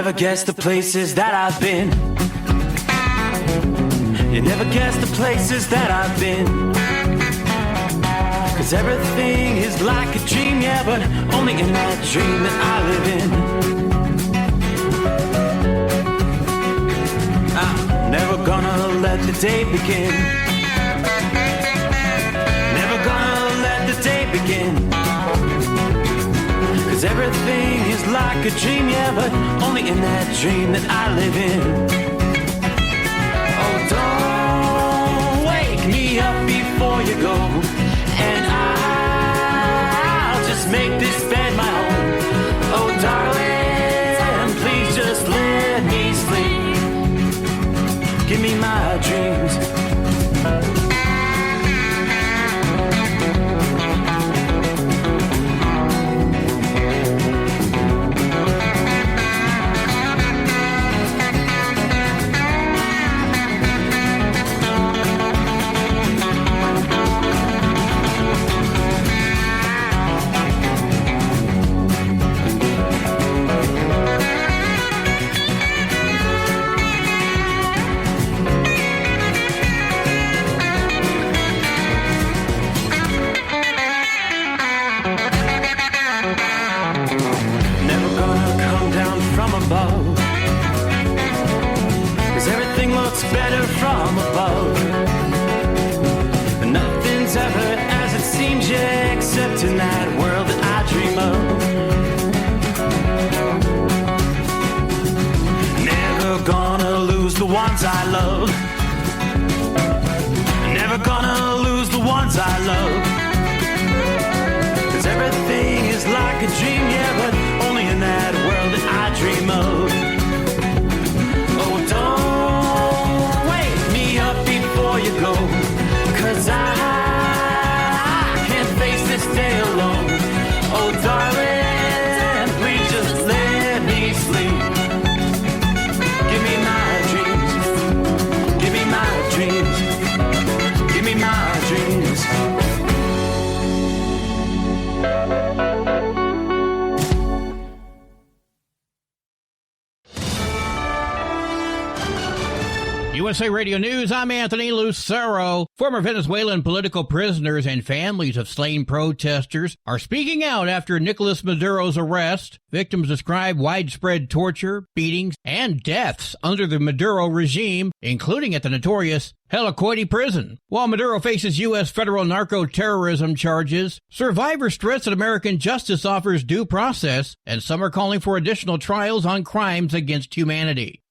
never guess the places that I've been. You never guess the places that I've been. 'Cause everything is like a dream, yeah, but only in that dream that I live in. I'm never gonna let the day begin. Never gonna let the day begin. 'Cause everything is like a dream, yeah, but only in that dream that I live in. Oh, don't wake me up before you go, and I'll just make this bed my home. Oh, darling, please just let me sleep. Give me my dreams. Better from above. Nothing's ever as it seems, yeah, except in that world that I dream of. Never gonna lose the ones I love. Never gonna lose the ones I love. 'Cause everything is like a dream, yeah, but only in that world that I dream of. Oh, don't you go, 'cause I can't face this day alone. Oh, darling, please just let me sleep. Give me my dreams. Give me my dreams. Give me my dreams. USA Radio News, I'm Anthony Lucero. Former Venezuelan political prisoners and families of slain protesters are speaking out after Nicolas Maduro's arrest. Victims describe widespread torture, beatings, and deaths under the Maduro regime, including at the notorious Helicoide prison. While Maduro faces U.S. federal narco-terrorism charges, survivors stress that American justice offers due process, and some are calling for additional trials on crimes against humanity.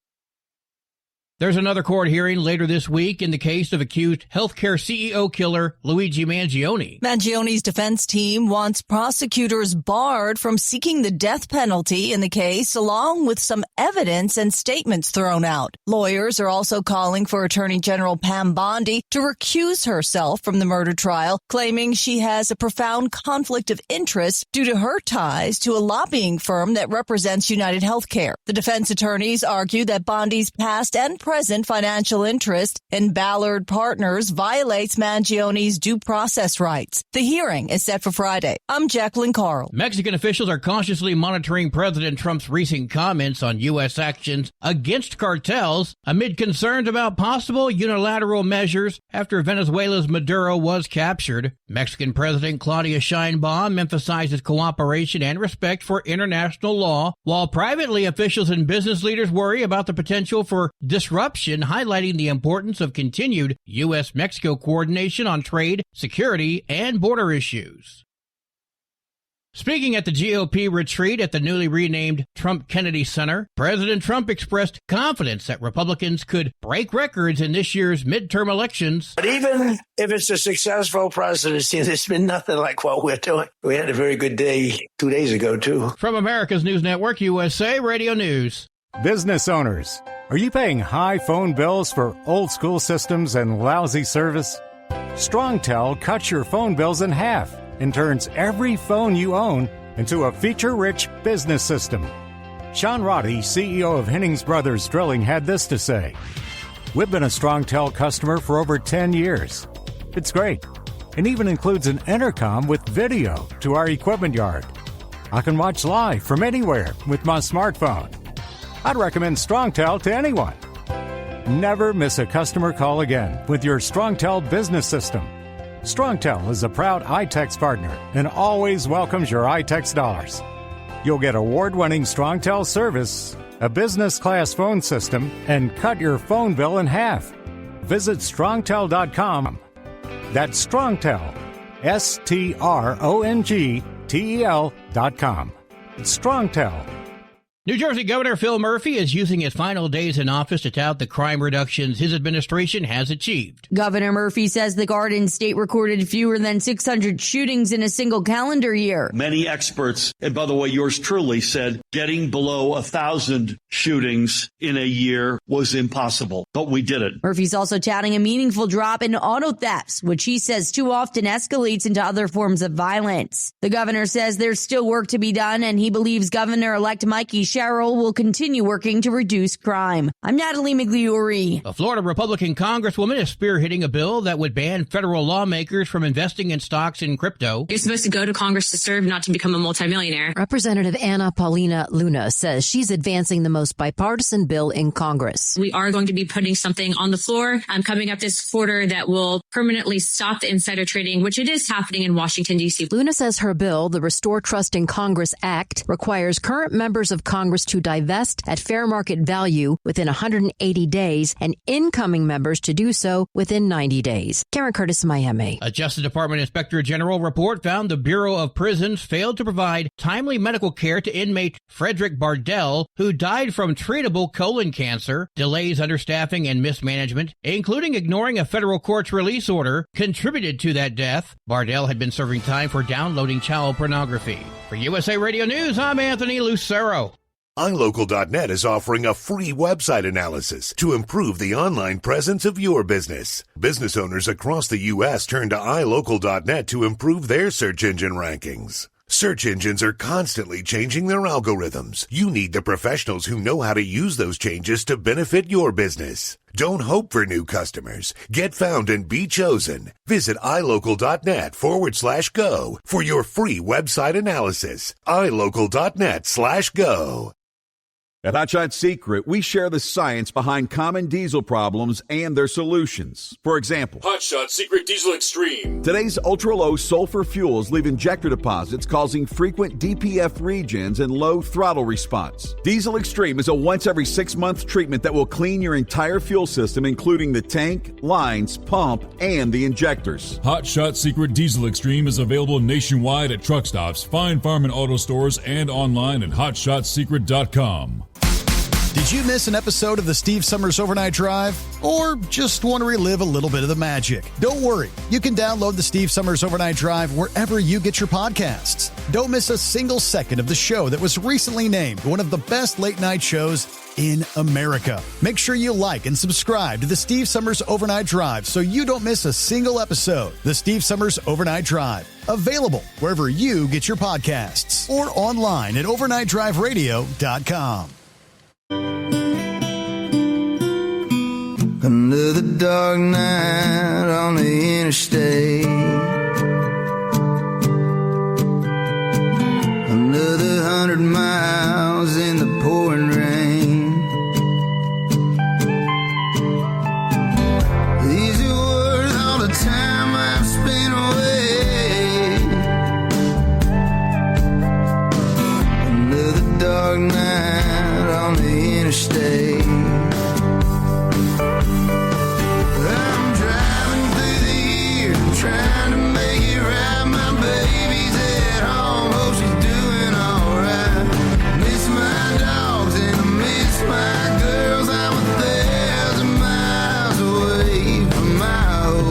There's another court hearing later this week in the case of accused healthcare CEO killer Luigi Mangione. Mangioni's defense team wants prosecutors barred from seeking the death penalty in the case, along with some evidence and statements thrown out. Lawyers are also calling for Attorney General Pam Bondi to recuse herself from the murder trial, claiming she has a profound conflict of interest due to her ties to a lobbying firm that represents United Healthcare. The defense attorneys argue that Bondi's past and present financial interest in Ballard Partners violates Mangione's due process rights. The hearing is set for Friday. I'm Jacqueline Carl. Mexican officials are cautiously monitoring President Trump's recent comments on U.S. actions against cartels amid concerns about possible unilateral measures after Venezuela's Maduro was captured. Mexican President Claudia Sheinbaum emphasizes cooperation and respect for international law, while privately officials and business leaders worry about the potential for disruption, highlighting the importance of continued U.S.-Mexico coordination on trade, security, and border issues. Speaking at the GOP retreat at the newly renamed Trump Kennedy Center, President Trump expressed confidence that Republicans could break records in this year's midterm elections. But even if it's a successful presidency, there's been nothing like what we're doing. We had a very good day 2 days ago, too. From America's News Network, USA Radio News. Business owners, are you paying high phone bills for old school systems and lousy service? StrongTel cuts your phone bills in half and turns every phone you own into a feature-rich business system. Sean Roddy, CEO of Hennings Brothers Drilling, had this to say: "We've been a StrongTel customer for over 10 years. It's great. It even includes an intercom with video to our equipment yard. I can watch live from anywhere with my smartphone. I'd recommend StrongTel to anyone. Never miss a customer call again with your StrongTel business system. StrongTel is a proud iTex partner and always welcomes your iTex dollars. You'll get award-winning StrongTel service, a business-class phone system, and cut your phone bill in half. Visit StrongTel.com. That's StrongTel, StrongTel.com. It's StrongTel. New Jersey Governor Phil Murphy is using his final days in office to tout the crime reductions his administration has achieved. Governor Murphy says the Garden State recorded fewer than 600 shootings in a single calendar year. Many experts, and by the way, yours truly, said getting below 1,000 shootings in a year was impossible, but we did it. Murphy's also touting a meaningful drop in auto thefts, which he says too often escalates into other forms of violence. The governor says there's still work to be done, and he believes Governor-elect Mikey Sherrill will continue working to reduce crime. I'm Natalie Migliori. A Florida Republican congresswoman is spearheading a bill that would ban federal lawmakers from investing in stocks and crypto. You're supposed to go to Congress to serve, not to become a multimillionaire. Representative Anna Paulina Luna says she's advancing the most bipartisan bill in Congress. We are going to be putting something on the floor coming up this quarter that will permanently stop the insider trading, which it is happening in Washington, D.C. Luna says her bill, the Restore Trust in Congress Act, requires current members of Congress to divest at fair market value within 180 days and incoming members to do so within 90 days. Karen Curtis, Miami. A Justice Department Inspector General report found the Bureau of Prisons failed to provide timely medical care to inmate Frederick Bardell, who died from treatable colon cancer. Delays, understaffing, and mismanagement, including ignoring a federal court's release order, contributed to that death. Bardell had been serving time for downloading child pornography. For USA Radio News, I'm Anthony Lucero. iLocal.net is offering a free website analysis to improve the online presence of your business. Business owners across the U.S. turn to iLocal.net to improve their search engine rankings. Search engines are constantly changing their algorithms. You need the professionals who know how to use those changes to benefit your business. Don't hope for new customers. Get found and be chosen. Visit iLocal.net/go for your free website analysis. iLocal.net/go. At Hot Shot Secret, we share the science behind common diesel problems and their solutions. For example, Hot Shot Secret Diesel Extreme. Today's ultra-low sulfur fuels leave injector deposits causing frequent DPF regens and low throttle response. Diesel Extreme is a once every 6-month treatment that will clean your entire fuel system, including the tank, lines, pump, and the injectors. Hot Shot Secret Diesel Extreme is available nationwide at truck stops, fine farm and auto stores, and online at hotshotsecret.com. Did you miss an episode of the Steve Summers Overnight Drive? Or just want to relive a little bit of the magic? Don't worry. You can download the Steve Summers Overnight Drive wherever you get your podcasts. Don't miss a single second of the show that was recently named one of the best late-night shows in America. Make sure you like and subscribe to the Steve Summers Overnight Drive so you don't miss a single episode. The Steve Summers Overnight Drive. Available wherever you get your podcasts or online at overnightdriveradio.com. Another dark night on the interstate. Another 100 miles in the pouring rain. These are worth all the time I've spent away. Another dark night on the interstate. Trying to make it right, my baby's at home, hope she's doing alright. Miss my dogs and I miss my girls, I'm 1,000 miles away from my old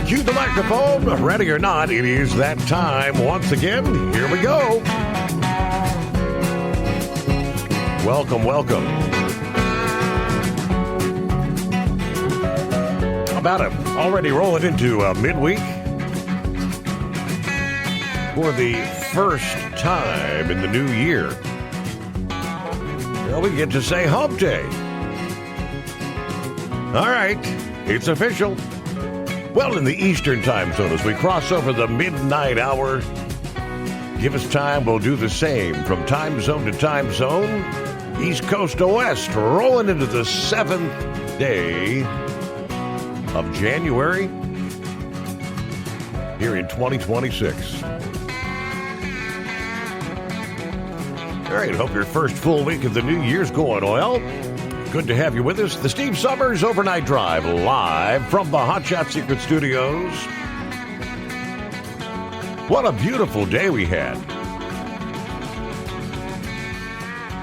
Cue the microphone. Ready or not, it is that time once again. Here we go. Welcome, welcome. About it. Already rolling into midweek for the first time in the new year, well, we get to say Hump Day. All right, it's official. Well, in the Eastern time zone, as we cross over the midnight hour, give us time, we'll do the same. From time zone to time zone, East Coast to West, rolling into the 7th day of January here in 2026. All right, hope your first full week of the new year's going well. Good to have you with us. The Steve Summers Overnight Drive, live from the Hot Shot Secret Studios. What a beautiful day we had.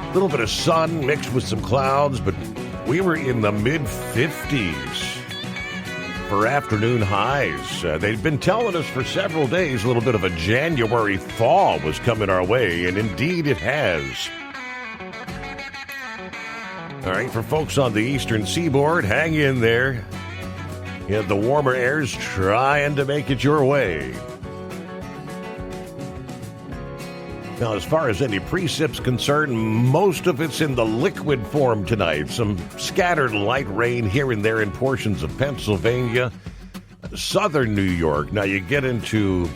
A little bit of sun mixed with some clouds, but we were in the mid-50s for afternoon highs. They've been telling us for several days a little bit of a January thaw was coming our way, and indeed it has. All right, for folks on the eastern seaboard, hang in there. You have the warmer air's trying to make it your way. Now, as far as any precip's concerned, most of it's in the liquid form tonight. Some scattered light rain here and there in portions of Pennsylvania, southern New York. Now, you get into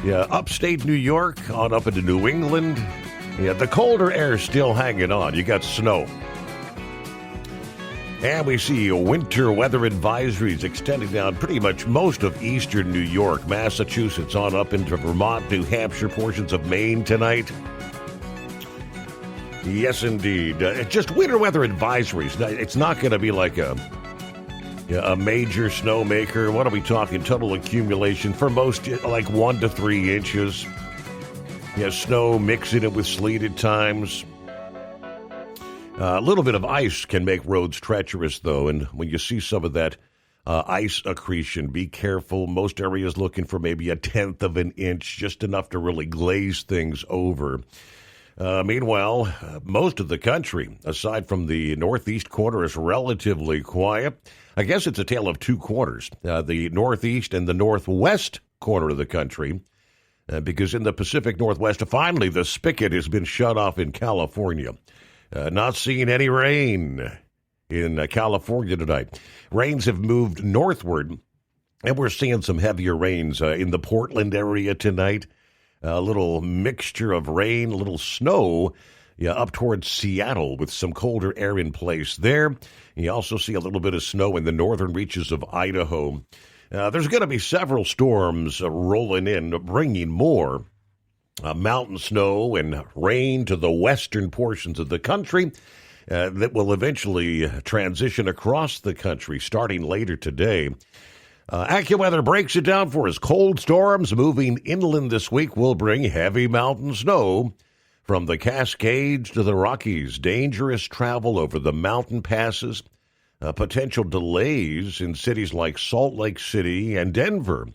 upstate New York, on up into New England. Yeah, the colder air's still hanging on. You got snow. And we see winter weather advisories extending down pretty much most of eastern New York, Massachusetts, on up into Vermont, New Hampshire, portions of Maine tonight. Yes, indeed. Just winter weather advisories. It's not going to be like a major snowmaker. What are we talking? Total accumulation for most, like 1 to 3 inches. Snow mixing it with sleet at times. A little bit of ice can make roads treacherous, though, and when you see some of that ice accretion, be careful. Most areas looking for maybe 1/10 of an inch, just enough to really glaze things over. Meanwhile, most of the country, aside from the northeast corner, is relatively quiet. I guess it's a tale of two quarters, the northeast and the northwest corner of the country, because in the Pacific Northwest, finally the spigot has been shut off in California. Not seeing any rain in California tonight. Rains have moved northward, and we're seeing some heavier rains in the Portland area tonight. A little mixture of rain, a little snow up towards Seattle with some colder air in place there. You also see a little bit of snow in the northern reaches of Idaho. There's going to be several storms rolling in, bringing more mountain snow and rain to the western portions of the country that will eventually transition across the country starting later today. AccuWeather breaks it down for us. Cold storms moving inland this week will bring heavy mountain snow from the Cascades to the Rockies. Dangerous travel over the mountain passes. Potential delays in cities like Salt Lake City and Denver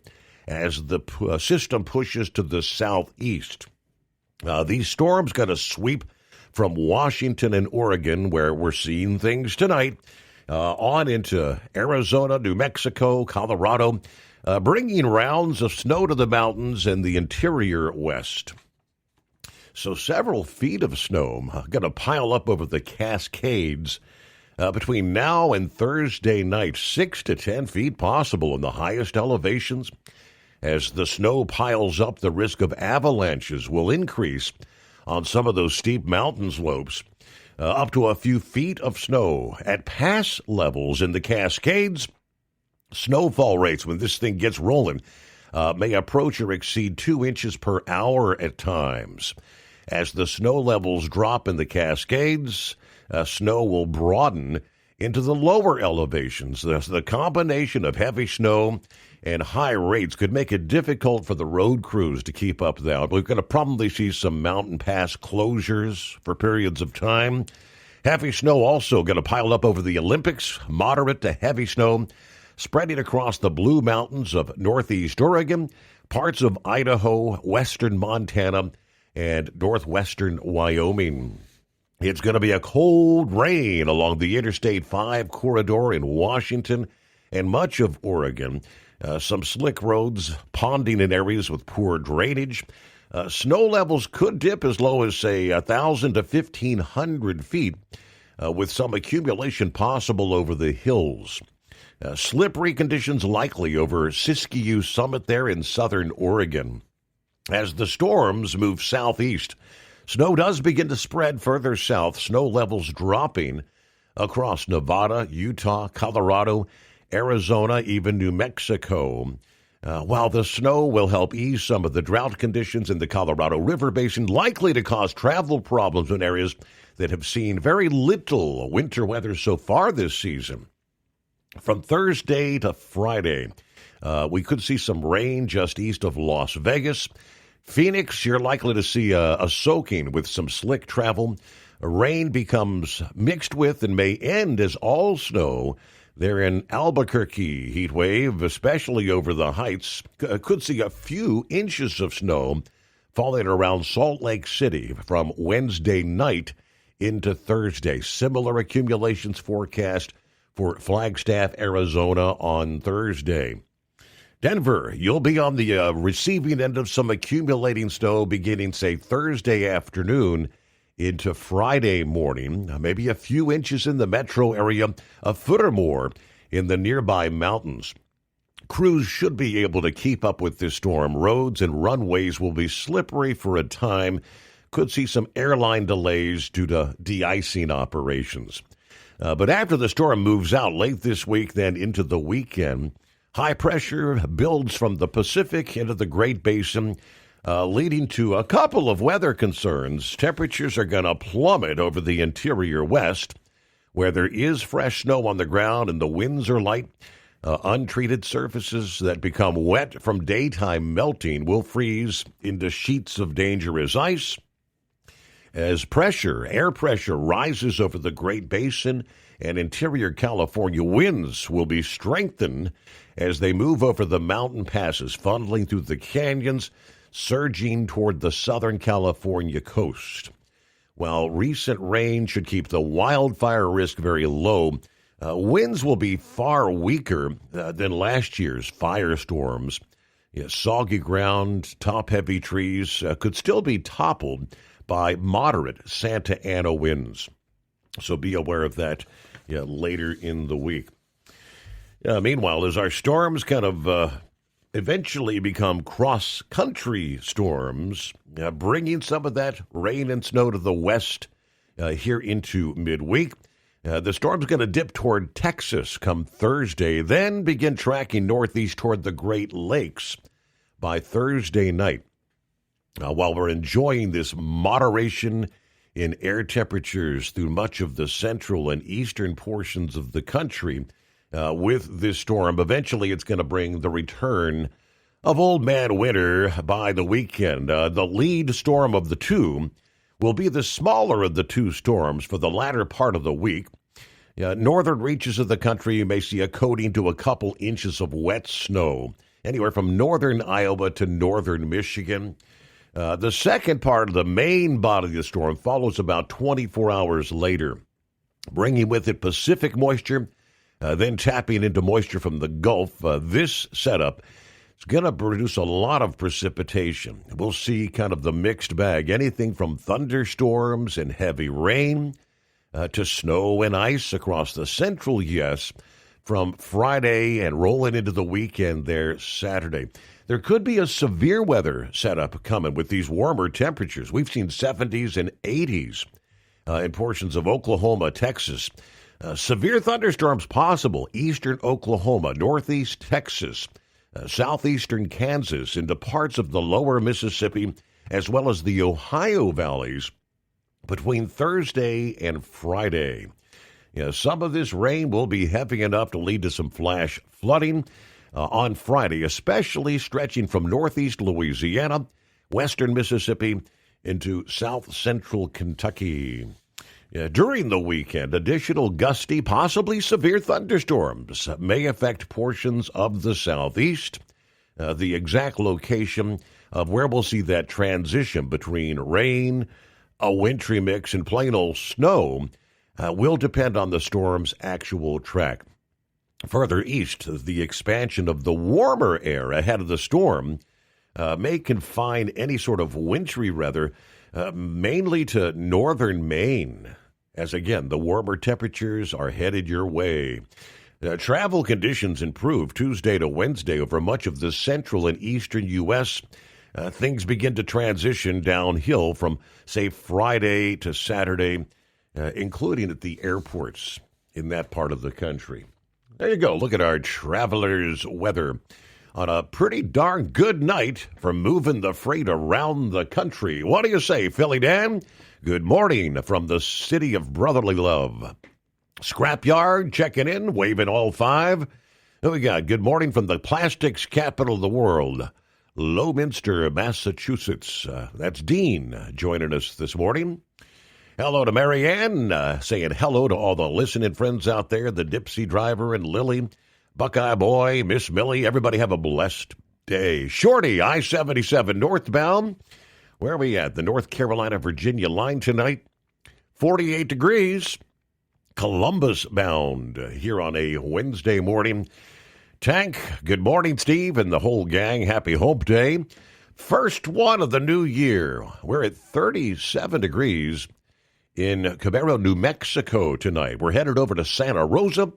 as the system pushes to the southeast. These storms going to sweep from Washington and Oregon, where we're seeing things tonight, on into Arizona, New Mexico, Colorado, bringing rounds of snow to the mountains and the interior west. So several feet of snow going to pile up over the Cascades between now and Thursday night, 6 to 10 feet possible in the highest elevations. As the snow piles up, the risk of avalanches will increase on some of those steep mountain slopes. Up to a few feet of snow at pass levels in the Cascades. Snowfall rates, when this thing gets rolling, may approach or exceed 2 inches per hour at times. As the snow levels drop in the Cascades, snow will broaden into the lower elevations. The combination of heavy snow and high rates could make it difficult for the road crews to keep up that. We're going to probably see some mountain pass closures for periods of time. Heavy snow also going to pile up over the Olympics. Moderate to heavy snow spreading across the Blue Mountains of northeast Oregon, parts of Idaho, western Montana, and northwestern Wyoming. It's going to be a cold rain along the Interstate 5 corridor in Washington and much of Oregon. Some slick roads, ponding in areas with poor drainage. Snow levels could dip as low as, say, 1,000 to 1,500 feet, with some accumulation possible over the hills. Slippery conditions likely over Siskiyou Summit there in southern Oregon. As the storms move southeast, snow does begin to spread further south, snow levels dropping across Nevada, Utah, Colorado, Arizona, even New Mexico. While the snow will help ease some of the drought conditions in the Colorado River Basin, likely to cause travel problems in areas that have seen very little winter weather so far this season. From Thursday to Friday, we could see some rain just east of Las Vegas. Phoenix, you're likely to see a soaking with some slick travel. Rain becomes mixed with and may end as all snow. There in Albuquerque, heat wave, especially over the heights, could see a few inches of snow falling around Salt Lake City from Wednesday night into Thursday. Similar accumulations forecast for Flagstaff, Arizona on Thursday. Denver, you'll be on the receiving end of some accumulating snow beginning, say, Thursday afternoon into Friday morning. Maybe a few inches in the metro area, a foot or more in the nearby mountains. Crews should be able to keep up with this storm. Roads and runways will be slippery for a time. Could see some airline delays due to de-icing operations. But after the storm moves out late this week, then into the weekend, high pressure builds from the Pacific into the Great Basin, leading to a couple of weather concerns. Temperatures are going to plummet over the interior west, where there is fresh snow on the ground and the winds are light. Untreated surfaces that become wet from daytime melting will freeze into sheets of dangerous ice. As air pressure rises over the Great Basin and interior California, winds will be strengthened as they move over the mountain passes, funneling through the canyons, surging toward the Southern California coast. While recent rain should keep the wildfire risk very low, winds will be far weaker than last year's firestorms. Soggy ground, top-heavy trees could still be toppled by moderate Santa Ana winds. So be aware of that later in the week. Meanwhile, as our storms kind of eventually become cross-country storms, bringing some of that rain and snow to the west here into midweek, the storm's going to dip toward Texas come Thursday, then begin tracking northeast toward the Great Lakes by Thursday night. While we're enjoying this moderation in air temperatures through much of the central and eastern portions of the country, with this storm, eventually it's going to bring the return of Old Man Winter by the weekend. The lead storm of the two will be the smaller of the two storms for the latter part of the week. Northern reaches of the country may see a coating to a couple inches of wet snow, anywhere from northern Iowa to northern Michigan. The second part of the main body of the storm follows about 24 hours later, bringing with it Pacific moisture, then tapping into moisture from the Gulf. This setup is going to produce a lot of precipitation. We'll see kind of the mixed bag, anything from thunderstorms and heavy rain to snow and ice across the central U.S. from Friday and rolling into the weekend there Saturday. There could be a severe weather setup coming with these warmer temperatures. We've seen 70s and 80s in portions of Oklahoma, Texas. Severe thunderstorms possible eastern Oklahoma, northeast Texas, southeastern Kansas, into parts of the lower Mississippi, as well as the Ohio valleys between Thursday and Friday. Some of this rain will be heavy enough to lead to some flash flooding on Friday, especially stretching from northeast Louisiana, western Mississippi, into south central Kentucky. During the weekend, additional gusty, possibly severe thunderstorms may affect portions of the southeast. The exact location of where we'll see that transition between rain, a wintry mix, and plain old snow will depend on the storm's actual track. Further east, the expansion of the warmer air ahead of the storm may confine any sort of wintry weather mainly to northern Maine, as again, the warmer temperatures are headed your way. Travel conditions improve Tuesday to Wednesday over much of the central and eastern U.S. Things begin to transition downhill from, say, Friday to Saturday, including at the airports in that part of the country. There you go. Look at our travelers' weather on a pretty darn good night for moving the freight around the country. What do you say, Philly Dan? Good morning from the city of brotherly love. Scrapyard checking in, waving all five. Who we got? Good morning from the plastics capital of the world, Lowminster, Massachusetts. That's Dean joining us this morning. Hello to Marianne, saying hello to all the listening friends out there, the Dipsy driver and Lily, Buckeye Boy, Miss Millie. Everybody have a blessed day. Shorty, I-77 northbound. Where are we at? The North Carolina-Virginia line tonight. 48 degrees. Columbus bound here on a Wednesday morning. Tank, good morning, Steve, and the whole gang. Happy Hope Day. First one of the new year. We're at 37 degrees in Cabero, New Mexico tonight. We're headed over to Santa Rosa,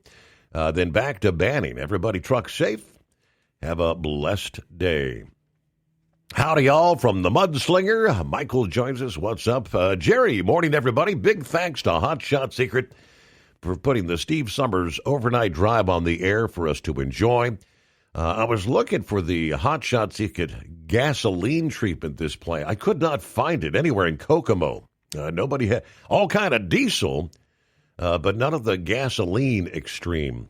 then back to Banning. Everybody truck safe. Have a blessed day. Howdy, y'all, from the Mudslinger. Michael joins us. What's up? Jerry, morning, everybody. Big thanks to Hot Shot Secret for putting the Steve Summers overnight drive on the air for us to enjoy. I was looking for the Hot Shot Secret gasoline treatment display. I could not find it anywhere in Kokomo. Nobody had all kind of diesel, but none of the gasoline extreme.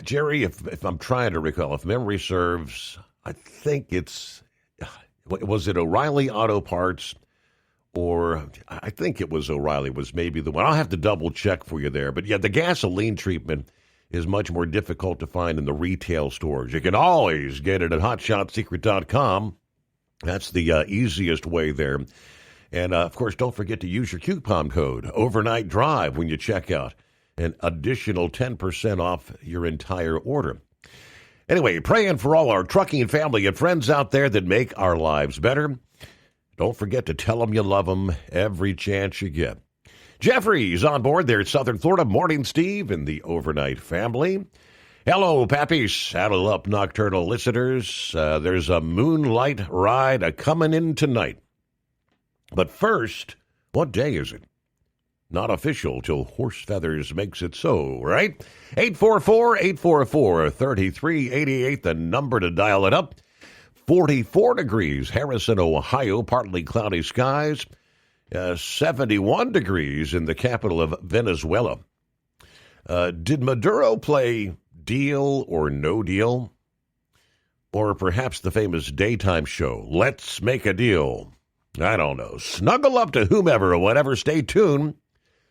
Jerry, if I'm trying to recall, if memory serves, I think was it O'Reilly Auto Parts, or I think it was O'Reilly was maybe the one. I'll have to double check for you there. But yeah, the gasoline treatment is much more difficult to find in the retail stores. You can always get it at hotshotsecret.com. That's the easiest way there. And, of course, don't forget to use your coupon code, Overnight Drive, when you check out. An additional 10% off your entire order. Anyway, praying for all our trucking family and friends out there that make our lives better. Don't forget to tell them you love them every chance you get. Jeffrey's on board there in Southern Florida. Morning, Steve, and the Overnight family. Hello, Pappy. Saddle up, nocturnal listeners. There's a moonlight ride a-coming in tonight. But first, what day is it? Not official till Horse Feathers makes it so, right? 844-844-3388, the number to dial it up. 44 degrees, Harrison, Ohio, partly cloudy skies. 71 degrees in the capital of Venezuela. Did Maduro play Deal or No Deal? Or perhaps the famous daytime show, Let's Make a Deal? I don't know. Snuggle up to whomever or whatever. Stay tuned.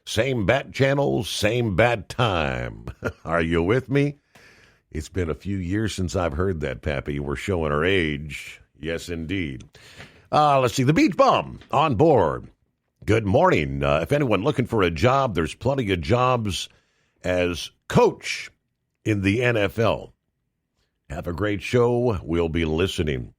Same bat channel, same bat time. Are you with me? It's been a few years since I've heard that, Pappy. We're showing our age. Yes, indeed. Let's see. The Beach Bum on board. Good morning. If anyone looking for a job, there's plenty of jobs as coach in the NFL. Have a great show. We'll be listening.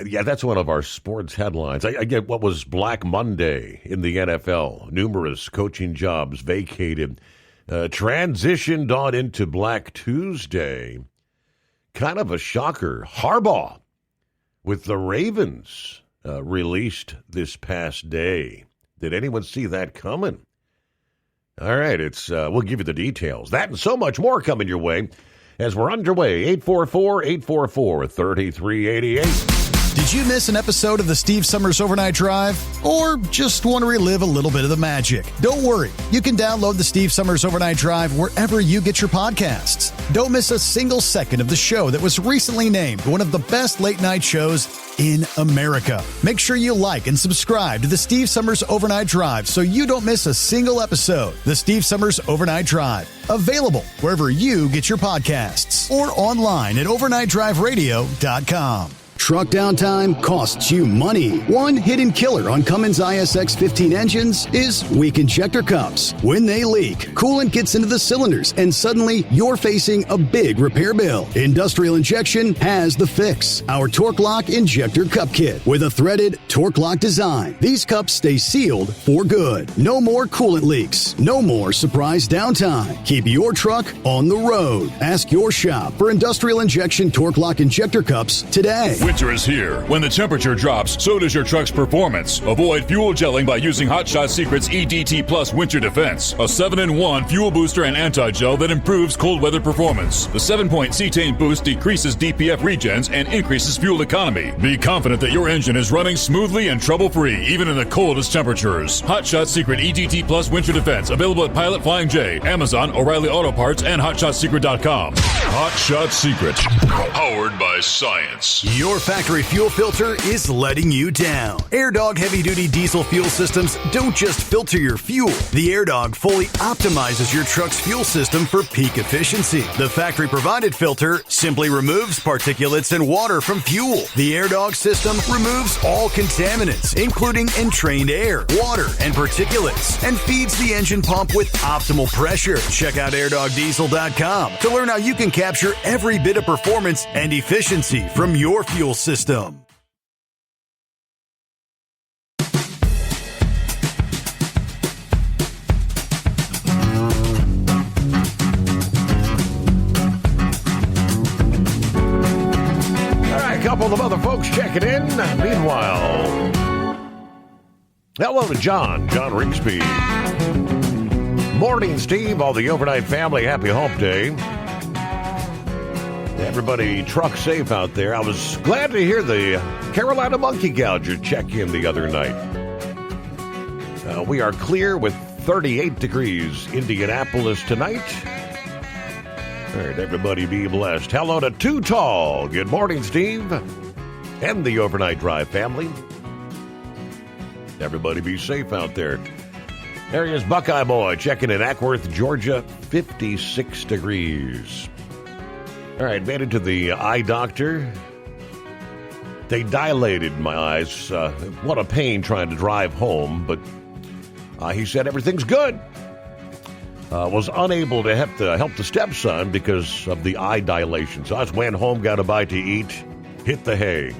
Yeah, that's one of our sports headlines. I get what was Black Monday in the NFL. Numerous coaching jobs vacated. Transitioned on into Black Tuesday. Kind of a shocker. Harbaugh with the Ravens released this past day. Did anyone see that coming? All right, we'll give you the details. That and so much more coming your way as we're underway. 844-844-3388. Did you miss an episode of the Steve Summers Overnight Drive? Or just want to relive a little bit of the magic? Don't worry. You can download the Steve Summers Overnight Drive wherever you get your podcasts. Don't miss a single second of the show that was recently named one of the best late-night shows in America. Make sure you like and subscribe to the Steve Summers Overnight Drive so you don't miss a single episode. The Steve Summers Overnight Drive. Available wherever you get your podcasts or online at overnightdriveradio.com. Truck downtime costs you money. One hidden killer on Cummins ISX 15 engines is weak injector cups. When they leak, coolant gets into the cylinders and suddenly you're facing a big repair bill. Industrial Injection has the fix. Our Torque Lock Injector Cup Kit with a threaded Torque Lock design. These cups stay sealed for good. No more coolant leaks. No more surprise downtime. Keep your truck on the road. Ask your shop for Industrial Injection Torque Lock Injector Cups today. Winter is here. When the temperature drops, so does your truck's performance. Avoid fuel gelling by using Hot Shot Secret's EDT Plus Winter Defense, a 7-in-1 fuel booster and anti-gel that improves cold weather performance. The 7-point cetane boost decreases DPF regens and increases fuel economy. Be confident that your engine is running smoothly and trouble-free, even in the coldest temperatures. Hot Shot Secret EDT Plus Winter Defense, available at Pilot Flying J, Amazon, O'Reilly Auto Parts, and HotShotSecret.com. Hot Shot Secret, powered by science. Your factory fuel filter is letting you down. AirDog heavy-duty diesel fuel systems don't just filter your fuel. The AirDog fully optimizes your truck's fuel system for peak efficiency. The factory-provided filter simply removes particulates and water from fuel. The AirDog system removes all contaminants, including entrained air, water, and particulates, and feeds the engine pump with optimal pressure. Check out AirDogDiesel.com to learn how you can capture every bit of performance and efficiency from your fuel system. All right, a couple of other folks checking in. Meanwhile, hello to John Rigsby. Morning, Steve, all the overnight family, happy hump day. Everybody truck safe out there. I was glad to hear the Carolina Monkey Gouger check in the other night. We are clear with 38 degrees Indianapolis tonight. All right, everybody be blessed. Hello to Too Tall. Good morning, Steve. And the Overnight Drive family. Everybody be safe out there. There he is, Buckeye Boy, checking in Ackworth, Georgia, 56 degrees. All right, made it to the eye doctor. They dilated my eyes. What a pain trying to drive home, but he said everything's good. Was unable to help the stepson because of the eye dilation. So I just went home, got a bite to eat, hit the hay.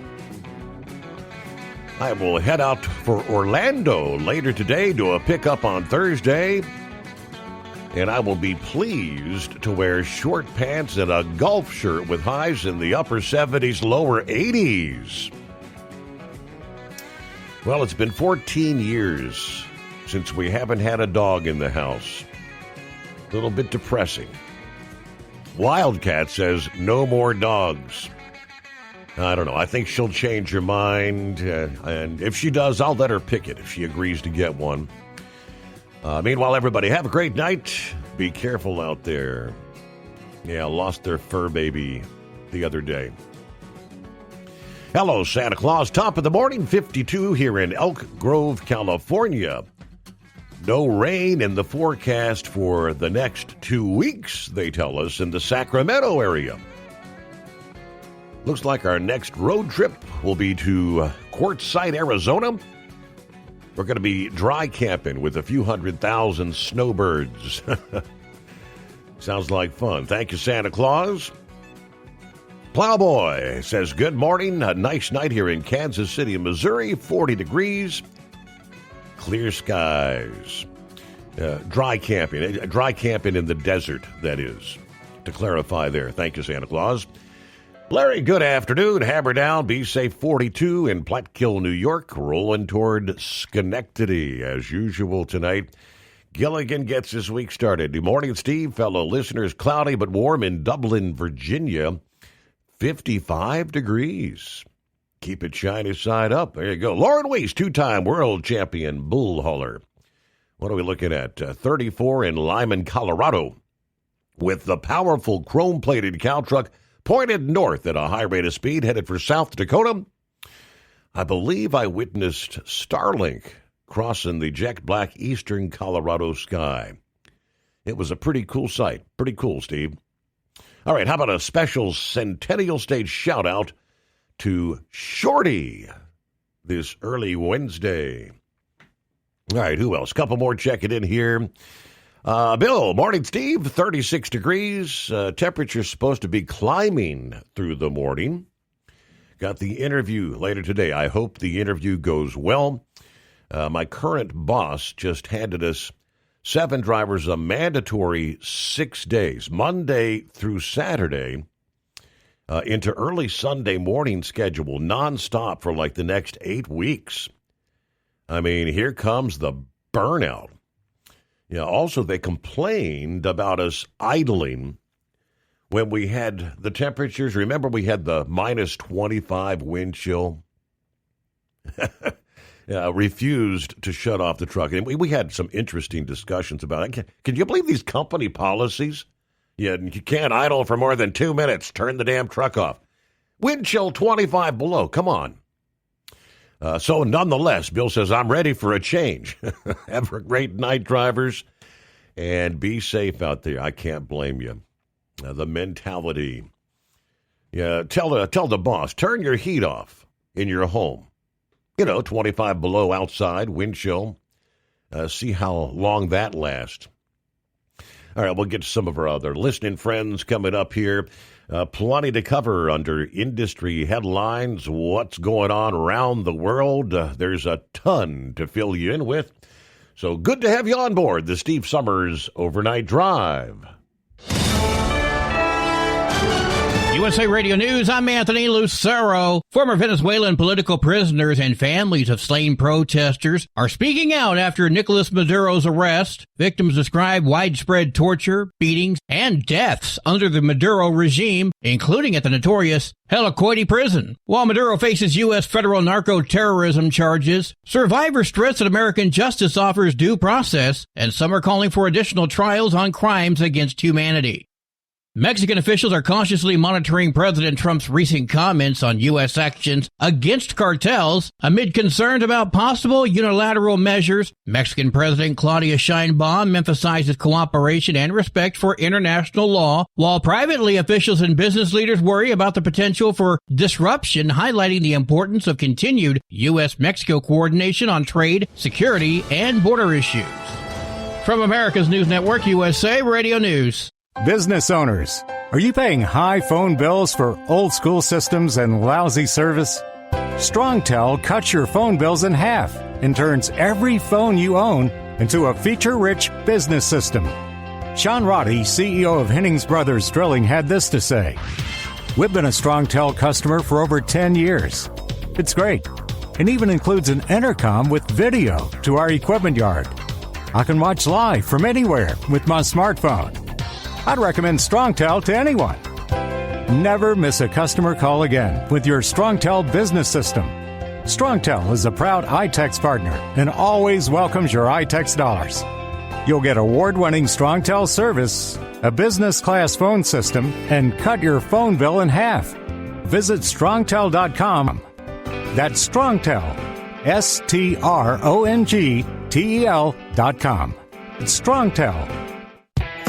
I will head out for Orlando later today, do a pickup on Thursday. And I will be pleased to wear short pants and a golf shirt with highs in the upper 70s, lower 80s. Well, it's been 14 years since we haven't had a dog in the house. A little bit depressing. Wildcat says no more dogs. I don't know. I think she'll change her mind. And if she does, I'll let her pick it if she agrees to get one. Meanwhile, everybody, have a great night. Be careful out there. Yeah, lost their fur baby the other day. Hello, Santa Claus. Top of the morning, 52 here in Elk Grove, California. No rain in the forecast for the next 2 weeks, they tell us, in the Sacramento area. Looks like our next road trip will be to Quartzsite, Arizona. We're going to be dry camping with a few 100,000 snowbirds. Sounds like fun. Thank you, Santa Claus. Plowboy says, good morning. A nice night here in Kansas City, Missouri. 40 degrees. Clear skies. Dry camping. Dry camping in the desert, that is. To clarify there. Thank you, Santa Claus. Larry, good afternoon. Hammer down, be safe 42 in Platkill, New York, rolling toward Schenectady as usual tonight. Gilligan gets his week started. Good morning, Steve. Fellow listeners, cloudy but warm in Dublin, Virginia. 55 degrees. Keep it shiny side up. There you go. Lauren Weiss, two-time world champion bull hauler. What are we looking at? 34 in Lyman, Colorado. With the powerful chrome-plated cow truck pointed north at a high rate of speed, headed for South Dakota. I believe I witnessed Starlink crossing the jet black eastern Colorado sky. It was a pretty cool sight. Pretty cool, Steve. All right, how about a special Centennial State shout-out to Shorty this early Wednesday. All right, who else? Couple more checking in here. Bill, morning, Steve. 36 degrees. Temperature's supposed to be climbing through the morning. Got the interview later today. I hope the interview goes well. My current boss just handed us 7 drivers a mandatory 6 days, Monday through Saturday, into early Sunday morning schedule, nonstop for like the next 8 weeks. I mean, here comes the burnout. Yeah. Also, they complained about us idling when we had the temperatures. Remember, we had the minus 25 wind chill. Refused to shut off the truck. And we had some interesting discussions about it. Can you believe these company policies? Yeah, you can't idle for more than 2 minutes. Turn the damn truck off. Wind chill 25 below. Come on. So nonetheless, Bill says, I'm ready for a change. Have a great night, drivers, and be safe out there. I can't blame you. The mentality. Yeah, tell the boss, turn your heat off in your home. 25 below outside, wind chill. See how long that lasts. All right, we'll get to some of our other listening friends coming up here. Plenty to cover under industry headlines. What's going on around the world? There's a ton to fill you in with. So good to have you on board the Steve Summers Overnight Drive. USA Radio News, I'm Anthony Lucero. Former Venezuelan political prisoners and families of slain protesters are speaking out after Nicolas Maduro's arrest. Victims describe widespread torture, beatings, and deaths under the Maduro regime, including at the notorious Helicoide prison. While Maduro faces U.S. federal narco-terrorism charges, survivors stress that American justice offers due process, and some are calling for additional trials on crimes against humanity. Mexican officials are cautiously monitoring President Trump's recent comments on U.S. actions against cartels amid concerns about possible unilateral measures. Mexican President Claudia Sheinbaum emphasizes cooperation and respect for international law, while privately officials and business leaders worry about the potential for disruption, highlighting the importance of continued U.S.-Mexico coordination on trade, security, and border issues. From America's News Network, USA Radio News. Business owners, are you paying high phone bills for old school systems and lousy service? StrongTel cuts your phone bills in half and turns every phone you own into a feature-rich business system. Sean Roddy, CEO of Hennings Brothers Drilling, had this to say. We've been a StrongTel customer for over 10 years. It's great. It even includes an intercom with video to our equipment yard. I can watch live from anywhere with my smartphone. I'd recommend StrongTel to anyone. Never miss a customer call again with your StrongTel business system. StrongTel is a proud iTex partner and always welcomes your iTex dollars. You'll get award-winning StrongTel service, a business-class phone system, and cut your phone bill in half. Visit StrongTel.com. That's StrongTel, StrongTel.com. It's StrongTel.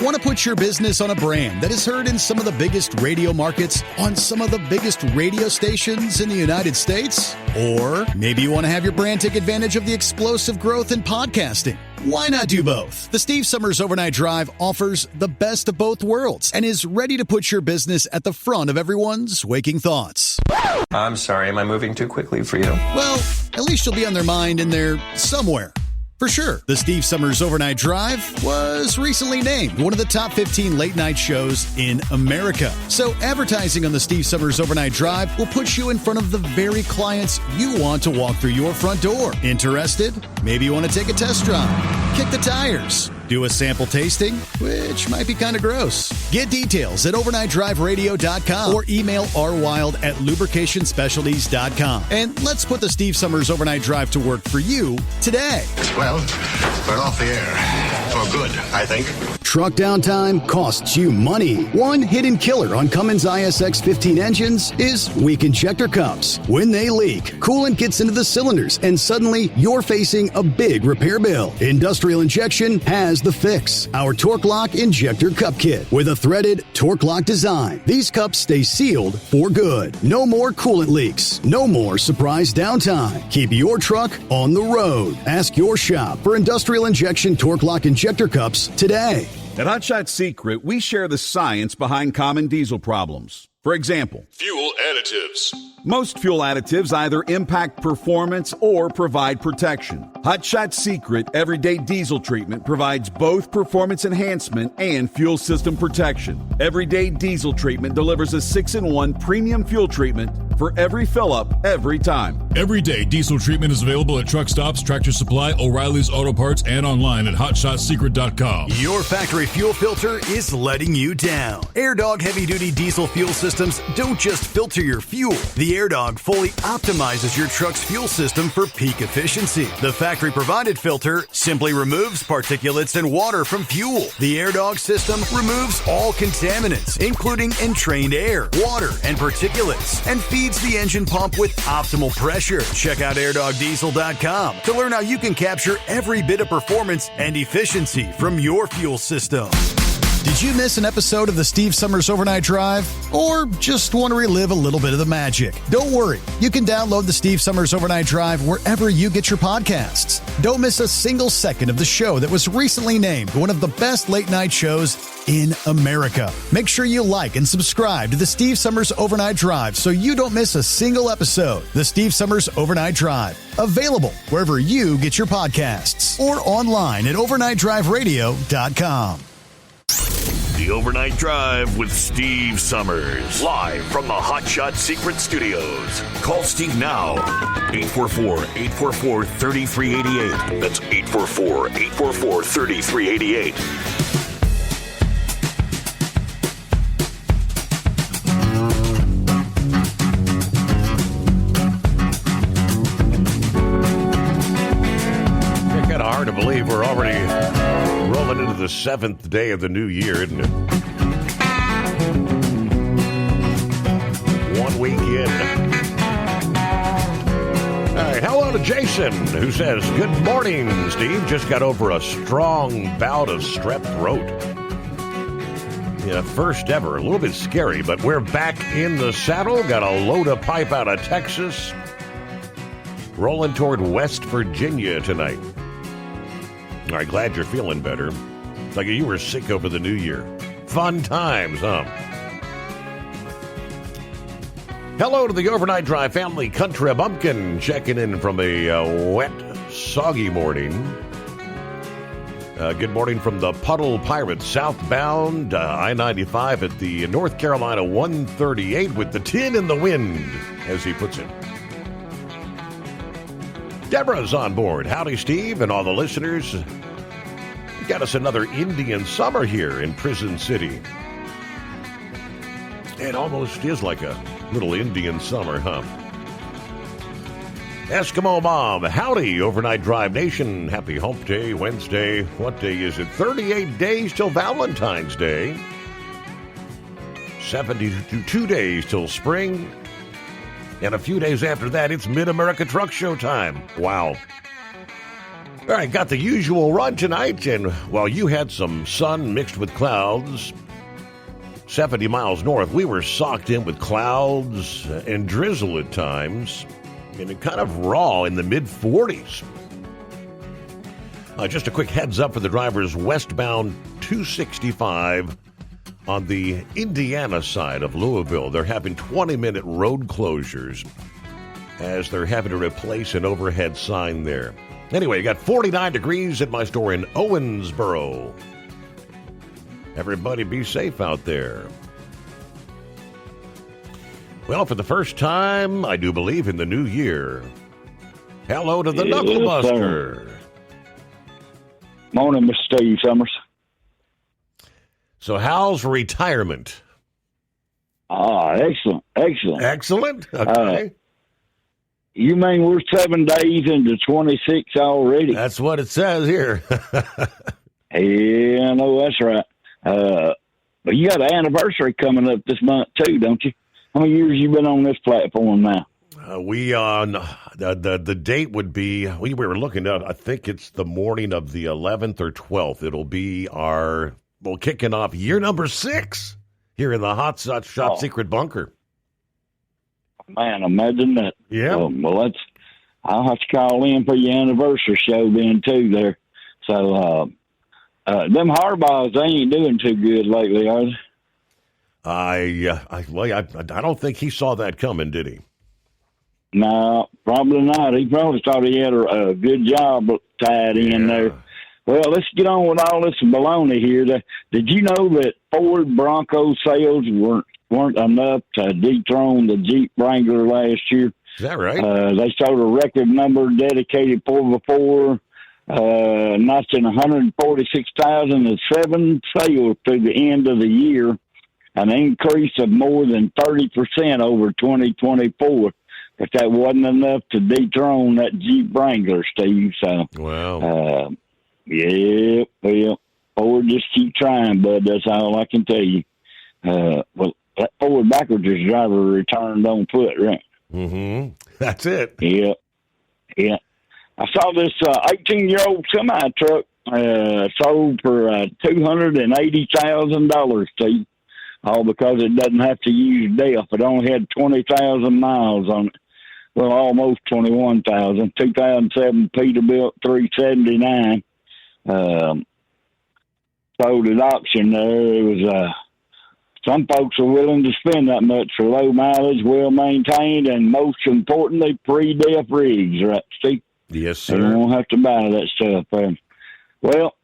Want to put your business on a brand that is heard in some of the biggest radio markets on some of the biggest radio stations in the United States? Or maybe you want to have your brand take advantage of the explosive growth in podcasting. Why not do both? The Steve Summers Overnight Drive offers the best of both worlds and is ready to put your business at the front of everyone's waking thoughts. I'm sorry, am I moving too quickly for you? Well, at least you'll be on their mind in there somewhere. For sure, the Steve Summers Overnight Drive was recently named one of the top 15 late-night shows in America. So advertising on the Steve Summers Overnight Drive will put you in front of the very clients you want to walk through your front door. Interested? Maybe you want to take a test drive, kick the tires, do a sample tasting, which might be kind of gross. Get details at overnightdriveradio.com or email rwild@lubricationspecialties.com. And let's put the Steve Summers Overnight Drive to work for you today. Well, we're off the air. For good, I think. truck downtime costs you money. One hidden killer on Cummins ISX 15 engines is weak injector cups. When they leak, coolant gets into the cylinders and suddenly you're facing a big repair bill. Industrial Injection has the fix. Our Torque Lock Injector Cup Kit with a threaded Torque Lock design. These cups stay sealed for good. No more coolant leaks. No more surprise downtime. Keep your truck on the road. Ask your shop for Industrial Injection Torque Lock Injector Cups today. At Hot Shot Secret, we share the science behind common diesel problems. For example, Fuel additives. most fuel additives either impact performance or provide protection. Hot Shot Secret Everyday Diesel Treatment provides both performance enhancement and fuel system protection. Everyday Diesel Treatment delivers a 6-in-1 premium fuel treatment for every fill-up, every time. Everyday diesel treatment is available at truck stops, Tractor Supply, O'Reilly's Auto Parts, and online at hotshotsecret.com. Your factory fuel filter is letting you down. AirDog heavy-duty diesel fuel systems don't just filter your fuel. The AirDog fully optimizes your truck's fuel system for peak efficiency. The factory-provided filter simply removes particulates and water from fuel. The AirDog system removes all contaminants, including entrained air, water, and particulates, and feeds the engine pump with optimal pressure. Check out airdogdiesel.com to learn how you can capture every bit of performance and efficiency from your fuel system. Did you miss an episode of the Steve Summers Overnight Drive? Or just want to relive a little bit of the magic? Don't worry. You can download the Steve Summers Overnight Drive wherever you get your podcasts. Don't miss a single second of the show that was recently named one of the best late-night shows in America. Make sure you like and subscribe to the Steve Summers Overnight Drive so you don't miss a single episode. The Steve Summers Overnight Drive. Available wherever you get your podcasts or online at overnightdriveradio.com. The Overnight Drive with Steve Summers. Live from the Hot Shot Secret Studios. Call Steve now. 844-844-3388. That's 844-844-3388. It's kind of hard to believe we're already rolling into the 7th day of the new year, isn't it? 1 week in. All right, hello to Jason, who says, "Good morning, Steve. Just got over a strong bout of strep throat. Yeah, first ever. A little bit scary, but we're back in the saddle. Got a load of pipe out of Texas. Rolling toward West Virginia tonight. All right, glad you're feeling better. Like you were sick over the new year. Fun times, huh? Hello to the Overnight Drive family. Country Bumpkin checking in from a wet, soggy morning. Good morning from the Puddle Pirates, southbound I-95 at the North Carolina 138 with the tin in the wind, as he puts it. Deborah's on board. Howdy, Steve, and all the listeners. You got us another Indian summer here in Prison City. It almost is like a little Indian summer, huh? Eskimo Mom, howdy, Overnight Drive Nation. Happy Hump Day, Wednesday. What day is it? 38 days till Valentine's Day. 72 days till spring. And a few days after that, it's Mid-America Truck Show time. Wow. All right, got the usual run tonight, and while you had some sun mixed with clouds, 70 miles north, we were socked in with clouds and drizzle at times, and it kind of raw in the mid-40s. Just a quick heads up for the drivers westbound 265 on the Indiana side of Louisville. They're having 20-minute road closures as they're having to replace an overhead sign there. Anyway, you got 49 degrees at my store in Owensboro. Everybody be safe out there. Well, for the first time, I do believe, in the new year, hello to the Knucklebuster. Morning, Mr. Steve Summers. So how's retirement? Excellent. Excellent? Okay. You mean we're 7 days into 26 already? That's what it says here. Yeah, I know that's right. But you got an anniversary coming up this month too, don't you? How many years you been on this platform now? We on the date would be we were looking at. I think it's the morning of the 11th or 12th. It'll be kicking off year number 6 here in the Hot Shot Secret Bunker. Man, imagine that. Yeah. Well, I'll have to call in for your anniversary show then too. There. So them Harbaughs, they ain't doing too good lately, are they? I don't think he saw that coming, did he? No, probably not. He probably thought he had a good job tied in there. Well, let's get on with all this baloney here. Did you know that Ford Bronco sales weren't enough to dethrone the Jeep Wrangler last year? Is that right? They sold a record number dedicated 4x4, notching 146,007 sales through the end of the year, an increase of more than 30% over 2024. If that wasn't enough to dethrone that Jeep Wrangler, Steve. So, wow. Yeah, well, Ford just keep trying, bud. That's all I can tell you. Well, that Ford backwards driver returned on foot, right? Mm-hmm. That's it. Yeah. Yeah. I saw this 18-year-old semi-truck sold for $280,000, Steve, all because it doesn't have to use DEF. It only had 20,000 miles on it. Well, almost 21,000. 2007 Peterbilt 379. Sold at auction there. It was some folks are willing to spend that much for low mileage, well maintained, and most importantly, pre-DEF rigs, right, Steve? Yes, sir. You won't have to buy that stuff. Well,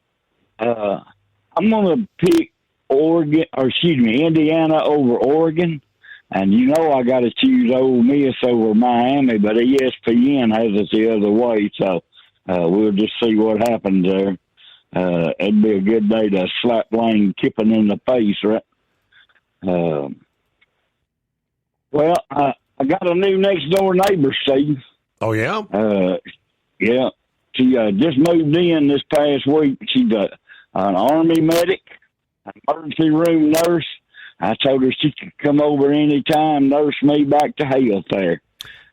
I'm going to pick Indiana over Oregon. And you know I got to choose Ole Miss over Miami, but ESPN has it the other way, so we'll just see what happens there. It'd be a good day to slap Lane Kiffin in the face, right? Well, I got a new next-door neighbor, Steve. Oh, yeah? Yeah. She just moved in this past week. She's an Army medic, an emergency room nurse. I told her she could come over any time, nurse me back to health there.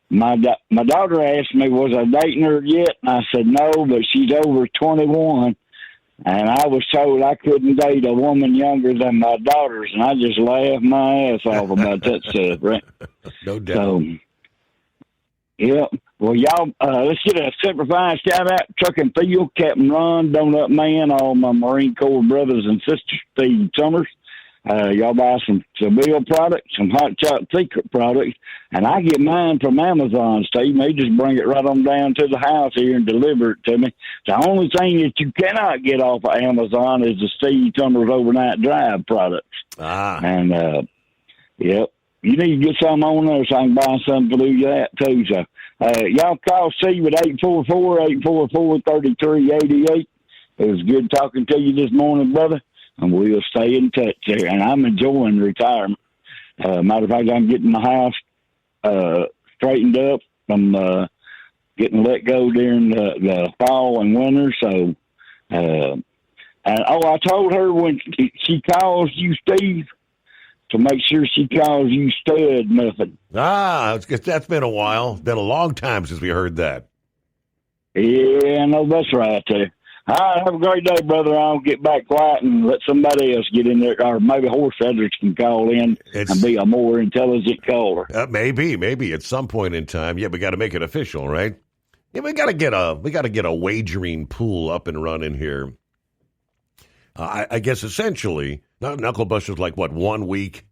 My daughter asked me, was I dating her yet? And I said, no, but she's over 21. And I was told I couldn't date a woman younger than my daughters. And I just laughed my ass off about that stuff, right? No doubt. So, yeah. Well, y'all, let's get a simplified shout out. Truck and Field, Captain Ron, Donut Man, all my Marine Corps brothers and sisters, Steve Summers. Y'all buy some Seville products, some Hot Shot Secret products, and I get mine from Amazon, Steve. They just bring it right on down to the house here and deliver it to me. The only thing that you cannot get off of Amazon is the Steve Summers Overnight Drive products. And, yep, you need to get some on there so I can buy something through that, too. So, y'all call Steve at 844-844-3388. It was good talking to you this morning, brother. And we'll stay in touch there. And I'm enjoying retirement. Matter of fact, I'm getting my house straightened up. I'm getting let go during the fall and winter. So, and I told her when she calls you, Steve, to make sure she calls you Stud Muffin. That's been a while. Been a long time since we heard that. Yeah, I know that's right there. All right, have a great day, brother. I'll get back quiet and let somebody else get in there, or maybe Horse Feathers can call in and be a more intelligent caller. Maybe at some point in time. Yeah, we got to make it official, right? Yeah, we got to get a wagering pool up and running here. I guess essentially, Knuckle Buster's like 1 week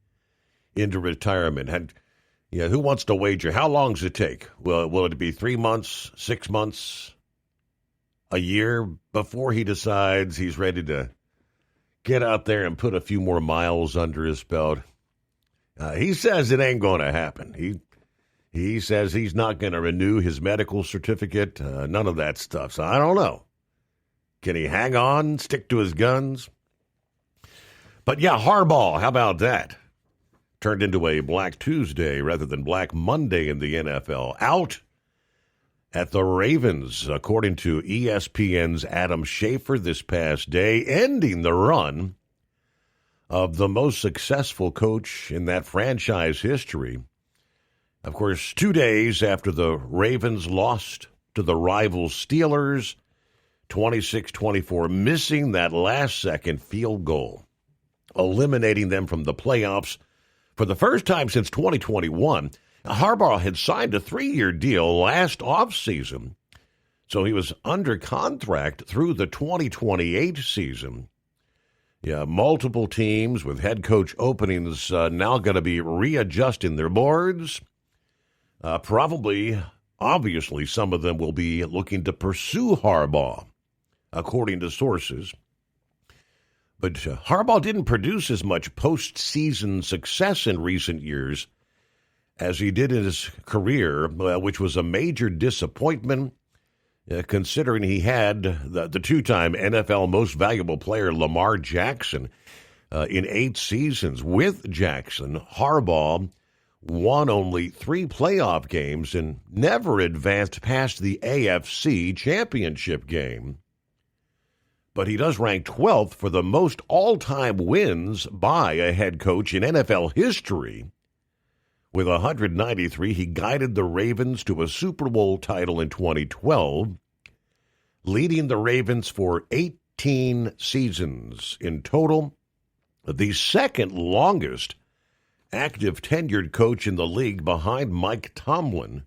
into retirement, and yeah, who wants to wager? How long does it take? Will it be 3 months, 6 months? A year before he decides he's ready to get out there and put a few more miles under his belt? He says it ain't going to happen. He says he's not going to renew his medical certificate, none of that stuff. So I don't know. Can he hang on, stick to his guns? But yeah, Harbaugh, how about that? Turned into a Black Tuesday rather than Black Monday in the NFL. Out at the Ravens, according to ESPN's Adam Schefter this past day, ending the run of the most successful coach in that franchise history. Of course, 2 days after the Ravens lost to the rival Steelers, 26-24, missing that last-second field goal, eliminating them from the playoffs for the first time since 2021. Harbaugh had signed a 3-year deal last offseason, so he was under contract through the 2028 season. Yeah, multiple teams with head coach openings now going to be readjusting their boards. Obviously, some of them will be looking to pursue Harbaugh, according to sources. But Harbaugh didn't produce as much postseason success in recent years as he did in his career, which was a major disappointment, considering he had the two-time NFL Most Valuable Player Lamar Jackson in 8 seasons. With Jackson, Harbaugh won only 3 playoff games and never advanced past the AFC Championship game. But he does rank 12th for the most all-time wins by a head coach in NFL history. With 193, he guided the Ravens to a Super Bowl title in 2012, leading the Ravens for 18 seasons in total, the second longest active tenured coach in the league behind Mike Tomlin,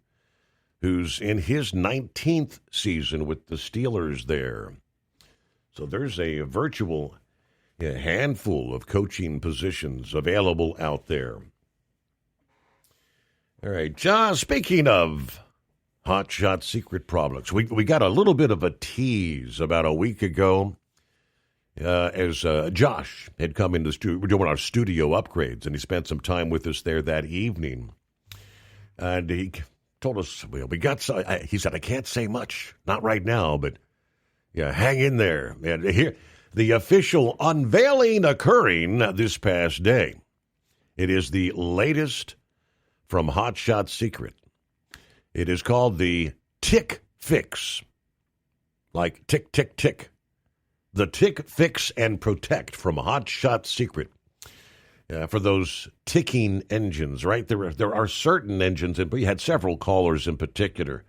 who's in his 19th season with the Steelers there. So there's a virtual handful of coaching positions available out there. All right, John, speaking of Hot Shot Secret products, we got a little bit of a tease about a week ago as Josh had come in the studio. We're doing our studio upgrades, and he spent some time with us there that evening. And he told us, well, we got some, he said, I can't say much, not right now, but yeah, hang in there. And here, the official unveiling occurring this past day. It is the latest from Hot Shot Secret. It is called the Tick Fix. Like tick, tick, tick. The Tick Fix and Protect from Hot Shot Secret. For those ticking engines, right? There are certain engines, and we had several callers in particular,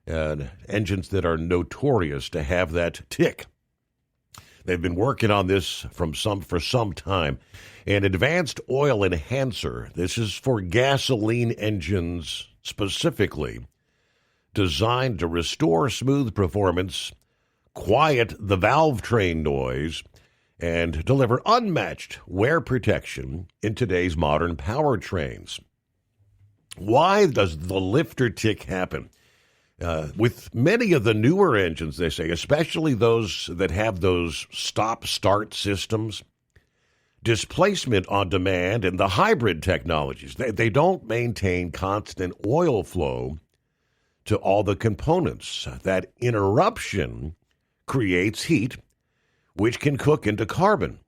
engines that are notorious to have that tick. They've been working on this for some time. An advanced oil enhancer. This is for gasoline engines specifically, designed to restore smooth performance, quiet the valve train noise, and deliver unmatched wear protection in today's modern powertrains. Why does the lifter tick happen? With many of the newer engines, they say, especially those that have those stop-start systems, displacement on demand, and the hybrid technologies, they don't maintain constant oil flow to all the components. That interruption creates heat, which can cook into carbon.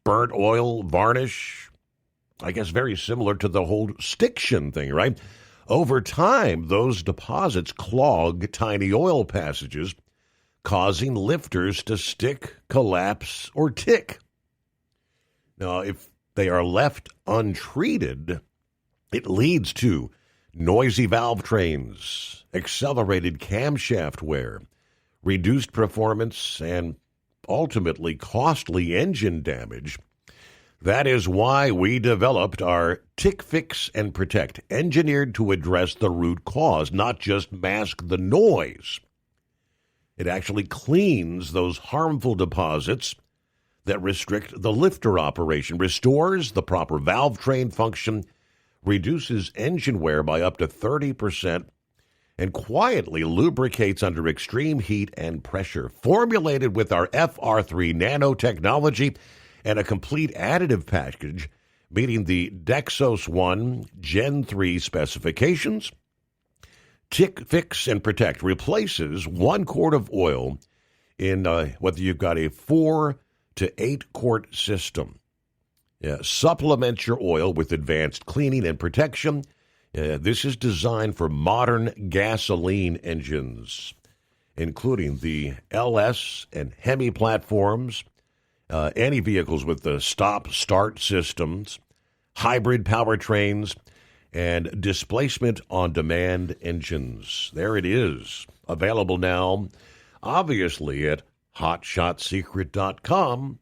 Burnt oil, varnish, I guess very similar to the whole stiction thing, right? Over time, those deposits clog tiny oil passages, causing lifters to stick, collapse, or tick. Now, if they are left untreated, it leads to noisy valve trains, accelerated camshaft wear, reduced performance, and ultimately costly engine damage. That is why we developed our Tick Fix and Protect, engineered to address the root cause, not just mask the noise. It actually cleans those harmful deposits that restrict the lifter operation, restores the proper valve train function, reduces engine wear by up to 30%, and quietly lubricates under extreme heat and pressure. Formulated with our FR3 nanotechnology and a complete additive package meeting the Dexos 1 Gen 3 specifications, Tick Fix and Protect replaces 1 quart of oil in whether you've got a 4 to 8 quart system. Supplement your oil with advanced cleaning and protection, This is designed for modern gasoline engines, including the LS and Hemi platforms, any vehicles with the stop-start systems, hybrid powertrains, and displacement-on-demand engines. There it is, available now, obviously, at HotShotSecret.com.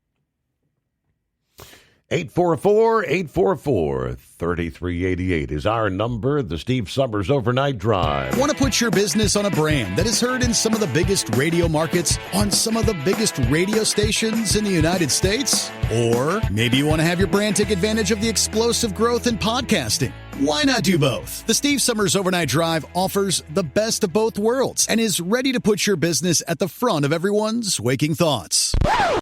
844-844-3388 is our number, the Steve Summers Overnight Drive. Want to put your business on a brand that is heard in some of the biggest radio markets, on some of the biggest radio stations in the United States? Or maybe you want to have your brand take advantage of the explosive growth in podcasting. Why not do both? The Steve Summers Overnight Drive offers the best of both worlds and is ready to put your business at the front of everyone's waking thoughts.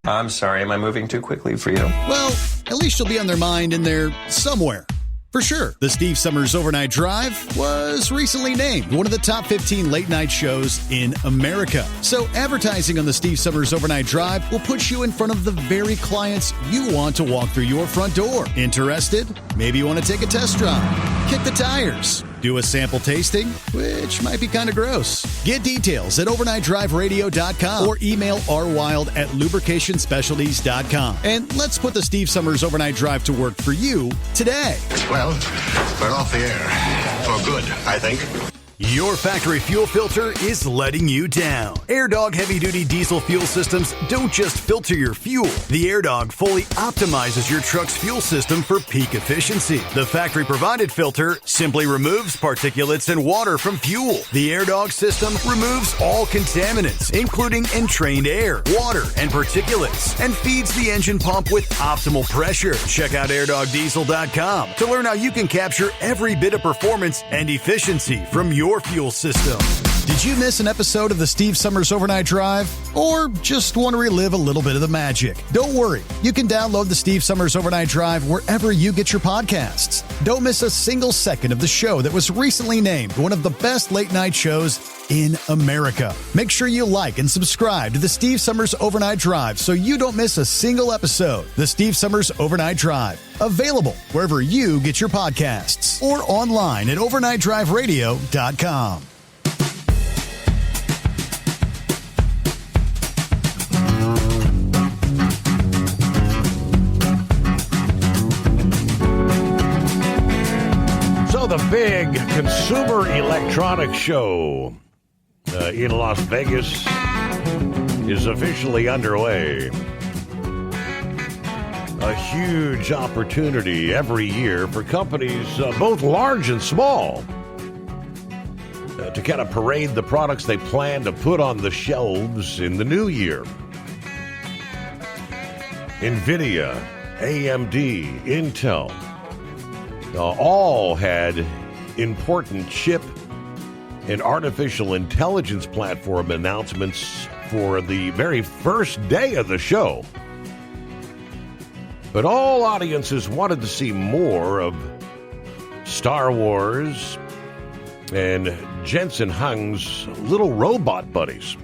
I'm sorry, am I moving too quickly for you? Well, at least you'll be on their mind in there somewhere. For sure, the Steve Summers Overnight Drive was recently named one of the top 15 late-night shows in America. So advertising on the Steve Summers Overnight Drive will put you in front of the very clients you want to walk through your front door. Interested? Maybe you want to take a test drive, kick the tires, do a sample tasting, which might be kind of gross. Get details at overnightdriveradio.com or email rwild@lubricationspecialties.com. And let's put the Steve Summers Overnight Drive to work for you today. Well, we're off the air. For good, I think. Your factory fuel filter is letting you down. AirDog heavy-duty diesel fuel systems don't just filter your fuel. The AirDog fully optimizes your truck's fuel system for peak efficiency. The factory-provided filter simply removes particulates and water from fuel. The AirDog system removes all contaminants, including entrained air, water, and particulates, and feeds the engine pump with optimal pressure. Check out airdogdiesel.com to learn how you can capture every bit of performance and efficiency from your fuel system. Did you miss an episode of the Steve Summers Overnight Drive? Or just want to relive a little bit of the magic? Don't worry. You can download the Steve Summers Overnight Drive wherever you get your podcasts. Don't miss a single second of the show that was recently named one of the best late-night shows in America. Make sure you like and subscribe to the Steve Summers Overnight Drive so you don't miss a single episode. The Steve Summers Overnight Drive, available wherever you get your podcasts or online at overnightdriveradio.com. So the big Consumer Electronics Show in Las Vegas is officially underway. A huge opportunity every year for companies, both large and small, to kind of parade the products they plan to put on the shelves in the new year. NVIDIA, AMD, Intel, all had important chip and artificial intelligence platform announcements for the very first day of the show. But all audiences wanted to see more of Star Wars and Jensen Huang's little robot buddies.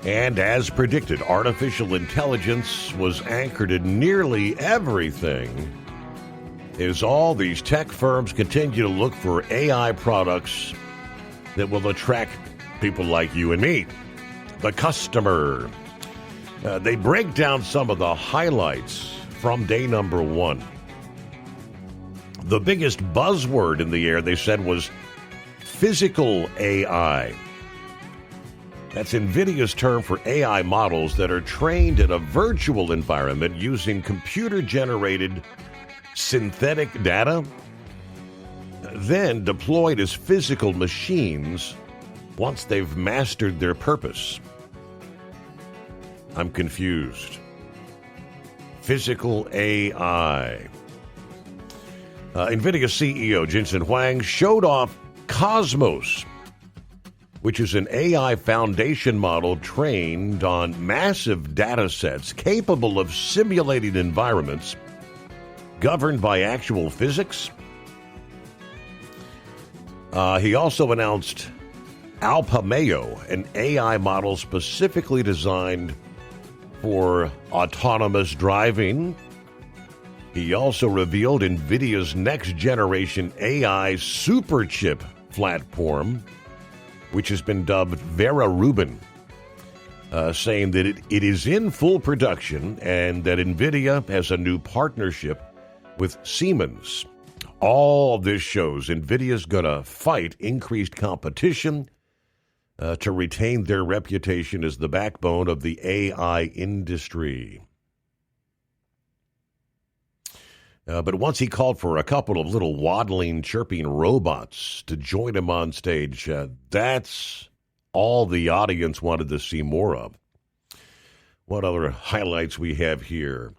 And as predicted, artificial intelligence was anchored in nearly everything as all these tech firms continue to look for AI products that will attract people like you and me, the customer. They break down some of the highlights from day number one. The biggest buzzword in the air, they said, was physical AI. That's NVIDIA's term for AI models that are trained in a virtual environment using computer-generated synthetic data, then deployed as physical machines once they've mastered their purpose. I'm confused. Physical AI. NVIDIA CEO Jensen Huang showed off Cosmos, which is an AI foundation model trained on massive data sets capable of simulating environments governed by actual physics. He also announced Alpamayo, an AI model specifically designed for autonomous driving. He also revealed NVIDIA's next-generation AI superchip platform, which has been dubbed Vera Rubin, saying that it is in full production and that NVIDIA has a new partnership with Siemens. All this shows NVIDIA's going to fight increased competition to retain their reputation as the backbone of the AI industry. But once he called for a couple of little waddling, chirping robots to join him on stage, that's all the audience wanted to see more of. What other highlights we have here?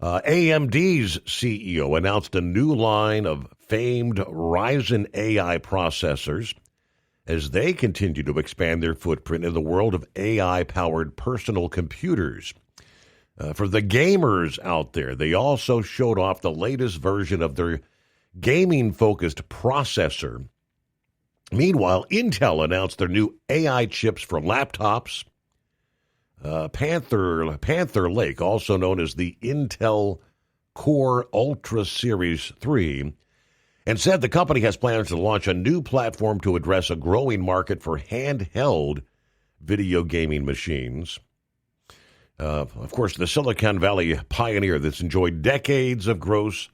AMD's CEO announced a new line of famed Ryzen AI processors as they continue to expand their footprint in the world of AI-powered personal computers. For the gamers out there, they also showed off the latest version of their gaming-focused processor. Meanwhile, Intel announced their new AI chips for laptops. Panther Lake, also known as the Intel Core Ultra Series 3, and said the company has plans to launch a new platform to address a growing market for handheld video gaming machines. Of course, the Silicon Valley pioneer that's enjoyed decades of growth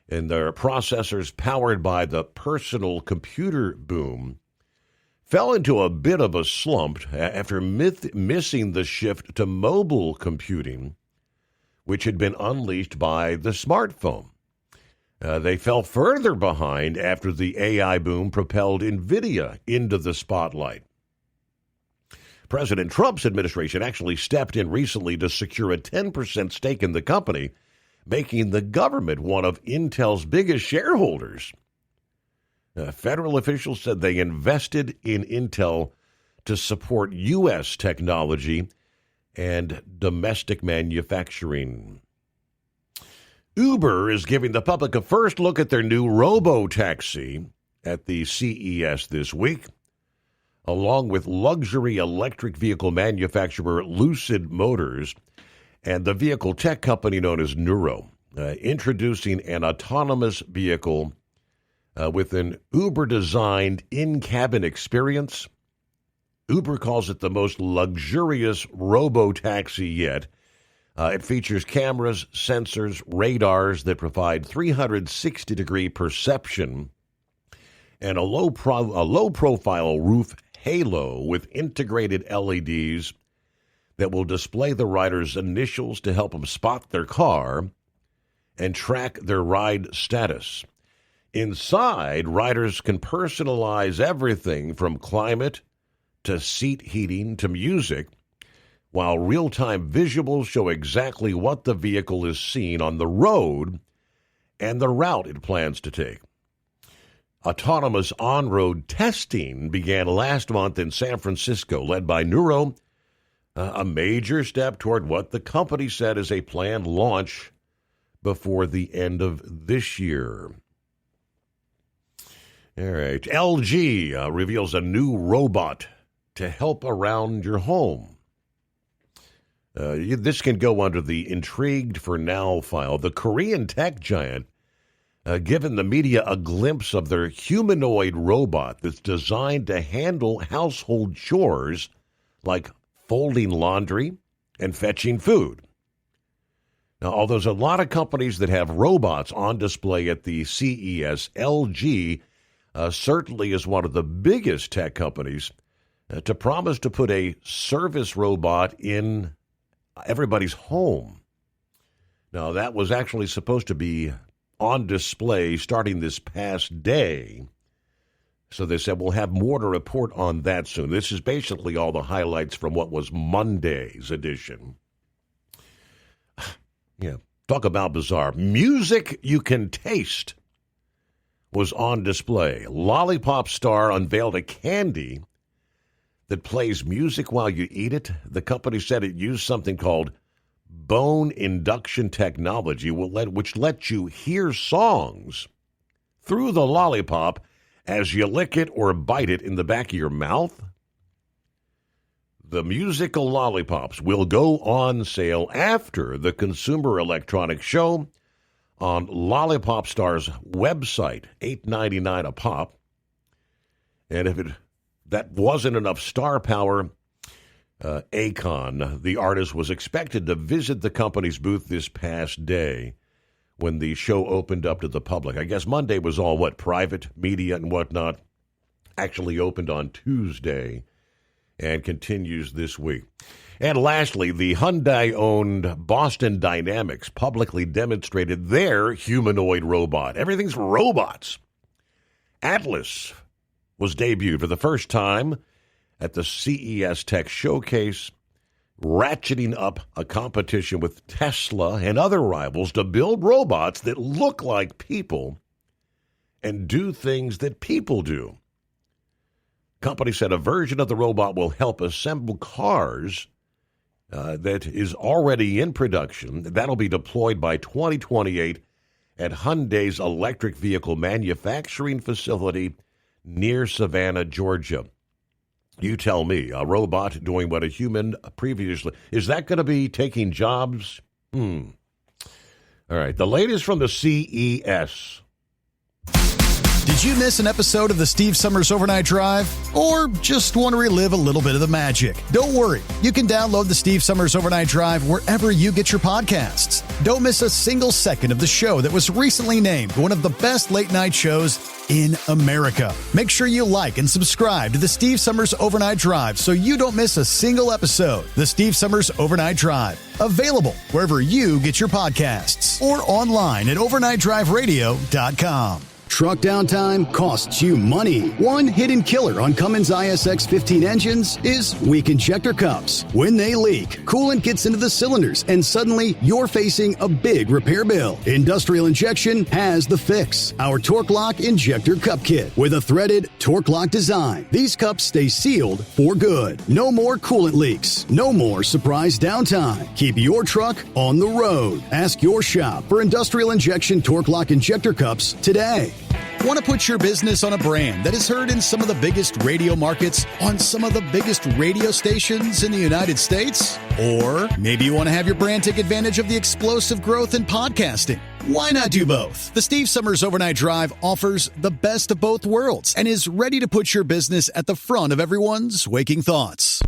in their processors powered by the personal computer boom fell into a bit of a slump after missing the shift to mobile computing, which had been unleashed by the smartphone. They fell further behind after the AI boom propelled NVIDIA into the spotlight. President Trump's administration actually stepped in recently to secure a 10% stake in the company, making the government one of Intel's biggest shareholders. Federal officials said they invested in Intel to support U.S. technology and domestic manufacturing. Uber is giving the public a first look at their new robo-taxi at the CES this week, along with luxury electric vehicle manufacturer Lucid Motors and the vehicle tech company known as Nuro, introducing an autonomous vehicle with an Uber-designed in-cabin experience. Uber calls it the most luxurious robo-taxi yet. It features cameras, sensors, radars that provide 360-degree perception and a low-profile roof halo with integrated LEDs that will display the rider's initials to help them spot their car and track their ride status. Inside, riders can personalize everything from climate to seat heating to music, while real-time visuals show exactly what the vehicle is seeing on the road and the route it plans to take. Autonomous on-road testing began last month in San Francisco, led by Nuro, a major step toward what the company said is a planned launch before the end of this year. All right. LG reveals a new robot to help around your home. This can go under the Intrigued for Now file. The Korean tech giant given the media a glimpse of their humanoid robot that's designed to handle household chores like folding laundry and fetching food. Now, although there's a lot of companies that have robots on display at the CES, LG certainly is one of the biggest tech companies to promise to put a service robot in everybody's home. Now, that was actually supposed to be on display starting this past day. So they said we'll have more to report on that soon. This is basically all the highlights from what was Monday's edition. Yeah, talk about bizarre. Music you can taste was on display. Lollipop Star unveiled a candy that plays music while you eat it. The company said it used something called bone induction technology, which lets you hear songs through the lollipop as you lick it or bite it in the back of your mouth. The musical lollipops will go on sale after the Consumer Electronics Show on Lollipop Star's website, $8.99 a pop. And if that wasn't enough star power, Akon, the artist, was expected to visit the company's booth this past day when the show opened up to the public. I guess Monday was all, private media and whatnot. Actually opened on Tuesday and continues this week. And lastly, the Hyundai-owned Boston Dynamics publicly demonstrated their humanoid robot. Everything's robots. Atlas was debuted for the first time at the CES Tech Showcase, ratcheting up a competition with Tesla and other rivals to build robots that look like people and do things that people do. Company said a version of the robot will help assemble cars that is already in production. That'll be deployed by 2028 at Hyundai's electric vehicle manufacturing facility near Savannah, Georgia. You tell me, a robot doing what a human previously... Is that going to be taking jobs? All right, the latest from the CES. Did you miss an episode of the Steve Summers Overnight Drive? Or just want to relive a little bit of the magic? Don't worry. You can download the Steve Summers Overnight Drive wherever you get your podcasts. Don't miss a single second of the show that was recently named one of the best late-night shows in America. Make sure you like and subscribe to the Steve Summers Overnight Drive so you don't miss a single episode. The Steve Summers Overnight Drive. Available wherever you get your podcasts or online at overnightdriveradio.com. Truck downtime costs you money. One hidden killer on Cummins ISX 15 engines is weak injector cups. When they leak, coolant gets into the cylinders and suddenly you're facing a big repair bill. Industrial Injection has the fix. Our Torque Lock Injector Cup Kit with a threaded Torque Lock design. These cups stay sealed for good. No more coolant leaks. No more surprise downtime. Keep your truck on the road. Ask your shop for Industrial Injection Torque Lock Injector Cups today. Want to put your business on a brand that is heard in some of the biggest radio markets on some of the biggest radio stations in the United States? Or maybe you want to have your brand take advantage of the explosive growth in podcasting. Why not do both? The Steve Summers Overnight Drive offers the best of both worlds and is ready to put your business at the front of everyone's waking thoughts.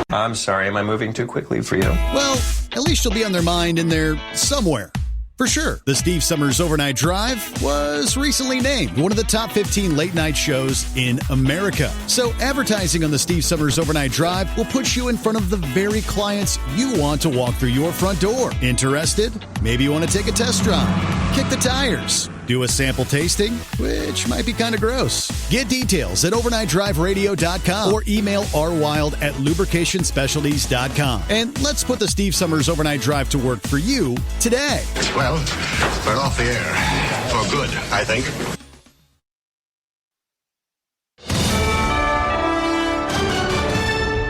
I'm sorry, am I moving too quickly for you? Well, at least you'll be on their mind in there somewhere. For sure, the Steve Summers Overnight Drive was recently named one of the top 15 late-night shows in America. So advertising on the Steve Summers Overnight Drive will put you in front of the very clients you want to walk through your front door. Interested? Maybe you want to take a test drive, kick the tires, do a sample tasting, which might be kind of gross. Get details at overnightdriveradio.com or email rwild@lubricationspecialties.com. And let's put the Steve Summers Overnight Drive to work for you today. Well, we're off the air. For good, I think.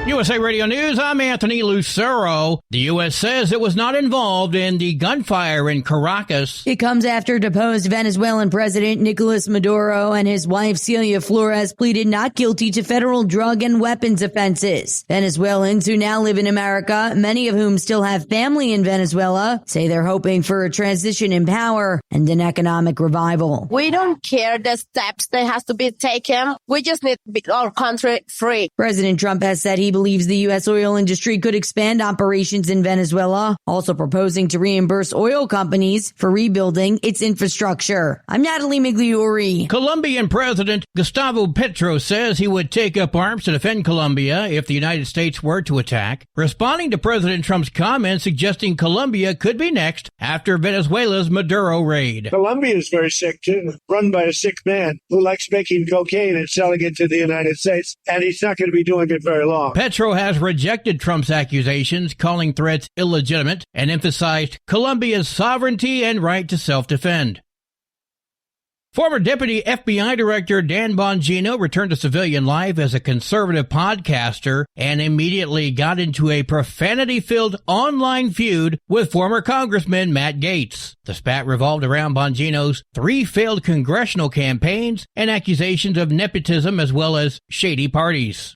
USA Radio News, I'm Anthony Lucero. The U.S. says it was not involved in the gunfire in Caracas. It comes after deposed Venezuelan President Nicolas Maduro and his wife Celia Flores pleaded not guilty to federal drug and weapons offenses. Venezuelans who now live in America, many of whom still have family in Venezuela, say they're hoping for a transition in power and an economic revival. We don't care the steps that has to be taken. We just need to be our country free. President Trump has said he believes the U.S. oil industry could expand operations in Venezuela, also proposing to reimburse oil companies for rebuilding its infrastructure. I'm Natalie Migliori. Colombian President Gustavo Petro says he would take up arms to defend Colombia if the United States were to attack, responding to President Trump's comments suggesting Colombia could be next after Venezuela's Maduro raid. Colombia is very sick, too, run by a sick man who likes making cocaine and selling it to the United States, and he's not going to be doing it very long. Petro has rejected Trump's accusations, calling threats illegitimate, and emphasized Colombia's sovereignty and right to self-defend. Former Deputy FBI Director Dan Bongino returned to civilian life as a conservative podcaster and immediately got into a profanity-filled online feud with former Congressman Matt Gaetz. The spat revolved around Bongino's 3 failed congressional campaigns and accusations of nepotism as well as shady parties.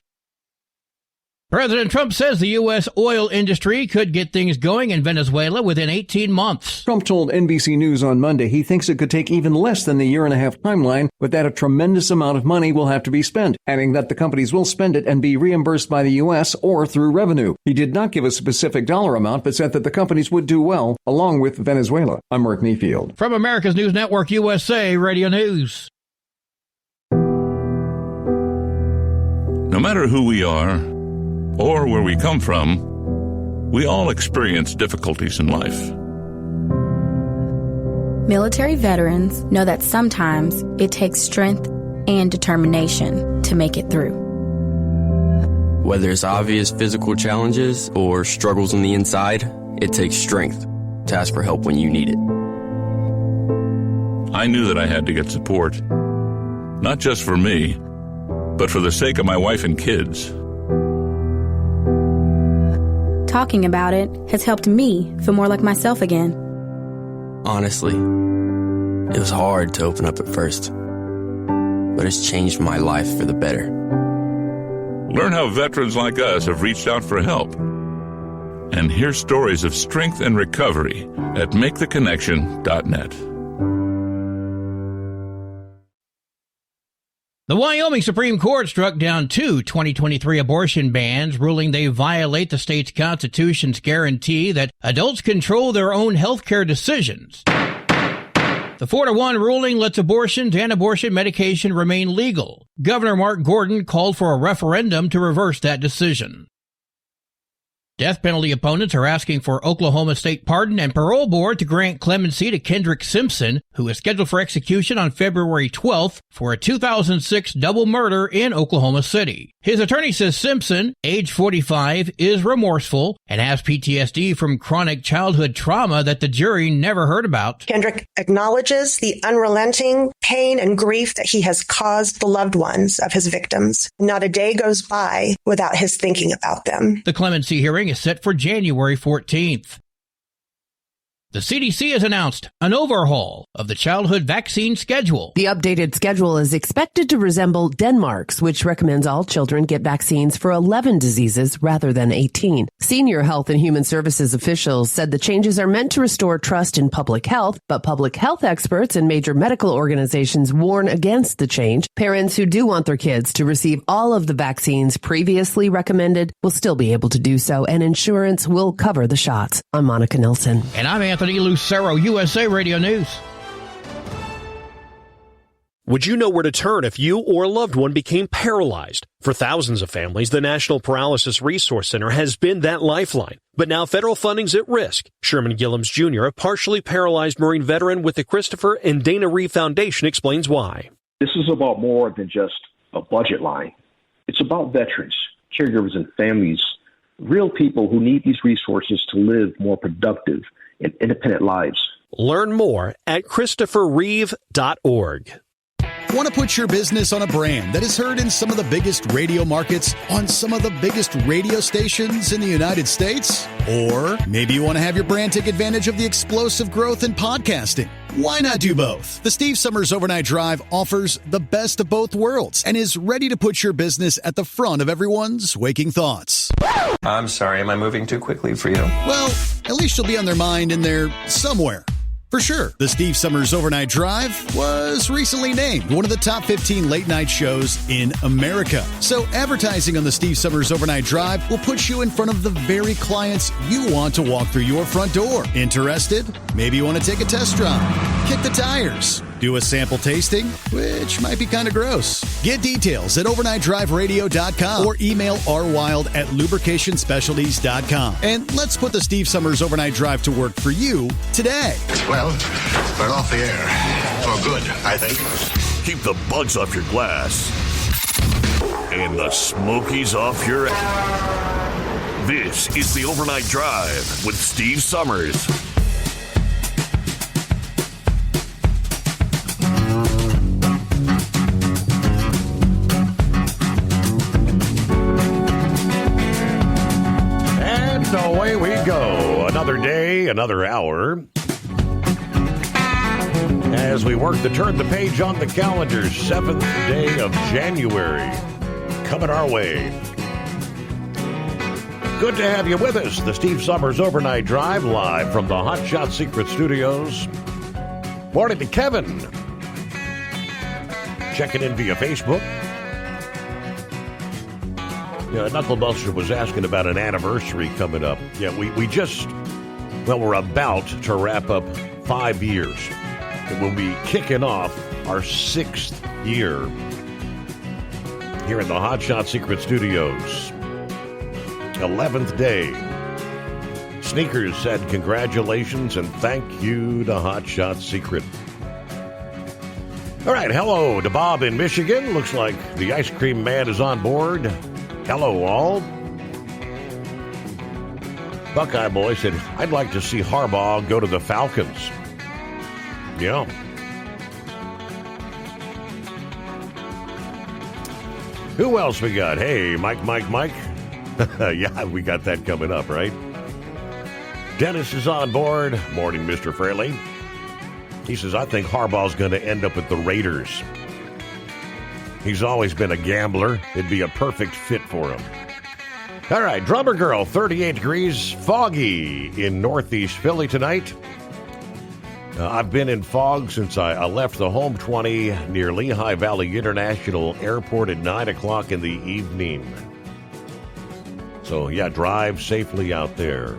President Trump says the U.S. oil industry could get things going in Venezuela within 18 months. Trump told NBC News on Monday he thinks it could take even less than the year-and-a-half timeline, but that a tremendous amount of money will have to be spent, adding that the companies will spend it and be reimbursed by the U.S. or through revenue. He did not give a specific dollar amount, but said that the companies would do well, along with Venezuela. I'm Mark Mayfield. From America's News Network USA Radio News. No matter who we are or where we come from, we all experience difficulties in life. Military veterans know that sometimes it takes strength and determination to make it through. Whether it's obvious physical challenges or struggles on the inside, it takes strength to ask for help when you need it. I knew that I had to get support, not just for me, but for the sake of my wife and kids. Talking about it has helped me feel more like myself again. Honestly, it was hard to open up at first, but it's changed my life for the better. Learn how veterans like us have reached out for help. And hear stories of strength and recovery at MakeTheConnection.net. The Wyoming Supreme Court struck down 2 2023 abortion bans, ruling they violate the state's constitution's guarantee that adults control their own health care decisions. The 4-1 ruling lets abortions and abortion medication remain legal. Governor Mark Gordon called for a referendum to reverse that decision. Death penalty opponents are asking for Oklahoma State Pardon and Parole Board to grant clemency to Kendrick Simpson, who is scheduled for execution on February 12th for a 2006 double murder in Oklahoma City. His attorney says Simpson, age 45, is remorseful and has PTSD from chronic childhood trauma that the jury never heard about. Kendrick acknowledges the unrelenting pain and grief that he has caused the loved ones of his victims. Not a day goes by without his thinking about them. The clemency hearing is set for January 14th. The CDC has announced an overhaul of the childhood vaccine schedule. The updated schedule is expected to resemble Denmark's, which recommends all children get vaccines for 11 diseases rather than 18. Senior Health and Human Services officials said the changes are meant to restore trust in public health, but public health experts and major medical organizations warn against the change. Parents who do want their kids to receive all of the vaccines previously recommended will still be able to do so, and insurance will cover the shots. I'm Monica Nilsson. And I'm Anthony Lucero, USA Radio News. Would you know where to turn if you or a loved one became paralyzed? For thousands of families, the National Paralysis Resource Center has been that lifeline. But now federal funding's at risk. Sherman Gillums Jr., a partially paralyzed Marine veteran with the Christopher and Dana Reeve Foundation, explains why. This is about more than just a budget line. It's about veterans, caregivers, and families, real people who need these resources to live more productive and independent lives. Learn more at ChristopherReeve.org. Want to put your business on a brand that is heard in some of the biggest radio markets on some of the biggest radio stations in the United States? Or maybe you want to have your brand take advantage of the explosive growth in podcasting. Why not do both? The Steve Summers Overnight Drive offers the best of both worlds and is ready to put your business at the front of everyone's waking thoughts. I'm sorry, am I moving too quickly for you? Well, at least you'll be on their mind in there somewhere. For sure, the Steve Summers Overnight Drive was recently named one of the top 15 late-night shows in America. So advertising on the Steve Summers Overnight Drive will put you in front of the very clients you want to walk through your front door. Interested? Maybe you want to take a test drive, kick the tires, do a sample tasting, which might be kind of gross. Get details at overnightdriveradio.com or email rwild@lubricationspecialties.com. And let's put the Steve Summers Overnight Drive to work for you today. Well, we're off the air. For good, I think. Keep the bugs off your glass and the smokies off your ass. This is the Overnight Drive with Steve Summers. And away we go. Another day, another hour. As we work to turn the page on the calendar, 7th day of January, coming our way. Good to have you with us. The Steve Summers Overnight Drive, live from the Hot Shot Secret Studios. Morning to Kevin. Checking in via Facebook. Yeah, Knuckle Buster was asking about an anniversary coming up. Yeah, we're about to wrap up 5 years. And we'll be kicking off our 6th year here in the Hot Shot Secret Studios. 11th day. Sneakers said congratulations and thank you to Hot Shot Secret. All right, hello to Bob in Michigan. Looks like the ice cream man is on board. Hello, all. Buckeye Boy said, I'd like to see Harbaugh go to the Falcons. Yeah. Who else we got? Hey, Mike. Yeah, we got that coming up, right? Dennis is on board. Morning, Mr. Fraley. He says, I think Harbaugh's going to end up with the Raiders. He's always been a gambler. It'd be a perfect fit for him. All right, Drummer Girl, 38 degrees, foggy in northeast Philly tonight. I've been in fog since I left the Home 20 near Lehigh Valley International Airport at 9 o'clock in the evening. So, yeah, drive safely out there.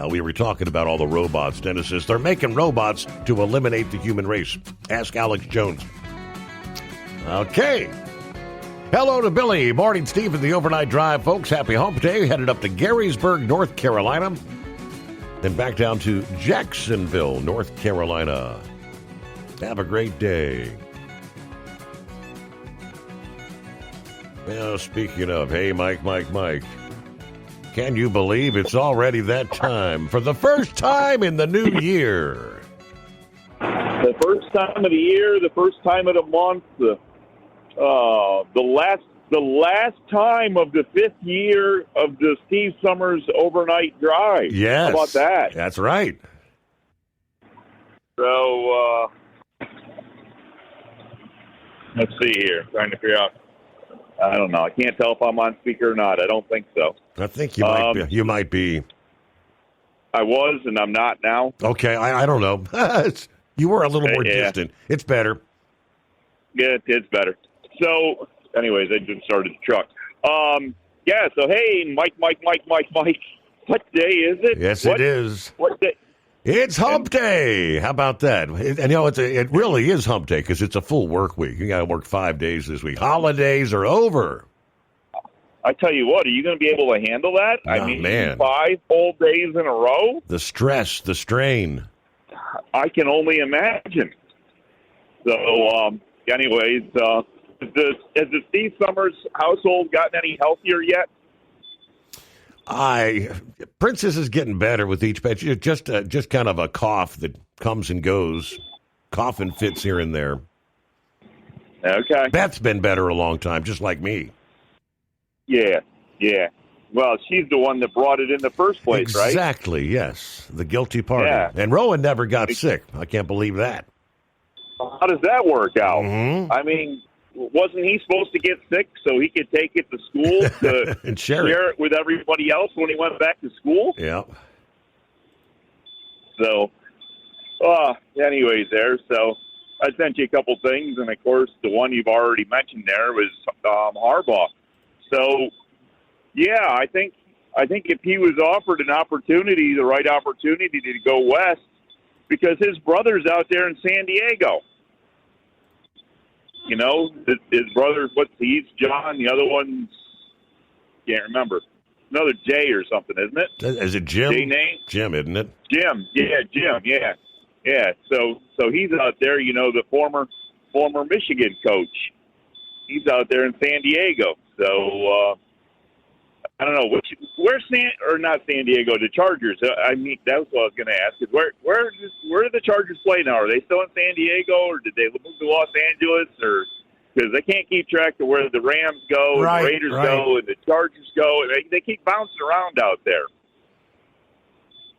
We were talking about all the robots. Dennis says they're making robots to eliminate the human race. Ask Alex Jones. Okay. Hello to Billy. Morning, Steve, and the Overnight Drive, folks. Happy Hump Day. Headed up to Garysburg, North Carolina. Then back down to Jacksonville, North Carolina. Have a great day. Well, speaking of, hey, Mike. Can you believe it's already that time for the first time in the new year? The first time of the year, the first time of the month, the last time of the 5th year of the Steve Summers Overnight Drive. Yes. How about that? That's right. So, let's see here. Trying to figure out. I don't know. I can't tell if I'm on speaker or not. I don't think so. I think you might be. You might be. I was, and I'm not now. Okay, I don't know. You were a little more distant. It's better. Yeah, it's better. So, anyways, I just started the truck. Yeah, so, hey, Mike. What day is it? Yes, it is. What day? It's Hump Day. How about that? And it really is Hump Day because it's a full work week. You got to work 5 days this week. Holidays are over. I tell you what, are you going to be able to handle that? Oh, man. 5 whole days in a row? The stress, the strain. I can only imagine. So, anyways, has the Steve Summers household gotten any healthier yet? Princess is getting better with each patch. Just kind of a cough that comes and goes. Cough and fits here and there. Okay. Beth's been better a long time, just like me. Yeah. Well, she's the one that brought it in the first place, right? Exactly, yes. The guilty party. Yeah. And Rowan never got sick. I can't believe that. How does that work out? Mm-hmm. I mean, wasn't he supposed to get sick so he could take it to school to and share it with everybody else when he went back to school? Yeah. So, anyways, so I sent you a couple things, and of course, the one you've already mentioned there was Harbaugh. So, yeah, I think if he was offered an opportunity, the right opportunity to go west, because his brother's out there in San Diego. You know, his brother, he's John, the other one's, can't remember. Another J or something, isn't it? Is it Jim? J name? Jim, isn't it? Jim, yeah. So he's out there, you know, the former Michigan coach. He's out there in San Diego. So, I don't know, where's not San Diego, the Chargers. I mean, that's what I was going to ask. Is where do the Chargers play now? Are they still in San Diego, or did they move to Los Angeles? Or because they can't keep track of where the Rams go, and the Raiders go, and the Chargers go. They keep bouncing around out there.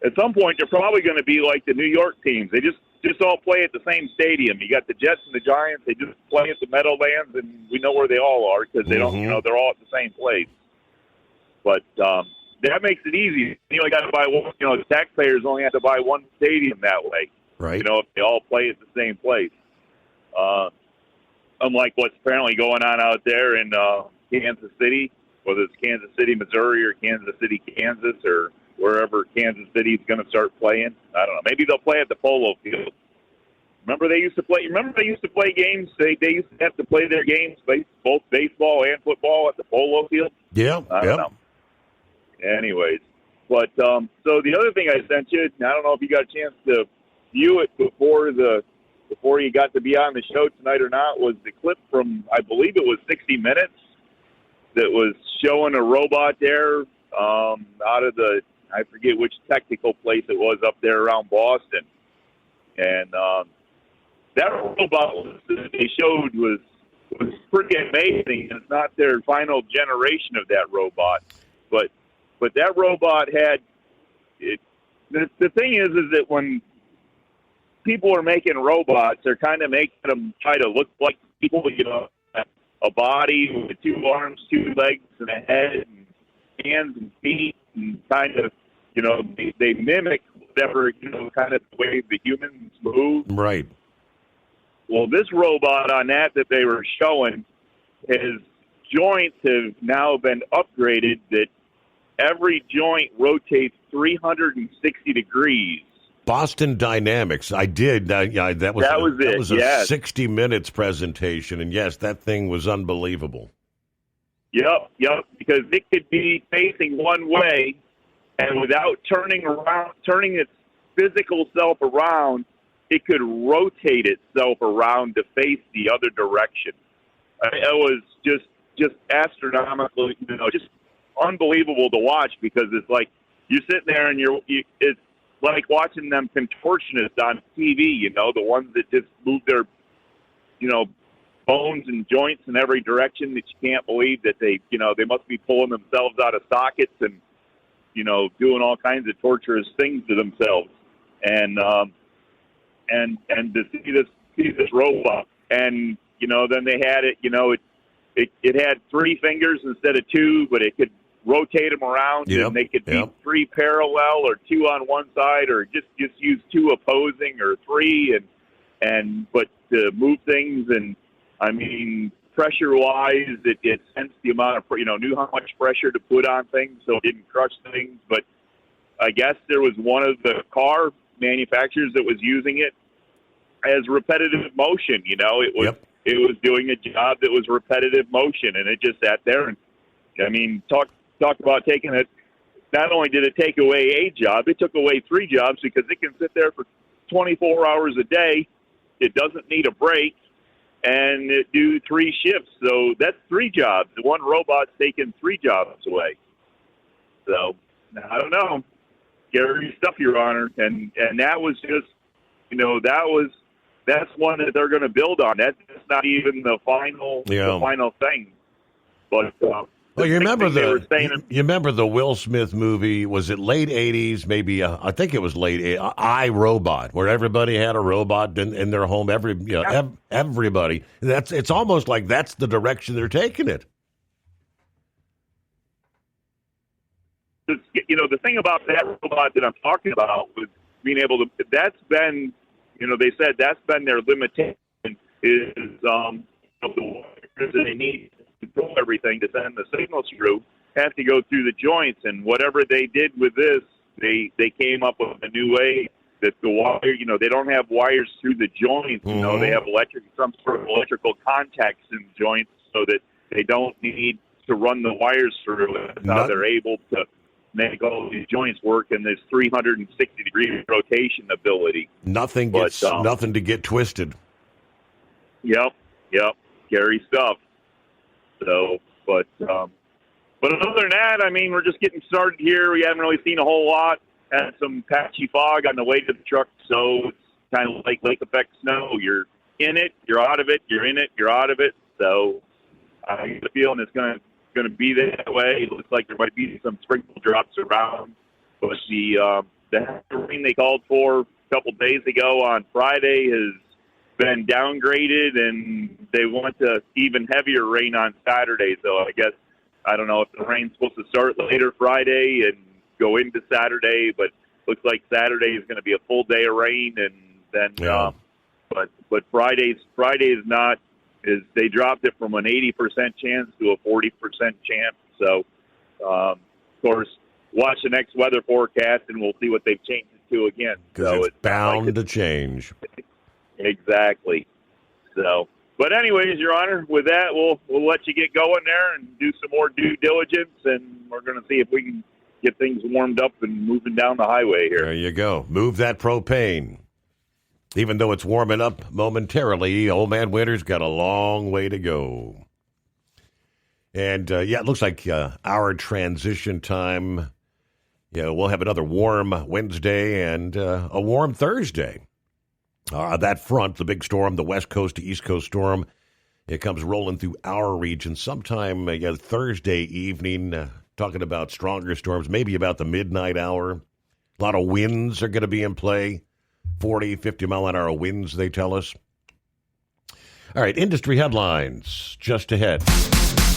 At some point, they're probably going to be like the New York teams. They just just all play at the same stadium. You got the Jets and the Giants. They just play at the Meadowlands, and we know where they all are because they don't, they're all at the same place. But that makes it easy. You only got to buy one. The taxpayers only have to buy one stadium that way. Right. If they all play at the same place. Unlike what's apparently going on out there in Kansas City, whether it's Kansas City, Missouri, or Kansas City, Kansas, or wherever Kansas City is going to start playing. I don't know. Maybe they'll play at the Polo Field. Remember they used to play games? They used to have to play their games, both baseball and football, at the Polo Field. Yeah. I don't know. Anyways, but so the other thing I sent you, I don't know if you got a chance to view it before you got to be on the show tonight or not, was the clip from, I believe it was 60 Minutes, that was showing a robot there out of the, I forget which technical place it was up there around Boston. And that robot that they showed was pretty amazing. It's not their final generation of that robot, but that robot had it. The thing is that when people are making robots, they're kind of making them try to look like people, a body with 2 arms, 2 legs, and a head, and hands and feet, and kind of, they mimic whatever, kind of the way the humans move. Right. Well, this robot on that they were showing, his joints have now been upgraded that every joint rotates 360 degrees. Boston Dynamics. I did. That was a 60 Minutes presentation, and yes, that thing was unbelievable. Yep, because it could be facing one way, and without turning its physical self around, it could rotate itself around to face the other direction. It was just astronomical, just unbelievable to watch, because it's like you're sitting there and it's like watching them contortionists on TV, the ones that just move their, bones and joints in every direction that you can't believe that they must be pulling themselves out of sockets and, doing all kinds of torturous things to themselves. And to see this robot, and, then they had it, it had 3 fingers instead of 2, but it could rotate them around, and they could be 3 parallel or 2 on one side, or just use 2 opposing or 3, but to move things, and I mean pressure wise, it sensed the amount of knew how much pressure to put on things so it didn't crush things. But I guess there was one of the car manufacturers that was using it as repetitive motion. It was doing a job that was repetitive motion, and it just sat there and talk about taking it. Not only did it take away a job, it took away 3 jobs, because it can sit there for 24 hours a day. It doesn't need a break, and it do 3 shifts. So that's 3 jobs. The one robot's taking 3 jobs away. So I don't know. Scary stuff, Your Honor. And that was just, that's one that they're going to build on. That's not even the final thing. But well, you remember the Will Smith movie? Was it late 80s? Maybe I think it was late 80s, I, Robot, where everybody had a robot in their home. Everybody. It's almost like that's the direction they're taking it. The thing about that robot that I'm talking about was being able to. That's been, they said that's been their limitation. Is the wires that they need to control everything to send the signals through have to go through the joints, and whatever they did with this, they came up with a new way that the wire, they don't have wires through the joints. They have some sort of electrical contacts in the joints, so that they don't need to run the wires through. That's how they're able to make all these joints work in this 360-degree rotation ability. Nothing to get twisted. Yep, scary stuff. So, but other than that, we're just getting started here. We haven't really seen a whole lot. Had some patchy fog on the way to the truck, so it's kind of like lake effect snow. You're in it, you're out of it, you're in it, you're out of it. So I get the feeling it's going to be that way. It looks like there might be some sprinkle drops around, but the rain they called for couple days ago on Friday has been downgraded, and they want to even heavier rain on Saturday. So I guess, I don't know if the rain's supposed to start later Friday and go into Saturday, but looks like Saturday is going to be a full day of rain, and then but Friday is not, is they dropped it from an 80% chance to a 40% chance. So of course, watch the next weather forecast, and we'll see what they've changed it to again. So it's bound to change. Exactly. So, but anyways, Your Honor, with that, we'll let you get going there and do some more due diligence, and we're going to see if we can get things warmed up and moving down the highway here. There you go. Move that propane. Even though it's warming up momentarily, Old Man Winter's got a long way to go. And, it looks like our transition time, we'll have another warm Wednesday and a warm Thursday. That front, the big storm, the West Coast to East Coast storm, it comes rolling through our region sometime Thursday evening, talking about stronger storms, maybe about the midnight hour. A lot of winds are going to be in play. 40, 50-mile-an-hour winds, they tell us. All right, industry headlines just ahead.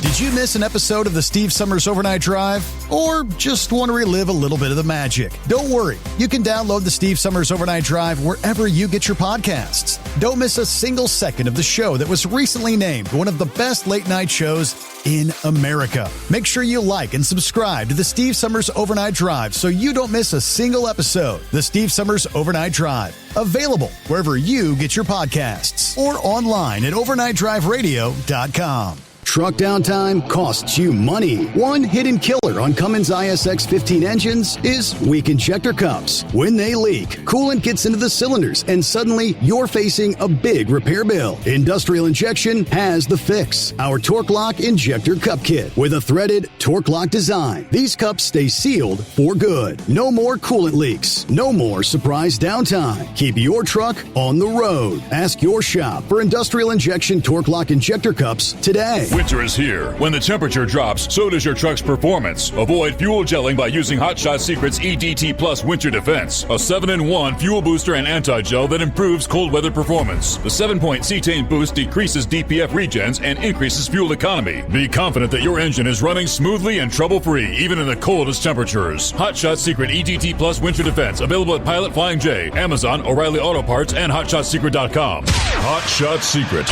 Did you miss an episode of the Steve Summers Overnight Drive? Or just want to relive a little bit of the magic? Don't worry. You can download the Steve Summers Overnight Drive wherever you get your podcasts. Don't miss a single second of the show that was recently named one of the best late-night shows in America. Make sure you like and subscribe to the Steve Summers Overnight Drive so you don't miss a single episode. The Steve Summers Overnight Drive. Available wherever you get your podcasts or online at overnightdriveradio.com. Truck downtime costs you money. One hidden killer on Cummins ISX 15 engines is weak injector cups. When they leak, coolant gets into the cylinders and suddenly you're facing a big repair bill. Industrial Injection has the fix. Our Torque Lock Injector Cup Kit with a threaded Torque Lock design. These cups stay sealed for good. No more coolant leaks. No more surprise downtime. Keep your truck on the road. Ask your shop for Industrial Injection Torque Lock Injector Cups today. Winter is here. When the temperature drops, so does your truck's performance. Avoid fuel gelling by using Hot Shot Secret's EDT Plus Winter Defense, a 7-in-1 fuel booster and anti-gel that improves cold weather performance. The 7-point cetane boost decreases DPF regens and increases fuel economy. Be confident that your engine is running smoothly and trouble-free, even in the coldest temperatures. Hot Shot Secret EDT Plus Winter Defense, available at Pilot Flying J, Amazon, O'Reilly Auto Parts, and HotShotSecret.com. Hot Shot Secret,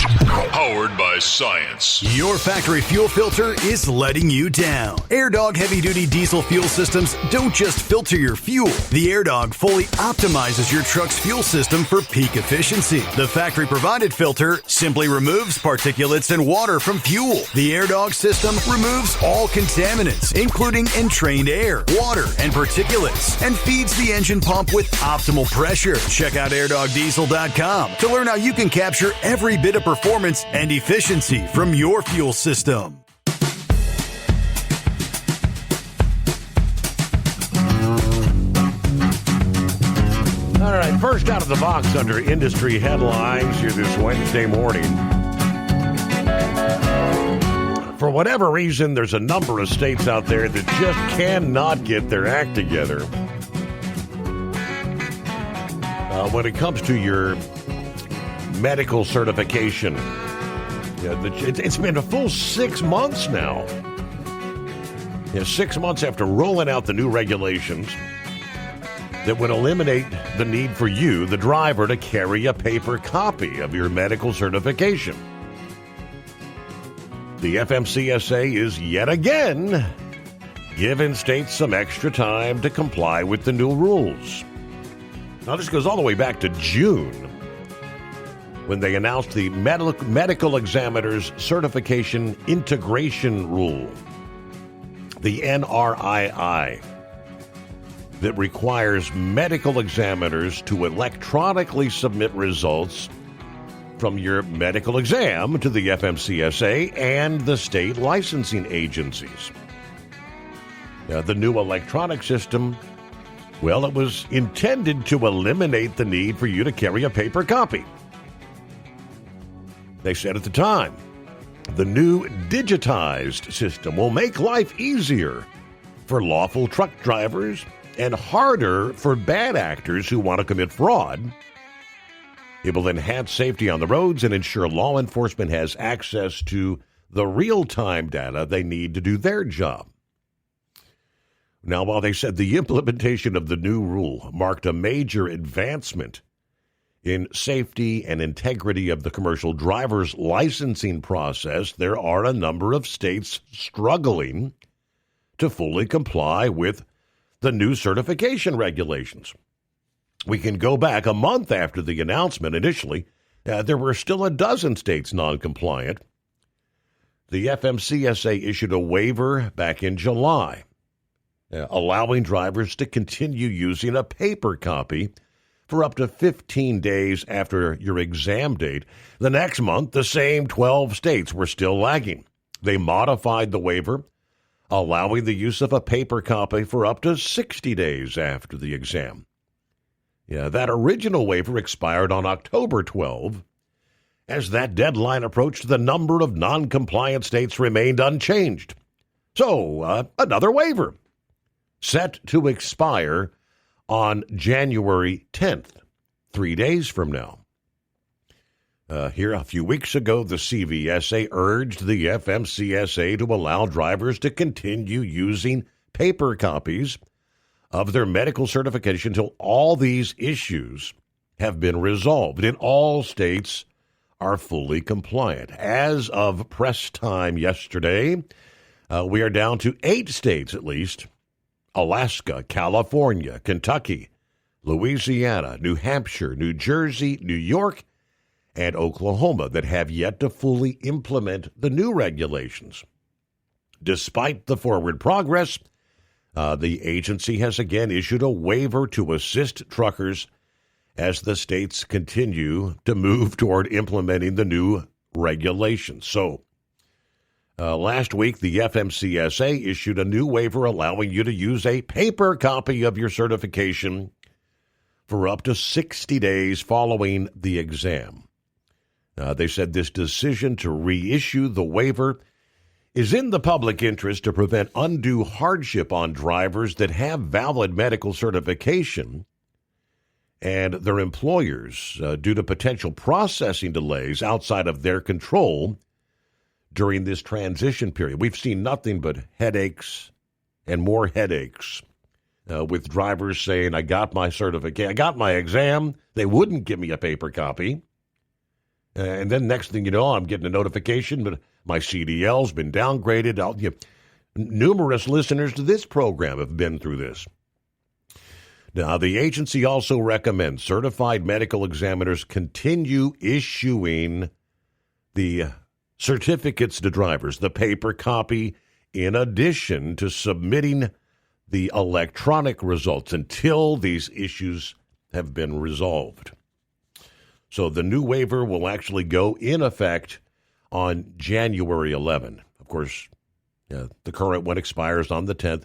powered by science. Your factory fuel filter is letting you down. AirDog heavy-duty diesel fuel systems don't just filter your fuel. The AirDog fully optimizes your truck's fuel system for peak efficiency. The factory-provided filter simply removes particulates and water from fuel. The AirDog system removes all contaminants, including entrained air, water, and particulates, and feeds the engine pump with optimal pressure. Check out airdogdiesel.com to learn how you can capture every bit of performance and efficiency from your fuel system. All right, first out of the box under industry headlines here this Wednesday morning. For whatever reason, there's a number of states out there that just cannot get their act together when it comes to your medical certification. It's been a full 6 months now. 6 months after rolling out the new regulations that would eliminate the need for you, the driver, to carry a paper copy of your medical certification. The FMCSA is yet again giving states some extra time to comply with the new rules. Now, this goes all the way back to June, when they announced the Medical Examiners Certification Integration Rule, the NRII, that requires medical examiners to electronically submit results from your medical exam to the FMCSA and the state licensing agencies. Now, the new electronic system, well, it was intended to eliminate the need for you to carry a paper copy. They said at the time, the new digitized system will make life easier for lawful truck drivers and harder for bad actors who want to commit fraud. It will enhance safety on the roads and ensure law enforcement has access to the real-time data they need to do their job. Now, while they said the implementation of the new rule marked a major advancement in safety and integrity of the commercial driver's licensing process, there are a number of states struggling to fully comply with the new certification regulations. We can go back a month after the announcement. Initially, there were still a dozen states non-compliant. The FMCSA issued a waiver back in July, allowing drivers to continue using a paper copy for up to 15 days after your exam date. The next month, the same 12 states were still lagging. They modified the waiver, allowing the use of a paper copy for up to 60 days after the exam. That original waiver expired on October 12. As that deadline approached, the number of non-compliant states remained unchanged. So, another waiver, set to expire on January 10th, 3 days from now. Here, a few weeks ago, the CVSA urged the FMCSA to allow drivers to continue using paper copies of their medical certification until all these issues have been resolved and all states are fully compliant. As of press time yesterday, we are down to 8 states at least: Alaska, California, Kentucky, Louisiana, New Hampshire, New Jersey, New York, and Oklahoma that have yet to fully implement the new regulations. Despite the forward progress, the agency has again issued a waiver to assist truckers as the states continue to move toward implementing the new regulations. So, last week, the FMCSA issued a new waiver allowing you to use a paper copy of your certification for up to 60 days following the exam. They said this decision to reissue the waiver is in the public interest to prevent undue hardship on drivers that have valid medical certification and their employers due to potential processing delays outside of their control during this transition period. We've seen nothing but headaches and more headaches with drivers saying, I got my certificate, I got my exam. They wouldn't give me a paper copy. And then next thing you know, I'm getting a notification, but my CDL's been downgraded. Numerous listeners to this program have been through this. Now, the agency also recommends certified medical examiners continue issuing the certificates to drivers, the paper copy, in addition to submitting the electronic results until these issues have been resolved. So the new waiver will actually go in effect on January 11. Of course, the current one expires on the 10th.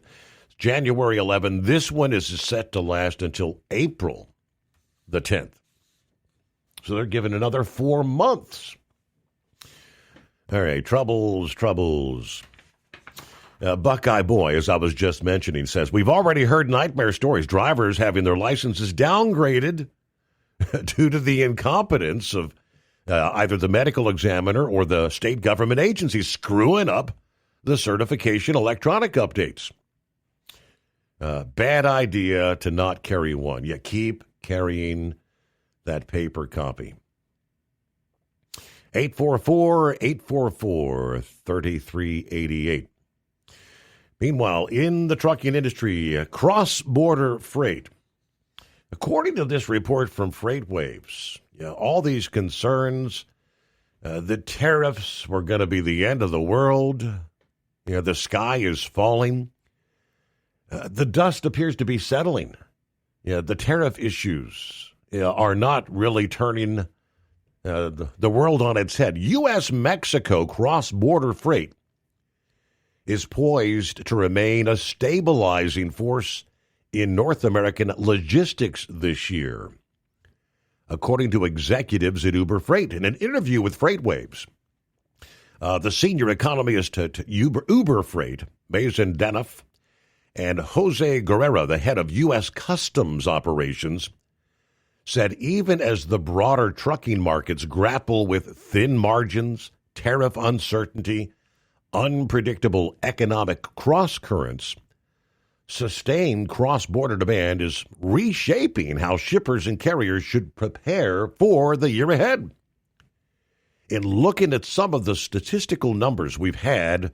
January 11. This one is set to last until April the 10th. So they're given another 4 months. All right, troubles. Buckeye Boy, as I was just mentioning, says, we've already heard nightmare stories. Drivers having their licenses downgraded due to the incompetence of either the medical examiner or the state government agency screwing up the certification electronic updates. Bad idea to not carry one. You keep carrying that paper copy. 844-844-3388. Meanwhile, in the trucking industry, cross-border freight. According to this report from FreightWaves, all these concerns, the tariffs were going to be the end of the world. The sky is falling. The dust appears to be settling. The tariff issues are not really turning the world on its head. U.S.-Mexico cross-border freight is poised to remain a stabilizing force in North American logistics this year, according to executives at Uber Freight. In an interview with FreightWaves, the senior economist at Uber Freight, Mason Denoff, And Jose Guerrero, the head of U.S. Customs Operations, said even as the broader trucking markets grapple with thin margins, tariff uncertainty, unpredictable economic cross-currents, sustained cross-border demand is reshaping how shippers and carriers should prepare for the year ahead. In looking at some of the statistical numbers we've had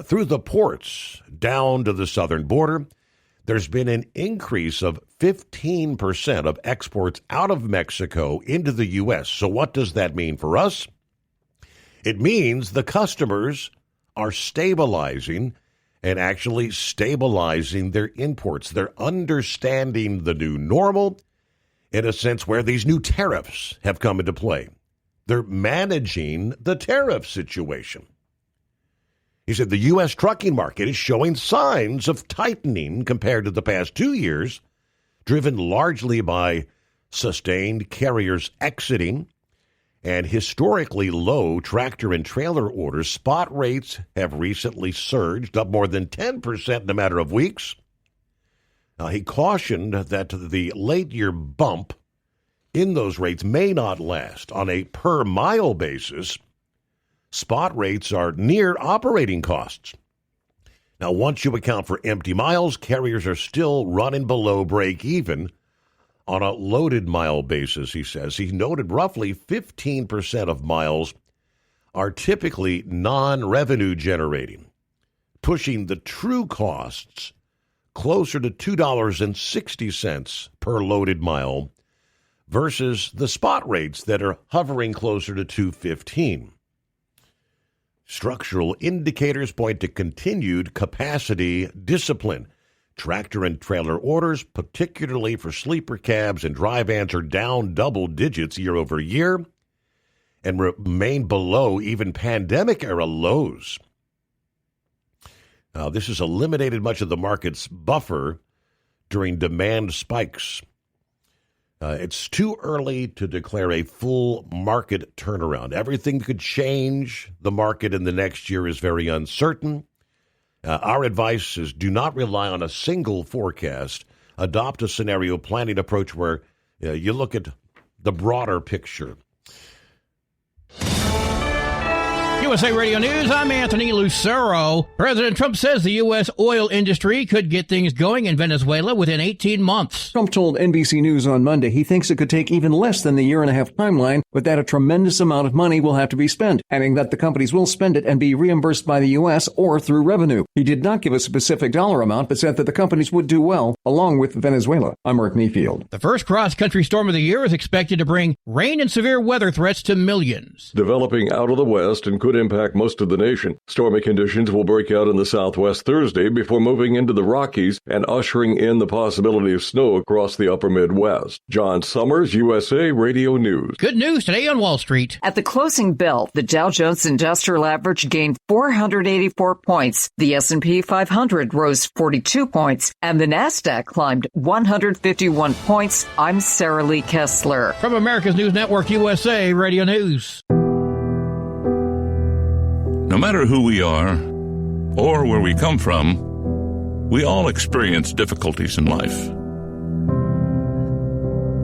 through the ports down to the southern border, there's been an increase of 15% of exports out of Mexico into the U.S. So what does that mean for us? It means the customers are stabilizing and actually stabilizing their imports. They're understanding the new normal in a sense where these new tariffs have come into play. They're managing the tariff situation. He said the U.S. trucking market is showing signs of tightening compared to the past 2 years, driven largely by sustained carriers exiting and historically low tractor and trailer orders. Spot rates have recently surged, up more than 10% in a matter of weeks. He cautioned that the late-year bump in those rates may not last. On a per-mile basis, spot rates are near operating costs. Now, once you account for empty miles, carriers are still running below break-even on a loaded mile basis, he says. He noted roughly 15% of miles are typically non-revenue generating, pushing the true costs closer to $2.60 per loaded mile versus the spot rates that are hovering closer to $2.15. Structural indicators point to continued capacity discipline. Tractor and trailer orders, particularly for sleeper cabs and dry vans, are down double digits year over year and remain below even pandemic-era lows. This has eliminated much of the market's buffer during demand spikes. It's too early to declare a full market turnaround. Everything could change. The market in the next year is very uncertain. Our advice is do not rely on a single forecast. Adopt a scenario planning approach where you look at the broader picture. USA Radio News, I'm Anthony Lucero. President Trump says the U.S. oil industry could get things going in Venezuela within 18 months. Trump told NBC News on Monday he thinks it could take even less than the year-and-a-half timeline, but that a tremendous amount of money will have to be spent, adding that the companies will spend it and be reimbursed by the U.S. or through revenue. He did not give a specific dollar amount, but said that the companies would do well, along with Venezuela. I'm Mark Mayfield. The first cross-country storm of the year is expected to bring rain and severe weather threats to millions. Developing out of the west and could impact most of the nation. Stormy conditions will break out in the southwest Thursday before moving into the Rockies and ushering in the possibility of snow across the upper Midwest. John Summers, USA Radio News. Good news today on Wall Street. At the closing bell, the Dow Jones Industrial Average gained 484 points. The S&P 500 rose 42 points, and the Nasdaq climbed 151 points. I'm Sarah Lee Kessler. From America's News Network, USA Radio News. No matter who we are or where we come from, we all experience difficulties in life.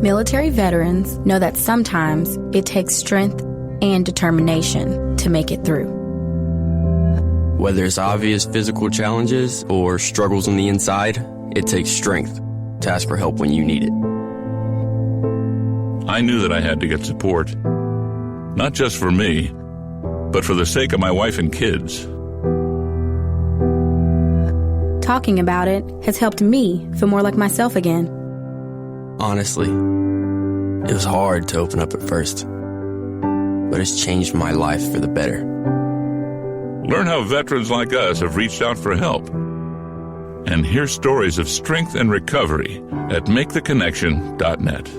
Military veterans know that sometimes it takes strength and determination to make it through. Whether it's obvious physical challenges or struggles on the inside, it takes strength to ask for help when you need it. I knew that I had to get support, not just for me, but for the sake of my wife and kids. Talking about it has helped me feel more like myself again. Honestly, it was hard to open up at first, but it's changed my life for the better. Learn how veterans like us have reached out for help. And hear stories of strength and recovery at MakeTheConnection.net.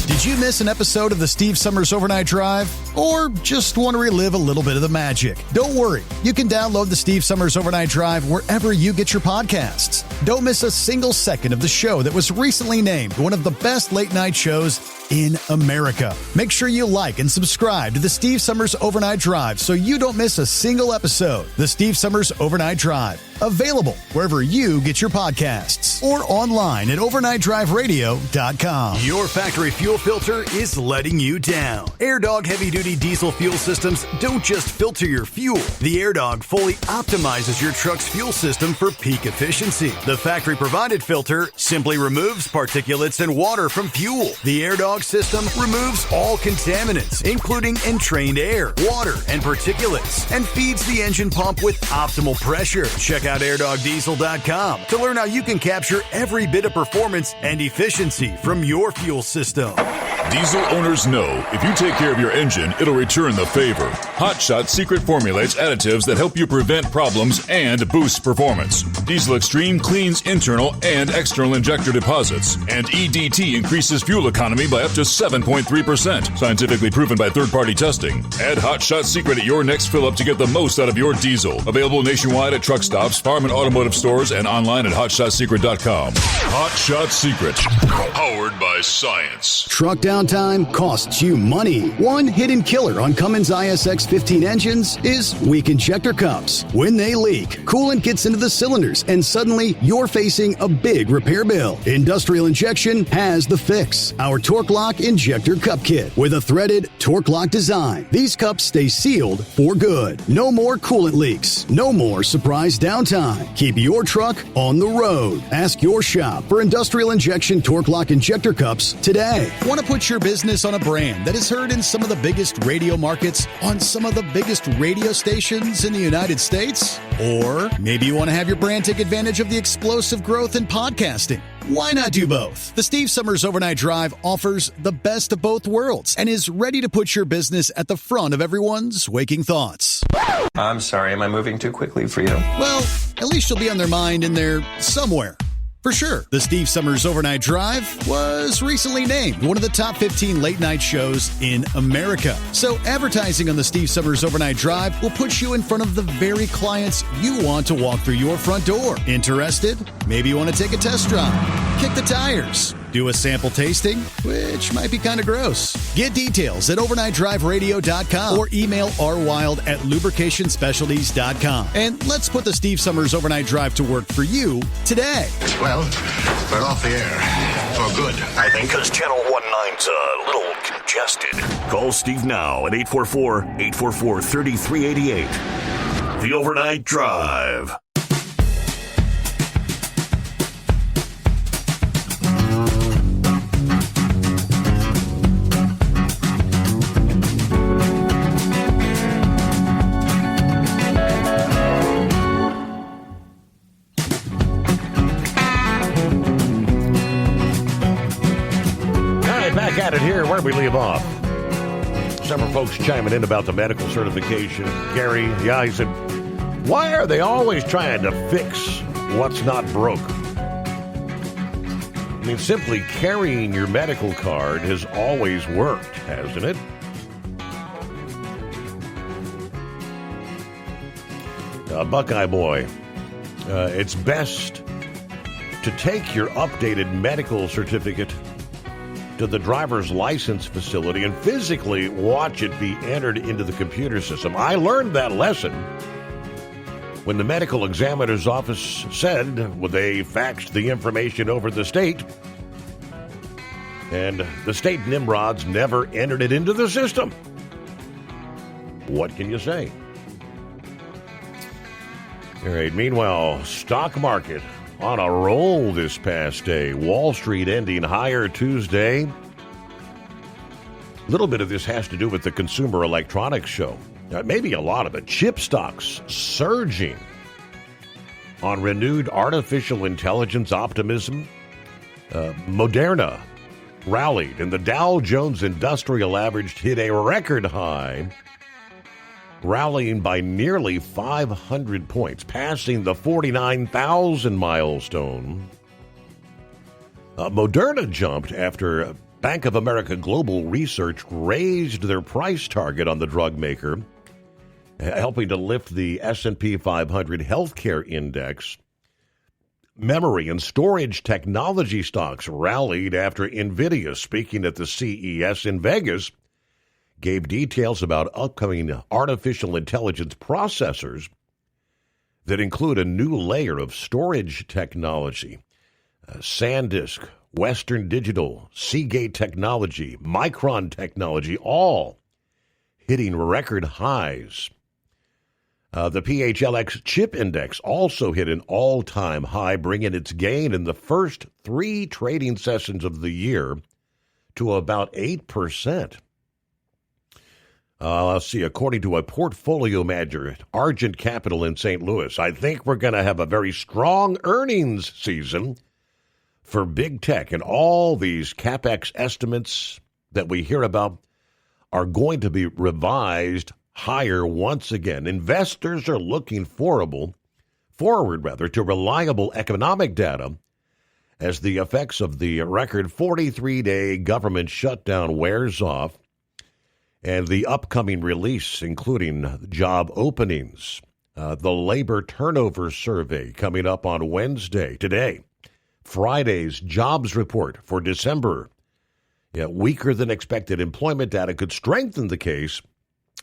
Did you miss an episode of the Steve Summers Overnight Drive? Or just want to relive a little bit of the magic? Don't worry. You can download the Steve Summers Overnight Drive wherever you get your podcasts. Don't miss a single second of the show that was recently named one of the best late night shows in America. Make sure you like and subscribe to the Steve Summers Overnight Drive so you don't miss a single episode. The Steve Summers Overnight Drive, available wherever you get your podcasts or online at overnightdriveradio.com. Your factory fuel filter is letting you down. AirDog heavy-duty diesel fuel systems don't just filter your fuel. The AirDog fully optimizes your truck's fuel system for peak efficiency. The factory-provided filter simply removes particulates and water from fuel. The AirDog system removes all contaminants, including entrained air, water, and particulates, and feeds the engine pump with optimal pressure. Check out airdogdiesel.com to learn how you can capture every bit of performance and efficiency from your fuel system. Diesel owners know if you take care of your engine, it'll return the favor. Hot Shot secret formulates additives that help you prevent problems and boost performance. Diesel Extreme cleans internal and external injector deposits, and EDT increases fuel economy by up to 7.3%. Scientifically proven by third-party testing. Add Hot Shot secret at your next fill-up to get the most out of your diesel. Available nationwide at truck stops, farm and automotive stores, and online at hotshotsecret.com. Hot Shot Secret. Powered by science. Truck downtime costs you money. One hidden killer on Cummins ISX 15 engines is weak injector cups. When they leak, coolant gets into the cylinders and suddenly you're facing a big repair bill. Industrial Injection has the fix. Our Torque Lock Injector Cup Kit with a threaded Torque Lock design. These cups stay sealed for good. No more coolant leaks. No more surprise downtime. Keep your truck on the road. Ask your shop for Industrial Injection Torque Lock Injector Cups today. Want to put your business on a brand that is heard in some of the biggest radio markets on some of the biggest radio stations in the United States? Or maybe you want to have your brand take advantage of the explosive growth in podcasting. Why not do both? The Steve Summers Overnight Drive offers the best of both worlds and is ready to put your business at the front of everyone's waking thoughts. I'm sorry, am I moving too quickly for you? Well, at least you'll be on their mind in there somewhere. For sure, the Steve Summers Overnight Drive was recently named one of the top 15 late-night shows in America. So advertising on the Steve Summers Overnight Drive will put you in front of the very clients you want to walk through your front door. Interested? Maybe you want to take a test drive, kick the tires, do a sample tasting, which might be kind of gross. Get details at overnightdriveradio.com or email rwild@lubricationspecialties.com. And let's put the Steve Summers Overnight Drive to work for you today. Well, we're off the air. For good, I think. Because Channel 19's a little congested. Call Steve now at 844-844-3388. The Overnight Drive. At it here where we leave off. Several folks chiming in about the medical certification. Gary, he said, why are they always trying to fix what's not broke? I mean, simply carrying your medical card has always worked, hasn't it? Buckeye Boy, it's best to take your updated medical certificate to the driver's license facility and physically watch it be entered into the computer system. I learned that lesson when the medical examiner's office said they faxed the information over the state, and the state Nimrods never entered it into the system. What can you say? All right, meanwhile, stock market on a roll this past day. Wall Street ending higher Tuesday. A little bit of this has to do with the Consumer Electronics Show. Maybe a lot of it. Chip stocks surging on renewed artificial intelligence optimism. Moderna rallied, and the Dow Jones Industrial Average hit a record high, rallying by nearly 500 points, passing the 49,000 milestone. Moderna jumped after Bank of America Global Research raised their price target on the drug maker, helping to lift the S&P 500 healthcare index memory and storage technology stocks rallied after NVIDIA, speaking at the CES in Vegas, gave details about upcoming artificial intelligence processors that include a new layer of storage technology. SanDisk, Western Digital, Seagate Technology, Micron Technology, all hitting record highs. The PHLX chip index also hit an all-time high, bringing its gain in the first 3 trading sessions of the year to about 8%. Let's see, according to a portfolio manager at Argent Capital in St. Louis, I think we're going to have a very strong earnings season for big tech, and all these CapEx estimates that we hear about are going to be revised higher once again. Investors are looking forward to reliable economic data as the effects of the record 43-day government shutdown wears off, and the upcoming release, including job openings, the labor turnover survey coming up on Wednesday, today, Friday's jobs report for December. Weaker than expected employment data could strengthen the case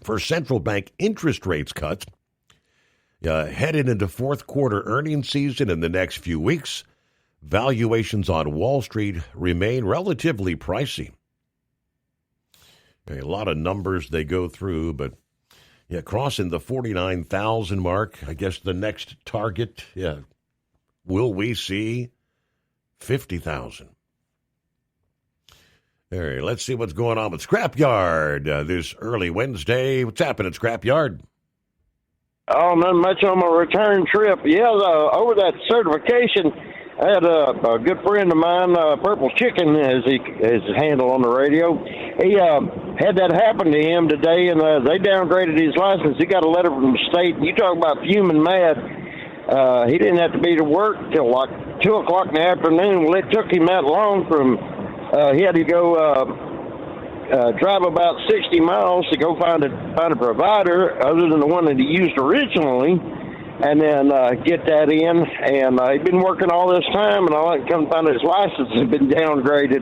for central bank interest rates cuts. Headed into fourth quarter earnings season in the next few weeks, valuations on Wall Street remain relatively pricey. A lot of numbers they go through, but crossing the 49,000 mark, I guess the next target, will we see 50,000? All right, let's see what's going on with Scrapyard this early Wednesday. What's happening, Scrapyard? Oh, not much on my return trip. Over that certification, I had a good friend of mine, Purple Chicken, as his handle on the radio. He had that happen to him today, and they downgraded his license. He got a letter from the state. You talk about fuming mad. He didn't have to be to work till like 2 o'clock in the afternoon. Well, it took him that long from he had to go drive about 60 miles to go find a provider other than the one that he used originally, and then get that in. And he'd been working all this time, and all I come find out his license had been downgraded.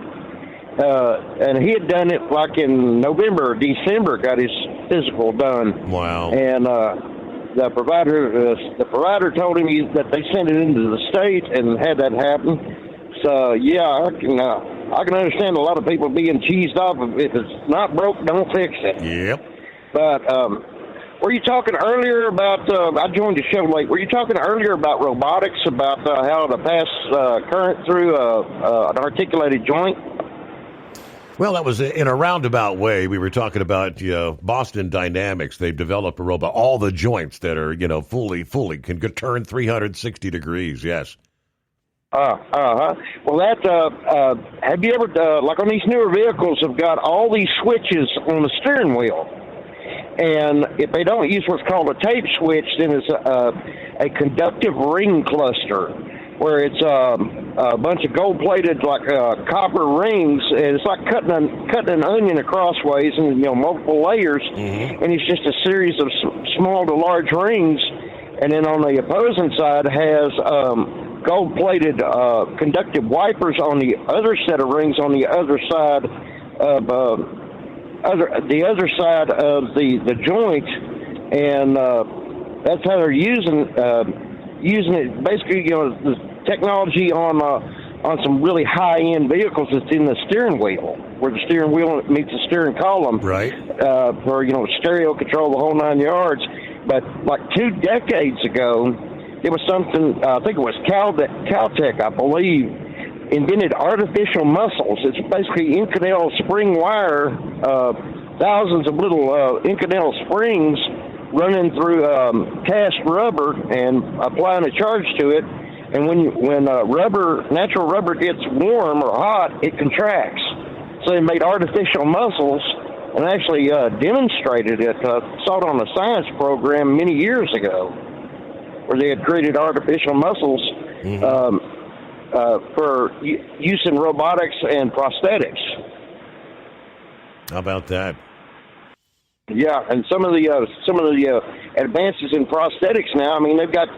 And he had done it like in November or December, got his physical done. Wow. And the provider told him that they sent it into the state and had that happen. So, I can understand a lot of people being cheesed off. If it's not broke, don't fix it. Yep. But were you talking earlier about, I joined the show late, were you talking earlier about robotics, about how to pass current through an articulated joint? Well, that was in a roundabout way. We were talking about Boston Dynamics. They've developed a robot, all the joints that are, fully can turn 360 degrees, yes. Well, that, have you ever, like on these newer vehicles, have got all these switches on the steering wheel. And if they don't use what's called a tape switch, then it's a conductive ring cluster, where it's a bunch of gold-plated, like copper rings. And it's like cutting an onion across ways and, multiple layers. Mm-hmm. And it's just a series of small to large rings. And then on the opposing side has gold-plated conductive wipers on the other set of rings on the other side of the other side of the joint, and that's how they're using it. Basically, the technology on some really high-end vehicles that's in the steering wheel, where the steering wheel meets the steering column, right? For stereo control, the whole 9 yards. But like 2 decades ago, it was something, I think it was Caltech, I believe, invented artificial muscles. It's basically Inconel spring wire, thousands of little Inconel springs running through cast rubber and applying a charge to it. And when natural rubber gets warm or hot, it contracts. So they made artificial muscles and actually demonstrated it. Saw it on a science program many years ago, where they had created artificial muscles for use in robotics and prosthetics. How about that? Yeah, and some of the advances in prosthetics now. I mean, they've got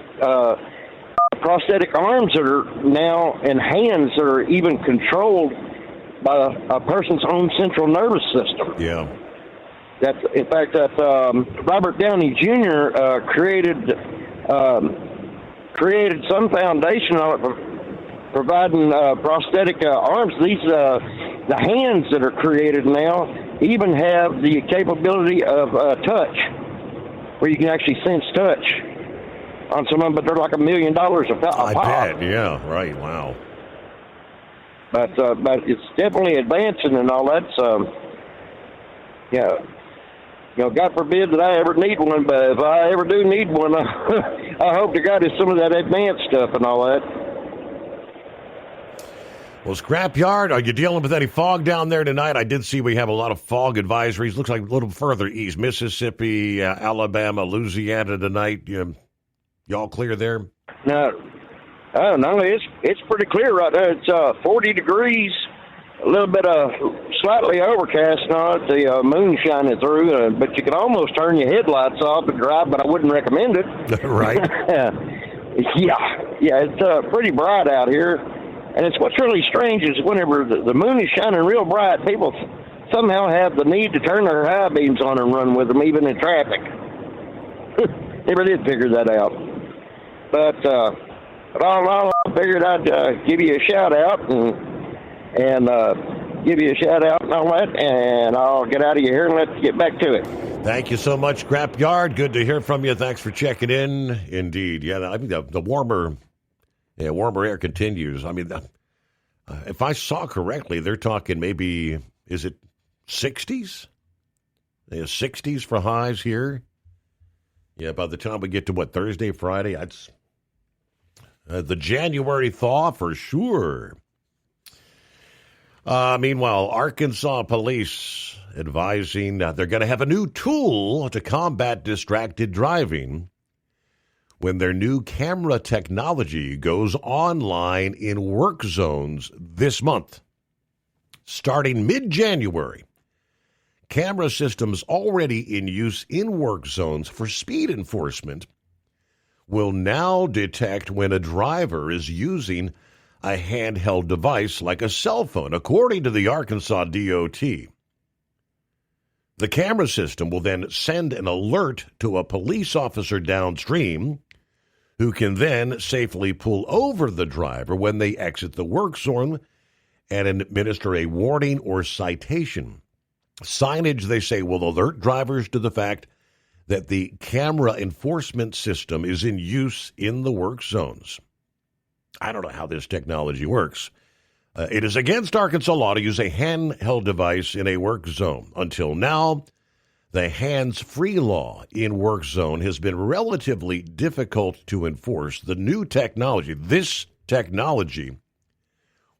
prosthetic arms that are now and hands that are even controlled by a person's own central nervous system. Yeah. That, in fact, that Robert Downey Jr. created some foundation on it, providing prosthetic arms. These the hands that are created now even have the capability of touch, where you can actually sense touch on some of them, but they're like $1 million a pop. I bet, yeah, right, wow. But it's definitely advancing and all that. So, yeah, you know, God forbid that I ever need one, but if I ever do need one, I hope to God it's some of that advanced stuff and all that. Well, Scrapyard, are you dealing with any fog down there tonight? I did see we have a lot of fog advisories. Looks like a little further east, Mississippi, Alabama, Louisiana tonight. Y'all clear there? No, it's pretty clear right now. It's 40 degrees, a little bit slightly overcast now. The moon shining through, but you can almost turn your headlights off and drive, but I wouldn't recommend it. Right. Yeah, it's pretty bright out here. And it's what's really strange is whenever the moon is shining real bright, people somehow have the need to turn their high beams on and run with them, even in traffic. Never did figure that out. But all in all, I figured I'd give you a shout out and give you a shout out and all that, and I'll get out of here and let's get back to it. Thank you so much, Scrapyard. Good to hear from you. Thanks for checking in. Indeed, yeah. I mean the warmer air continues. I mean, if I saw correctly, they're talking maybe, is it 60s? 60s for highs here. Yeah, by the time we get to, Thursday, Friday, that's the January thaw for sure. Meanwhile, Arkansas police advising they're going to have a new tool to combat distracted driving when their new camera technology goes online in work zones this month. Starting mid-January, camera systems already in use in work zones for speed enforcement will now detect when a driver is using a handheld device like a cell phone, according to the Arkansas DOT. The camera system will then send an alert to a police officer downstream who can then safely pull over the driver when they exit the work zone and administer a warning or citation. Signage, they say, will alert drivers to the fact that the camera enforcement system is in use in the work zones. I don't know how this technology works. It is against Arkansas law to use a handheld device in a work zone. Until now, the hands-free law in work zone has been relatively difficult to enforce. The new technology, this technology,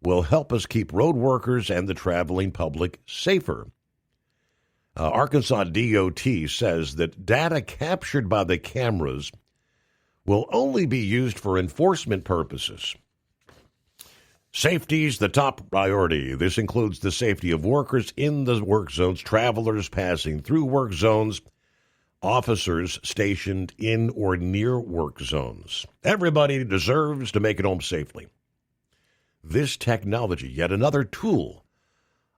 will help us keep road workers and the traveling public safer. Arkansas DOT says that data captured by the cameras will only be used for enforcement purposes. Safety is the top priority. This includes the safety of workers in the work zones, travelers passing through work zones, officers stationed in or near work zones. Everybody deserves to make it home safely. This technology, yet another tool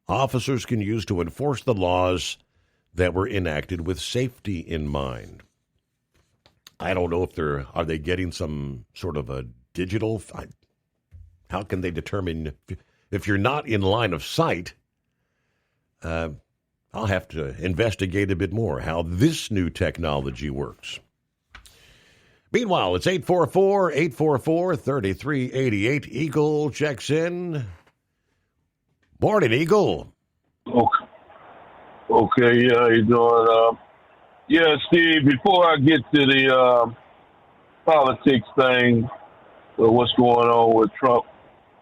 officers can use to enforce the laws that were enacted with safety in mind. I don't know if are they getting some sort of a digital. How can they determine if you're not in line of sight? I'll have to investigate a bit more how this new technology works. Meanwhile, it's 844-844-3388. Eagle checks in. Morning, Eagle. Okay, how you doing? Steve, before I get to the politics thing, what's going on with Trump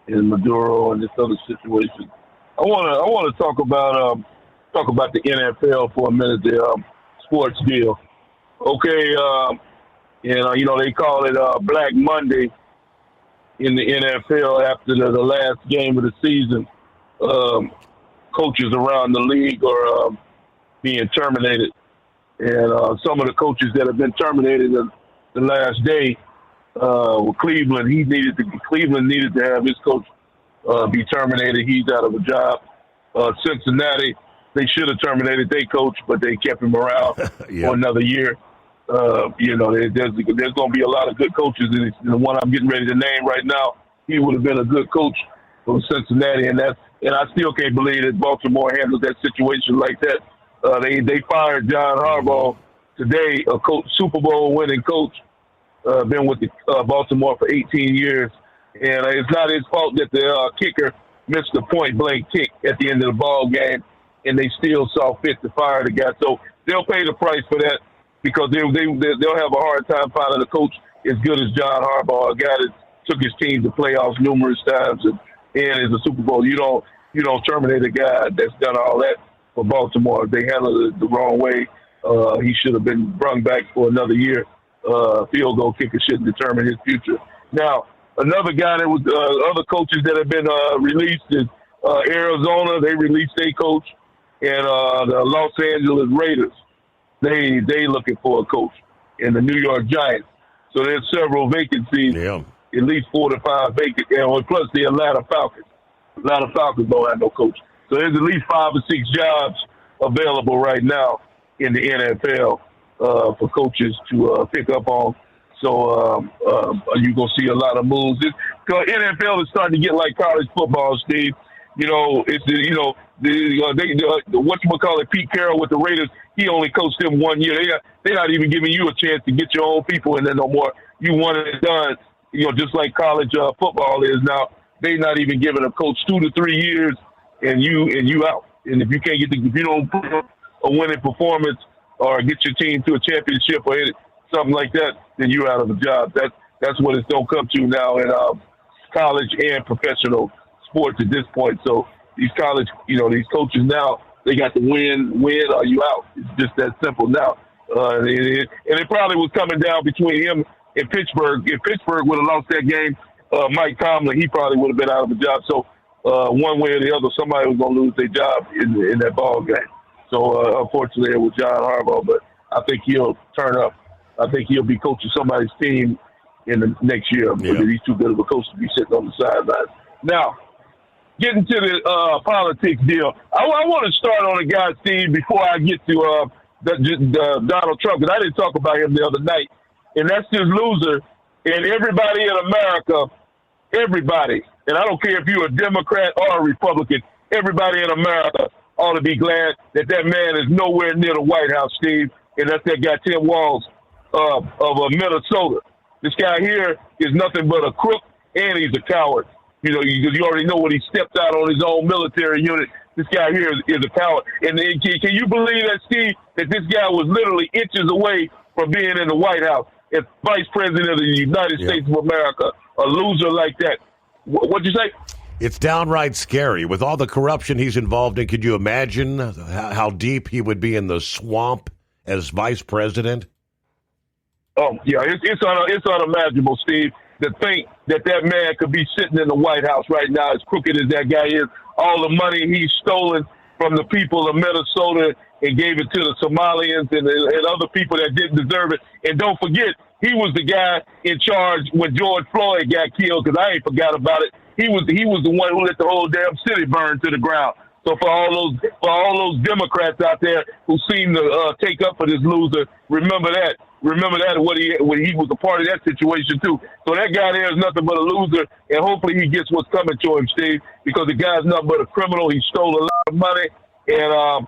and Maduro and this other situation, I want to talk about the NFL for a minute, the sports deal. Okay, they call it Black Monday in the NFL after the last game of the season. Coaches around the league are being terminated. And some of the coaches that have been terminated the last day with Cleveland. Cleveland needed to have his coach be terminated. He's out of a job. Cincinnati, they should have terminated their coach, but they kept him around for another year. There's going to be a lot of good coaches, and the one I'm getting ready to name right now, he would have been a good coach for Cincinnati, and I still can't believe that Baltimore handled that situation like that. They fired John Harbaugh today, a Super Bowl winning coach, been with the Baltimore for 18 years, and it's not his fault that the kicker missed a point-blank kick at the end of the ball game, and they still saw fit to fire the guy. So they'll pay the price for that because they'll have a hard time finding a coach as good as John Harbaugh, a guy that took his team to playoffs numerous times and is a Super Bowl. You don't terminate a guy that's done all that for Baltimore. They handled it the wrong way. He should have been brung back for another year. Field goal kicker shouldn't determine his future. Now, another guy that was other coaches that have been released is Arizona. They released their coach, and the Los Angeles Raiders. They looking for a coach, and the New York Giants. So there's several vacancies, at least 4 to 5 vacant, and plus the Atlanta Falcons. Atlanta Falcons don't have no coach. So there's at least 5 or 6 jobs available right now in the NFL for coaches to pick up on. So you're going to see a lot of moves. Because NFL is starting to get like college football, Steve. Whatchamacallit, Pete Carroll with the Raiders, he only coached them 1 year. They're not even giving you a chance to get your own people in there no more. You want it done, just like college football is now. They're not even giving a coach 2 to 3 years, and you out. And if you don't put up a winning performance or get your team to a championship or something like that, then you're out of a job. That's what it's going to come to now in college and professional sports at this point. So these college, these coaches now, they got to win or you out. It's just that simple now. And it probably was coming down between him and Pittsburgh. If Pittsburgh would have lost that game, Mike Tomlin, he probably would have been out of a job. So one way or the other, somebody was going to lose their job in that ball game. So unfortunately, it was John Harbaugh, but I think he'll turn up. I think he'll be coaching somebody's team in the next year. Because he's too good of a coach to be sitting on the sidelines. Now, getting to the politics deal, I want to start on a guy, Steve, before I get to Donald Trump, because I didn't talk about him the other night, and that's this loser. And everybody in America, and I don't care if you're a Democrat or a Republican, everybody in America ought to be glad that man is nowhere near the White House, Steve, and that's that guy Tim Walz of Minnesota. This guy here is nothing but a crook, and he's a coward. Because you already know when he stepped out on his own military unit. This guy here is a coward. And can you believe that, Steve, that this guy was literally inches away from being in the White House as Vice President of the United States of America, a loser like that? What'd you say? It's downright scary. With all the corruption he's involved in, could you imagine how deep he would be in the swamp as Vice President? Oh, yeah, it's unimaginable, Steve, to think that man could be sitting in the White House right now, as crooked as that guy is. All the money he's stolen from the people of Minnesota and gave it to the Somalians and other people that didn't deserve it. And don't forget, he was the guy in charge when George Floyd got killed, because I ain't forgot about it. He was the one who let the whole damn city burn to the ground. So for all those Democrats out there who seem to take up for this loser, remember that when he was a part of that situation too. So that guy there is nothing but a loser, and hopefully he gets what's coming to him, Steve, because the guy's nothing but a criminal. He stole a lot of money, and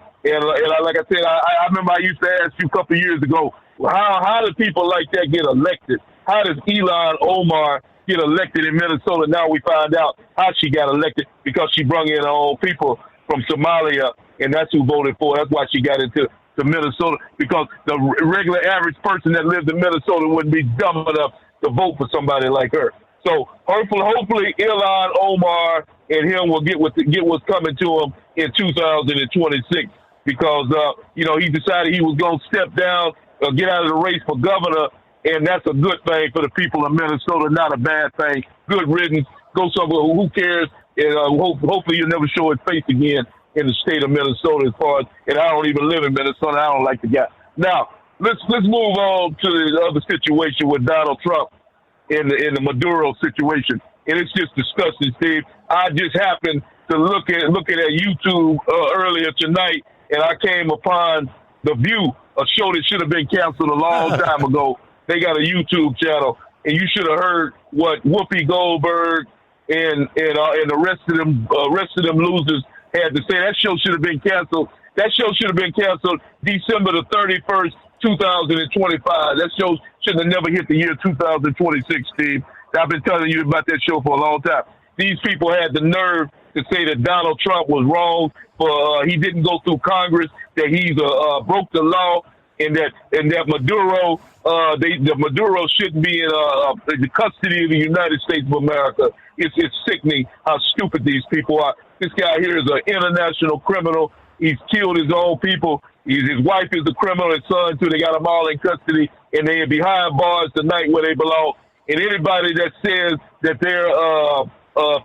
like I said, I remember I used to ask you a couple of years ago, how do people like that get elected? How does Ilhan Omar get elected in Minnesota? Now we find out how she got elected, because she brought in her own people from Somalia, and that's who voted for her. That's why she got into Minnesota, because the regular average person that lives in Minnesota wouldn't be dumb enough to vote for somebody like her. So hopefully Ilhan Omar and him will get what's coming to him in 2026, because he decided he was going to step down, get out of the race for governor, and that's a good thing for the people of Minnesota, not a bad thing. Good riddance. Go somewhere. Who cares? And hopefully you'll never show his face again in the state of Minnesota. And I don't even live in Minnesota. I don't like the guy. Now let's move on to the other situation with Donald Trump. in the Maduro situation, and it's just disgusting, Steve. I just happened to looking at YouTube earlier tonight, and I came upon The View, a show that should have been canceled a long time ago. They got a YouTube channel, and you should have heard what Whoopi Goldberg and the rest of them losers had to say. That show should have been canceled. That show should have been canceled December the 31st, 2025. That show should have never hit the year 2026, Steve. I've been telling you about that show for a long time. These people had the nerve to say that Donald Trump was wrong for he didn't go through Congress, that he's broke the law, and that Maduro Maduro shouldn't be in the custody of the United States of America. It's sickening how stupid these people are. This guy here is an international criminal. He's killed his own people. His wife is a criminal, his son too. They got them all in custody, and they're behind bars tonight where they belong. And anybody that says that they're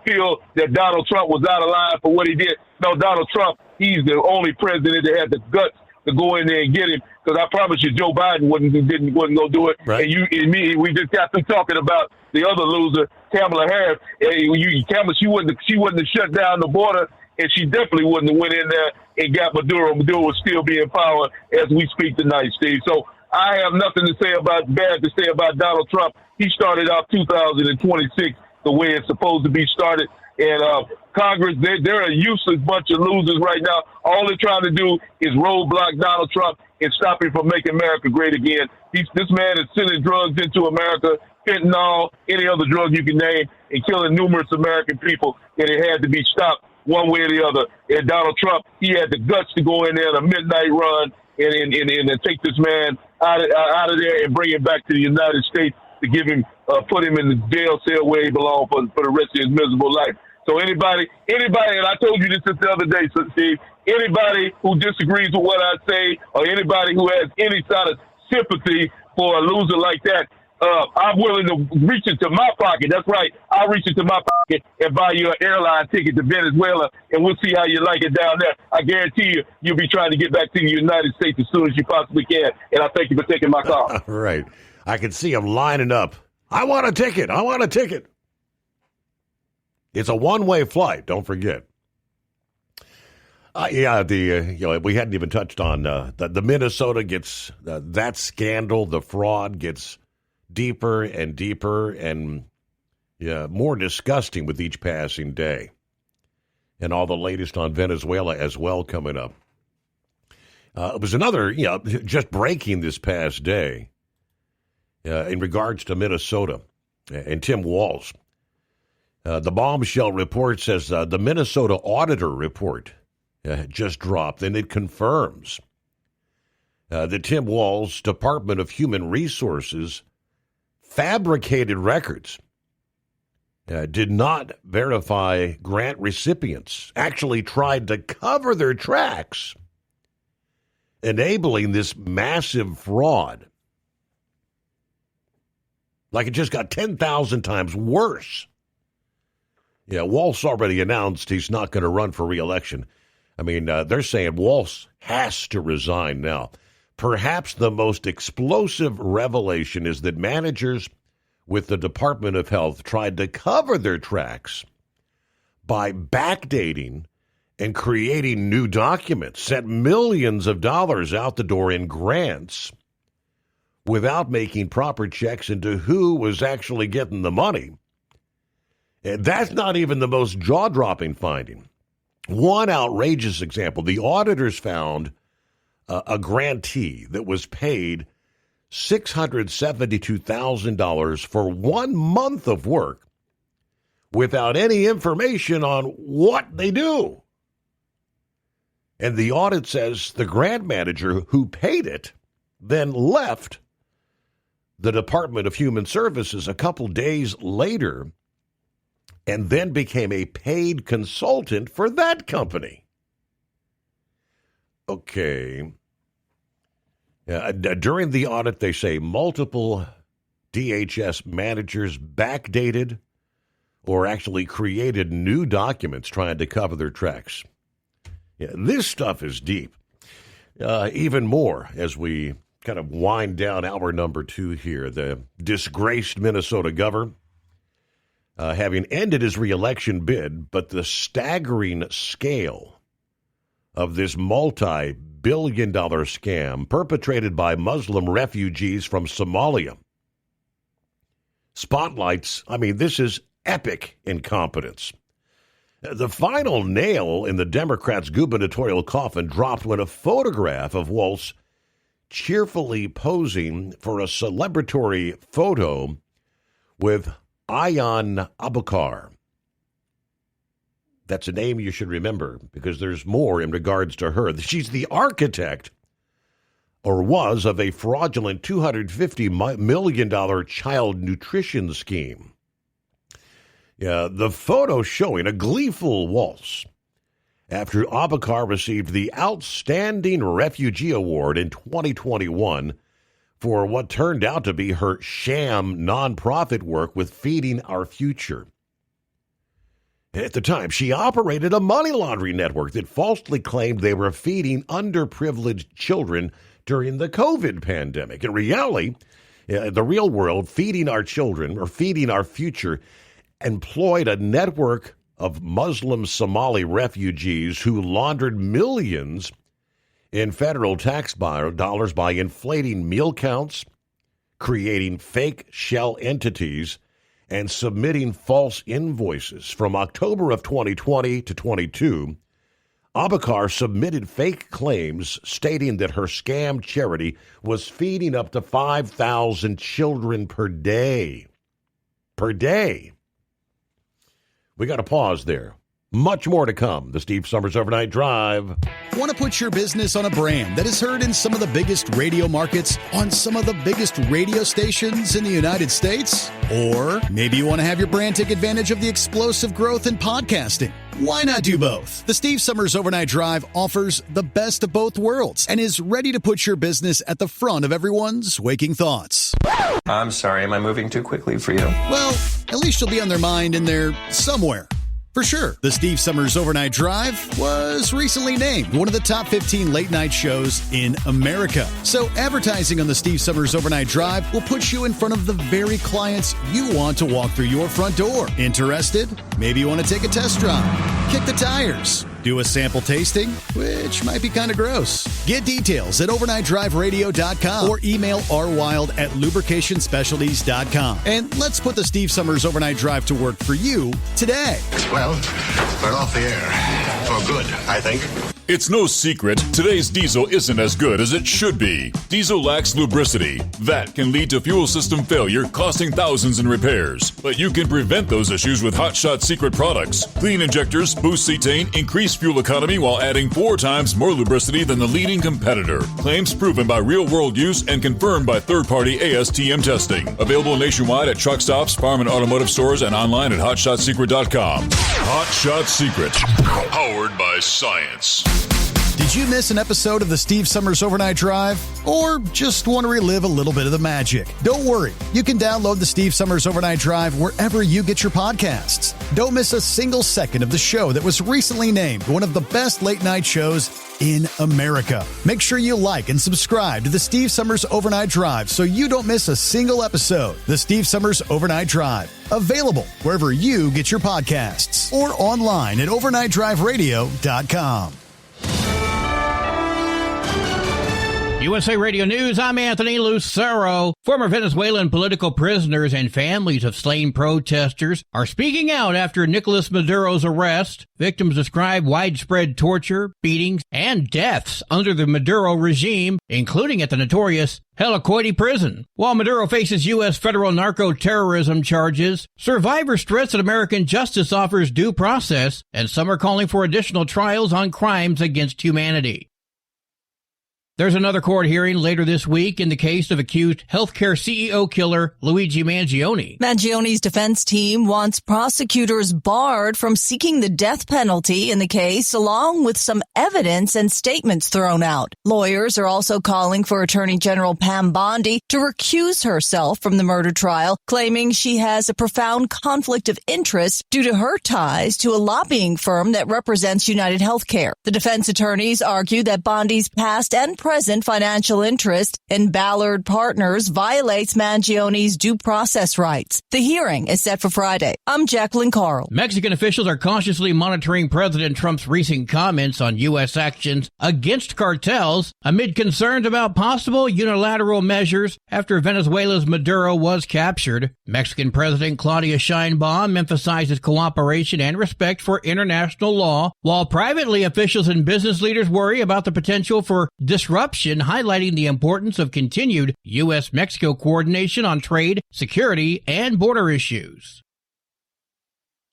feel that Donald Trump was out of line for what he did, no, Donald Trump, he's the only president that had the guts to go in there and get him. Because I promise you, Joe Biden wasn't going to do it. Right. And you and me, we just got through talking about the other loser, Kamala Harris. Kamala, she wouldn't have shut down the border, and she definitely wouldn't have went in there and got Maduro. Maduro would still be in power as we speak tonight, Steve. So I have nothing to say bad to say about Donald Trump. He started out 2026 the way it's supposed to be started. And Congress, they're a useless bunch of losers right now. All they're trying to do is roadblock Donald Trump and stop him from making America great again. This man is sending drugs into America, fentanyl, any other drug you can name, and killing numerous American people, and it had to be stopped one way or the other. And Donald Trump, he had the guts to go in there on a midnight run and take this man out of there and bring him back to the United States to give him, put him in the jail cell where he belongs for the rest of his miserable life. So anybody, and I told you this the other day, Steve, anybody who disagrees with what I say or anybody who has any sort of sympathy for a loser like that, I'm willing to reach into my pocket. That's right. I'll reach into my pocket and buy you an airline ticket to Venezuela, and we'll see how you like it down there. I guarantee you'll be trying to get back to the United States as soon as you possibly can. And I thank you for taking my call. Right. I can see them lining up. I want a ticket. I want a ticket. It's a one-way flight. Don't forget. We hadn't even touched on the Minnesota gets that scandal. The fraud gets deeper and deeper and more disgusting with each passing day. And all the latest on Venezuela as well coming up. It was another, just breaking this past day in regards to Minnesota and Tim Walz. The bombshell report says the Minnesota auditor report just dropped, and it confirms that Tim Walz's Department of Human Resources fabricated records, did not verify grant recipients, actually tried to cover their tracks, enabling this massive fraud. Like it just got 10,000 times worse. Yeah, Walz already announced he's not going to run for re-election. I mean, they're saying Walz has to resign now. Perhaps the most explosive revelation is that managers with the Department of Health tried to cover their tracks by backdating and creating new documents, sent millions of dollars out the door in grants without making proper checks into who was actually getting the money. And that's not even the most jaw-dropping finding. One outrageous example, the auditors found a grantee that was paid $672,000 for 1 month of work without any information on what they do. And the audit says the grant manager who paid it then left the Department of Human Services a couple days later and then became a paid consultant for that company. Okay. During the audit, they say multiple DHS managers backdated or actually created new documents trying to cover their tracks. Yeah, this stuff is deep. Even more as we kind of wind down hour number 2 here. The disgraced Minnesota governor having ended his reelection bid, but the staggering scale of this multi-billion-dollar scam perpetrated by Muslim refugees from Somalia spotlights, this is epic incompetence. The final nail in the Democrats' gubernatorial coffin dropped when a photograph of Waltz cheerfully posing for a celebratory photo with Ayaan Abukar. That's a name you should remember because there's more in regards to her. She's the architect, or was, of a fraudulent $250 million child nutrition scheme. Yeah, the photo showing a gleeful Waltz after Abukar received the Outstanding Refugee Award in 2021 for what turned out to be her sham nonprofit work with Feeding Our Future. At the time, she operated a money laundering network that falsely claimed they were feeding underprivileged children during the COVID pandemic. In reality, the real world, Feeding Our Children or Feeding Our Future employed a network of Muslim Somali refugees who laundered millions in federal tax dollars by inflating meal counts, creating fake shell entities, and submitting false invoices. From October of 2020 to 22, Abukar submitted fake claims stating that her scam charity was feeding up to 5,000 children per day. Per day. We got to pause there. Much more to come. The Steve Summers Overnight Drive. Want to put your business on a brand that is heard in some of the biggest radio markets on some of the biggest radio stations in the United States? Or maybe you want to have your brand take advantage of the explosive growth in podcasting. Why not do both? The Steve Summers Overnight Drive offers the best of both worlds and is ready to put your business at the front of everyone's waking thoughts. I'm sorry, am I moving too quickly for you? Well, at least you'll be on their mind in there somewhere. For sure, the Steve Summers Overnight Drive was recently named one of the top 15 late-night shows in America. So advertising on the Steve Summers Overnight Drive will put you in front of the very clients you want to walk through your front door. Interested? Maybe you want to take a test drive, kick the tires, do a sample tasting, which might be kind of gross. Get details at overnightdriveradio.com or email rwild@lubricationspecialties.com. And let's put the Steve Summers Overnight Drive to work for you today. Well, we're off the air. For good, I think. It's no secret, today's diesel isn't as good as it should be. Diesel lacks lubricity. That can lead to fuel system failure, costing thousands in repairs. But you can prevent those issues with Hot Shot Secret products. Clean injectors, boost cetane, increase fuel economy while adding 4 times more lubricity than the leading competitor. Claims proven by real-world use and confirmed by third-party ASTM testing. Available nationwide at truck stops, farm and automotive stores, and online at hotshotsecret.com. Hot Shot Secret. Powered by science. Did you miss an episode of the Steve Summers Overnight Drive? Or just want to relive a little bit of the magic? Don't worry. You can download the Steve Summers Overnight Drive wherever you get your podcasts. Don't miss a single second of the show that was recently named one of the best late-night shows in America. Make sure you like and subscribe to the Steve Summers Overnight Drive so you don't miss a single episode. The Steve Summers Overnight Drive. Available wherever you get your podcasts or online at overnightdriveradio.com. USA Radio News, I'm Anthony Lucero. Former Venezuelan political prisoners and families of slain protesters are speaking out after Nicolas Maduro's arrest. Victims describe widespread torture, beatings, and deaths under the Maduro regime, including at the notorious Helicoide prison. While Maduro faces U.S. federal narco-terrorism charges, survivors stress that American justice offers due process, and some are calling for additional trials on crimes against humanity. There's another court hearing later this week in the case of accused healthcare CEO killer Luigi Mangione. Mangione's defense team wants prosecutors barred from seeking the death penalty in the case, along with some evidence and statements thrown out. Lawyers are also calling for Attorney General Pam Bondi to recuse herself from the murder trial, claiming she has a profound conflict of interest due to her ties to a lobbying firm that represents United Healthcare. The defense attorneys argue that Bondi's past and present financial interest in Ballard Partners violates Mangioni's due process rights. The hearing is set for Friday. I'm Jacqueline Carl. Mexican officials are cautiously monitoring President Trump's recent comments on U.S. actions against cartels amid concerns about possible unilateral measures after Venezuela's Maduro was captured. Mexican President Claudia Sheinbaum emphasizes cooperation and respect for international law, while privately officials and business leaders worry about the potential for disruption, highlighting the importance of continued U.S.-Mexico coordination on trade, security, and border issues.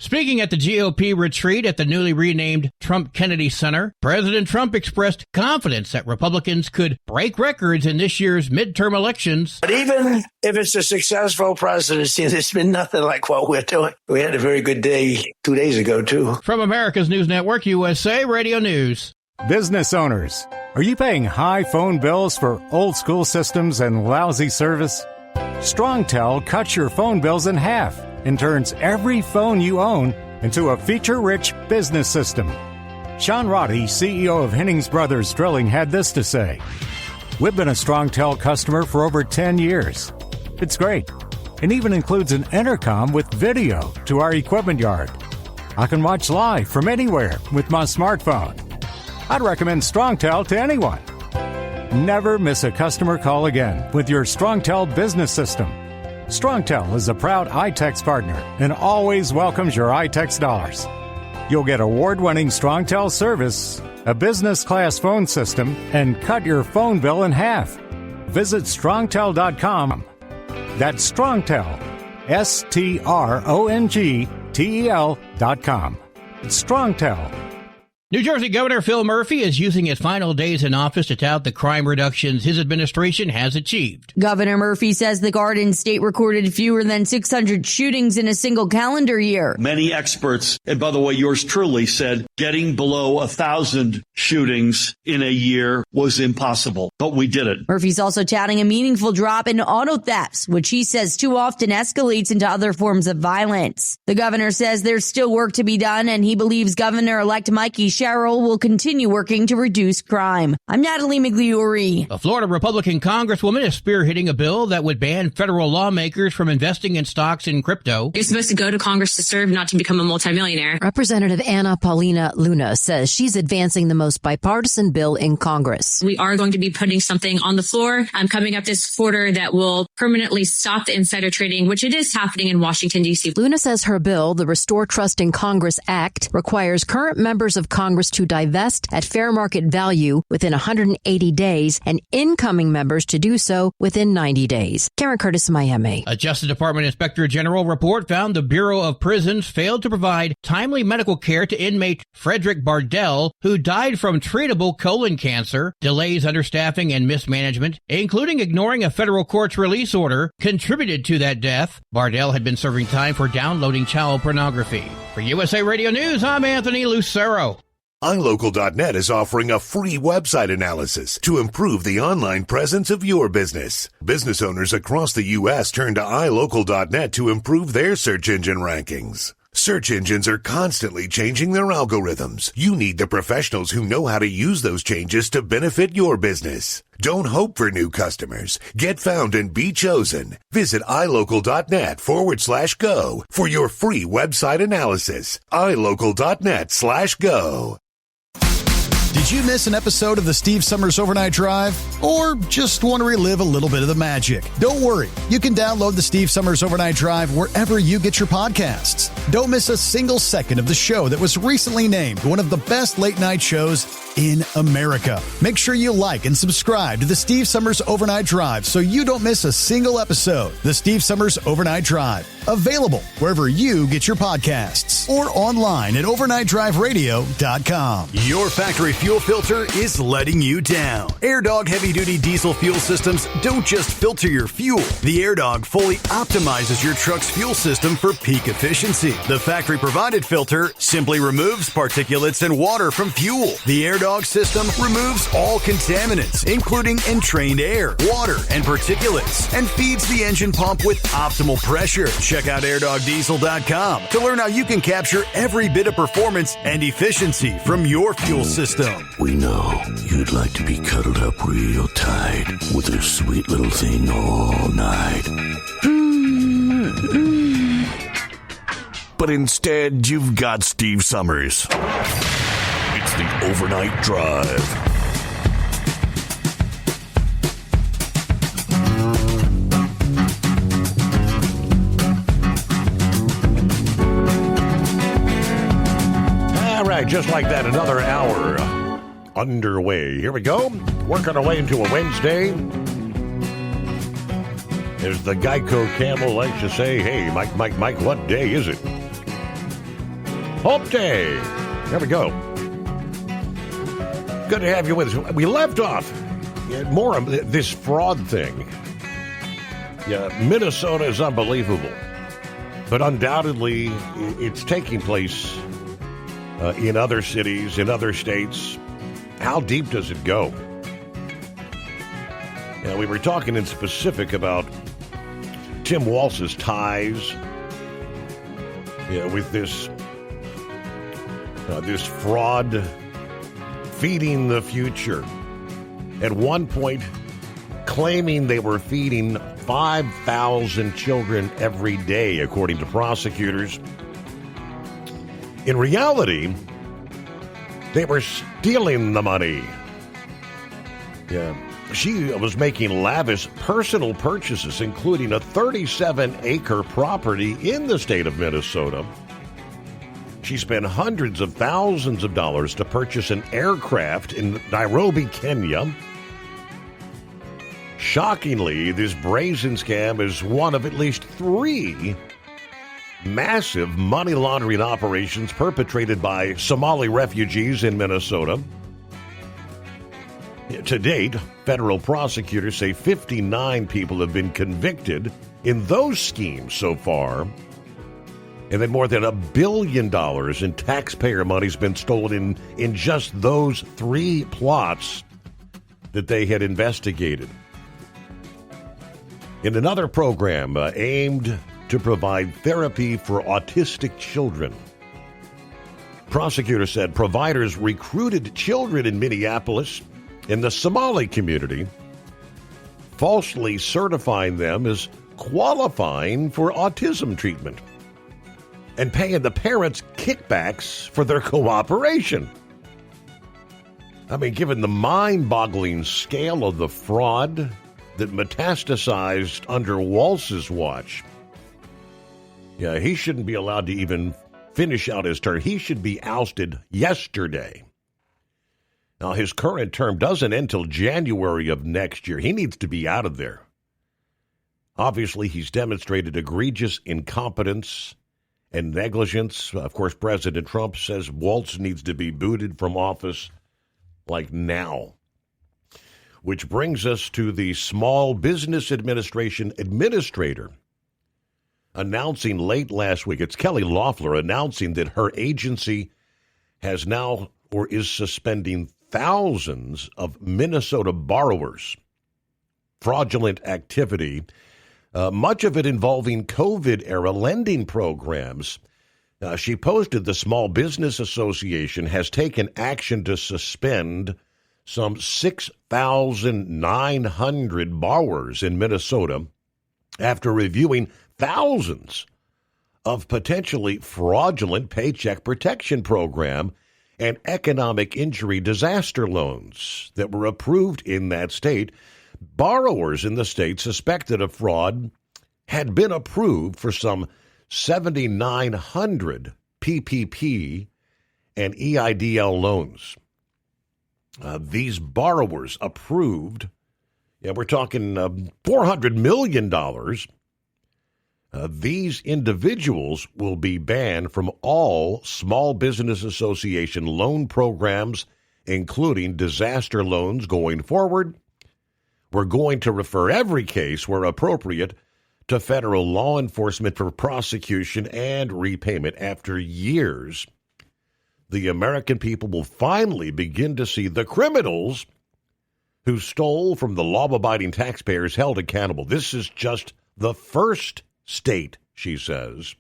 Speaking at the GOP retreat at the newly renamed Trump Kennedy Center, President Trump expressed confidence that Republicans could break records in this year's midterm elections. But even if it's a successful presidency, there's been nothing like what we're doing. We had a very good day 2 days ago, too. From America's News Network, USA Radio News. Business owners, are you paying high phone bills for old school systems and lousy service? StrongTel cuts your phone bills in half and turns every phone you own into a feature-rich business system. Sean Roddy, CEO of Hennings Brothers Drilling, had this to say. We've been a StrongTel customer for over 10 years. It's great. It even includes an intercom with video to our equipment yard. I can watch live from anywhere with my smartphone. I'd recommend StrongTel to anyone. Never miss a customer call again with your StrongTel business system. StrongTel is a proud iTex partner and always welcomes your iTex dollars. You'll get award-winning StrongTel service, a business-class phone system, and cut your phone bill in half. Visit StrongTel.com. That's StrongTel, StrongTel.com. It's StrongTel. New Jersey Governor Phil Murphy is using his final days in office to tout the crime reductions his administration has achieved. Governor Murphy says the Garden State recorded fewer than 600 shootings in a single calendar year. Many experts, and by the way, yours truly, said getting below 1,000 shootings in a year was impossible, but we did it. Murphy's also touting a meaningful drop in auto thefts, which he says too often escalates into other forms of violence. The governor says there's still work to be done, and he believes Governor-elect Mikey Sherrill will continue working to reduce crime. I'm Natalie Migliori. A Florida Republican congresswoman is spearheading a bill that would ban federal lawmakers from investing in stocks in crypto. You're supposed to go to Congress to serve, not to become a multimillionaire. Representative Anna Paulina Luna says she's advancing the most bipartisan bill in Congress. We are going to be putting something on the floor coming up this quarter that will permanently stop the insider trading, which it is happening in Washington, D.C. Luna says her bill, the Restore Trust in Congress Act, requires current members of Congress to divest at fair market value within 180 days and incoming members to do so within 90 days. Karen Curtis, Miami. A Justice Department Inspector General report found the Bureau of Prisons failed to provide timely medical care to inmate Frederick Bardell, who died from treatable colon cancer. Delays, understaffing, and mismanagement, including ignoring a federal court's release order, contributed to that death. Bardell had been serving time for downloading child pornography. For USA Radio News, I'm Anthony Lucero. iLocal.net is offering a free website analysis to improve the online presence of your business. Business owners across the U.S. turn to iLocal.net to improve their search engine rankings. Search engines are constantly changing their algorithms. You need the professionals who know how to use those changes to benefit your business. Don't hope for new customers. Get found and be chosen. Visit iLocal.net/go for your free website analysis. iLocal.net/go. Did you miss an episode of the Steve Summers Overnight Drive? Or just want to relive a little bit of the magic? Don't worry. You can download the Steve Summers Overnight Drive wherever you get your podcasts. Don't miss a single second of the show that was recently named one of the best late-night shows in America. Make sure you like and subscribe to the Steve Summers Overnight Drive so you don't miss a single episode. The Steve Summers Overnight Drive. Available wherever you get your podcasts or online at overnightdriveradio.com. Your factory fuel filter is letting you down. AirDog heavy-duty diesel fuel systems don't just filter your fuel. The AirDog fully optimizes your truck's fuel system for peak efficiency. The factory-provided filter simply removes particulates and water from fuel. The AirDog system removes all contaminants, including entrained air, water, and particulates, and feeds the engine pump with optimal pressure. Check out airdogdiesel.com to learn how you can capture every bit of performance and efficiency from your fuel system. We know you'd like to be cuddled up real tight with a sweet little thing all night. But instead, you've got Steve Summers. It's the Overnight Drive. All right, just like that, another hour underway. Here we go. Working our way into a Wednesday. As the Geico Camel likes to say, hey, Mike, what day is it? Hump Day. There we go. Good to have you with us. We left off more of this fraud thing. Yeah, Minnesota is unbelievable. But undoubtedly, it's taking place in other cities, in other states. How deep does it go? Yeah, we were talking in specific about Tim Walz's ties with this fraud feeding the future. At one point, claiming they were feeding 5,000 children every day, according to prosecutors. In reality, they were stealing the money. Yeah. She was making lavish personal purchases, including a 37-acre property in the state of Minnesota. She spent hundreds of thousands of dollars to purchase an aircraft in Nairobi, Kenya. Shockingly, this brazen scam is one of at least 3 massive money laundering operations perpetrated by Somali refugees in Minnesota. To date, federal prosecutors say 59 people have been convicted in those schemes so far. And then more than $1 billion in taxpayer money has been stolen in just those 3 plots that they had investigated. In another program aimed to provide therapy for autistic children, prosecutors said providers recruited children in Minneapolis in the Somali community, falsely certifying them as qualifying for autism treatment and paying the parents kickbacks for their cooperation. I mean, given the mind-boggling scale of the fraud that metastasized under Walz's watch, yeah, he shouldn't be allowed to even finish out his term. He should be ousted yesterday. Now, his current term doesn't end until January of next year. He needs to be out of there. Obviously, he's demonstrated egregious incompetence and negligence. Of course, President Trump says Walz needs to be booted from office like now. Which brings us to the Small Business Administration administrator announcing late last week, it's Kelly Loeffler announcing that her agency has now or is suspending thousands of Minnesota borrowers. Fraudulent activity, much of it involving COVID-era lending programs. She posted the Small Business Association has taken action to suspend some 6,900 borrowers in Minnesota after reviewing thousands of potentially fraudulent Paycheck Protection Program and economic injury disaster loans that were approved in that state. Borrowers in the state suspected of fraud had been approved for some 7,900 PPP and EIDL loans. These borrowers approved, we're talking $400 million. These individuals will be banned from all Small Business Association loan programs, including disaster loans going forward. We're going to refer every case where appropriate to federal law enforcement for prosecution and repayment. After years, the American people will finally begin to see the criminals who stole from the law-abiding taxpayers held accountable. This is just the first state, she says.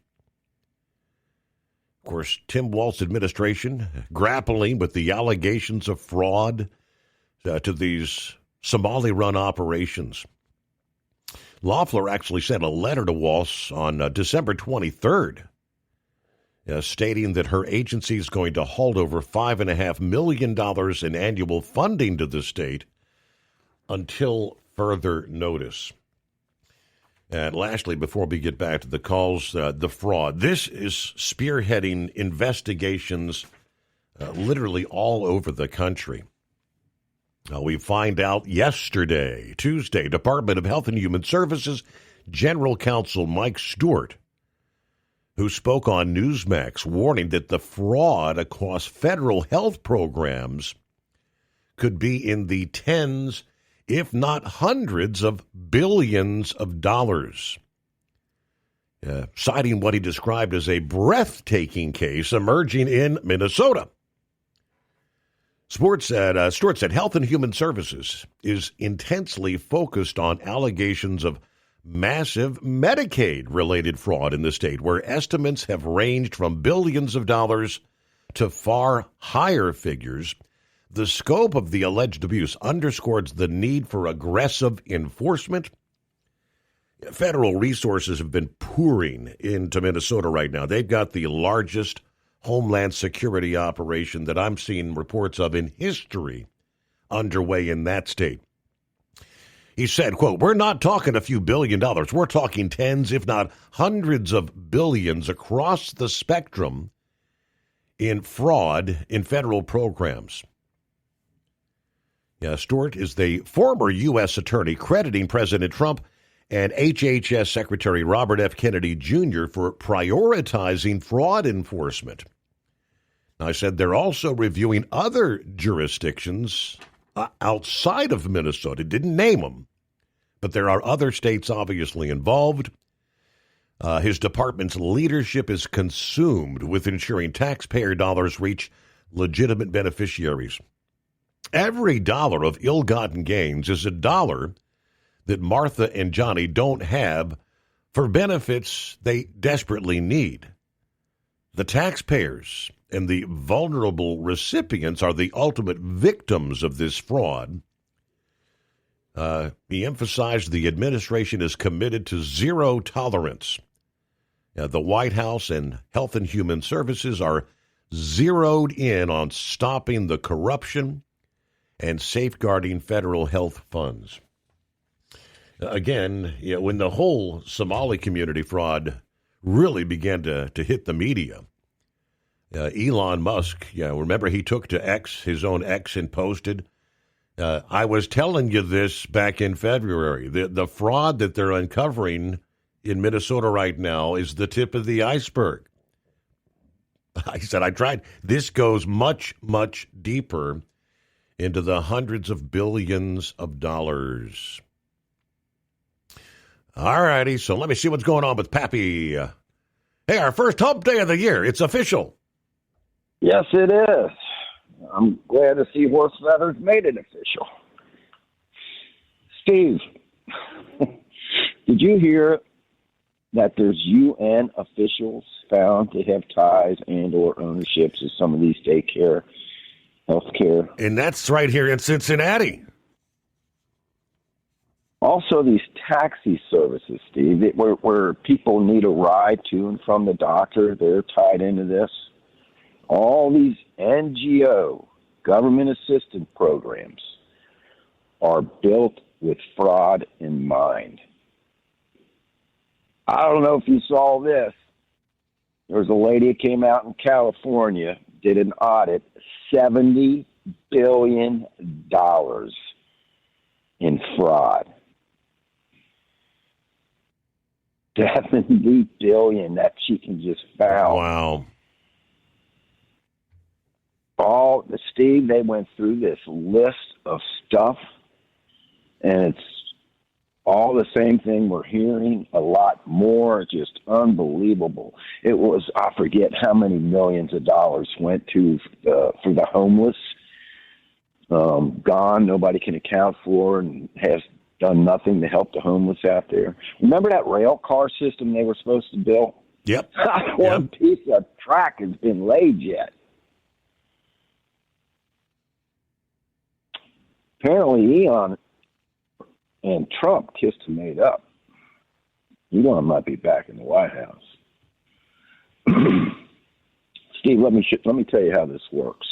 Of course, Tim Walz's administration grappling with the allegations of fraud to these Somali-run operations. Loeffler actually sent a letter to Walz on December 23rd, stating that her agency is going to halt over $5.5 million in annual funding to the state until further notice. And lastly, before we get back to the calls, the fraud. This is spearheading investigations literally all over the country. We find out yesterday, Tuesday, Department of Health and Human Services General Counsel Mike Stewart, who spoke on Newsmax, warning that the fraud across federal health programs could be in the tens, if not hundreds of billions of dollars, citing what he described as a breathtaking case emerging in Minnesota. Stewart said Health and Human Services is intensely focused on allegations of massive Medicaid-related fraud in the state, where estimates have ranged from billions of dollars to far higher figures. The scope of the alleged abuse underscores the need for aggressive enforcement. Federal resources have been pouring into Minnesota right now. They've got the largest Homeland Security operation that I'm seeing reports of in history underway in that state. He said, quote, "We're not talking a few $billion. We're talking tens, if not hundreds of billions across the spectrum in fraud in federal programs." Stewart is the former U.S. attorney crediting President Trump and HHS Secretary Robert F. Kennedy Jr. for prioritizing fraud enforcement. I said they're also reviewing other jurisdictions outside of Minnesota. Didn't name them, but there are other states obviously involved. His department's leadership is consumed with ensuring taxpayer dollars reach legitimate beneficiaries. Every dollar of ill-gotten gains is a dollar that Martha and Johnny don't have for benefits they desperately need. The taxpayers and the vulnerable recipients are the ultimate victims of this fraud. He emphasized the administration is committed to zero tolerance. The White House and Health and Human Services are zeroed in on stopping the corruption and safeguarding federal health funds. Again, when the whole Somali community fraud really began to hit the media, Elon Musk, remember he took to X, his own X, and posted, I was telling you this back in February. The fraud that they're uncovering in Minnesota right now is the tip of the iceberg. I said, I tried. This goes much, much deeper into the hundreds of billions of dollars. All righty, so let me see what's going on with Pappy. Hey, our first hump day of the year. It's official. Yes, it is. I'm glad to see Horse Feathers made it official. Steve, did you hear that there's UN officials found to have ties and or ownerships of some of these daycare, healthcare? And that's right here in Cincinnati. Also, these taxi services, Steve, where people need a ride to and from the doctor, they're tied into this. All these NGO, government-assisted programs, are built with fraud in mind. I don't know if you saw this. There was a lady that came out in California, did an audit, $70 billion in fraud. $70 billion that she can just found. Wow. Steve, they went through this list of stuff, and All the same thing we're hearing, a lot more, just unbelievable. It was, I forget how many millions of dollars went to for the homeless. Gone, nobody can account for, and has done nothing to help the homeless out there. Remember that rail car system they were supposed to build? Yep. Not one piece of track has been laid yet. Apparently, Elon and Trump kissed and made up. Elon might be back in the White House. Steve, let me tell you how this works.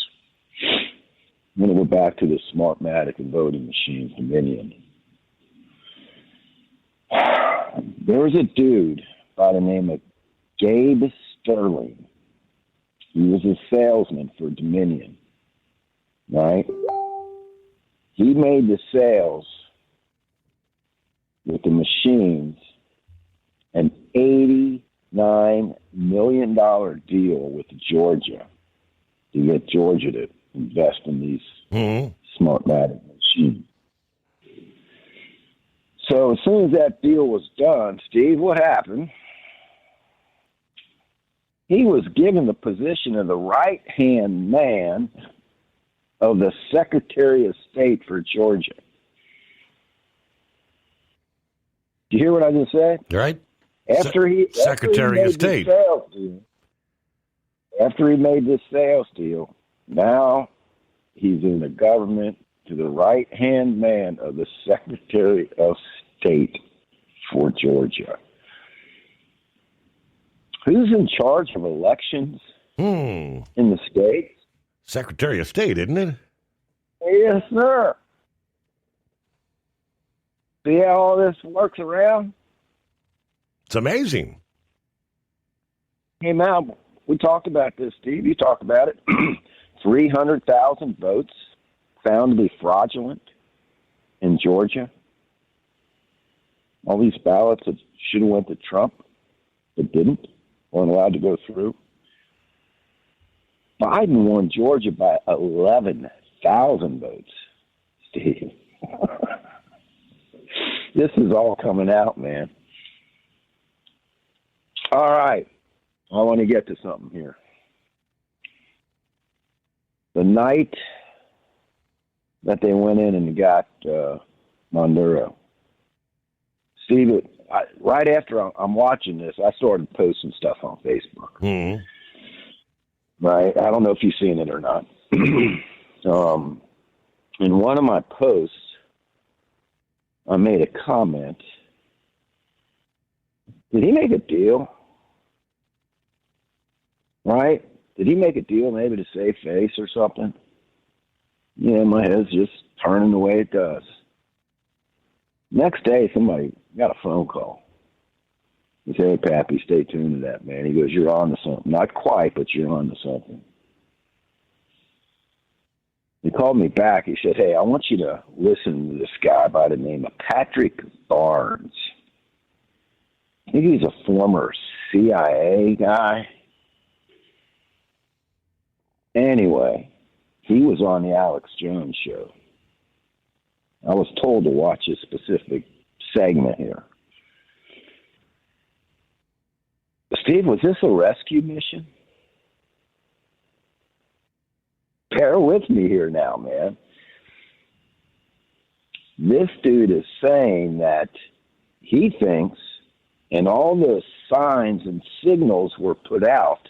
I'm going to go back to the Smartmatic and voting machines, Dominion. There was a dude by the name of Gabe Sterling. He was a salesman for Dominion, right? He made the sales with the machines an $89 million deal with Georgia to get Georgia to invest in these Smartmatic machines. So as soon as that deal was done, Steve, what happened? He was given the position of the right-hand man of the Secretary of State for Georgia. Do you hear what I just said? Right. Secretary of State. After he made this sales deal, now he's in the government to the right-hand man of the Secretary of State for Georgia. Who's in charge of elections in the states? Secretary of State, isn't it? Yes, sir. See how all this works around? It's amazing. Came out. We talked about this, Steve. You talked about it. 300,000 votes found to be fraudulent in Georgia. All these ballots that should have went to Trump, but didn't, weren't allowed to go through. Biden won Georgia by 11,000 votes, Steve. This is all coming out, man. All right. I want to get to something here. The night that they went in and got Maduro, Steve, right after I'm watching this, I started posting stuff on Facebook. Right? I don't know if you've seen it or not. In one of my posts, I made a comment. Did he make a deal? Right? Did he make a deal maybe to save face or something? Yeah, my head's just turning the way it does. Next day, somebody got a phone call. He said, "Hey, Pappy, stay tuned to that, man." He goes, "You're on to something. Not quite, but you're on to something." He called me back. He said, "Hey, I want you to listen to this guy by the name of Patrick Barnes. I think he's a former CIA guy. Anyway, he was on the Alex Jones show. I was told to watch a specific segment here. Steve, was this a rescue mission? Bear with me here now, man. This dude is saying that he thinks, and all the signs and signals were put out,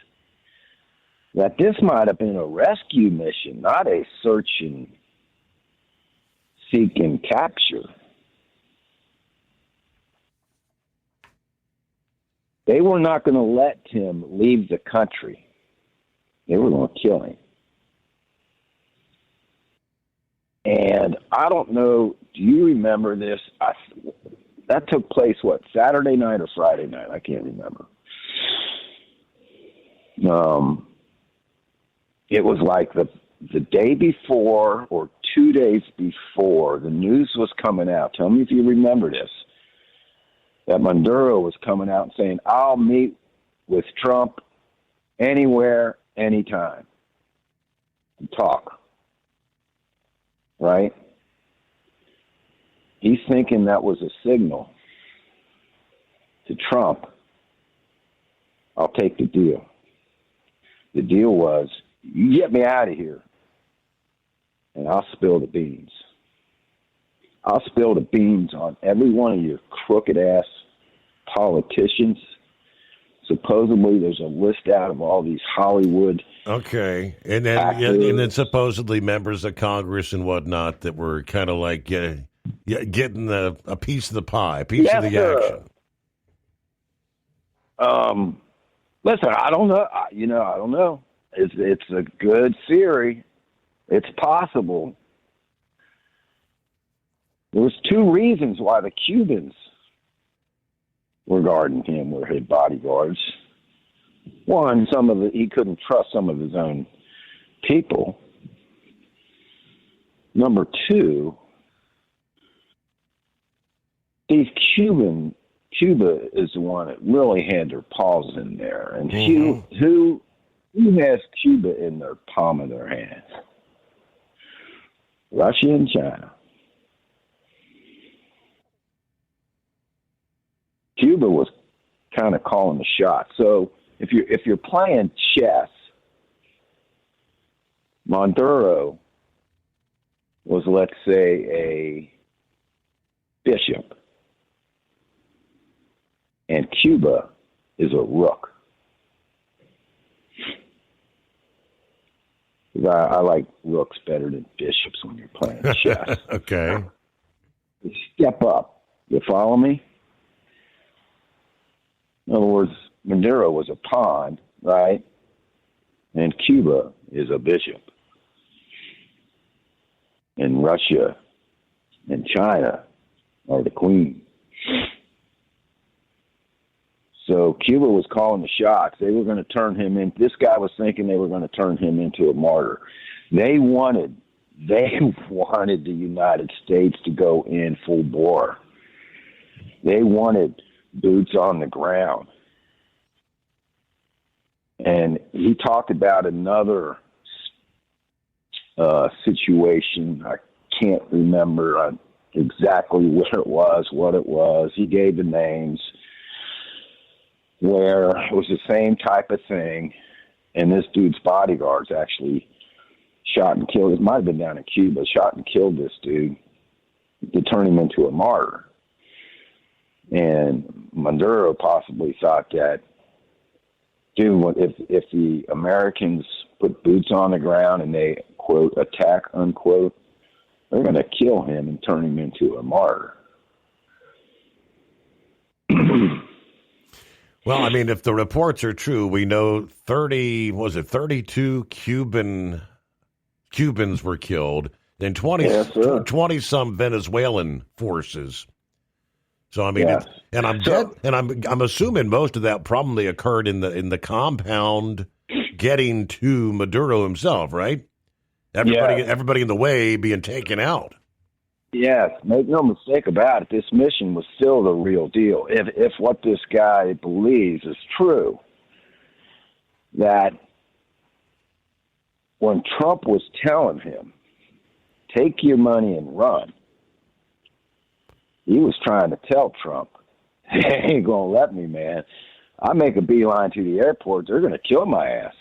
that this might have been a rescue mission, not a search and seek and capture. They were not going to let him leave the country. They were going to kill him. And I don't know, do you remember this? That took place, Saturday night or Friday night? I can't remember. It was like the day before or 2 days before the news was coming out. Tell me if you remember this. That Maduro was coming out and saying, "I'll meet with Trump anywhere, anytime, and talk." Right? he's thinking that was a signal to Trump. I'll take the deal. The deal was, you get me out of here, and I'll spill the beans. I'll spill the beans on every one of your crooked-ass politicians. Supposedly, there's a list out of all these Hollywood. Okay, and then supposedly members of Congress and whatnot that were kind of like getting a piece of the pie, a piece of the action. Listen, I don't know. I don't know. It's a good theory. It's possible. There was two reasons why the Cubans regarding him were his bodyguards. One, he couldn't trust some of his own people. Number two, Cuba is the one that really had their paws in there. And who has Cuba in their palm of their hands? Russia and China. Cuba was kind of calling the shot. So if you're playing chess, Maduro was, let's say, a bishop, and Cuba is a rook. I like rooks better than bishops when you're playing chess. Okay. Step up. You follow me? In other words, Maduro was a pawn, right? And Cuba is a bishop. And Russia and China are the queen. So Cuba was calling the shots. They were going to turn him in. This guy was thinking they were going to turn him into a martyr. They wanted the United States to go in full bore. They wanted boots on the ground. And he talked about another situation. I can't remember exactly what it was. He gave the names where it was the same type of thing. And this dude's bodyguards actually shot and killed. It might have been down in Cuba. Shot and killed this dude to turn him into a martyr. And Maduro possibly thought that, dude, if the Americans put boots on the ground and they, quote, attack, unquote, they're going to kill him and turn him into a martyr. Well, I mean, if the reports are true, we know 32 Cubans were killed, and 20 some Venezuelan forces. So I mean, I'm assuming most of that probably occurred in the compound, getting to Maduro himself, right? Everybody in the way being taken out. Yes, make no mistake about it. This mission was still the real deal. If what this guy believes is true, that when Trump was telling him, take your money and run, he was trying to tell Trump, they ain't going to let me, man. I make a beeline to the airport, they're going to kill my ass.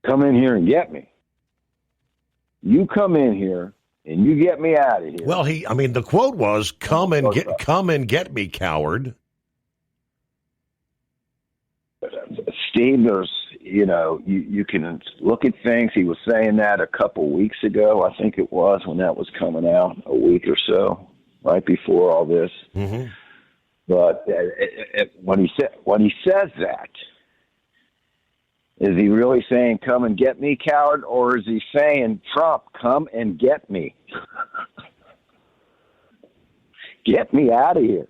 Come in here and get me. You come in here and you get me out of here. Well, the quote was, come and get me, coward. Steve, there's, you can look at things. He was saying that a couple weeks ago, I think it was, when that was coming out, a week or so, right before all this. Mm-hmm. But when he says that, is he really saying, come and get me, coward? Or is he saying, Trump, come and get me? Get me out of here.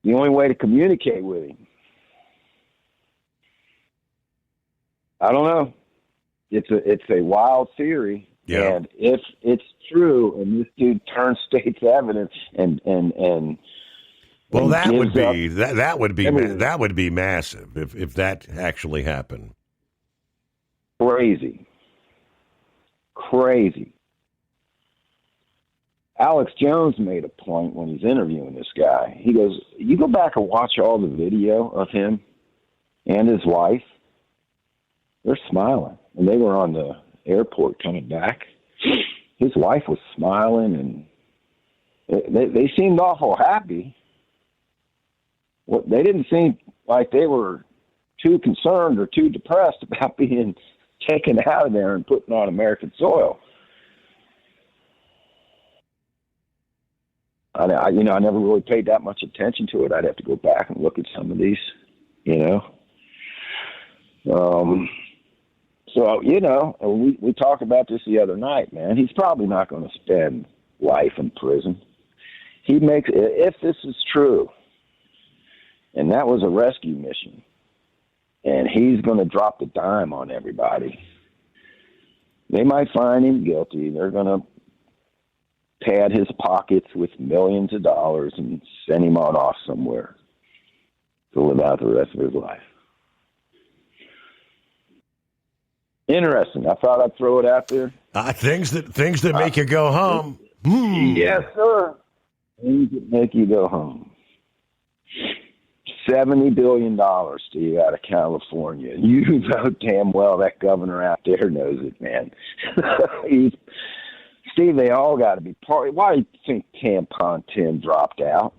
The only way to communicate with him. I don't know. It's a wild theory. Yeah. And if it's true and this dude turns state's evidence and Well, that would be massive if that actually happened. Crazy. Alex Jones made a point when he's interviewing this guy. He goes, you go back and watch all the video of him and his wife. They're smiling. And they were on the airport coming back. His wife was smiling, and they seemed awful happy. They didn't seem like they were too concerned or too depressed about being taken out of there and put on American soil. I never really paid that much attention to it. I'd have to go back and look at some of these, So, we talked about this the other night, man. He's probably not going to spend life in prison. If this is true, and that was a rescue mission, and he's going to drop the dime on everybody, they might find him guilty. They're going to pad his pockets with millions of dollars and send him on off somewhere to live out the rest of his life. Interesting. I thought I'd throw it out there. Things that make you go home. Yes, sir. Things that make you go home. $70 billion, Steve, out of California. You know damn well that governor out there knows it, man. Steve, they all got to be part. Why do you think Tampon Tim dropped out?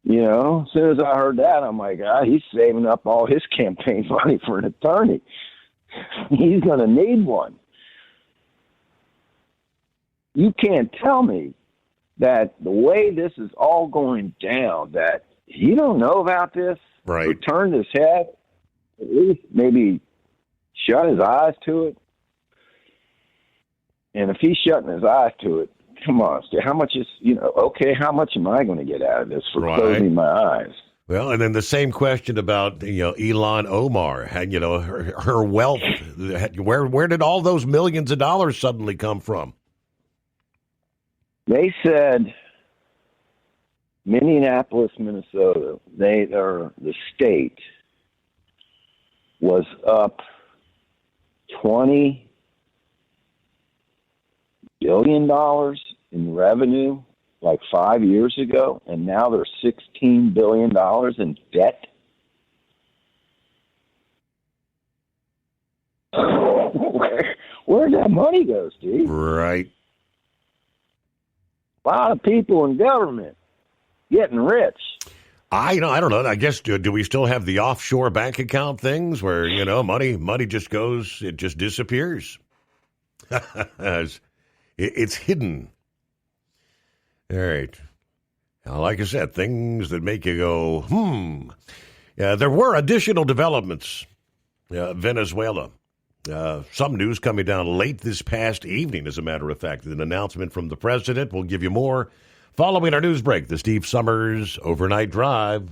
As soon as I heard that, I'm like, he's saving up all his campaign money for an attorney. He's going to need one. You can't tell me that the way this is all going down, that he don't know about this, right? Or turned his head, at least maybe shut his eyes to it. And if he's shutting his eyes to it, come on, Steve, how much is, how much am I going to get out of this for closing my eyes? Well, and then the same question about, Ilhan Omar, and, her wealth. Where did all those millions of dollars suddenly come from? They said Minneapolis, Minnesota, the state was up $20 billion in revenue like 5 years ago, and now they're $16 billion in debt. Where'd that money go, Steve? Right. A lot of people in government getting rich. I don't know. I guess, do we still have the offshore bank account things where, money just goes, it just disappears? It's hidden. All right. Now, like I said, things that make you go, Yeah, there were additional developments. Venezuela. Some news coming down late this past evening, as a matter of fact. An announcement from the president. We'll give you more following our news break. The Steve Summers Overnight Drive.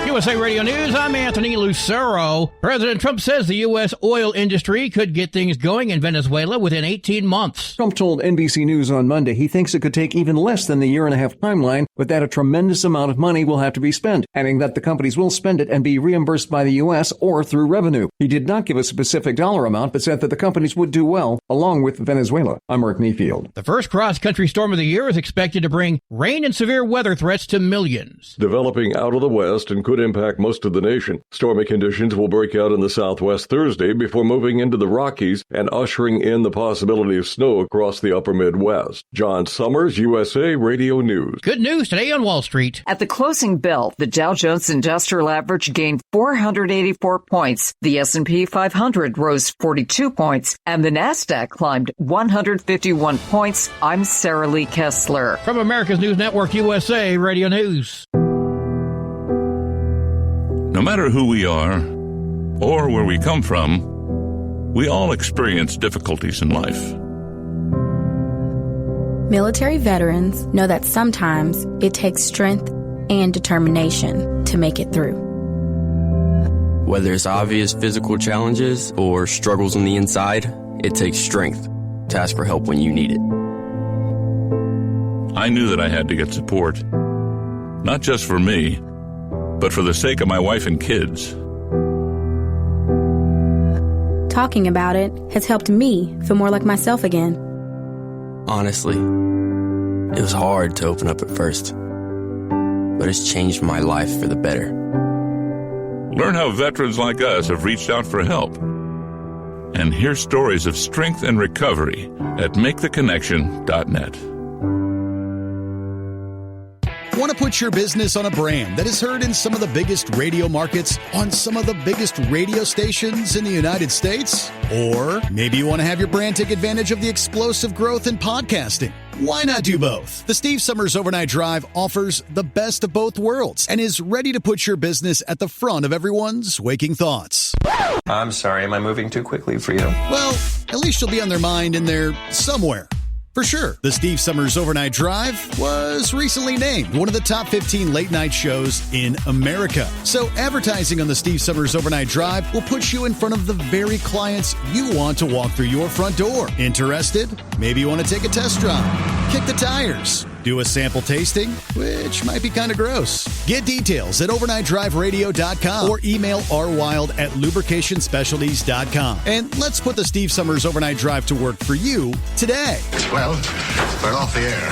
USA Radio News, I'm Anthony Lucero. President Trump says the U.S. oil industry could get things going in Venezuela within 18 months. Trump told NBC News on Monday he thinks it could take even less than the year-and-a-half timeline, but that a tremendous amount of money will have to be spent, adding that the companies will spend it and be reimbursed by the U.S. or through revenue. He did not give a specific dollar amount, but said that the companies would do well, along with Venezuela. I'm Mark Mayfield. The first cross-country storm of the year is expected to bring rain and severe weather threats to millions. Developing out of the west and could impact most of the nation. Stormy conditions will break out in the southwest Thursday before moving into the Rockies and ushering in the possibility of snow across the upper Midwest. John Summers, USA Radio News. Good news today on Wall Street. At the closing bell, the Dow Jones Industrial Average gained 484 points. The S&P 500 rose 42 points, and the Nasdaq climbed 151 points. I'm Sarah Lee Kessler. From America's News Network, USA Radio News. No matter who we are or where we come from, we all experience difficulties in life. Military veterans know that sometimes it takes strength and determination to make it through. Whether it's obvious physical challenges or struggles on the inside, it takes strength to ask for help when you need it. I knew that I had to get support. Not just for me, but for the sake of my wife and kids. Talking about it has helped me feel more like myself again. Honestly, it was hard to open up at first, but it's changed my life for the better. Learn how veterans like us have reached out for help. And hear stories of strength and recovery at MakeTheConnection.net. Want to put your business on a brand that is heard in some of the biggest radio markets on some of the biggest radio stations in the United States? Or maybe you want to have your brand take advantage of the explosive growth in podcasting. Why not do both? The Steve Summers Overnight Drive offers the best of both worlds and is ready to put your business at the front of everyone's waking thoughts. I'm sorry, am I moving too quickly for you? Well, at least you'll be on their mind in there somewhere. For sure, the Steve Summers Overnight Drive was recently named one of the top 15 late-night shows in America. So advertising on the Steve Summers Overnight Drive will put you in front of the very clients you want to walk through your front door. Interested? Maybe you want to take a test drive, kick the tires, do a sample tasting, which might be kind of gross. Get details at overnightdriveradio.com or email rwild@lubricationspecialties.com. And let's put the Steve Summers Overnight Drive to work for you today. Well, we're off the air.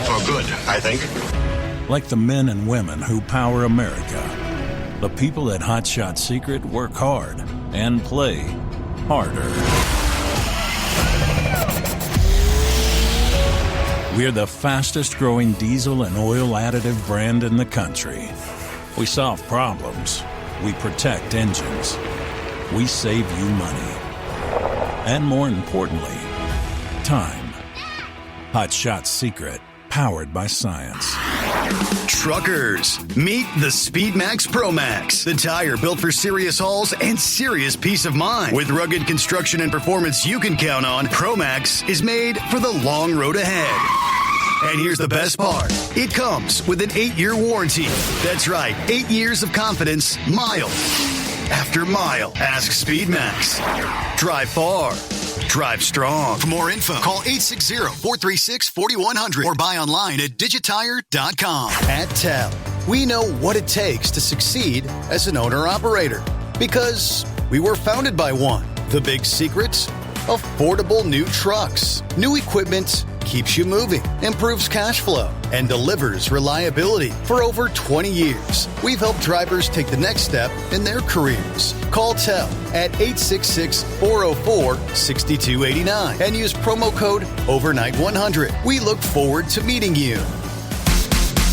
For good, I think. Like the men and women who power America, the people at Hot Shot Secret work hard and play harder. We're the fastest growing diesel and oil additive brand in the country. We solve problems. We protect engines. We save you money. And more importantly, time. Hot Shot Secret, powered by science. Truckers, meet the SpeedMax Pro Max, the tire built for serious hauls and serious peace of mind. With rugged construction and performance you can count on, Pro Max is made for the long road ahead. And here's the best part. It comes with an 8-year warranty. That's right, 8 years of confidence, mile after mile. Ask SpeedMax. Drive far. Drive strong. For more info, call 860-436-4100 or buy online at digitire.com. At TEL, we know what it takes to succeed as an owner-operator because we were founded by one. The big secret? Affordable new trucks. New equipment keeps you moving, improves cash flow, and delivers reliability. For over 20 years, we've helped drivers take the next step in their careers. Call TEL at 866-404-6289 and use promo code OVERNIGHT100. We look forward to meeting you.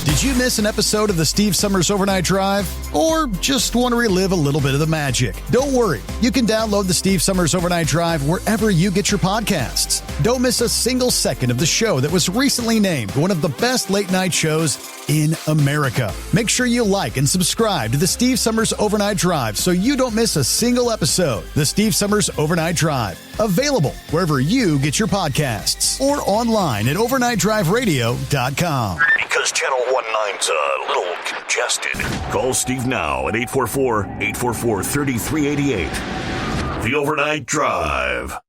Did you miss an episode of the Steve Summers Overnight Drive? Or just want to relive a little bit of the magic? Don't worry. You can download the Steve Summers Overnight Drive wherever you get your podcasts. Don't miss a single second of the show that was recently named one of the best late-night shows in America. Make sure you like and subscribe to the Steve Summers Overnight Drive so you don't miss a single episode. The Steve Summers Overnight Drive. Available wherever you get your podcasts or online at overnightdriveradio.com. Because Channel 19's a little congested. Call Steve now at 844-844-3388. The Overnight Drive. All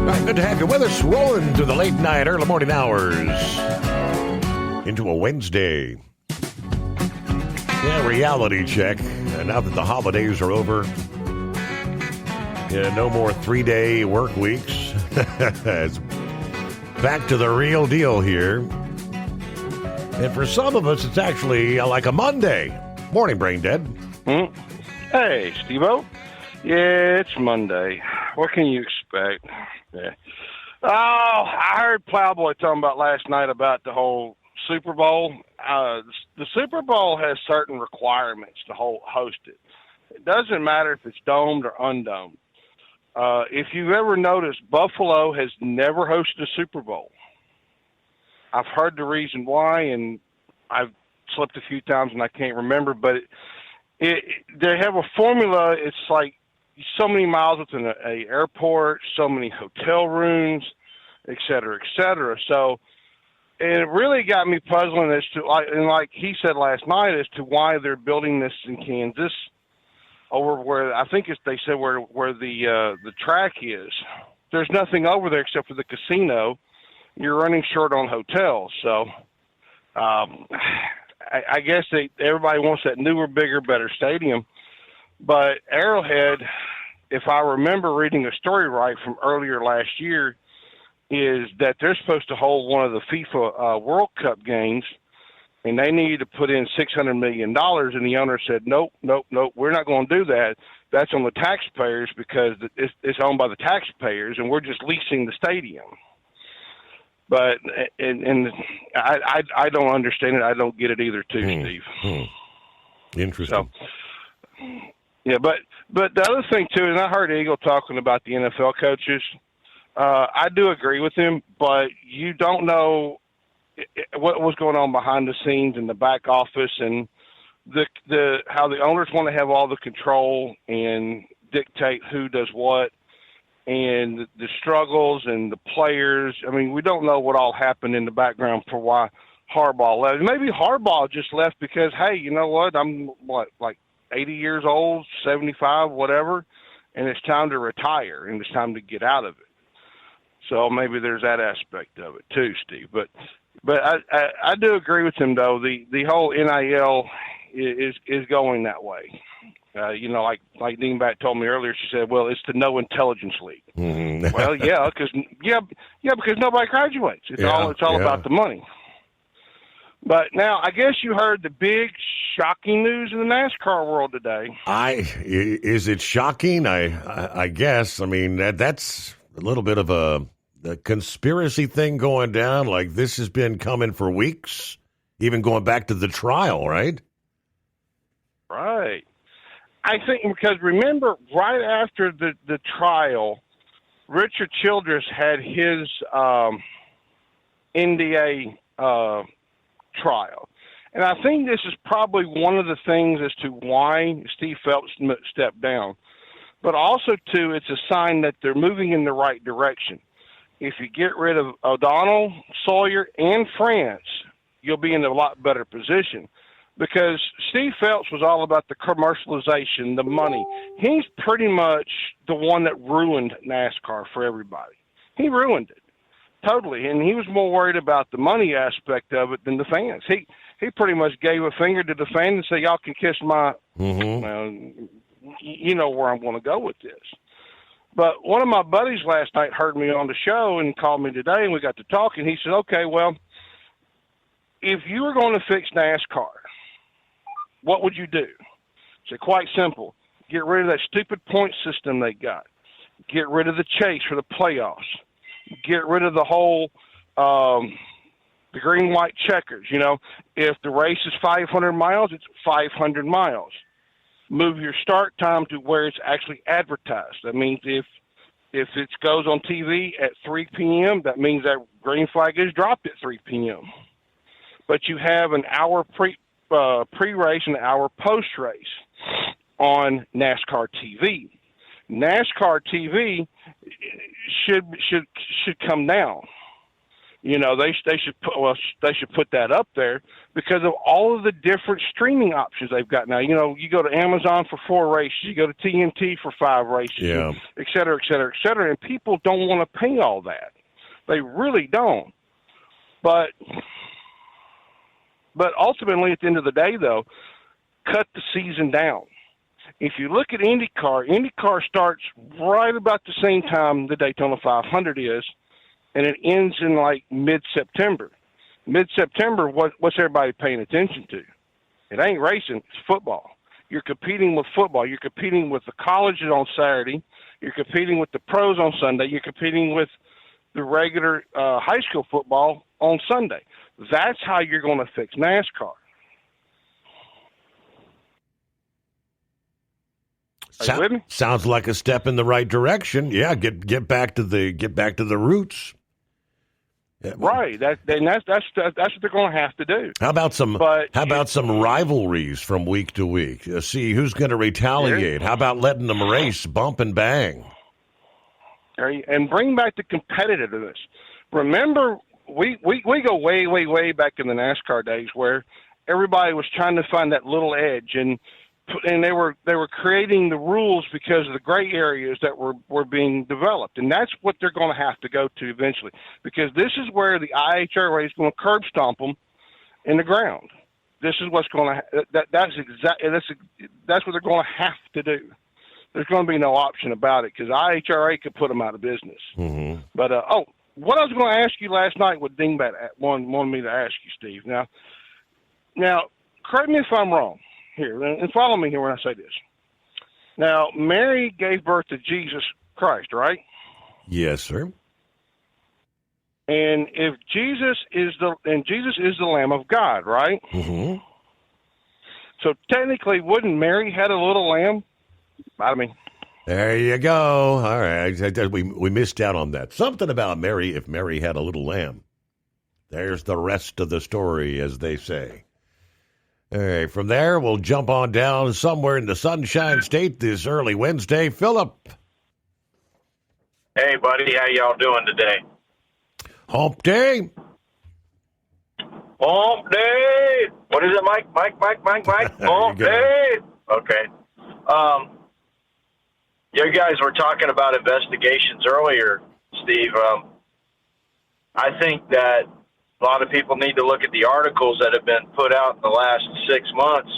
right, good to have you with us. Rolling through the late night, early morning hours into a Wednesday. Yeah, reality check. And now that the holidays are over, no more 3-day work weeks. It's back to the real deal here. And for some of us, it's actually like a Monday. Morning, Brain Dead. Hey, Steve-O. Yeah, it's Monday. What can you expect? Yeah. Oh, I heard Plowboy talking about last night about the whole Super Bowl. The Super Bowl has certain requirements to host it. It doesn't matter if it's domed or undomed. If you've ever noticed, Buffalo has never hosted a Super Bowl. I've heard the reason why, and I've slipped a few times and I can't remember, but they have a formula. It's like so many miles within an airport, so many hotel rooms, et cetera, et cetera. So, and it really got me puzzling as to, and like he said last night, as to why they're building this in Kansas. over where I think they said where the track is. There's nothing over there except for the casino. You're running short on hotels, so I guess everybody wants that newer, bigger, better stadium. But Arrowhead, if I remember reading a story right from earlier last year, is that they're supposed to hold one of the FIFA World Cup games, and they needed to put in $600 million, and the owner said, nope, we're not going to do that. That's on the taxpayers because it's owned by the taxpayers, and we're just leasing the stadium. But and I don't understand it. I don't get it either, too, Steve. Interesting. So, yeah, but the other thing too, and I heard Eagle talking about the NFL coaches. I do agree with him, but you don't know what was going on behind the scenes in the back office and the how the owners want to have all the control and dictate who does what, and the struggles and the players. I mean, we don't know what all happened in the background for why Harbaugh left. Maybe Harbaugh just left because, hey, you know what? I'm like 80 years old, 75, whatever, and it's time to retire and it's time to get out of it. So maybe there's that aspect of it too, Steve. But I do agree with him though. The whole NIL is going that way. You know, like Deanback told me earlier, she said, "Well, it's the no intelligence league." Mm-hmm. Well, because nobody graduates. It's all about the money. But now, I guess you heard the big, shocking news in the NASCAR world today. Is it shocking? I guess. I mean, that's a little bit of a conspiracy thing going down. Like this has been coming for weeks, even going back to the trial, right? Right. I think because remember, right after the trial, Richard Childress had his NDA trial. And I think this is probably one of the things as to why Steve Phelps stepped down. But also, too, it's a sign that they're moving in the right direction. If you get rid of O'Donnell, Sawyer, and France, you'll be in a lot better position. Because Steve Phelps was all about the commercialization, the money. He's pretty much the one that ruined NASCAR for everybody. He ruined it. Totally, and he was more worried about the money aspect of it than the fans. He pretty much gave a finger to the fans and said, "Y'all can kiss my." Mm-hmm. You know where I'm going to go with this. But one of my buddies last night heard me on the show and called me today, and we got to talking. He said, "Okay, well, if you were going to fix NASCAR, what would you do?" I said, "Quite simple. Get rid of that stupid point system they got. Get rid of the chase for the playoffs. Get rid of the whole the green, white checkers. You know, if the race is 500 miles, it's 500 miles. Move your start time to where it's actually advertised. That means if it goes on TV at 3 p.m., that means that green flag is dropped at 3 p.m. But you have an hour pre-race and an hour post-race on NASCAR TV. NASCAR TV should come down. You know, they should put that up there because of all of the different streaming options they've got now. You know, you go to Amazon for 4 races, you go to TNT for 5 races, et cetera, et cetera, et cetera. And people don't want to pay all that. They really don't. But ultimately, at the end of the day, though, cut the season down. If you look at IndyCar starts right about the same time the Daytona 500 is, and it ends in like mid-September. Mid-September, what's everybody paying attention to? It ain't racing, it's football. You're competing with football. You're competing with the colleges on Saturday. You're competing with the pros on Sunday. You're competing with the regular high school football on Sunday. That's how you're going to fix NASCAR. Sounds like a step in the right direction. Yeah, get back to the roots. Yeah. Right. That's what they're going to have to do. How about some rivalries from week to week? See who's going to retaliate. How about letting them race, bump and bang, and bring back the competitiveness. Remember, we go way, way, way back in the NASCAR days where everybody was trying to find that little edge and they were creating the rules because of the gray areas that were being developed, and that's what they're going to have to go to eventually, because this is where the IHRA is going to curb stomp them in the ground. This is what's going to that's what they're going to have to do. There's going to be no option about it, because IHRA could put them out of business. Mm-hmm. But what I was going to ask you last night, what Dingbat wanted me to ask you, Steve. Now, correct me if I'm wrong here, and follow me here when I say this. Now, Mary gave birth to Jesus Christ, right? Yes, sir. And if Jesus is the Lamb of God, right? Mm-hmm. So technically, wouldn't Mary had a little lamb? I mean, there you go. All right, we missed out on that. Something about Mary. If Mary had a little lamb, there's the rest of the story, as they say. All right, from there we'll jump on down somewhere in the Sunshine State this early Wednesday. Philip. Hey, buddy, how y'all doing today? Hump day. Hump day. What is it, Mike? Hump day. Okay. You guys were talking about investigations earlier, Steve. I think that a lot of people need to look at the articles that have been put out in the last 6 months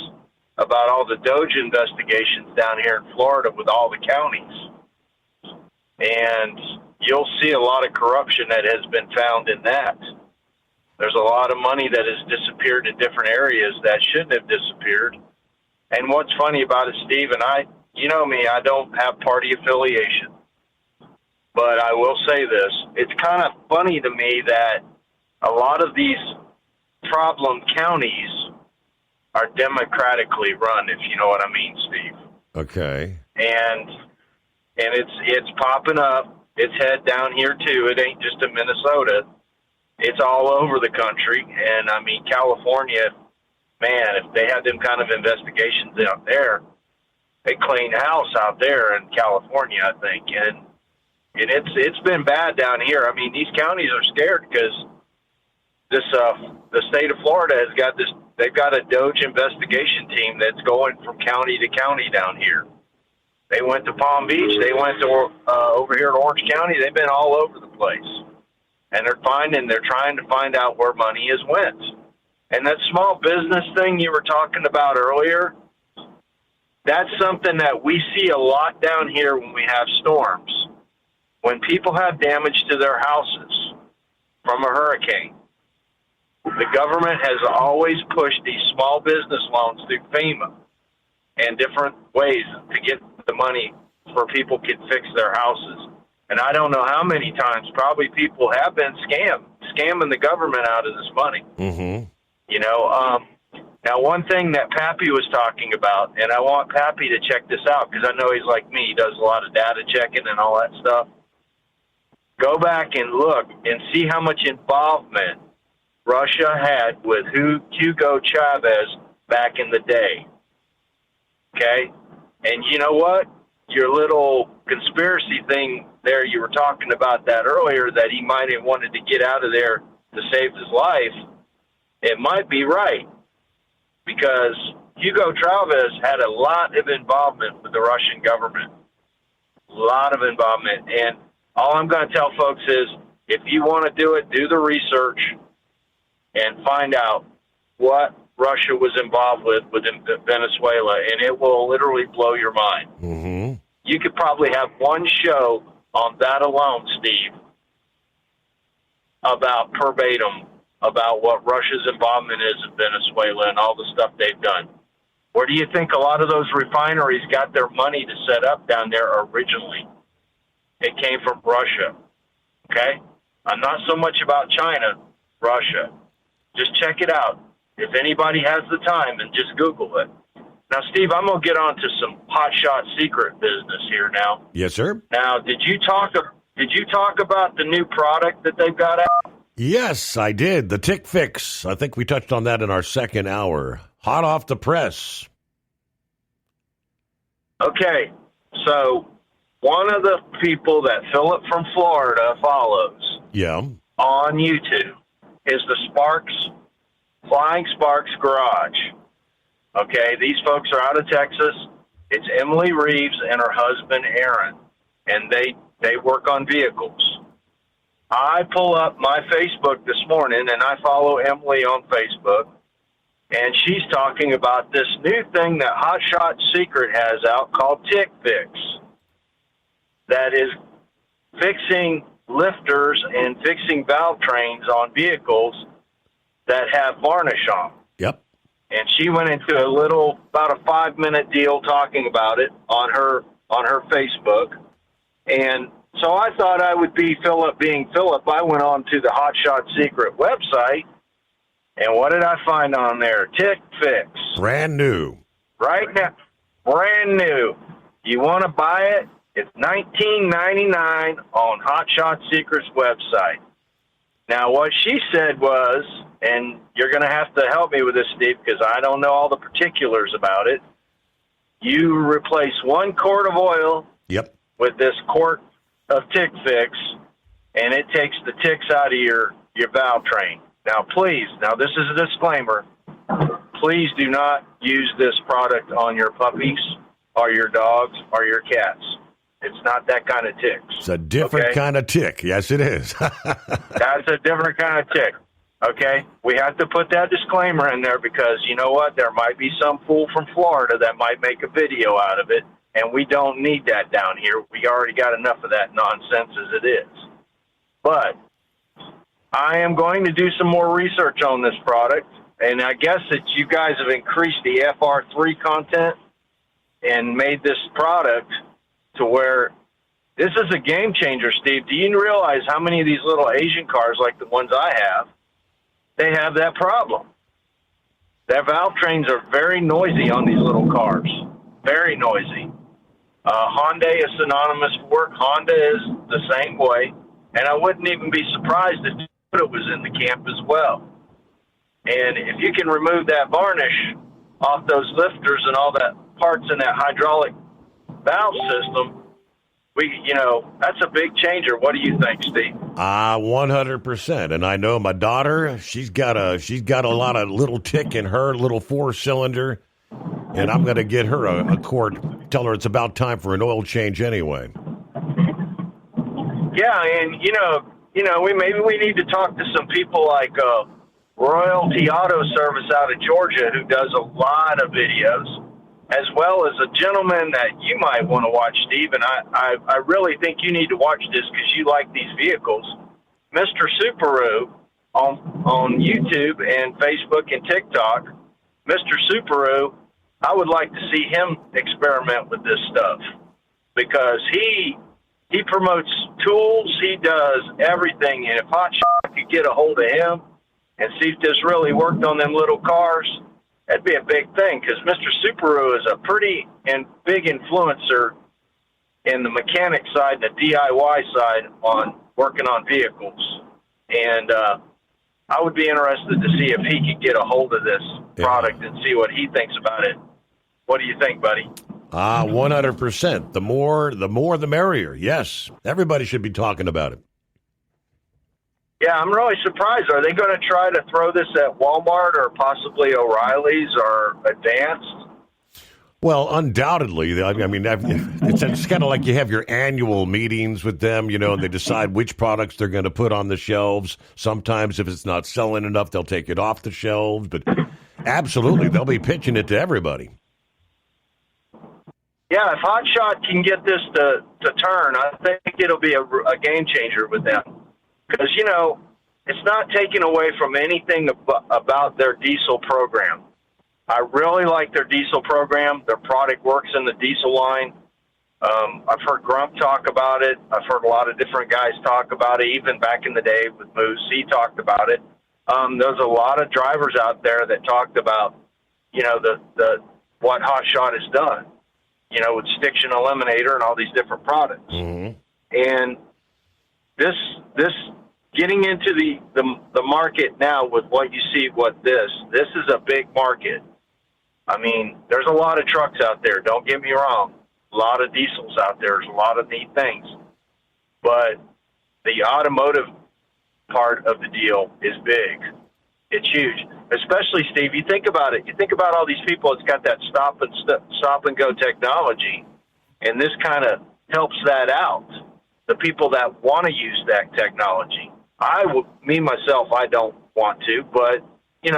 about all the Doge investigations down here in Florida with all the counties. And you'll see a lot of corruption that has been found in that. There's a lot of money that has disappeared in different areas that shouldn't have disappeared. And what's funny about it, Steve, and you know me, I don't have party affiliation. But I will say this. It's kind of funny to me that a lot of these problem counties are democratically run, if you know what I mean, Steve. Okay. And it's popping up. It's head down here, too. It ain't just in Minnesota. It's all over the country. And, I mean, California, man, if they had them kind of investigations out there, they clean house out there in California, I think. And it's been bad down here. I mean, these counties are scared because the state of Florida has got this. They've got a Doge investigation team that's going from county to county down here. They went to Palm Beach. They went to over here in Orange County. They've been all over the place, and they're trying to find out where money has went. And that small business thing you were talking about earlier, that's something that we see a lot down here when we have storms. When people have damage to their houses from a hurricane, the government has always pushed these small business loans through FEMA and different ways to get the money where people can fix their houses. And I don't know how many times probably people have been scamming the government out of this money. Mm-hmm. You know, now one thing that Pappy was talking about, and I want Pappy to check this out because I know he's like me. He does a lot of data checking and all that stuff. Go back and look and see how much involvement Russia had with Hugo Chavez back in the day. Okay? And you know what? Your little conspiracy thing there, you were talking about that earlier, that he might have wanted to get out of there to save his life. It might be right. Because Hugo Chavez had a lot of involvement with the Russian government. A lot of involvement. And all I'm going to tell folks is, if you want to do it, do the research and find out what Russia was involved with Venezuela, and it will literally blow your mind. Mm-hmm. You could probably have one show on that alone, Steve, about verbatim about what Russia's involvement is in Venezuela and all the stuff they've done. Where do you think a lot of those refineries got their money to set up down there originally? It came from Russia. Okay? I'm not so much about China, Russia. Just check it out. If anybody has the time, and just Google it. Now, Steve, I'm going to get on to some hotshot secret business here now. Yes, sir. Now, did you talk about the new product that they've got out? Yes, I did. The Tick Fix. I think we touched on that in our second hour. Hot off the press. Okay, so one of the people that Philip from Florida follows on YouTube is the Flying Sparks Garage. Okay, these folks are out of Texas. It's Emily Reeves and her husband, Aaron, and they work on vehicles. I pull up my Facebook this morning, and I follow Emily on Facebook, and she's talking about this new thing that Hot Shot Secret has out called Tick Fix that is fixing lifters and fixing valve trains on vehicles that have varnish on. Yep. And she went into about a 5-minute deal talking about it on her Facebook. And so I thought I would be Philip being Philip. I went on to the Hot Shot Secret website, and what did I find on there? Tick Fix. Brand new. Right now, brand new. You want to buy it? It's $19.99 on Hot Shot Secret's website. Now, what she said was, and you're going to have to help me with this, Steve, because I don't know all the particulars about it. You replace 1 quart of oil with this quart of Tick Fix, and it takes the ticks out of your valve train. Now, please, this is a disclaimer. Please do not use this product on your puppies or your dogs or your cats. It's not that kind of tick. It's a different kind of tick. Yes, it is. That's a different kind of tick. Okay? We have to put that disclaimer in there because, you know what, there might be some fool from Florida that might make a video out of it, and we don't need that down here. We already got enough of that nonsense as it is. But I am going to do some more research on this product, and I guess that you guys have increased the FR3 content and made this product to where this is a game changer, Steve. Do you realize how many of these little Asian cars, like the ones I have, they have that problem? Their valve trains are very noisy on these little cars, very noisy. Hyundai is synonymous for work. Honda is the same way, and I wouldn't even be surprised if Toyota was in the camp as well. And if you can remove that varnish off those lifters and all that parts in that hydraulic valve system, that's a big changer. What do you think, Steve? 100%. And I know my daughter, she's got a lot of little tick in her little 4-cylinder, and I'm going to get her a quart. Tell her it's about time for an oil change anyway. Yeah, and maybe we need to talk to some people like Royalty Auto Service out of Georgia, who does a lot of videos, as well as a gentleman that you might want to watch, Steve, and I really think you need to watch this because you like these vehicles. Mr. Subaru on YouTube and Facebook and TikTok. Mr. Subaru, I would like to see him experiment with this stuff because he promotes tools, he does everything, and if Hot Shot could get a hold of him and see if this really worked on them little cars, that'd be a big thing because Mr. Subaru is a pretty and big influencer in the mechanic side and the DIY side on working on vehicles. And I would be interested to see if he could get a hold of this product and see what he thinks about it. What do you think, buddy? 100%. The more, the merrier. Yes. Everybody should be talking about it. Yeah, I'm really surprised. Are they going to try to throw this at Walmart or possibly O'Reilly's or Advanced? Well, undoubtedly. I mean, it's kind of like you have your annual meetings with them, and they decide which products they're going to put on the shelves. Sometimes if it's not selling enough, they'll take it off the shelves. But absolutely, they'll be pitching it to everybody. Yeah, if Hot Shot can get this to turn, I think it'll be a game changer with them. Because, it's not taken away from anything about their diesel program. I really like their diesel program. Their product works in the diesel line. I've heard Grump talk about it. I've heard a lot of different guys talk about it. Even back in the day with Moose, he talked about it. There's a lot of drivers out there that talked about, the what Hot Shot has done, with Stiction Eliminator and all these different products. Mm-hmm. And this getting into the market now with what you see, this is a big market. I mean, there's a lot of trucks out there. Don't get me wrong. A lot of diesels out there. There's a lot of neat things. But the automotive part of the deal is big. It's huge. Especially, Steve, you think about it. You think about all these people that's got that stop and go technology, and this kind of helps that out. The people that want to use that technology. Myself, I don't want to, but,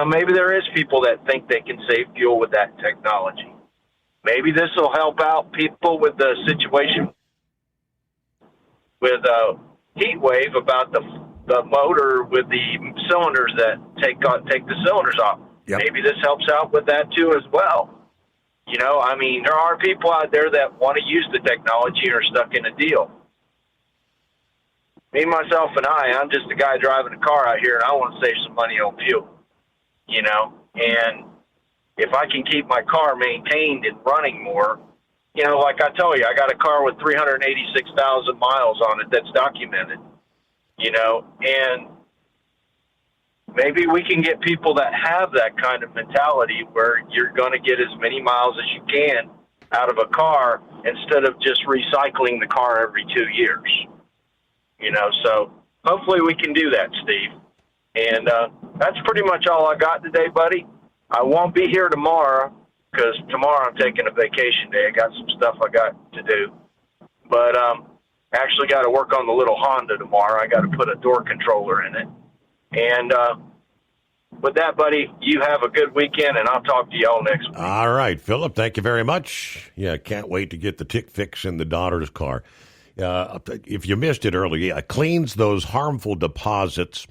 maybe there is people that think they can save fuel with that technology. Maybe this will help out people with the situation with heat wave about the motor with the cylinders that take the cylinders off. Yep. Maybe this helps out with that too as well. There are people out there that want to use the technology and are stuck in a deal. Me, myself, and I'm just a guy driving a car out here, and I want to save some money on fuel, and if I can keep my car maintained and running more, like I told you, I got a car with 386,000 miles on it that's documented, and maybe we can get people that have that kind of mentality where you're going to get as many miles as you can out of a car instead of just recycling the car every 2 years. So hopefully we can do that, Steve. And that's pretty much all I got today, buddy. I won't be here tomorrow because tomorrow I'm taking a vacation day. I got some stuff I got to do. But actually got to work on the little Honda tomorrow. I got to put a door controller in it. And with that, buddy, you have a good weekend, and I'll talk to you all next week. All right, Philip, thank you very much. Yeah, can't wait to get the tick fix in the daughter's car. If you missed it earlier, it cleans those harmful deposits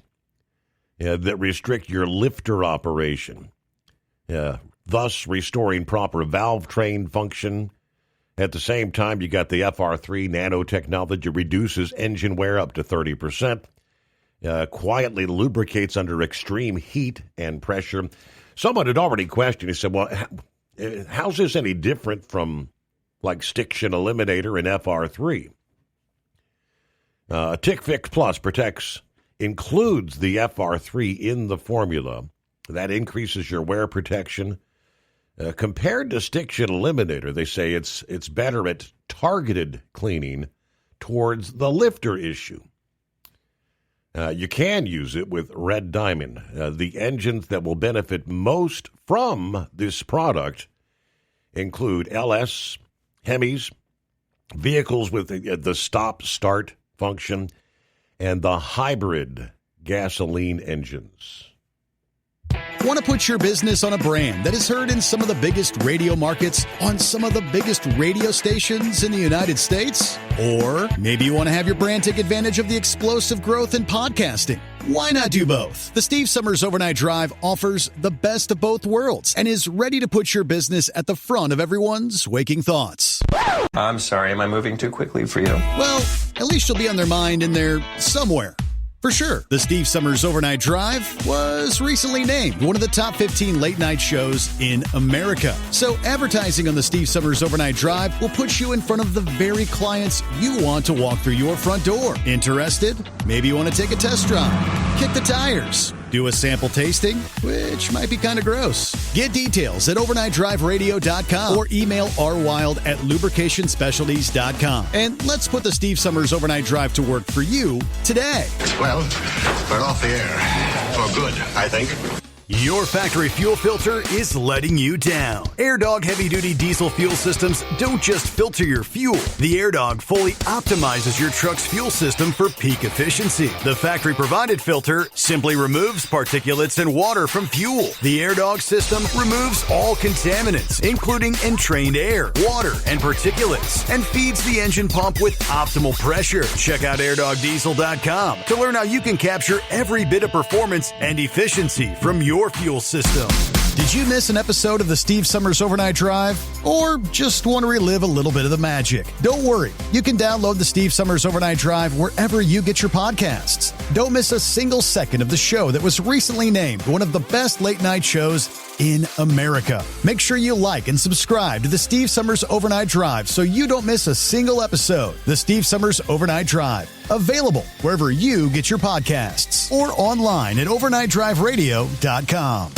that restrict your lifter operation, thus restoring proper valve train function. At the same time, you got the FR3 nanotechnology, reduces engine wear up to 30%, quietly lubricates under extreme heat and pressure. Someone had already questioned, he said, well, how's this any different from like Stiction Eliminator and FR3? Tick Fix Plus includes the FR3 in the formula. That increases your wear protection. Compared to Stiction Eliminator, they say it's better at targeted cleaning towards the lifter issue. You can use it with Red Diamond. The engines that will benefit most from this product include LS, Hemis, vehicles with the stop-start function, and the hybrid gasoline engines. Want to put your business on a brand that is heard in some of the biggest radio markets on some of the biggest radio stations in the United States? Or maybe you want to have your brand take advantage of the explosive growth in podcasting. Why not do both? The Steve Summers Overnight Drive offers the best of both worlds and is ready to put your business at the front of everyone's waking thoughts. I'm sorry, am I moving too quickly for you? Well, at least you'll be on their mind in there somewhere. For sure, the Steve Summers Overnight Drive was recently named one of the top 15 late-night shows in America. So advertising on the Steve Summers Overnight Drive will put you in front of the very clients you want to walk through your front door. Interested? Maybe you want to take a test drive, kick the tires, do a sample tasting, which might be kind of gross. Get details at overnightdriveradio.com or email rwild@lubricationspecialties.com. And let's put the Steve Summers Overnight Drive to work for you today. Well, we're off the air. For good, I think. Your factory fuel filter is letting you down. AirDog heavy-duty diesel fuel systems don't just filter your fuel. The AirDog fully optimizes your truck's fuel system for peak efficiency. The factory-provided filter simply removes particulates and water from fuel. The AirDog system removes all contaminants, including entrained air, water, and particulates, and feeds the engine pump with optimal pressure. Check out airdogdiesel.com to learn how you can capture every bit of performance and efficiency from your fuel system. Did you miss an episode of the Steve Summers Overnight Drive? Or just want to relive a little bit of the magic? Don't worry. You can download the Steve Summers Overnight Drive wherever you get your podcasts. Don't miss a single second of the show that was recently named one of the best late-night shows in America. Make sure you like and subscribe to the Steve Summers Overnight Drive so you don't miss a single episode. The Steve Summers Overnight Drive. Available wherever you get your podcasts or online at overnightdriveradio.com.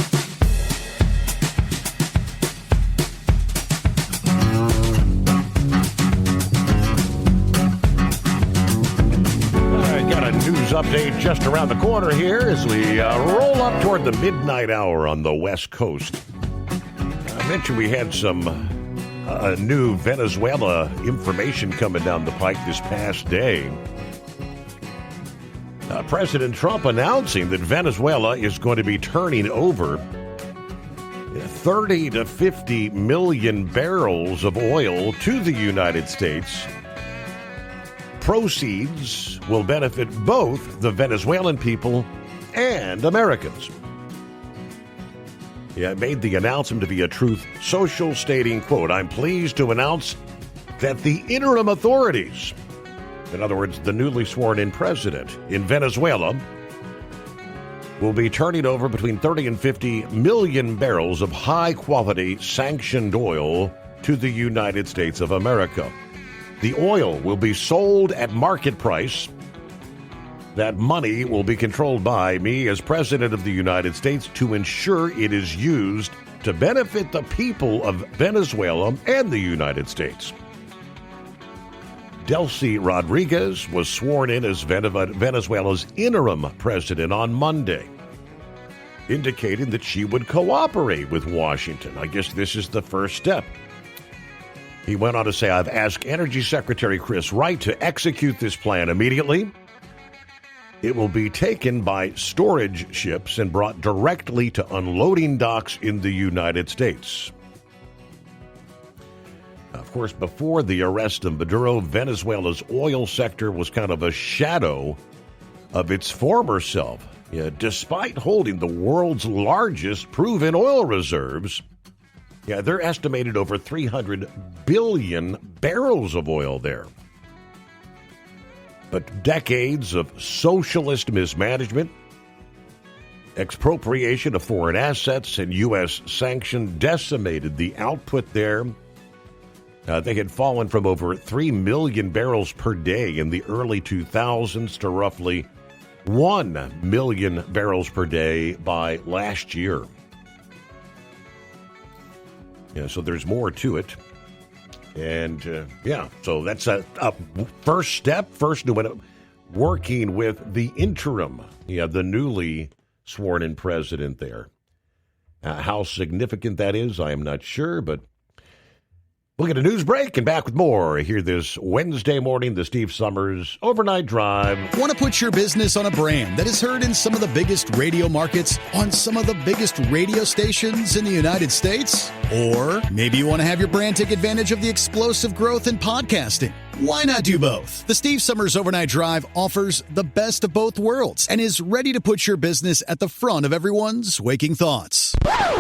update just around the corner here as we roll up toward the midnight hour on the West Coast. I mentioned we had some new Venezuela information coming down the pike this past day. President Trump announcing that Venezuela is going to be turning over 30 to 50 million barrels of oil to the United States. Proceeds will benefit both the Venezuelan people and Americans. Yeah, it made the announcement to be a Truth Social, stating, quote, "I'm pleased to announce that the interim authorities," in other words, the newly sworn-in president in Venezuela, will be turning over between 30 and 50 million barrels of high-quality sanctioned oil to the United States of America. The oil will be sold at market price. That money will be controlled by me as President of the United States to ensure it is used to benefit the people of Venezuela and the United States. Delcy Rodriguez was sworn in as Venezuela's interim president on Monday, indicating that she would cooperate with Washington. I guess this is the first step. He went on to say, "I've asked Energy Secretary Chris Wright to execute this plan immediately. It will be taken by storage ships and brought directly to unloading docks in the United States." Of course, before the arrest of Maduro, Venezuela's oil sector was kind of a shadow of its former self. Yeah, despite holding the world's largest proven oil reserves, they're estimated over 300 billion barrels of oil there. But decades of socialist mismanagement, expropriation of foreign assets, and U.S. sanction decimated the output there. They had fallen from over 3 million barrels per day in the early 2000s to roughly 1 million barrels per day by last year. So there's more to it. And, so that's a first step, working with the interim, the newly sworn-in president there. How significant that is, I am not sure, but we'll get a news break and back with more here this Wednesday morning, the Steve Summers Overnight Drive. Want to put your business on a brand that is heard in some of the biggest radio markets on some of the biggest radio stations in the United States? Or maybe you want to have your brand take advantage of the explosive growth in podcasting. Why not do both? The Steve Summers Overnight Drive offers the best of both worlds and is ready to put your business at the front of everyone's waking thoughts.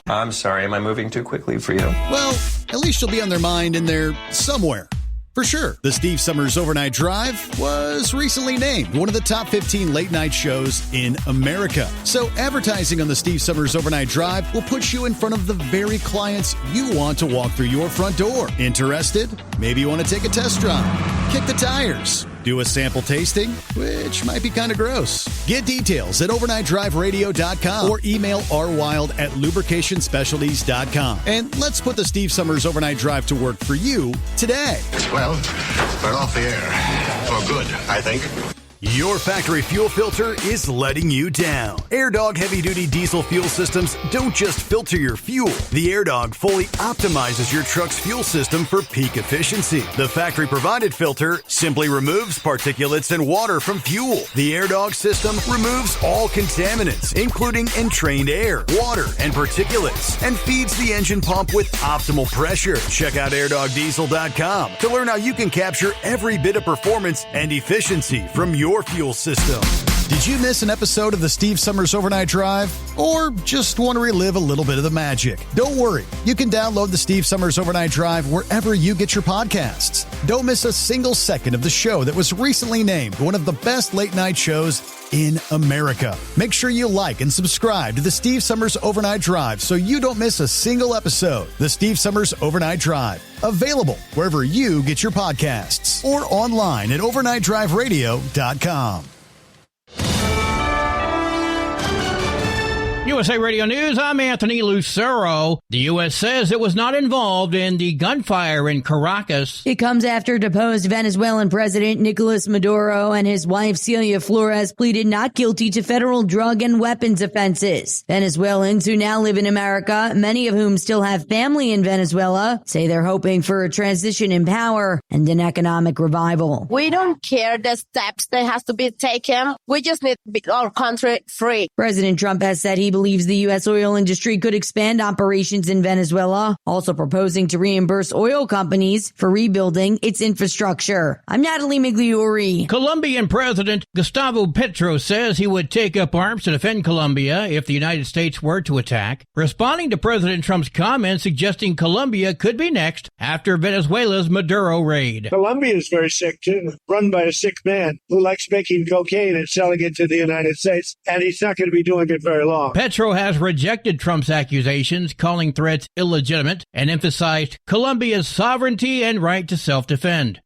I'm sorry, am I moving too quickly for you? Well, at least you'll be on their mind in there somewhere. For sure, the Steve Summers Overnight Drive was recently named one of the top 15 late-night shows in America. So advertising on the Steve Summers Overnight Drive will put you in front of the very clients you want to walk through your front door. Interested? Maybe you want to take a test drive, kick the tires, do a sample tasting, which might be kind of gross. Get details at overnightdriveradio.com or email rwild@lubricationspecialties.com. And let's put the Steve Summers Overnight Drive to work for you today. Well, we're off the air. For good, I think. Your factory fuel filter is letting you down. AirDog heavy-duty diesel fuel systems don't just filter your fuel. The AirDog fully optimizes your truck's fuel system for peak efficiency. The factory-provided filter simply removes particulates and water from fuel. The AirDog system removes all contaminants, including entrained air, water, and particulates, and feeds the engine pump with optimal pressure. Check out AirDogDiesel.com to learn how you can capture every bit of performance and efficiency from your fuel system. Did you miss an episode of the Steve Summers Overnight Drive? Or just want to relive a little bit of the magic? Don't worry. You can download the Steve Summers Overnight Drive wherever you get your podcasts. Don't miss a single second of the show that was recently named one of the best late-night shows in America. Make sure you like and subscribe to the Steve Summers Overnight Drive so you don't miss a single episode. The Steve Summers Overnight Drive. Available wherever you get your podcasts or online at overnightdriveradio.com. USA Radio News, I'm Anthony Lucero. The U.S. says it was not involved in the gunfire in Caracas. It comes after deposed Venezuelan President Nicolas Maduro and his wife Celia Flores pleaded not guilty to federal drug and weapons offenses. Venezuelans who now live in America, many of whom still have family in Venezuela, say they're hoping for a transition in power and an economic revival. We don't care the steps that has to be taken. We just need to be our country free. President Trump has said he believes the U.S. oil industry could expand operations in Venezuela, also proposing to reimburse oil companies for rebuilding its infrastructure. I'm Natalie Migliori. Colombian President Gustavo Petro says he would take up arms to defend Colombia if the United States were to attack, responding to President Trump's comments suggesting Colombia could be next after Venezuela's Maduro raid. Colombia is very sick, too, run by a sick man who likes making cocaine and selling it to the United States, and he's not going to be doing it very long. Petro has rejected Trump's accusations, calling threats illegitimate, and emphasized Colombia's sovereignty and right to self-defend.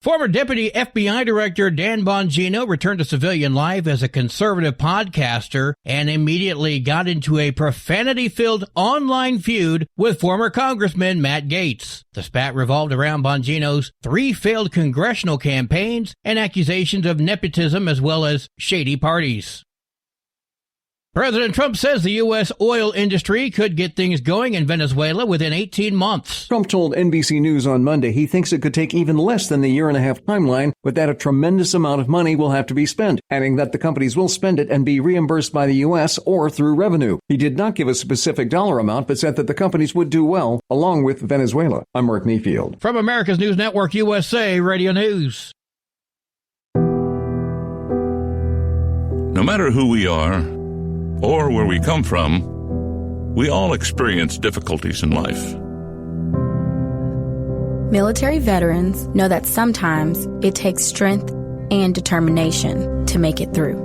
Former Deputy FBI Director Dan Bongino returned to civilian life as a conservative podcaster and immediately got into a profanity-filled online feud with former Congressman Matt Gaetz. The spat revolved around Bongino's 3 failed congressional campaigns and accusations of nepotism as well as shady parties. President Trump says the U.S. oil industry could get things going in Venezuela within 18 months. Trump told NBC News on Monday he thinks it could take even less than the year-and-a-half timeline, but that a tremendous amount of money will have to be spent, adding that the companies will spend it and be reimbursed by the U.S. or through revenue. He did not give a specific dollar amount, but said that the companies would do well, along with Venezuela. I'm Mark Mayfield. From America's News Network, USA Radio News. No matter who we are, or where we come from, we all experience difficulties in life. Military veterans know that sometimes it takes strength and determination to make it through.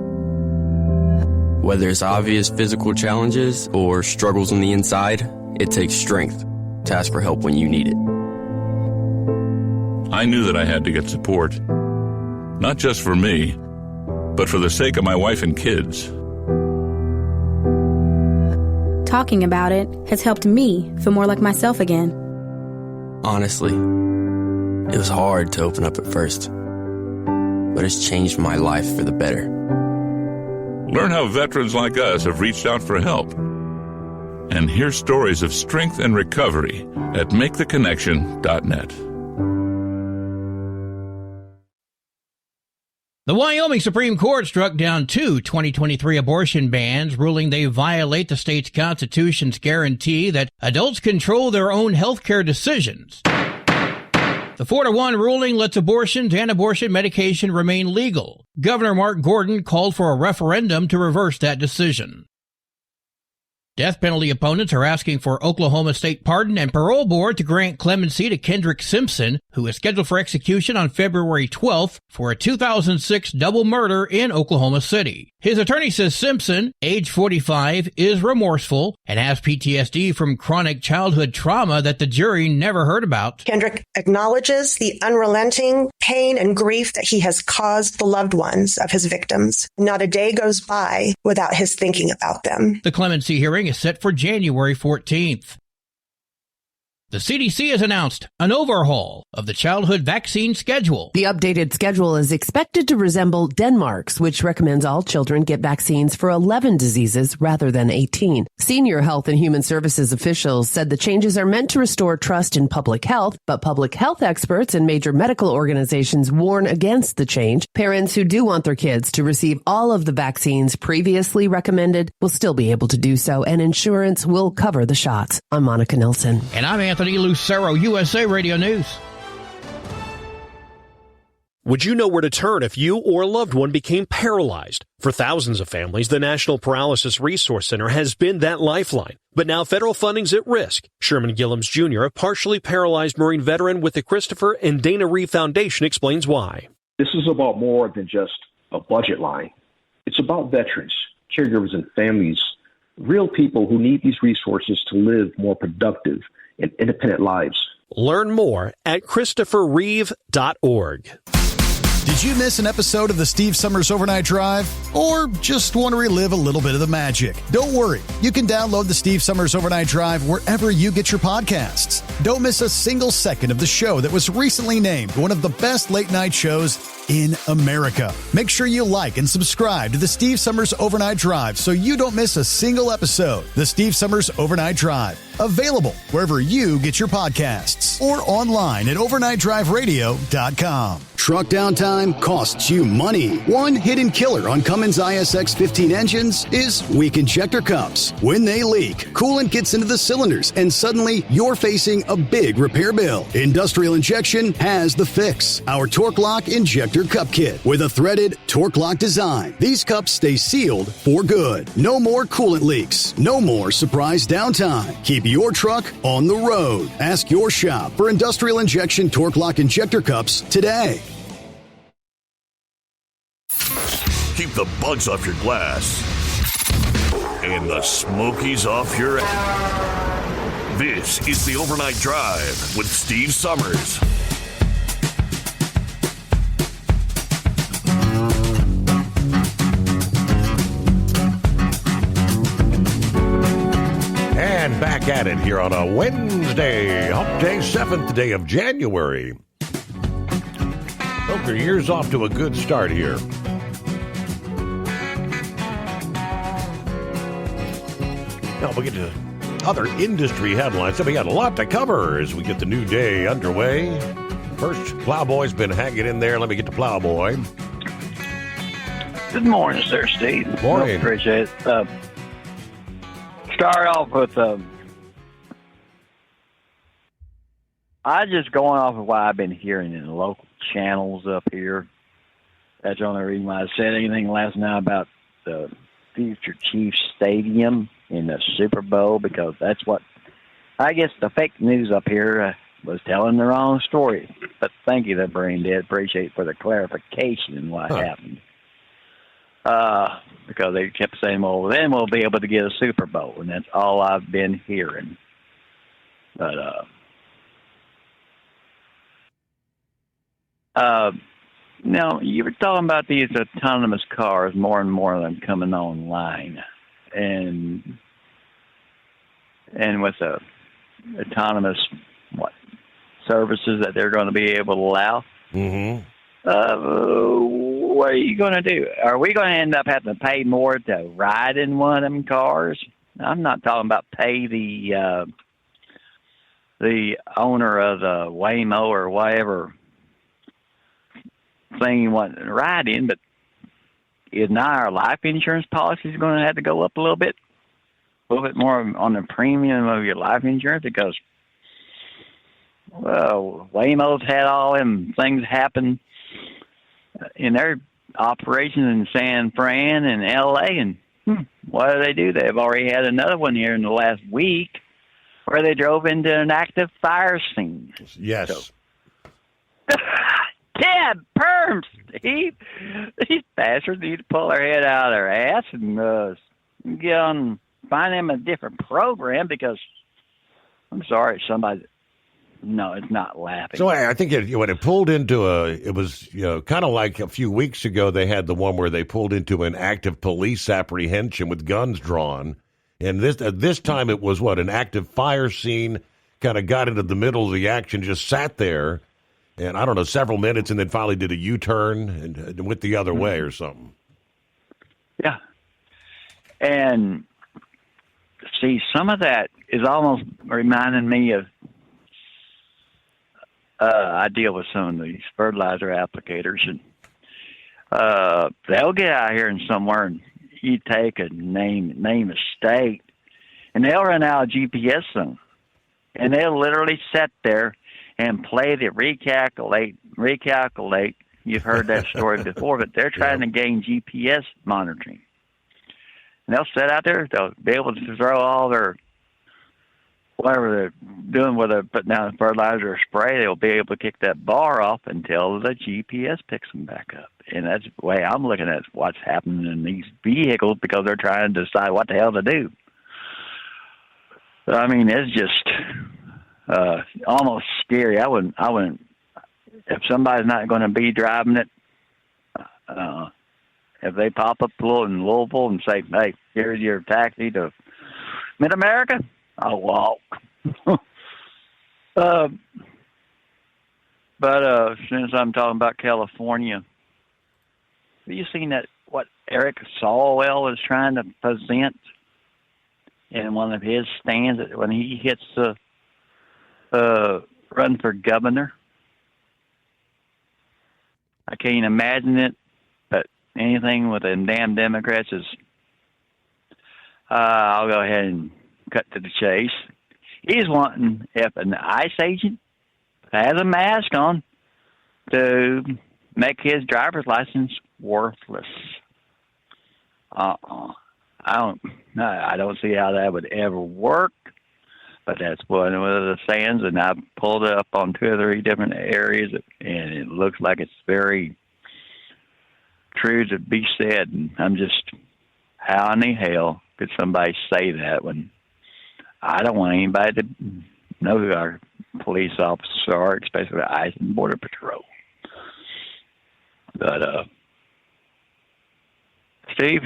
Whether it's obvious physical challenges or struggles on the inside, it takes strength to ask for help when you need it. I knew that I had to get support, not just for me, but for the sake of my wife and kids. Talking about it has helped me feel more like myself again. Honestly, it was hard to open up at first, but it's changed my life for the better. Learn how veterans like us have reached out for help, and hear stories of strength and recovery at MakeTheConnection.net. The Wyoming Supreme Court struck down 2 2023 abortion bans, ruling they violate the state's constitution's guarantee that adults control their own health care decisions. The 4-1 ruling lets abortions and abortion medication remain legal. Governor Mark Gordon called for a referendum to reverse that decision. Death penalty opponents are asking for Oklahoma State Pardon and Parole Board to grant clemency to Kendrick Simpson, who is scheduled for execution on February 12th for a 2006 double murder in Oklahoma City. His attorney says Simpson, age 45, is remorseful and has PTSD from chronic childhood trauma that the jury never heard about. Kendrick acknowledges the unrelenting pain and grief that he has caused the loved ones of his victims. Not a day goes by without his thinking about them. The clemency hearing is set for January 14th. The CDC has announced an overhaul of the childhood vaccine schedule. The updated schedule is expected to resemble Denmark's, which recommends all children get vaccines for 11 diseases rather than 18. Senior Health and Human Services officials said the changes are meant to restore trust in public health, but public health experts and major medical organizations warn against the change. Parents who do want their kids to receive all of the vaccines previously recommended will still be able to do so, and insurance will cover the shots. I'm Monica Nilsson. And I'm Anthony Lucero, USA Radio News. Would you know where to turn if you or a loved one became paralyzed? For thousands of families, the National Paralysis Resource Center has been that lifeline. But now federal funding's at risk. Sherman Gillums Jr., a partially paralyzed Marine veteran with the Christopher and Dana Reeve Foundation, explains why. This is about more than just a budget line. It's about veterans, caregivers, and families, real people who need these resources to live more productive and independent lives. Learn more at ChristopherReeve.org. Did you miss an episode of the Steve Summers Overnight Drive? Or just want to relive a little bit of the magic? Don't worry. You can download the Steve Summers Overnight Drive wherever you get your podcasts. Don't miss a single second of the show that was recently named one of the best late-night shows in America. Make sure you like and subscribe to the Steve Summers Overnight Drive so you don't miss a single episode. The Steve Summers Overnight Drive. Available wherever you get your podcasts or online at overnightdriveradio.com. Truck downtime costs you money. One hidden killer on Cummins ISX 15 engines is weak injector cups. When they leak, coolant gets into the cylinders and suddenly you're facing a big repair bill. Industrial Injection has the fix. Our Torque Lock Injector Cup Kit with a threaded Torque Lock design. These cups stay sealed for good. No more coolant leaks. No more surprise downtime. Keep your truck on the road. Ask your shop for Industrial Injection Torque Lock Injector Cups today. Keep the bugs off your glass and the smokies off your ass. This is the Overnight Drive with Steve Summers. And back at it here on a Wednesday, hump day, 7th day of January. Hope your year's off to a good start here. Now we'll get to other industry headlines. So we got a lot to cover as we get the new day underway. First, Plowboy's been hanging in there. Let me get to Plowboy. Good morning, sir, Steve. Morning. Well, appreciate it. Start off with, I just going off of what I've been hearing in the local channels up here. That's the only reason why I said anything last night about the future Chiefs Stadium in the Super Bowl, because that's what, I guess the fake news up here was telling the wrong story. But thank you, that brain dead. Appreciate for the clarification in what happened. Because they kept saying, well, then we'll be able to get a Super Bowl, and that's all I've been hearing. But, now, you were talking about these autonomous cars, more and more of them coming online. And with the autonomous, services that they're going to be able to allow. Mm-hmm. What are you going to do? Are we going to end up having to pay more to ride in one of them cars? I'm not talking about pay the owner of the Waymo or whatever thing you want to ride in, but is now our life insurance policy is going to have to go up a little bit more on the premium of your life insurance, because, well, Waymo's had all them things happen in their operations in San Fran and L.A., and what do? They've already had another one here in the last week where they drove into an active fire scene. Yes. So, yeah, perms, Steve. These bastards need to pull their head out of their ass and get on, find them a different program, because I'm sorry, somebody. No, it's not laughing. So I think when it pulled into it was kind of like a few weeks ago they had the one where they pulled into an active police apprehension with guns drawn, and this time it was an active fire scene. Kind of got into the middle of the action, just sat there. And I don't know, several minutes, and then finally did a U-turn and went the other way or something. Yeah. And, see, some of that is almost reminding me of, I deal with some of these fertilizer applicators, and they'll get out here and somewhere, and you take a name a state, and they'll run out of GPS zone. And they'll literally sit there and play the recalculate. You've heard that story before, but they're trying to gain GPS monitoring. And they'll sit out there, they'll be able to throw all their, whatever they're doing, whether they're putting down fertilizer or spray, they'll be able to kick that bar off until the GPS picks them back up. And that's the way I'm looking at what's happening in these vehicles, because they're trying to decide what the hell to do. So, I mean, it's just almost scary. I wouldn't. If somebody's not going to be driving it, If they pop up in Louisville and say, "Hey, here's your taxi to Mid-America," I'll walk. But since I'm talking about California, have you seen what Eric Swalwell is trying to present in one of his stands when he hits the run for governor? I can't imagine it, but anything with them damn Democrats is... I'll go ahead and cut to the chase. He's wanting, if an ICE agent has a mask on, to make his driver's license worthless. I don't see how that would ever work, but that's one of the sayings, and I've pulled it up on 2 or 3 different areas, and it looks like it's very true to be said. And I'm just, how in the hell could somebody say that when I don't want anybody to know who our police officers are, especially the ICE and Border Patrol. But, Steve,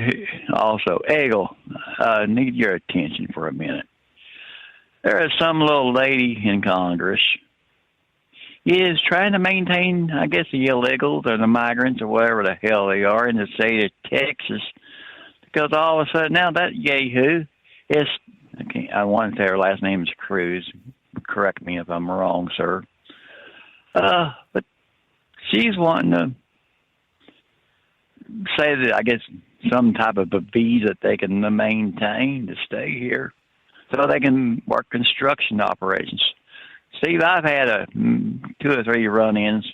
also, Eagle, need your attention for a minute. There is some little lady in Congress. He is trying to maintain, I guess, the illegals or the migrants or whatever the hell they are in the state of Texas. Because all of a sudden, now that yahoo is, I want to say her last name is Cruz. Correct me if I'm wrong, sir. But she's wanting to say that, I guess, some type of a visa that they can maintain to stay here so they can work construction operations. Steve, I've had 2 or 3 run-ins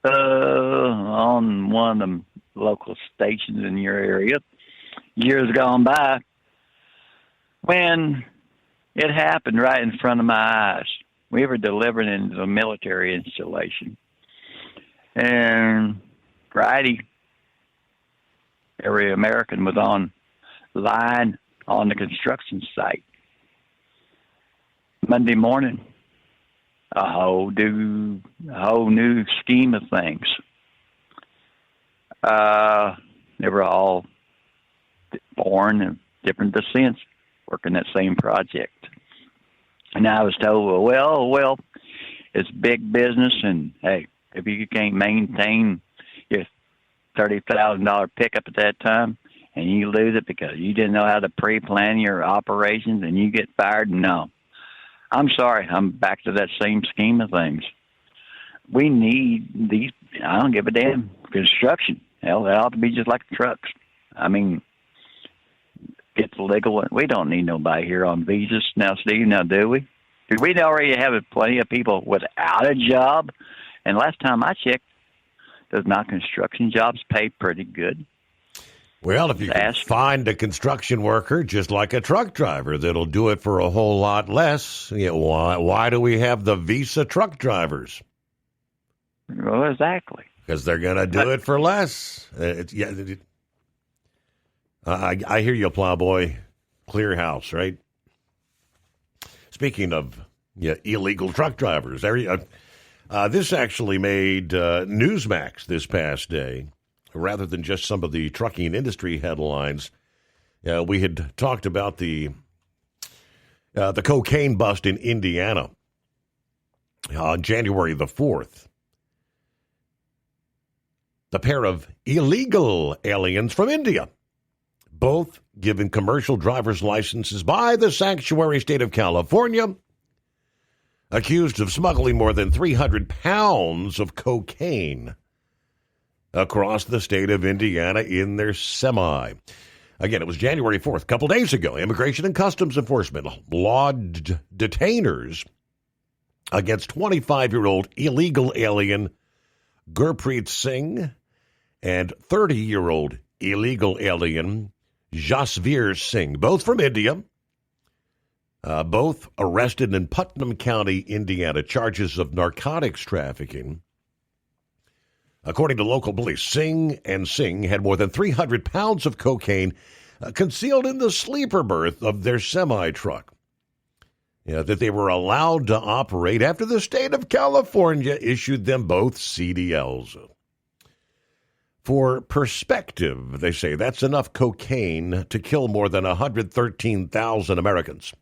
on one of the local stations in your area years gone by when it happened right in front of my eyes. We were delivering into a military installation. And Friday, every American was on line on the construction site. Monday morning, a whole new scheme of things. They were all born in different descents, working that same project. And I was told, well, it's big business, and hey, if you can't maintain your $30,000 pickup at that time, and you lose it because you didn't know how to pre-plan your operations, and you get fired, no. I'm sorry, I'm back to that same scheme of things. We need these, I don't give a damn, construction. Hell, that ought to be just like the trucks. I mean, it's legal. We don't need nobody here on visas now, Steve, now do we? We already have plenty of people without a job. And last time I checked, does not construction jobs pay pretty good? Well, if you can find a construction worker just like a truck driver that'll do it for a whole lot less, why do we have the visa truck drivers? Well, exactly. Because they're going to do it for less. I hear you, Plowboy. Clear house, right? Speaking of illegal truck drivers, this actually made Newsmax this past day. Rather than just some of the trucking industry headlines, we had talked about the cocaine bust in Indiana on January the 4th. The pair of illegal aliens from India, both given commercial driver's licenses by the sanctuary state of California, accused of smuggling more than 300 pounds of cocaine across the state of Indiana in their semi. Again, it was January 4th, a couple days ago. Immigration and Customs Enforcement lodged detainers against 25-year-old illegal alien Gurpreet Singh and 30-year-old illegal alien Jasveer Singh, both from India, both arrested in Putnam County, Indiana, charges of narcotics trafficking. According to local police, Singh had more than 300 pounds of cocaine concealed in the sleeper berth of their semi-truck that they were allowed to operate after the state of California issued them both CDLs. For perspective, they say that's enough cocaine to kill more than 113,000 Americans.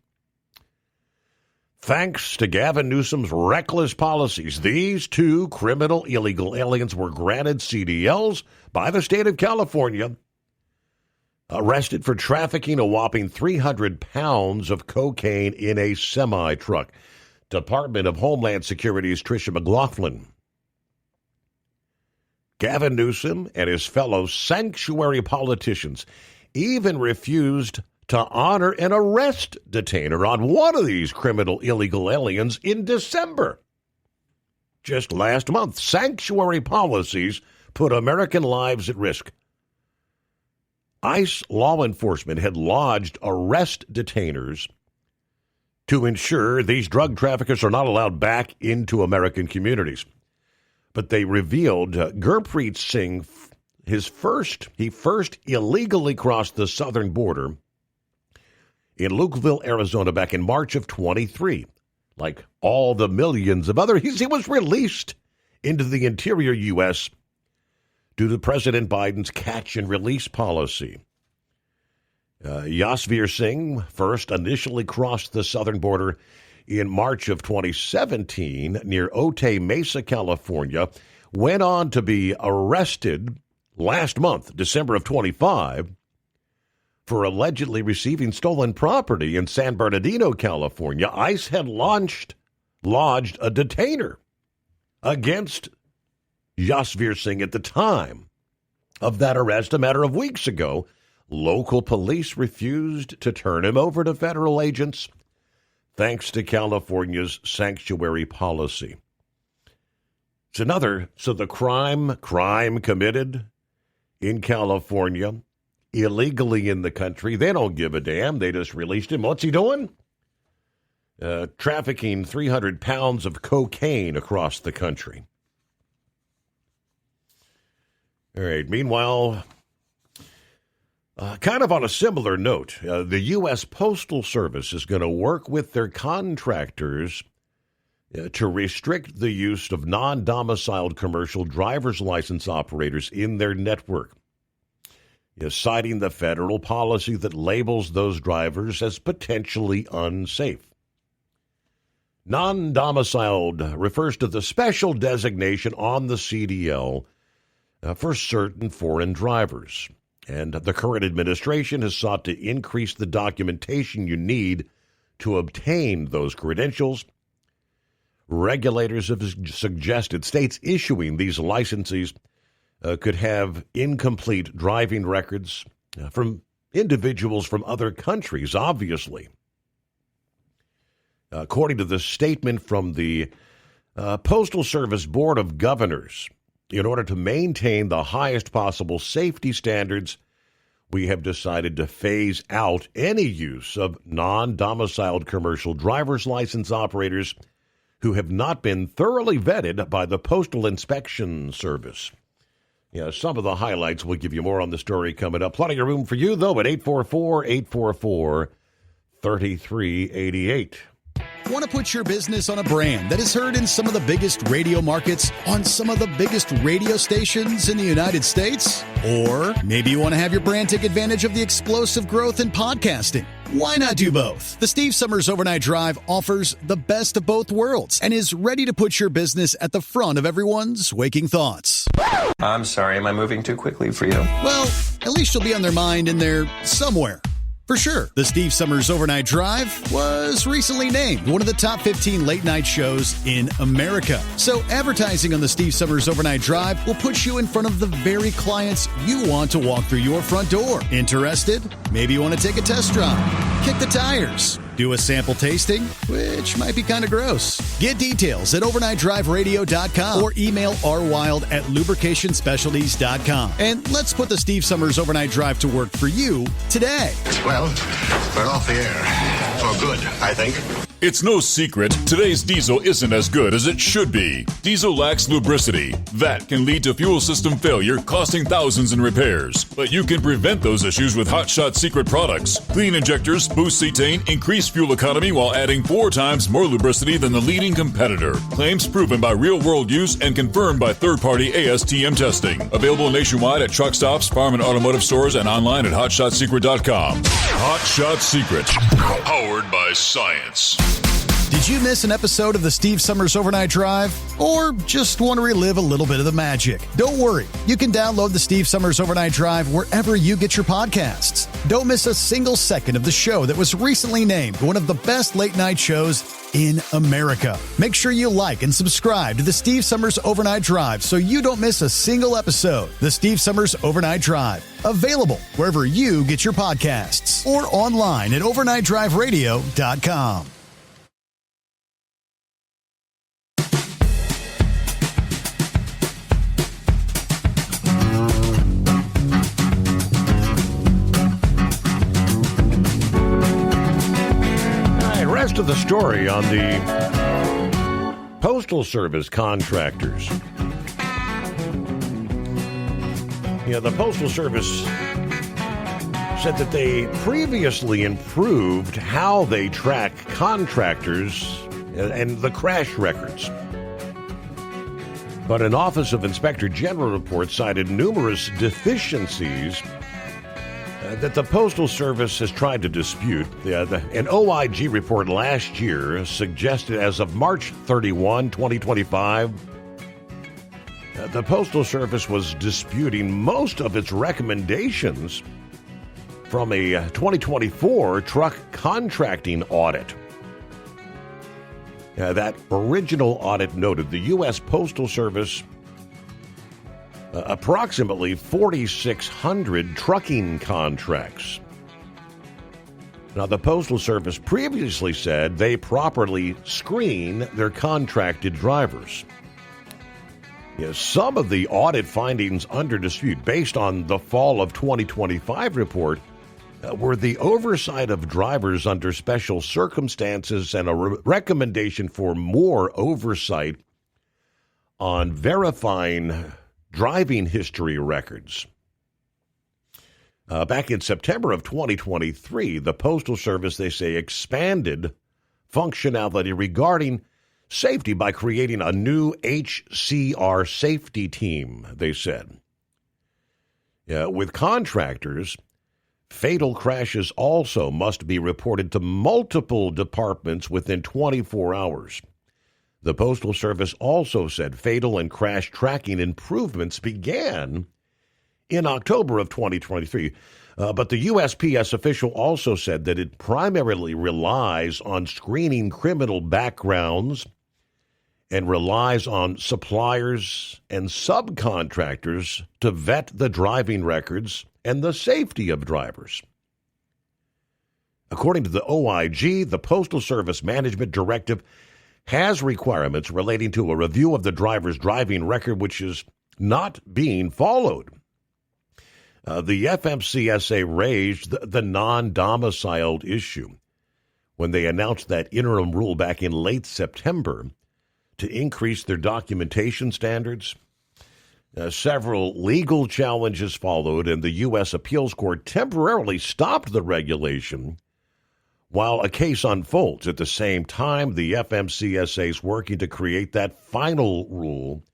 Thanks to Gavin Newsom's reckless policies, these two criminal illegal aliens were granted CDLs by the state of California, arrested for trafficking a whopping 300 pounds of cocaine in a semi-truck. Department of Homeland Security's Tricia McLaughlin. Gavin Newsom and his fellow sanctuary politicians even refused to honor an arrest detainer on one of these criminal illegal aliens in December. Just last month, sanctuary policies put American lives at risk. ICE law enforcement had lodged arrest detainers to ensure these drug traffickers are not allowed back into American communities. But they revealed Gurpreet Singh, he first illegally crossed the southern border in Lukeville, Arizona, back in March of 23. Like all the millions of others, he was released into the interior U.S. due to President Biden's catch-and-release policy. Yasveer Singh first initially crossed the southern border in March of 2017 near Otay Mesa, California, went on to be arrested last month, December of 25, for allegedly receiving stolen property in San Bernardino, California. ICE had lodged a detainer against Yasveer Singh at the time of that arrest a matter of weeks ago. Local police refused to turn him over to federal agents, thanks to California's sanctuary policy. So the crime committed in California, illegally in the country, they don't give a damn. They just released him. What's he doing? Trafficking 300 pounds of cocaine across the country. All right, meanwhile, kind of on a similar note, the U.S. Postal Service is going to work with their contractors to restrict the use of non-domiciled commercial driver's license operators in their network, citing the federal policy that labels those drivers as potentially unsafe. Non-domiciled refers to the special designation on the CDL for certain foreign drivers. And the current administration has sought to increase the documentation you need to obtain those credentials. Regulators have suggested states issuing these licenses could have incomplete driving records from individuals from other countries, obviously. According to the statement from the Postal Service Board of Governors, in order to maintain the highest possible safety standards, we have decided to phase out any use of non-domiciled commercial driver's license operators who have not been thoroughly vetted by the Postal Inspection Service. Some of the highlights. We'll give you more on the story coming up. Plenty of room for you, though, at 844-844-3388. Want to put your business on a brand that is heard in some of the biggest radio markets on some of the biggest radio stations in the United States? Or maybe you want to have your brand take advantage of the explosive growth in podcasting. Why not do both? The Steve Summers Overnight Drive offers the best of both worlds and is ready to put your business at the front of everyone's waking thoughts. I'm sorry, am I moving too quickly for you? Well, at least you'll be on their mind in there somewhere. For sure, the Steve Summers Overnight Drive was recently named one of the top 15 late-night shows in America. So advertising on the Steve Summers Overnight Drive will put you in front of the very clients you want to walk through your front door. Interested? Maybe you want to take a test drive, kick the tires, do a sample tasting, which might be kind of gross. Get details at overnightdriveradio.com or email rwild@lubricationspecialties.com. And let's put the Steve Summers Overnight Drive to work for you today. Well, we're off the air. For good, I think. It's no secret, today's diesel isn't as good as it should be. Diesel lacks lubricity. That can lead to fuel system failure, costing thousands in repairs. But you can prevent those issues with Hot Shot Secret products. Clean injectors boost cetane, increase fuel economy while adding 4 times more lubricity than the leading competitor. Claims proven by real-world use and confirmed by third-party ASTM testing. Available nationwide at truck stops, farm and automotive stores, and online at hotshotsecret.com. Hot Shot Secret. Powered by science. Did you miss an episode of the Steve Summers Overnight Drive? Or just want to relive a little bit of the magic? Don't worry. You can download the Steve Summers Overnight Drive wherever you get your podcasts. Don't miss a single second of the show that was recently named one of the best late-night shows in America. Make sure you like and subscribe to the Steve Summers Overnight Drive so you don't miss a single episode. The Steve Summers Overnight Drive. Available wherever you get your podcasts or online at overnightdriveradio.com. Rest of the story on the Postal Service contractors. The Postal Service said that they previously improved how they track contractors and the crash records. But an Office of Inspector General report cited numerous deficiencies that the Postal Service has tried to dispute. An OIG report last year suggested as of March 31, 2025, the Postal Service was disputing most of its recommendations from a 2024 truck contracting audit. That original audit noted the U.S. Postal Service approximately 4,600 trucking contracts. Now, the Postal Service previously said they properly screen their contracted drivers. Some of the audit findings under dispute, based on the fall of 2025 report, were the oversight of drivers under special circumstances and a recommendation for more oversight on verifying driving history records. Back in September of 2023, the Postal Service, they say, expanded functionality regarding safety by creating a new HCR safety team, they said. With contractors, fatal crashes also must be reported to multiple departments within 24 hours. The Postal Service also said fatal and crash tracking improvements began in October of 2023. But the USPS official also said that it primarily relies on screening criminal backgrounds and relies on suppliers and subcontractors to vet the driving records and the safety of drivers. According to the OIG, the Postal Service Management Directive has requirements relating to a review of the driver's driving record, which is not being followed. The FMCSA raised the non-domiciled issue when they announced that interim rule back in late September to increase their documentation standards. Several legal challenges followed, and the U.S. Appeals Court temporarily stopped the regulation while a case unfolds. At the same time, the FMCSA is working to create that final rule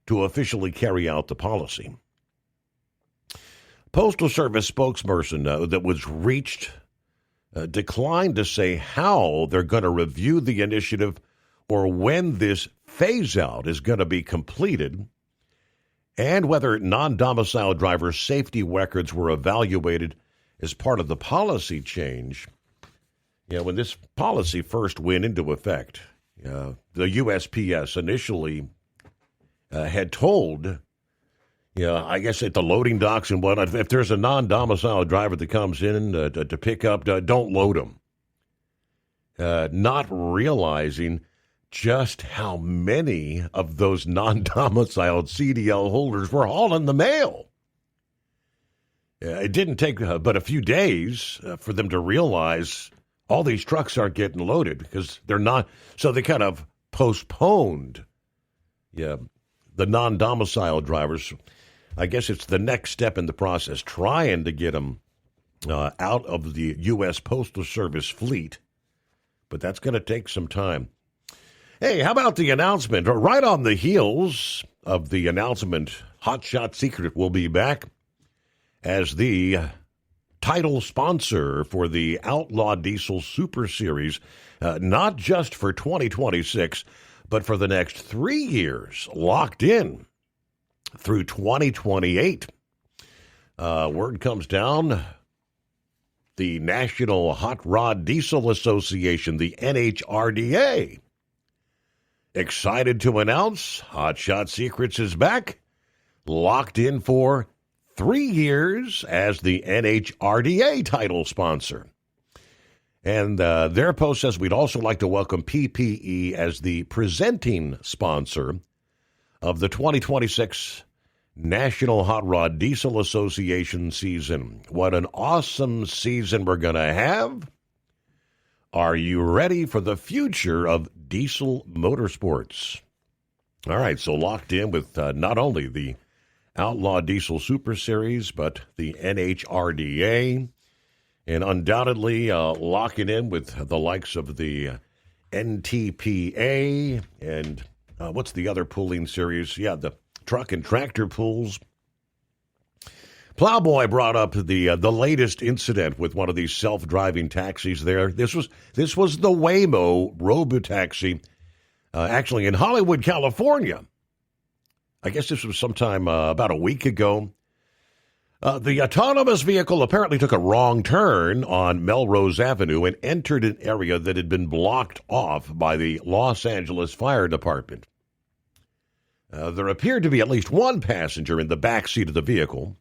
to officially carry out the policy. Postal Service spokesperson that was reached declined to say how they're going to review the initiative or when this phase-out is going to be completed, and whether non-domiciled drivers' safety records were evaluated as part of the policy change. When this policy first went into effect, the USPS initially had told, I guess at the loading docks and whatnot, if there's a non-domiciled driver that comes in to pick up, don't load them. Not realizing just how many of those non-domiciled CDL holders were hauling the mail. It didn't take but a few days for them to realize, all these trucks aren't getting loaded because they're not. So they kind of postponed the non-domicile drivers. I guess it's the next step in the process, trying to get them out of the U.S. Postal Service fleet. But that's going to take some time. Hey, how about the announcement? Right on the heels of the announcement, Hot Shot Secret will be back as the title sponsor for the Outlaw Diesel Super Series, not just for 2026, but for the next 3 years, locked in through 2028. Word comes down, the National Hot Rod Diesel Association, the NHRDA, excited to announce Hot Shot Secrets is back, locked in for 3 years as the NHRDA title sponsor. And their post says, we'd also like to welcome PPE as the presenting sponsor of the 2026 National Hot Rod Diesel Association season. What an awesome season we're going to have. Are you ready for the future of diesel motorsports? All right, so locked in with not only the Outlaw Diesel Super Series, but the NHRDA, and undoubtedly locking in with the likes of the NTPA and what's the other pooling series? Yeah, the truck and tractor pools. Plowboy brought up the latest incident with one of these self-driving taxis there. This was the Waymo Robotaxi, actually in Hollywood, California. I guess this was sometime about a week ago. The autonomous vehicle apparently took a wrong turn on Melrose Avenue and entered an area that had been blocked off by the Los Angeles Fire Department. There appeared to be at least one passenger in the back seat of the vehicle.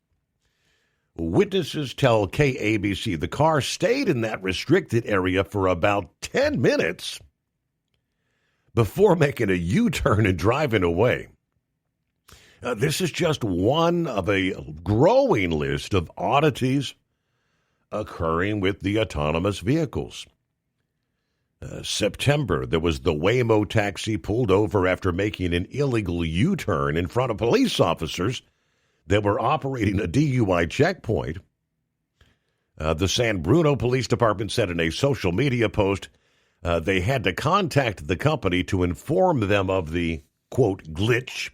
Witnesses tell KABC the car stayed in that restricted area for about 10 minutes before making a U-turn and driving away. This is just one of a growing list of oddities occurring with the autonomous vehicles. September, there was the Waymo taxi pulled over after making an illegal U-turn in front of police officers that were operating a DUI checkpoint. The San Bruno Police Department said in a social media post they had to contact the company to inform them of the, quote, glitch.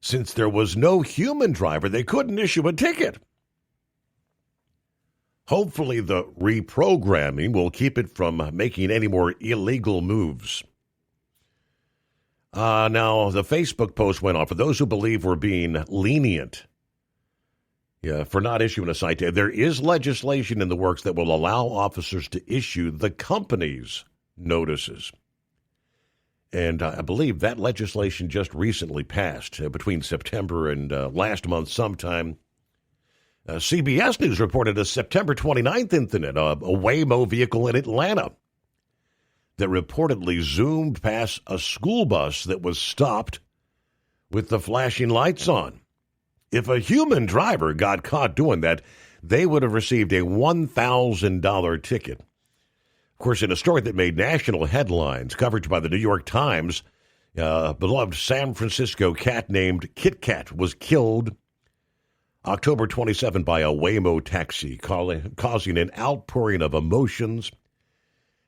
Since there was no human driver, they couldn't issue a ticket. Hopefully the reprogramming will keep it from making any more illegal moves. Now, the Facebook post went on. For those who believe we're being lenient for not issuing a citation, there is legislation in the works that will allow officers to issue the company's notices. And I believe that legislation just recently passed between September and last month sometime. CBS News reported a September 29th incident, a Waymo vehicle in Atlanta that reportedly zoomed past a school bus that was stopped with the flashing lights on. If a human driver got caught doing that, they would have received a $1,000 ticket. Of course, in a story that made national headlines, coverage by the New York Times, beloved San Francisco cat named Kit Kat was killed October 27 by a Waymo taxi, causing an outpouring of emotions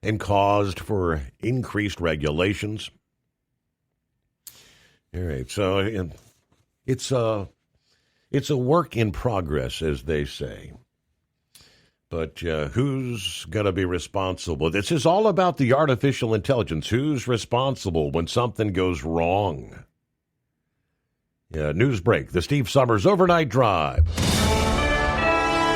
and caused for increased regulations. All right, so it's a work in progress, as they say. But who's going to be responsible? This is all about the artificial intelligence. Who's responsible when something goes wrong? News break. The Steve Summers Overnight Drive.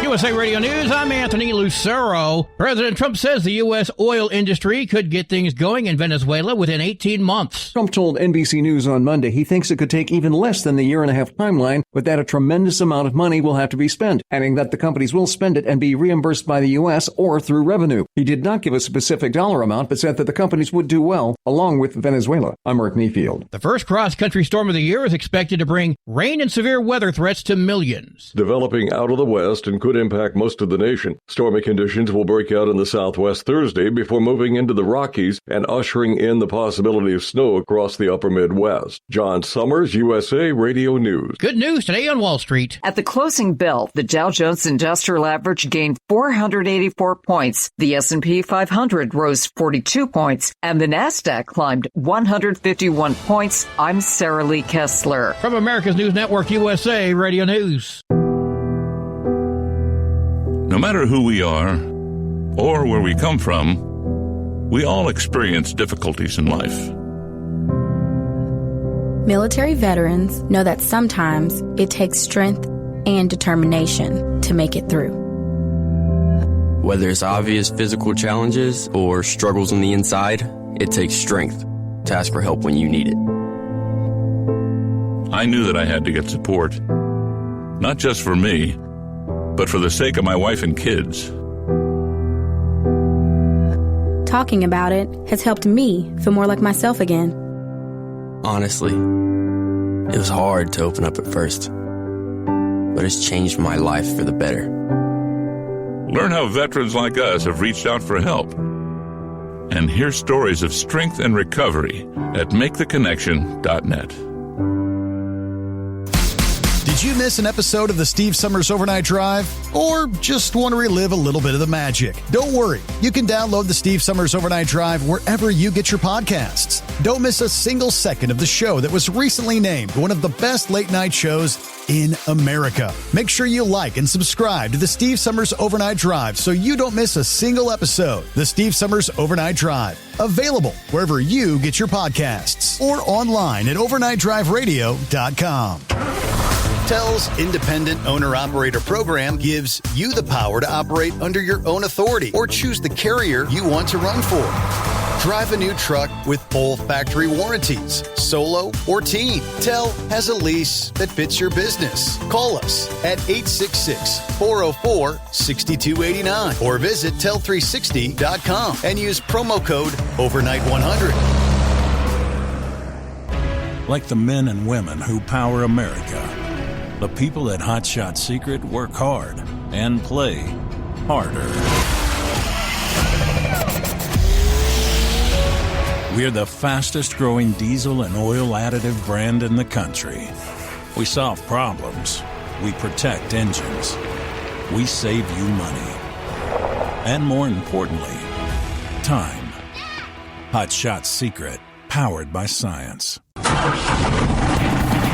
USA Radio News, I'm Anthony Lucero. President Trump says the U.S. oil industry could get things going in Venezuela within 18 months. Trump told NBC News on Monday he thinks it could take even less than the year-and-a-half timeline, but that a tremendous amount of money will have to be spent, adding that the companies will spend it and be reimbursed by the U.S. or through revenue. He did not give a specific dollar amount, but said that the companies would do well, along with Venezuela. I'm Mark Mayfield. The first cross-country storm of the year is expected to bring rain and severe weather threats to millions. Developing out of the west and could impact most of the nation. Stormy conditions will break out in the southwest Thursday before moving into the Rockies and ushering in the possibility of snow across the upper Midwest. John Summers, USA Radio News. Good news today on Wall Street. At the closing bell, the Dow Jones Industrial Average gained 484 points. The S&P 500 rose 42 points, and the Nasdaq climbed 151 points. I'm Sarah Lee Kessler. From America's News Network, USA Radio News. No matter who we are or where we come from, we all experience difficulties in life. Military veterans know that sometimes it takes strength and determination to make it through. Whether it's obvious physical challenges or struggles on the inside, it takes strength to ask for help when you need it. I knew that I had to get support, not just for me, but for the sake of my wife and kids. Talking about it has helped me feel more like myself again. Honestly, it was hard to open up at first, but it's changed my life for the better. Learn how veterans like us have reached out for help, and hear stories of strength and recovery at MakeTheConnection.net. Did you miss an episode of the Steve Summers Overnight Drive? Or just want to relive a little bit of the magic? Don't worry. You can download the Steve Summers Overnight Drive wherever you get your podcasts. Don't miss a single second of the show that was recently named one of the best late-night shows in America. Make sure you like and subscribe to the Steve Summers Overnight Drive so you don't miss a single episode. The Steve Summers Overnight Drive. Available wherever you get your podcasts or online at overnightdriveradio.com. TEL's Independent Owner-Operator Program gives you the power to operate under your own authority or choose the carrier you want to run for. Drive a new truck with full factory warranties, solo or team. TEL has a lease that fits your business. Call us at 866-404-6289 or visit tel360.com and use promo code OVERNIGHT100. Like the men and women who power America, the people at Hot Shot Secret work hard and play harder. We're the fastest growing diesel and oil additive brand in the country. We solve problems. We protect engines. We save you money. And more importantly, time. Hot Shot Secret, powered by science.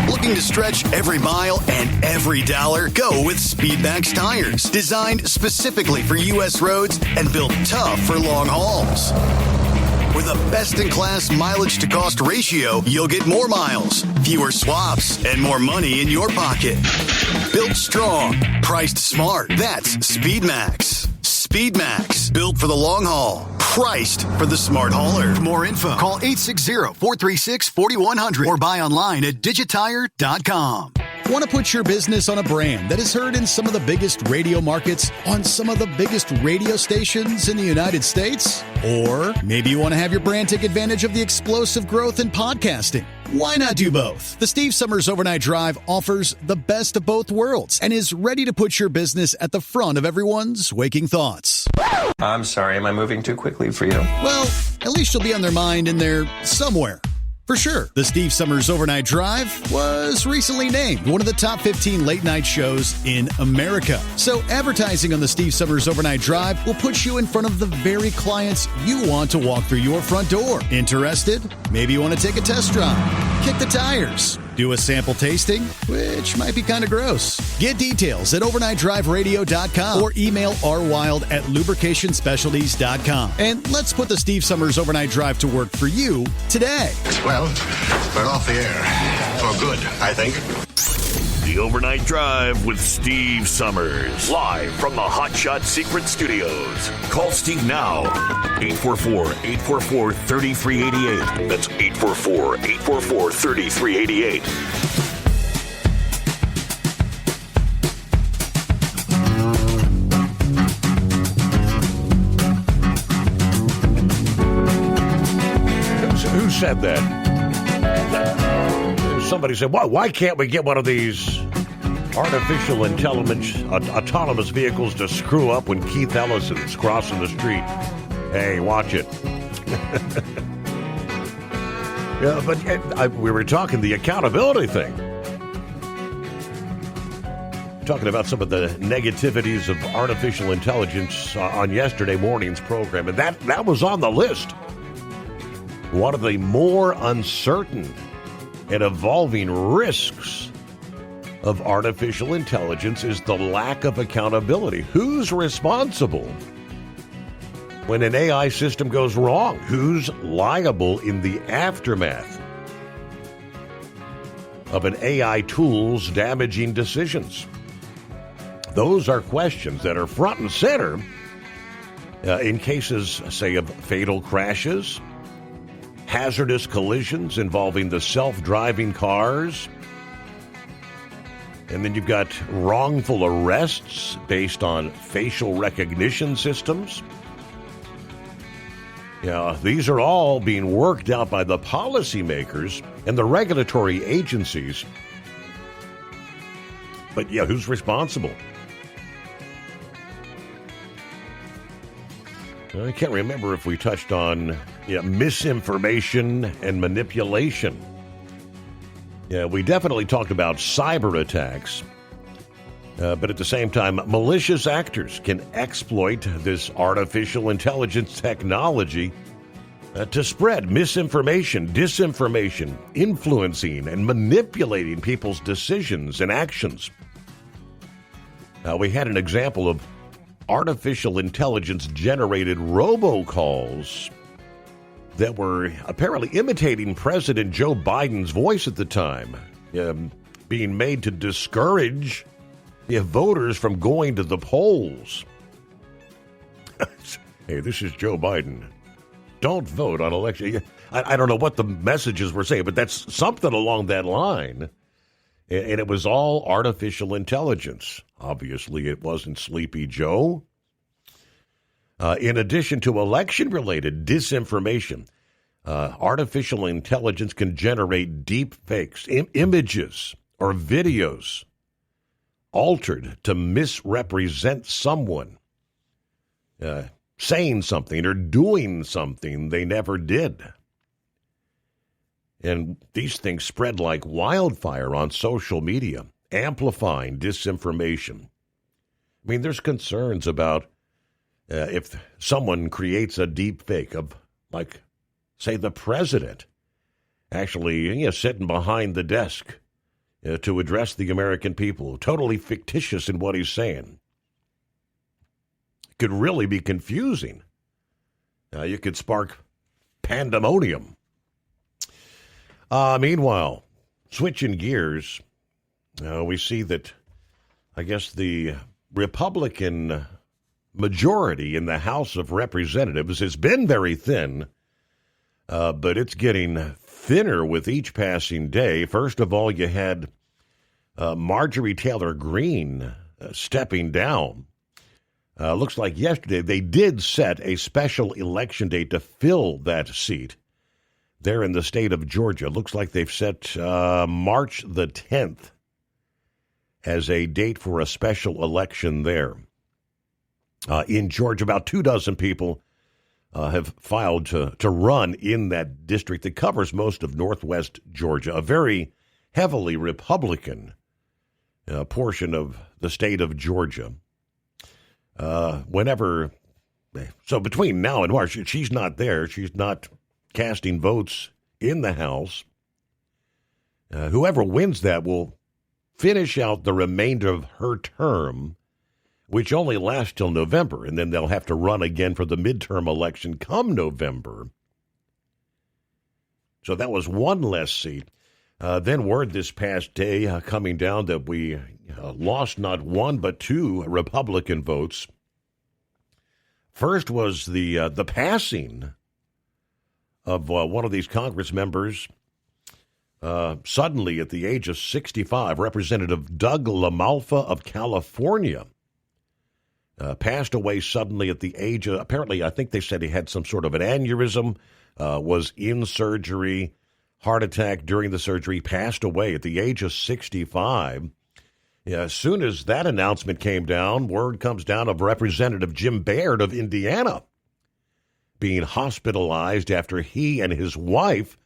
Looking to stretch every mile and every dollar? Go with Speedmax tires. Designed specifically for U.S. roads and built tough for long hauls. With a best-in-class mileage-to-cost ratio, you'll get more miles, fewer swaps, and more money in your pocket. Built strong, priced smart. That's Speedmax. Speedmax, built for the long haul, priced for the smart hauler. For more info, call 860-436-4100 or buy online at digitire.com. Want to put your business on a brand that is heard in some of the biggest radio markets on some of the biggest radio stations in the United States? Or maybe you want to have your brand take advantage of the explosive growth in podcasting. Why not do both? The Steve Summers Overnight Drive offers the best of both worlds and is ready to put your business at the front of everyone's waking thoughts. I'm sorry, am I moving too quickly for you? Well, at least you'll be on their mind in there somewhere. For sure, the Steve Summers Overnight Drive was recently named one of the top 15 late-night shows in America. So advertising on the Steve Summers Overnight Drive will put you in front of the very clients you want to walk through your front door. Interested? Maybe you want to take a test drive, kick the tires, do a sample tasting, which might be kind of gross. Get details at overnightdriveradio.com or email rwild@lubricationspecialties.com. And let's put the Steve Summers Overnight Drive to work for you today. Well, we're off the air. For good, I think. The Overnight Drive with Steve Summers. Live from the Hot Shot Secret Studios. Call Steve now. 844-844-3388. That's 844-844-3388. Who said that? Somebody said, why can't we get one of these artificial intelligence, autonomous vehicles to screw up when Keith Ellison's crossing the street. Hey, watch it. Yeah, but we were talking the accountability thing. Talking about some of the negativities of artificial intelligence on yesterday morning's program, and that was on the list. One of the more uncertain and evolving risks of artificial intelligence is the lack of accountability. Who's responsible when an AI system goes wrong? Who's liable in the aftermath of an AI tool's damaging decisions? Those are questions that are front and center in cases, say, of fatal crashes, hazardous collisions involving the self-driving cars, and then you've got wrongful arrests based on facial recognition systems. Yeah, these are all being worked out by the policymakers and the regulatory agencies. But yeah, who's responsible? I can't remember if we touched on misinformation and manipulation. Yeah, we definitely talked about cyber attacks. But at the same time, malicious actors can exploit this artificial intelligence technology to spread misinformation, disinformation, influencing and manipulating people's decisions and actions. We had an example of artificial intelligence-generated robocalls that were apparently imitating President Joe Biden's voice at the time, being made to discourage voters from going to the polls. Hey, this is Joe Biden. Don't vote on election. I don't know what the messages were saying, but that's something along that line. And it was all artificial intelligence. Obviously, it wasn't Sleepy Joe. In addition to election-related disinformation, artificial intelligence can generate deep fakes, images or videos altered to misrepresent someone saying something or doing something they never did. And these things spread like wildfire on social media, amplifying disinformation. I mean, there's concerns about if someone creates a deep fake of, like, say, the president actually sitting behind the desk to address the American people, totally fictitious in what he's saying. It could really be confusing. You could spark pandemonium. Meanwhile, switching gears, we see that, I guess, the Republican majority in the House of Representatives has been very thin, but it's getting thinner with each passing day. First of all, you had Marjorie Taylor Greene stepping down. Looks like yesterday they did set a special election date to fill that seat there in the state of Georgia. Looks like they've set March the 10th as a date for a special election there. In Georgia, about 24 people have filed to run in that district that covers most of northwest Georgia, a very heavily Republican portion of the state of Georgia. So between now and March, she's not there. She's not casting votes in the House. Whoever wins that will finish out the remainder of her term, which only lasts till November, and then they'll have to run again for the midterm election come November. So that was one less seat. Then word this past day coming down that we lost not one but two Republican votes. First was the passing of one of these Congress members. Suddenly, at the age of 65, Representative Doug LaMalfa of California passed away suddenly at the age of, apparently, I think they said he had some sort of an aneurysm, was in surgery, heart attack during the surgery, passed away at the age of 65. Yeah, as soon as that announcement came down, word comes down of Representative Jim Baird of Indiana being hospitalized after he and his wife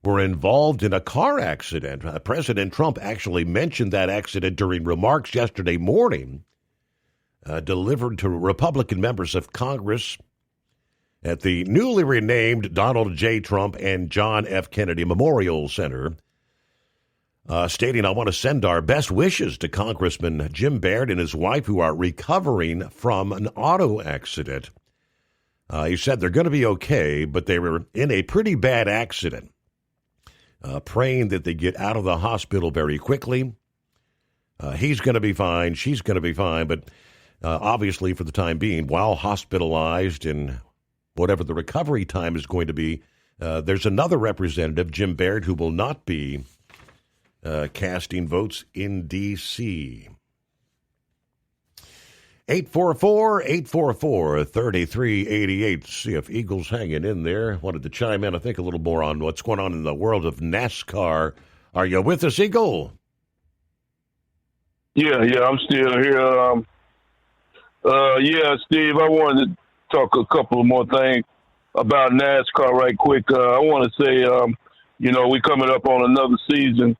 were involved in a car accident. President Trump actually mentioned that accident during remarks yesterday morning, delivered to Republican members of Congress at the newly renamed Donald J. Trump and John F. Kennedy Memorial Center, stating, "I want to send our best wishes to Congressman Jim Baird and his wife who are recovering from an auto accident." He said they're going to be okay, but they were in a pretty bad accident. Praying that they get out of the hospital very quickly. He's going to be fine. She's going to be fine. But obviously, for the time being, while hospitalized and whatever the recovery time is going to be, there's another representative, Jim Baird, who will not be casting votes in D.C. 844-844-3388. See if Eagles hanging in there. Wanted to chime in, I think, a little more on what's going on in the world of NASCAR. Are you with us, Eagle? Yeah, I'm still here. Steve, I wanted to talk a couple of more things about NASCAR right quick. I want to say, we coming up on another season.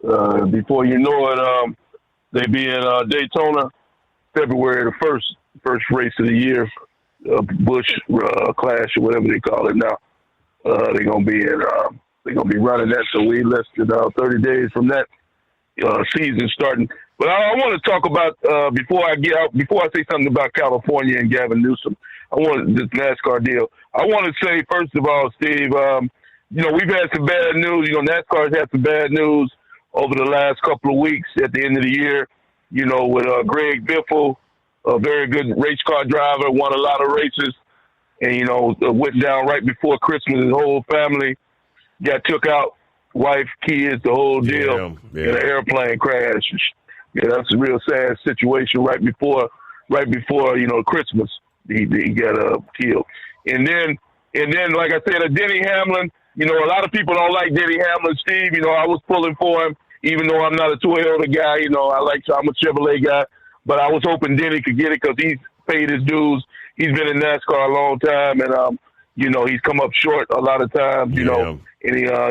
Before you know it, they be in Daytona, February the first race of the year, Busch Clash or whatever they call it now. They're gonna be running that. So we less than 30 days from that season starting. But I want to talk about before I say something about California and Gavin Newsom. I want this NASCAR deal. I want to say first of all, Steve, we've had some bad news. NASCAR's had some bad news over the last couple of weeks at the end of the year. With Greg Biffle, a very good race car driver, won a lot of races, and, went down right before Christmas. His whole family got took out, wife, kids, the whole deal, in an airplane crash. Yeah, that's a real sad situation right before Christmas. He got killed. And then, like I said, Denny Hamlin, a lot of people don't like Denny Hamlin, Steve. I was pulling for him. Even though I'm not a Toyota guy, I'm a Chevrolet guy, but I was hoping Denny could get it because he's paid his dues. He's been in NASCAR a long time, and he's come up short a lot of times, and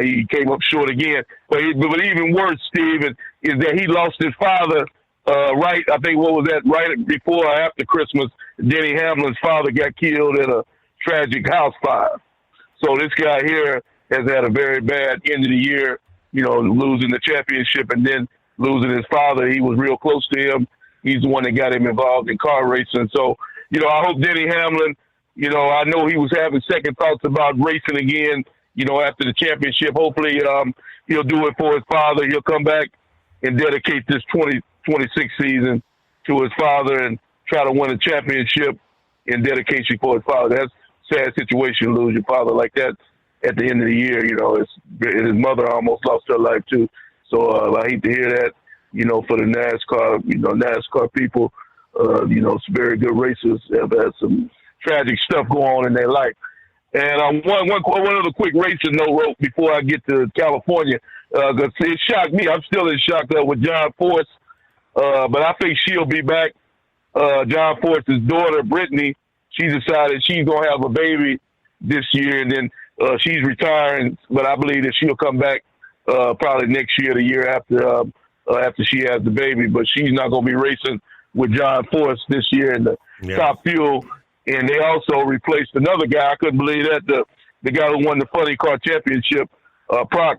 he came up short again. But even worse, Steve, is that he lost his father. Right before or after Christmas. Denny Hamlin's father got killed in a tragic house fire. So this guy here has had a very bad end of the year. Losing the championship and then losing his father. He was real close to him. He's the one that got him involved in car racing. So, I hope Denny Hamlin, I know he was having second thoughts about racing again, after the championship. Hopefully, he'll do it for his father. He'll come back and dedicate this 2026 season to his father and try to win a championship in dedication for his father. That's a sad situation to lose your father like that. At the end of the year, his mother almost lost her life too. So I hate to hear that, for the NASCAR people, some very good racers have had some tragic stuff go on in their life. And one other quick racing note before I get to California, because it shocked me. I'm still in shock with John Force, but I think she'll be back. John Force's daughter, Brittany, she decided she's going to have a baby this year, and then she's retiring, but I believe that she'll come back probably next year, the year after she has the baby. But she's not going to be racing with John Force this year in the Top Fuel. And they also replaced another guy. I couldn't believe that, the guy who won the Funny Car Championship, Proc.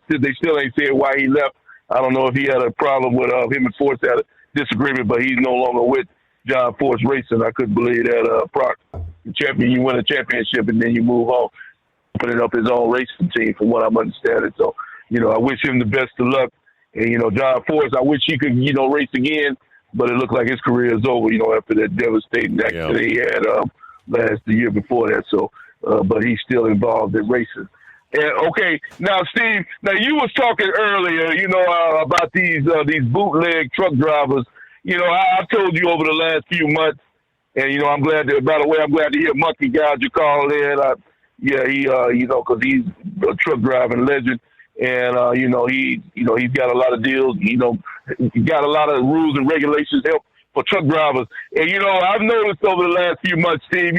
They still ain't said why he left. I don't know if he had a problem with him and Force had a disagreement, but he's no longer with John Force Racing. I couldn't believe that, Proc. Champion, you win a championship and then you move on, putting up his own racing team, from what I'm understanding. So, I wish him the best of luck. And, John Force, I wish he could, race again, but it looked like his career is over, after that devastating accident he had the year before that. So, but he's still involved in racing. And, okay, now, Steve, you was talking earlier, about these bootleg truck drivers. I told you over the last few months, and, I'm glad to hear Monkey Gouger call in. Because he's a truck driving legend. and he's got a lot of deals. He got a lot of rules and regulations help for truck drivers. And I've noticed over the last few months, Steve,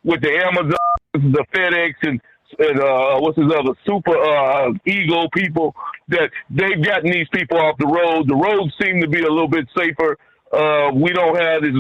with the Amazon, the FedEx, and what's his other Super Eagle people, that they've gotten these people off the road. The roads seem to be a little bit safer. We don't have as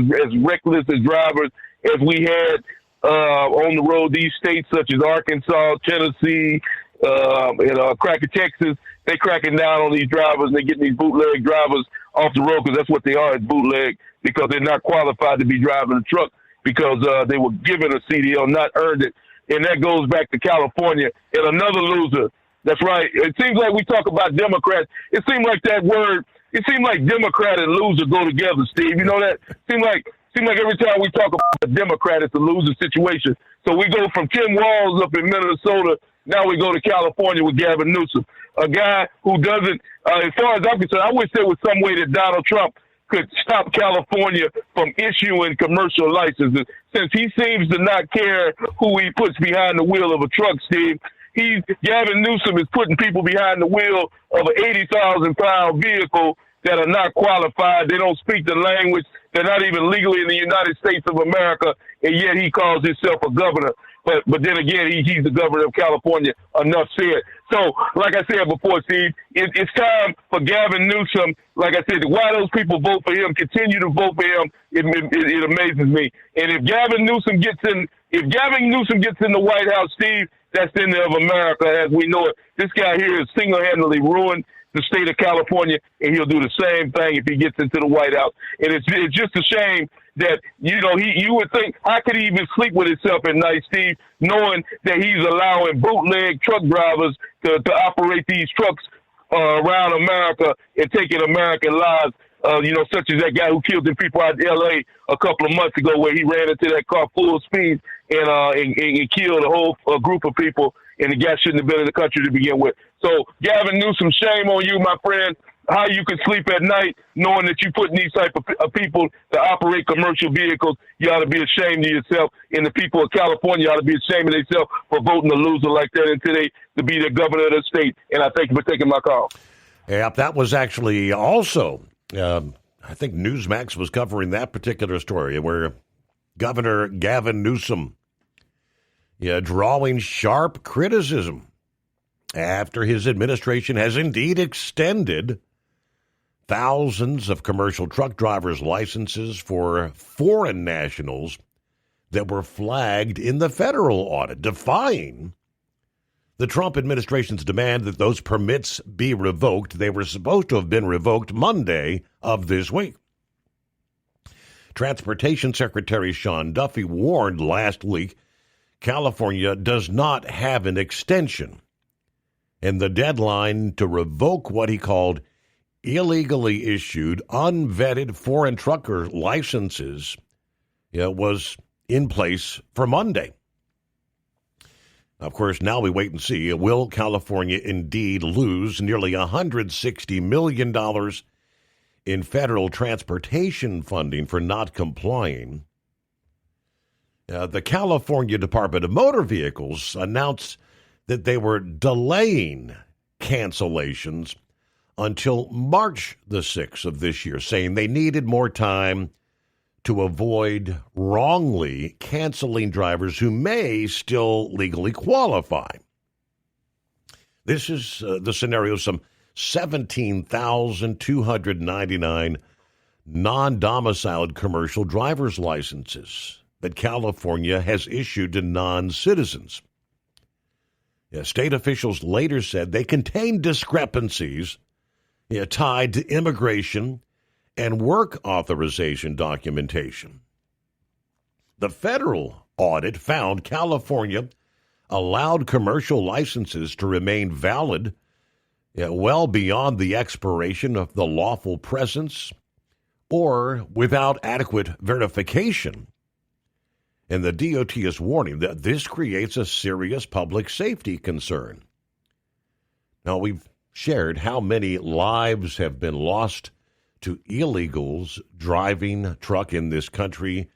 reckless as drivers as we had on the road. These states such as Arkansas, Tennessee, and cracking Texas, they cracking down on these drivers, and they're getting these bootleg drivers off the road, because that's what they are, is bootleg, because they're not qualified to be driving a truck because they were given a CDL, not earned it. And that goes back to California and another loser. That's right. It seems like we talk about Democrats. It seems like that word, it seems like Democrat and loser go together, Steve. You know that? Seems like every time we talk about a Democrat, it's a loser situation. So we go from Tim Walz up in Minnesota, now we go to California with Gavin Newsom, a guy who doesn't, as far as I'm concerned, I wish there was some way that Donald Trump could stop California from issuing commercial licenses, since he seems to not care who he puts behind the wheel of a truck, Steve. Gavin Newsom is putting people behind the wheel of an 80,000-pound vehicle that are not qualified. They don't speak the language. They're not even legally in the United States of America, and yet he calls himself a governor. But then again, he's the governor of California. Enough said. So, like I said before, Steve, it's time for Gavin Newsom. Like I said, why those people vote for him, continue to vote for him, it amazes me. And if Gavin Newsom gets in the White House, Steve, that's the end of America as we know it. This guy here has single-handedly ruined the state of California, and he'll do the same thing if he gets into the White House. And it's just a shame that, you would think, how could he even sleep with himself at night, Steve, knowing that he's allowing bootleg truck drivers to operate these trucks around America and taking American lives, such as that guy who killed them people out in L.A. a couple of months ago, where he ran into that car full speed and killed a whole group of people, and the guy shouldn't have been in the country to begin with. So, Gavin Newsom, shame on you, my friend. How you can sleep at night knowing that you're putting these type of people to operate commercial vehicles. You ought to be ashamed of yourself, and the people of California ought to be ashamed of themselves for voting a loser like that and today to be the governor of the state. And I thank you for taking my call. Yeah, that was actually also, I think Newsmax was covering that particular story where Governor Gavin Newsom drawing sharp criticism after his administration has indeed extended thousands of commercial truck drivers' licenses for foreign nationals that were flagged in the federal audit, defying the Trump administration's demand that those permits be revoked. They were supposed to have been revoked Monday of this week. Transportation Secretary Sean Duffy warned last week California does not have an extension, and the deadline to revoke what he called illegally issued, unvetted foreign trucker licenses was in place for Monday. Of course, now we wait and see. Will California indeed lose nearly $160 million in federal transportation funding for not complying? The California Department of Motor Vehicles announced that they were delaying cancellations until March the 6th of this year, saying they needed more time to avoid wrongly canceling drivers who may still legally qualify. This is the scenario of some 17,299 non-domiciled commercial driver's licenses that California has issued to non-citizens. State officials later said they contained discrepancies tied to immigration and work authorization documentation. The federal audit found California allowed commercial licenses to remain valid well beyond the expiration of the lawful presence or without adequate verification. And the DOT is warning that this creates a serious public safety concern. Now, we've shared how many lives have been lost to illegals driving truck in this country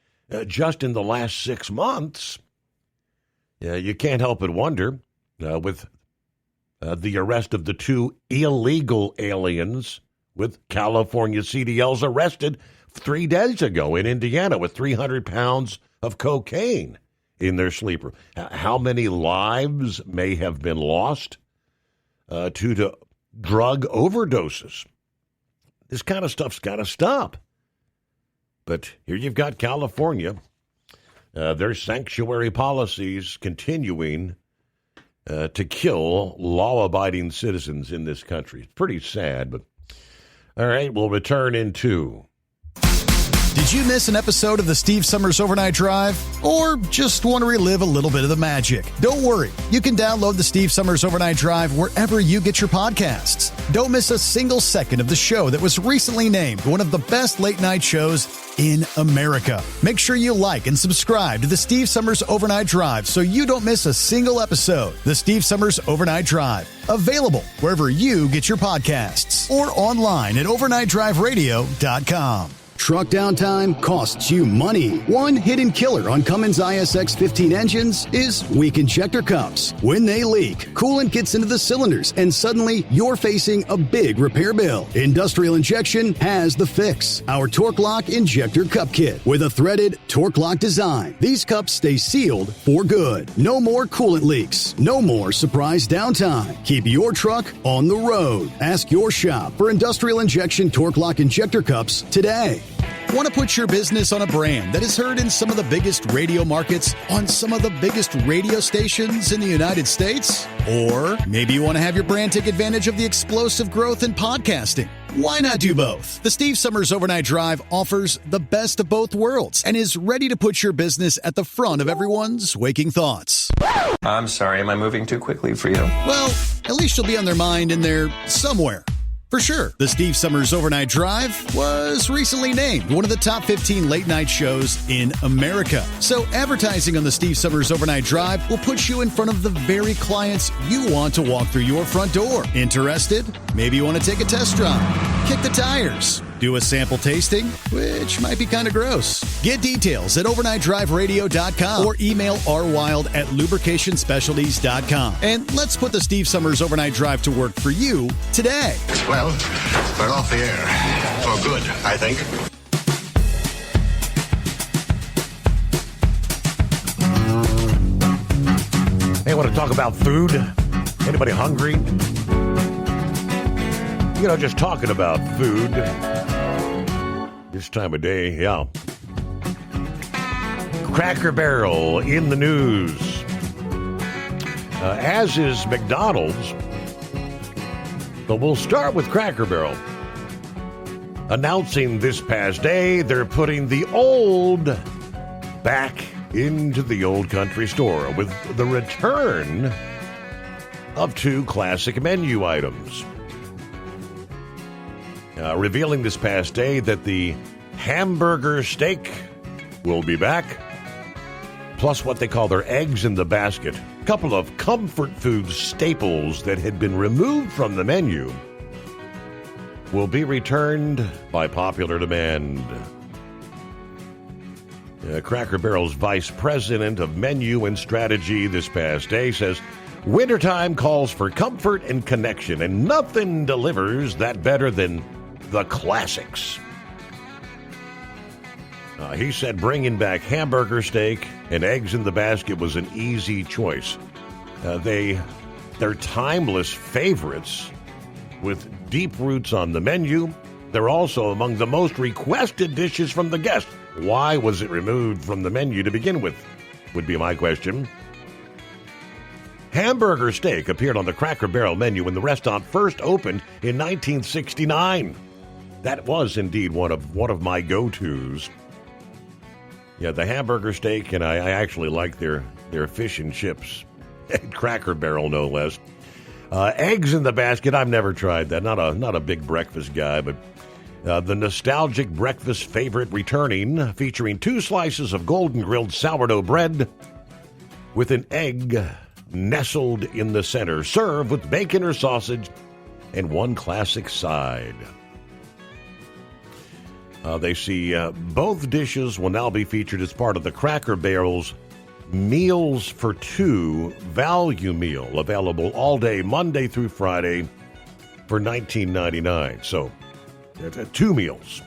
just in the last 6 months. You can't help but wonder, with the arrest of the 2 illegal aliens with California CDLs arrested 3 days ago in Indiana with 300 pounds of cocaine in their sleeper. How many lives may have been lost to drug overdoses? This kind of stuff's got to stop. But here you've got California, their sanctuary policies continuing to kill law-abiding citizens in this country. It's pretty sad, but all right, we'll return in 2. Did you miss an episode of the Steve Summers Overnight Drive? Or just want to relive a little bit of the magic? Don't worry. You can download the Steve Summers Overnight Drive wherever you get your podcasts. Don't miss a single second of the show that was recently named one of the best late-night shows in America. Make sure you like and subscribe to the Steve Summers Overnight Drive so you don't miss a single episode. The Steve Summers Overnight Drive. Available wherever you get your podcasts or online at overnightdriveradio.com. Truck downtime costs you money. One hidden killer on Cummins ISX 15 engines is weak injector cups. When they leak, coolant gets into the cylinders and suddenly you're facing a big repair bill. Industrial Injection has the fix. Our Torque Lock Injector Cup Kit with a threaded Torque Lock design. These cups stay sealed for good. No more coolant leaks. No more surprise downtime. Keep your truck on the road. Ask your shop for Industrial Injection Torque Lock Injector Cups today. Want to put your business on a brand that is heard in some of the biggest radio markets on some of the biggest radio stations in the United States? Or maybe you want to have your brand take advantage of the explosive growth in podcasting. Why not do both? The Steve Summers Overnight Drive offers the best of both worlds and is ready to put your business at the front of everyone's waking thoughts. I'm sorry, am I moving too quickly for you? Well, at least you'll be on their mind in there somewhere. For sure, the Steve Summers Overnight Drive was recently named one of the top 15 late-night shows in America. So advertising on the Steve Summers Overnight Drive will put you in front of the very clients you want to walk through your front door. Interested? Maybe you want to take a test drive, kick the tires, do a sample tasting, which might be kind of gross. Get details at overnightdriveradio.com or email rwild@lubricationspecialties.com. And let's put the Steve Summers Overnight Drive to work for you today. Well, we're off the air. For good, I think. Hey, want to talk about food? Anybody hungry? You know, just talking about food this time of day, yeah. Cracker Barrel in the news, as is McDonald's. But we'll start with Cracker Barrel. Announcing this past day, they're putting the old back into the old country store with the return of 2 classic menu items. Revealing this past day that the hamburger steak will be back, plus what they call their eggs in the basket. A couple of comfort food staples that had been removed from the menu will be returned by popular demand. Cracker Barrel's vice president of menu and strategy this past day says, wintertime calls for comfort and connection, and nothing delivers that better than the classics. He said bringing back hamburger steak and eggs in the basket was an easy choice. They're timeless favorites with deep roots on the menu. They're also among the most requested dishes from the guests. Why was it removed from the menu to begin with, would be my question. Hamburger steak appeared on the Cracker Barrel menu when the restaurant first opened in 1969. That was indeed one of my go-tos. Yeah, the hamburger steak, and I actually like their fish and chips. Cracker Barrel, no less. Eggs in the basket, I've never tried that. Not a big breakfast guy, but the nostalgic breakfast favorite returning, featuring 2 slices of golden grilled sourdough bread with an egg nestled in the center, served with bacon or sausage and 1 classic side. They see both dishes will now be featured as part of the Cracker Barrel's Meals for Two value meal available all day, Monday through Friday for $19.99. So, 2 meals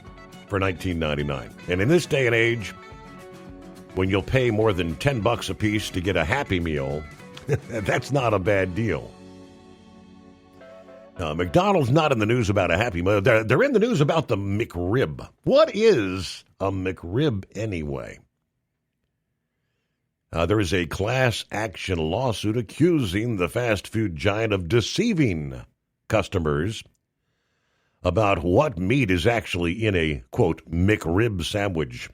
for $19.99. And in this day and age, when you'll pay more than $10 a piece to get a Happy Meal, that's not a bad deal. McDonald's not in the news about a Happy Meal. They're in the news about the McRib. What is a McRib anyway? There is a class action lawsuit accusing the fast food giant of deceiving customers about what meat is actually in a, quote, McRib sandwich.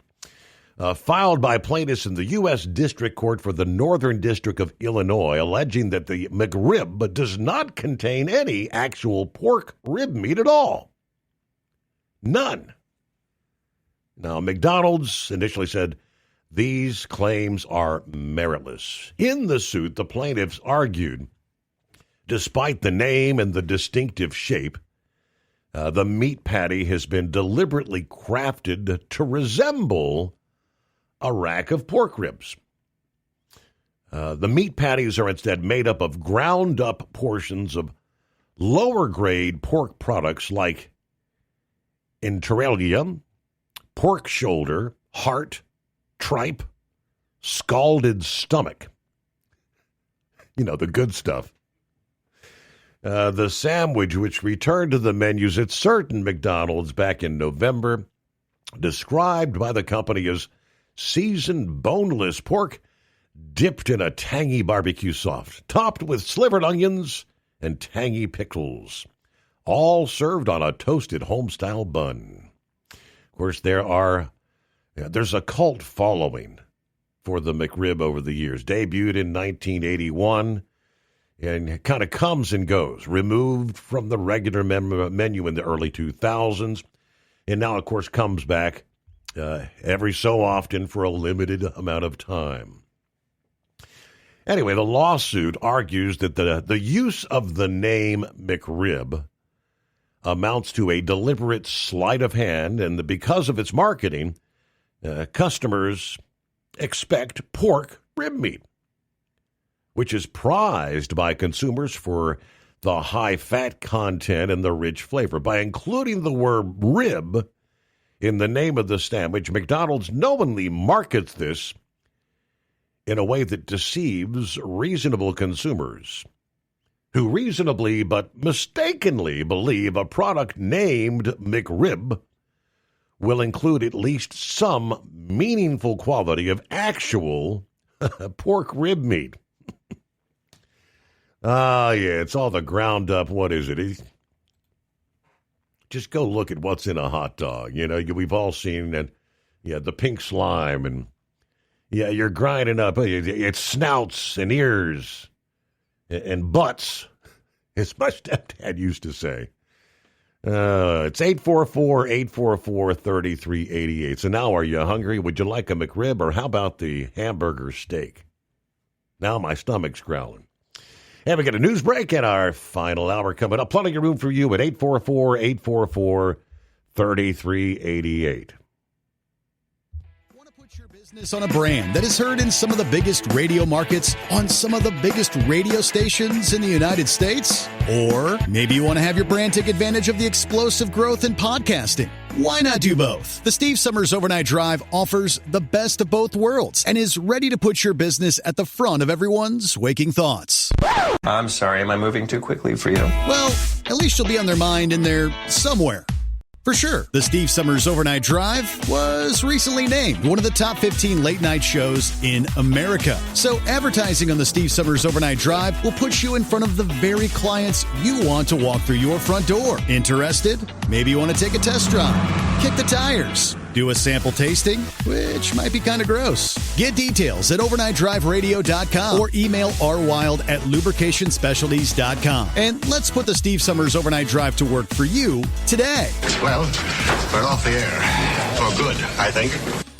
Filed by plaintiffs in the U.S. District Court for the Northern District of Illinois, alleging that the McRib does not contain any actual pork rib meat at all. None. Now, McDonald's initially said these claims are meritless. In the suit, the plaintiffs argued, despite the name and the distinctive shape, the meat patty has been deliberately crafted to resemble a rack of pork ribs. The meat patties are instead made up of ground-up portions of lower-grade pork products like entralia, pork shoulder, heart, tripe, scalded stomach. You know, the good stuff. The sandwich, which returned to the menus at certain McDonald's back in November, described by the company as seasoned boneless pork dipped in a tangy barbecue sauce, topped with slivered onions and tangy pickles, all served on a toasted home-style bun. Of course, there's a cult following for the McRib over the years. Debuted in 1981 and kind of comes and goes, removed from the regular menu in the early 2000s, and now, of course, comes back every so often for a limited amount of time. Anyway, the lawsuit argues that the use of the name McRib amounts to a deliberate sleight of hand, and because of its marketing, customers expect pork rib meat, which is prized by consumers for the high fat content and the rich flavor. By including the word rib in the name of the sandwich, McDonald's knowingly markets this in a way that deceives reasonable consumers who reasonably but mistakenly believe a product named McRib will include at least some meaningful quality of actual pork rib meat. Yeah, it's all the ground up, what is it? Just go look at what's in a hot dog. You know, we've all seen that, the pink slime, and you're grinding up. It's snouts and ears and butts, as my stepdad used to say. It's 844-844-3388. So now, are you hungry? Would you like a McRib, or how about the hamburger steak? Now my stomach's growling. And we get a news break in our final hour coming up. Plenty of room for you at 844-844-3388. Business on a brand that is heard in some of the biggest radio markets on some of the biggest radio stations in the United States? Or maybe you want to have your brand take advantage of the explosive growth in podcasting. Why not do both? The Steve Summers Overnight Drive offers the best of both worlds and is ready to put your business at the front of everyone's waking thoughts. I'm sorry, am I moving too quickly for you? Well, at least you'll be on their mind in there somewhere. For sure, the Steve Summers Overnight Drive was recently named one of the top 15 late-night shows in America. So advertising on the Steve Summers Overnight Drive will put you in front of the very clients you want to walk through your front door. Interested? Maybe you want to take a test drive, kick the tires, do a sample tasting, which might be kind of gross. Get details at overnightdriveradio.com or email rwild@lubricationspecialties.com. And let's put the Steve Summers Overnight Drive to work for you today. Well, we're off the air. For good, I think.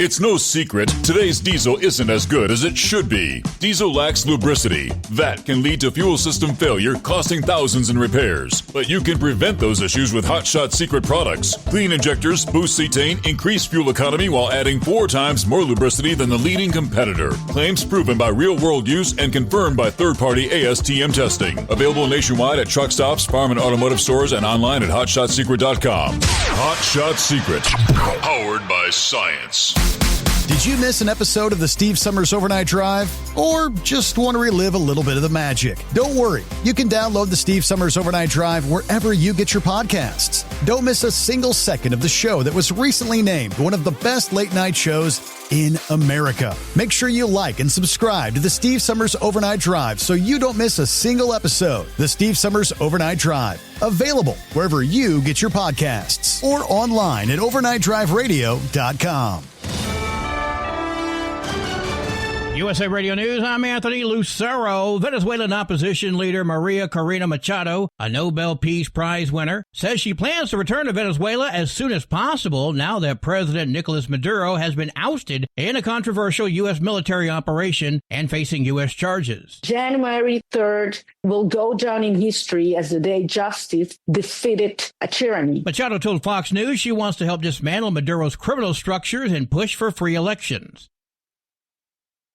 It's no secret, today's diesel isn't as good as it should be. Diesel lacks lubricity. That can lead to fuel system failure, costing thousands in repairs. But you can prevent those issues with Hot Shot Secret products. Clean injectors, boost cetane, increase fuel economy while adding 4 times more lubricity than the leading competitor. Claims proven by real-world use and confirmed by third-party ASTM testing. Available nationwide at truck stops, farm and automotive stores, and online at hotshotsecret.com. Hot Shot Secret. Powered by science. Did you miss an episode of the Steve Summers Overnight Drive? Or just want to relive a little bit of the magic? Don't worry. You can download the Steve Summers Overnight Drive wherever you get your podcasts. Don't miss a single second of the show that was recently named one of the best late-night shows in America. Make sure you like and subscribe to the Steve Summers Overnight Drive so you don't miss a single episode. The Steve Summers Overnight Drive. Available wherever you get your podcasts or online at overnightdriveradio.com. USA Radio News, I'm Anthony Lucero. Venezuelan opposition leader Maria Corina Machado, a Nobel Peace Prize winner, says she plans to return to Venezuela as soon as possible now that President Nicolas Maduro has been ousted in a controversial U.S. military operation and facing U.S. charges. January 3rd will go down in history as the day justice defeated a tyranny. Machado told Fox News she wants to help dismantle Maduro's criminal structures and push for free elections.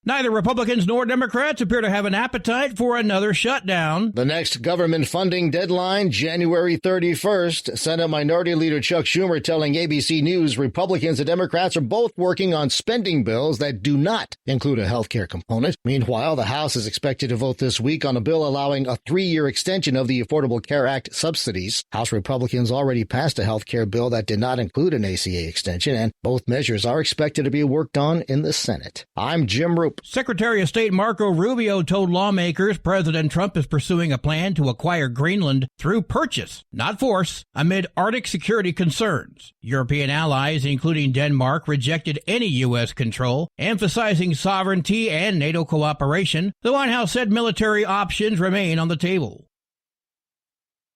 Neither Republicans nor Democrats appear to have an appetite for another shutdown. The next government funding deadline, January 31st. Senate Minority Leader Chuck Schumer telling ABC News Republicans and Democrats are both working on spending bills that do not include a health care component. Meanwhile, the House is expected to vote this week on a bill allowing a 3-year extension of the Affordable Care Act subsidies. House Republicans already passed a health care bill that did not include an ACA extension, and both measures are expected to be worked on in the Senate. I'm Jim Roop. Secretary of State Marco Rubio told lawmakers President Trump is pursuing a plan to acquire Greenland through purchase, not force, amid Arctic security concerns. European allies, including Denmark, rejected any U.S. control, emphasizing sovereignty and NATO cooperation. The White House said military options remain on the table.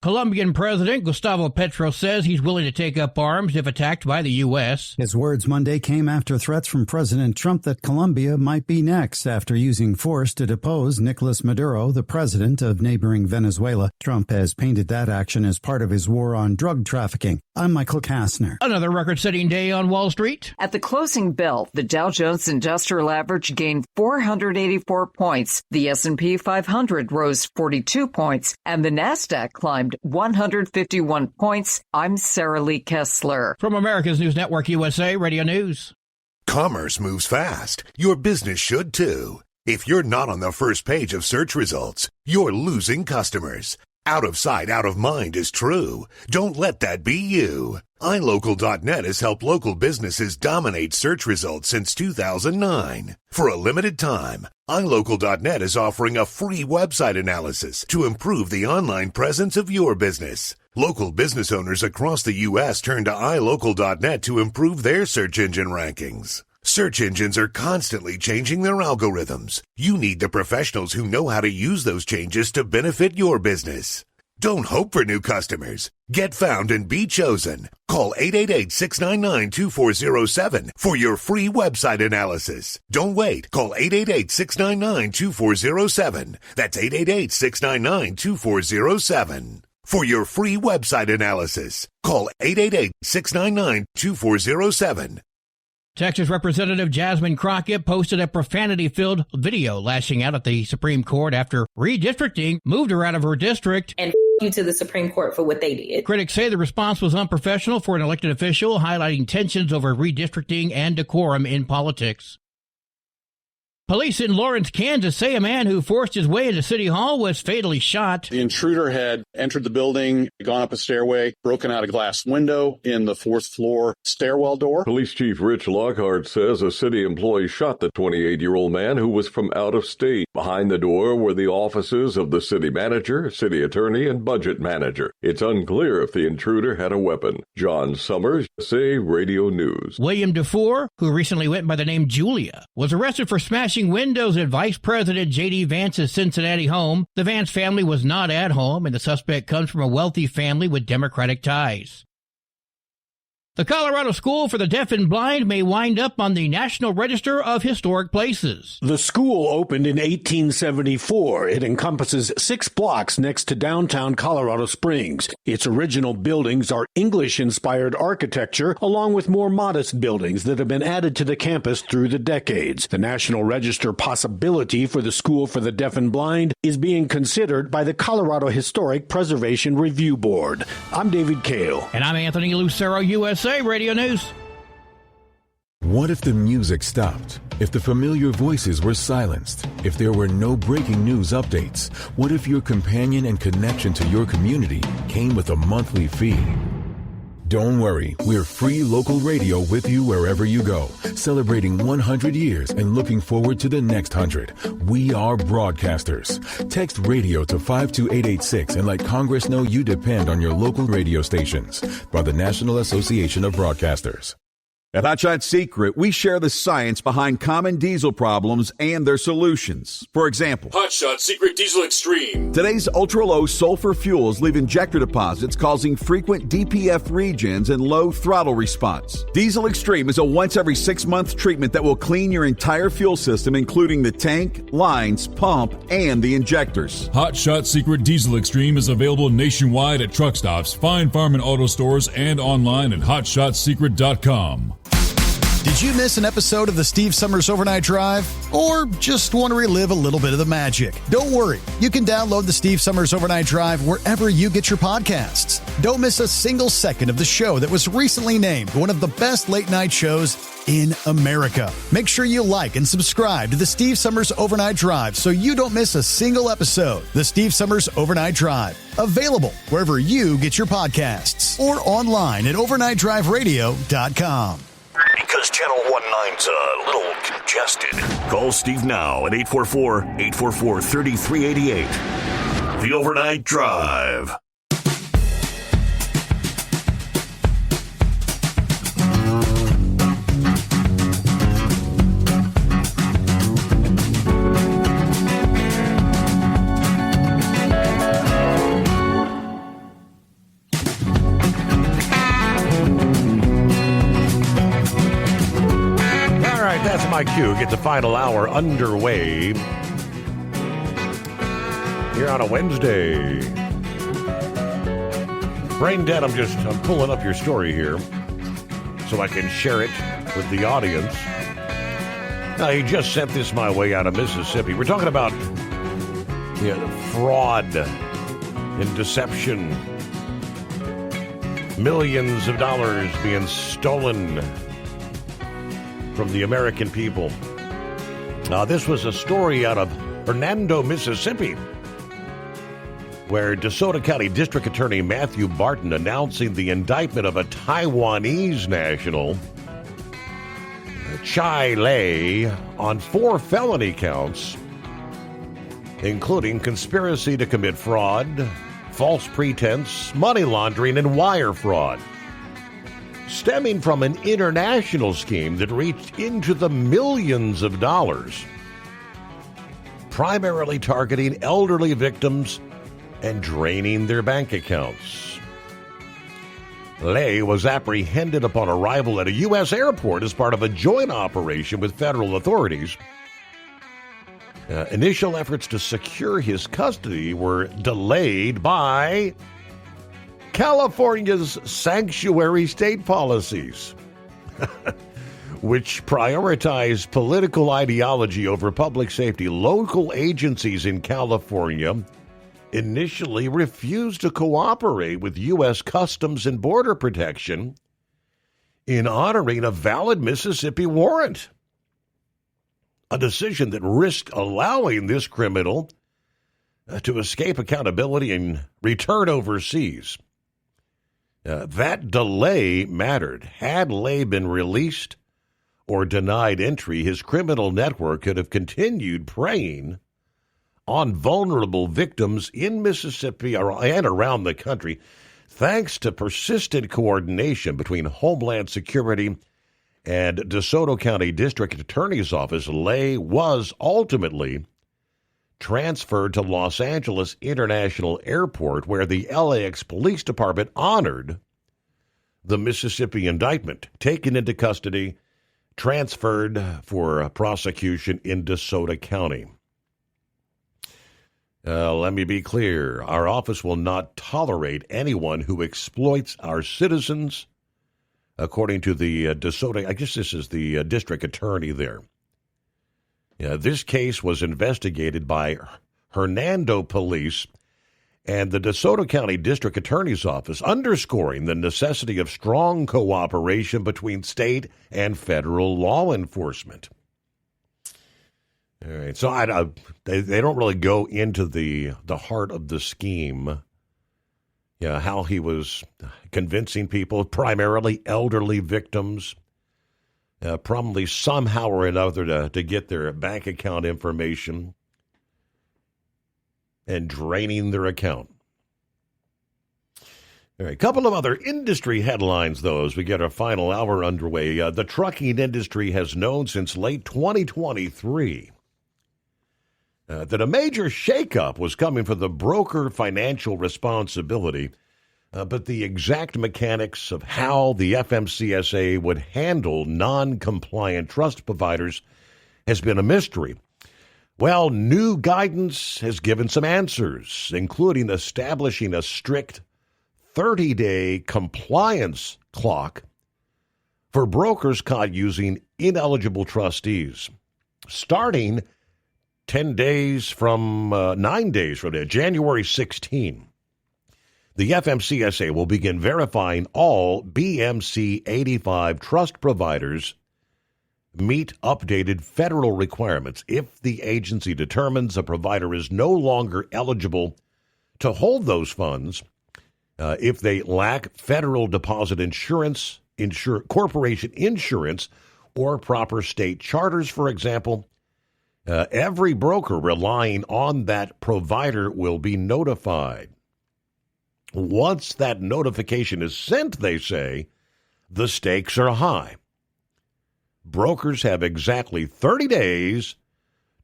Colombian President Gustavo Petro says he's willing to take up arms if attacked by the U.S. His words Monday came after threats from President Trump that Colombia might be next after using force to depose Nicolas Maduro, the president of neighboring Venezuela. Trump has painted that action as part of his war on drug trafficking. I'm Michael Kastner. Another record-setting day on Wall Street. At the closing bell, the Dow Jones Industrial Average gained 484 points. The S&P 500 rose 42 points, and the Nasdaq climbed 151 points. I'm Sarah Lee Kessler. From America's News Network, USA Radio News. Commerce moves fast. Your business should too. If you're not on the first page of search results, you're losing customers. Out of sight, out of mind is true. Don't let that be you. iLocal.net has helped local businesses dominate search results since 2009. For a limited time, iLocal.net is offering a free website analysis to improve the online presence of your business. Local business owners across the U.S. turn to iLocal.net to improve their search engine rankings. Search engines are constantly changing their algorithms. You need the professionals who know how to use those changes to benefit your business. Don't hope for new customers. Get found and be chosen. Call 888-699-2407 for your free website analysis. Don't wait. Call 888-699-2407. That's 888-699-2407. For your free website analysis, call 888-699-2407. Texas Representative Jasmine Crockett posted a profanity-filled video lashing out at the Supreme Court after redistricting moved her out of her district. And you to the Supreme Court for what they did. Critics say the response was unprofessional for an elected official, highlighting tensions over redistricting and decorum in politics. Police in Lawrence, Kansas say a man who forced his way into City Hall was fatally shot. The intruder had entered the building, gone up a stairway, broken out a glass window in the 4th floor stairwell door. Police Chief Rich Lockhart says a city employee shot the 28-year-old man who was from out of state. Behind the door were the offices of the city manager, city attorney, and budget manager. It's unclear if the intruder had a weapon. John Summers, USA Radio News. William DeFore, who recently went by the name Julia, was arrested for smashing windows at Vice President J.D. Vance's Cincinnati home. The Vance family was not at home, and the suspect comes from a wealthy family with Democratic ties. The Colorado School for the Deaf and Blind may wind up on the National Register of Historic Places. The school opened in 1874. It encompasses 6 blocks next to downtown Colorado Springs. Its original buildings are English-inspired architecture, along with more modest buildings that have been added to the campus through the decades. The National Register possibility for the School for the Deaf and Blind is being considered by the Colorado Historic Preservation Review Board. I'm David Kale. And I'm Anthony Lucero, USA Radio News. What if the music stopped? If the familiar voices were silenced? If there were no breaking news updates? What if your companion and connection to your community came with a monthly fee? Don't worry, we're free local radio with you wherever you go, celebrating 100 years and looking forward to the next 100. We are broadcasters. Text radio to 52886 and let Congress know you depend on your local radio stations. By the National Association of Broadcasters. At Hot Shot Secret, we share the science behind common diesel problems and their solutions. For example, Hot Shot Secret Diesel Extreme. Today's ultra-low sulfur fuels leave injector deposits causing frequent DPF regens and low throttle response. Diesel Extreme is a once every 6-month treatment that will clean your entire fuel system, including the tank, lines, pump, and the injectors. Hot Shot Secret Diesel Extreme is available nationwide at truck stops, fine farm and auto stores, and online at hotshotsecret.com. Did you miss an episode of the Steve Summers Overnight Drive? Or just want to relive a little bit of the magic? Don't worry. You can download the Steve Summers Overnight Drive wherever you get your podcasts. Don't miss a single second of the show that was recently named one of the best late-night shows in America. Make sure you like and subscribe to the Steve Summers Overnight Drive so you don't miss a single episode. The Steve Summers Overnight Drive. Available wherever you get your podcasts or online at overnightdriveradio.com. Because Channel 19's a little congested. Call Steve now at 844-844-3388. The Overnight Drive. That's my cue. Get the final hour underway here on a Wednesday. Brain dead. I'm pulling up your story here so I can share it with the audience. Now, you just sent this my way out of Mississippi. We're talking about fraud and deception. Millions of dollars being stolen from the American people. Now, this was a story out of Hernando, Mississippi, where DeSoto County District Attorney Matthew Barton announcing the indictment of a Taiwanese national, Chai Lei, on 4 felony counts, including conspiracy to commit fraud, false pretense, money laundering, and wire fraud, stemming from an international scheme that reached into the millions of dollars, primarily targeting elderly victims and draining their bank accounts. Lei was apprehended upon arrival at a U.S. airport as part of a joint operation with federal authorities. Initial efforts to secure his custody were delayed by California's sanctuary state policies, which prioritize political ideology over public safety. Local agencies in California initially refused to cooperate with U.S. Customs and Border Protection in honoring a valid Mississippi warrant, a decision that risked allowing this criminal to escape accountability and return overseas. That delay mattered. Had Lei been released or denied entry, his criminal network could have continued preying on vulnerable victims in Mississippi and around the country. Thanks to persistent coordination between Homeland Security and DeSoto County District Attorney's Office, Lei was ultimately transferred to Los Angeles International Airport, where the LAX Police Department honored the Mississippi indictment, taken into custody, transferred for prosecution in DeSoto County. Let me be clear. Our office will not tolerate anyone who exploits our citizens, according to the DeSoto, I guess this is the district attorney there. This case was investigated by Hernando Police and the DeSoto County District Attorney's Office, underscoring the necessity of strong cooperation between state and federal law enforcement. All right, so they don't really go into the heart of the scheme, how he was convincing people, primarily elderly victims, probably somehow or another to get their bank account information and draining their account. All right, a couple of other industry headlines, though, as we get our final hour underway. The trucking industry has known since late 2023 that a major shakeup was coming for the broker financial responsibility, but the exact mechanics of how the FMCSA would handle non-compliant trust providers has been a mystery. Well, new guidance has given some answers, including establishing a strict 30-day compliance clock for brokers caught using ineligible trustees, starting 9 days from January 16. The FMCSA will begin verifying all BMC 85 trust providers meet updated federal requirements if the agency determines a provider is no longer eligible to hold those funds, if they lack federal deposit insurance, corporation insurance, or proper state charters, for example. Every broker relying on that provider will be notified. Once that notification is sent, they say, the stakes are high. Brokers have exactly 30 days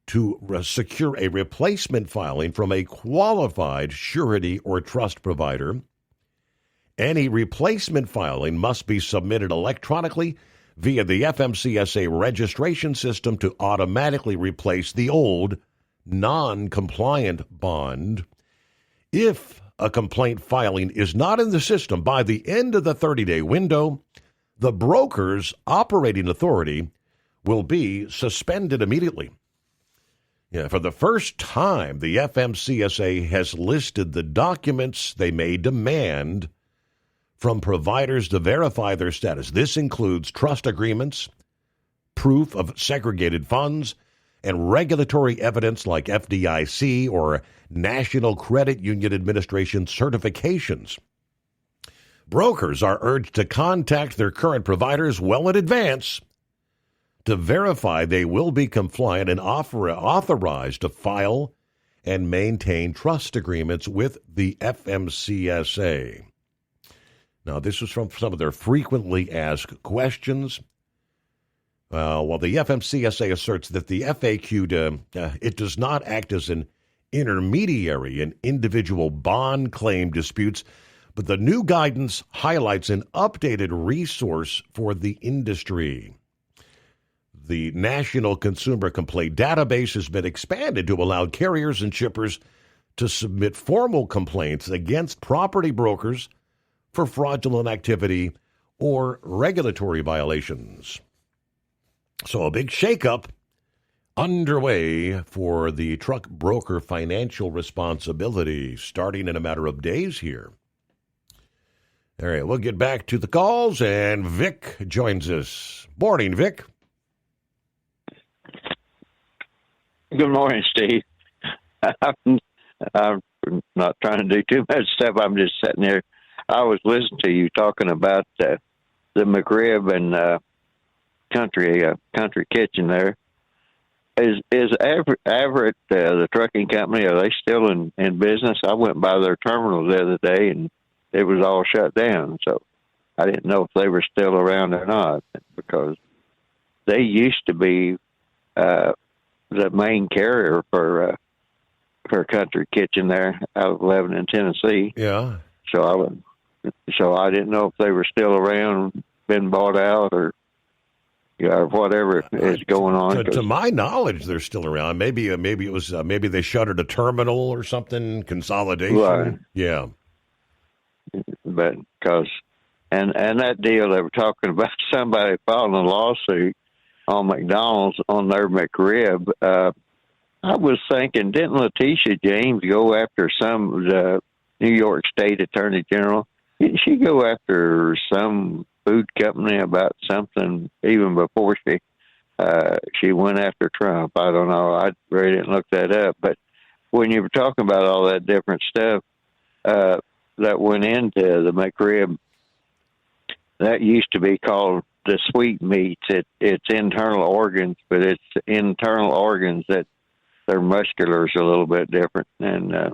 to secure a replacement filing from a qualified surety or trust provider. Any replacement filing must be submitted electronically via the FMCSA registration system to automatically replace the old non-compliant bond. If a complaint filing is not in the system by the end of the 30-day window, the broker's operating authority will be suspended immediately. For the first time, the FMCSA has listed the documents they may demand from providers to verify their status. This includes trust agreements, proof of segregated funds, and regulatory evidence like FDIC or National Credit Union Administration certifications. Brokers are urged to contact their current providers well in advance to verify they will be compliant and authorized to file and maintain trust agreements with the FMCSA. Now, this is from some of their frequently asked questions. While the FMCSA asserts that the FAQ it does not act as an intermediary in individual bond claim disputes, but the new guidance highlights an updated resource for the industry. The National Consumer Complaint Database has been expanded to allow carriers and shippers to submit formal complaints against property brokers for fraudulent activity or regulatory violations. So a big shakeup underway for the truck broker financial responsibility starting in a matter of days here. All right, we'll get back to the calls, and Vic joins us. Morning, Vic. Good morning, Steve. I'm not trying to do too much stuff. I'm just sitting there. I was listening to you talking about the McRib and Country Kitchen there. Is Everett, the trucking company, are they still in business? I went by their terminal the other day, and it was all shut down. So I didn't know if they were still around or not, because they used to be the main carrier for Country Kitchen there out of Lebanon, Tennessee. Yeah. So So I didn't know if they were still around, been bought out, or whatever is going on. To my knowledge, they're still around. Maybe it was maybe they shuttered a terminal or something, consolidation. Right. Yeah. But and that deal they were talking about, somebody filing a lawsuit on McDonald's on their McRib. I was thinking, didn't Letitia James go after the New York State Attorney General? Didn't she go after some food company about something even before she went after Trump? I don't know. I really didn't look that up. But when you were talking about all that different stuff that went into the McRib, that used to be called the sweet meats. It's internal organs, but it's internal organs that their muscular is a little bit different. And I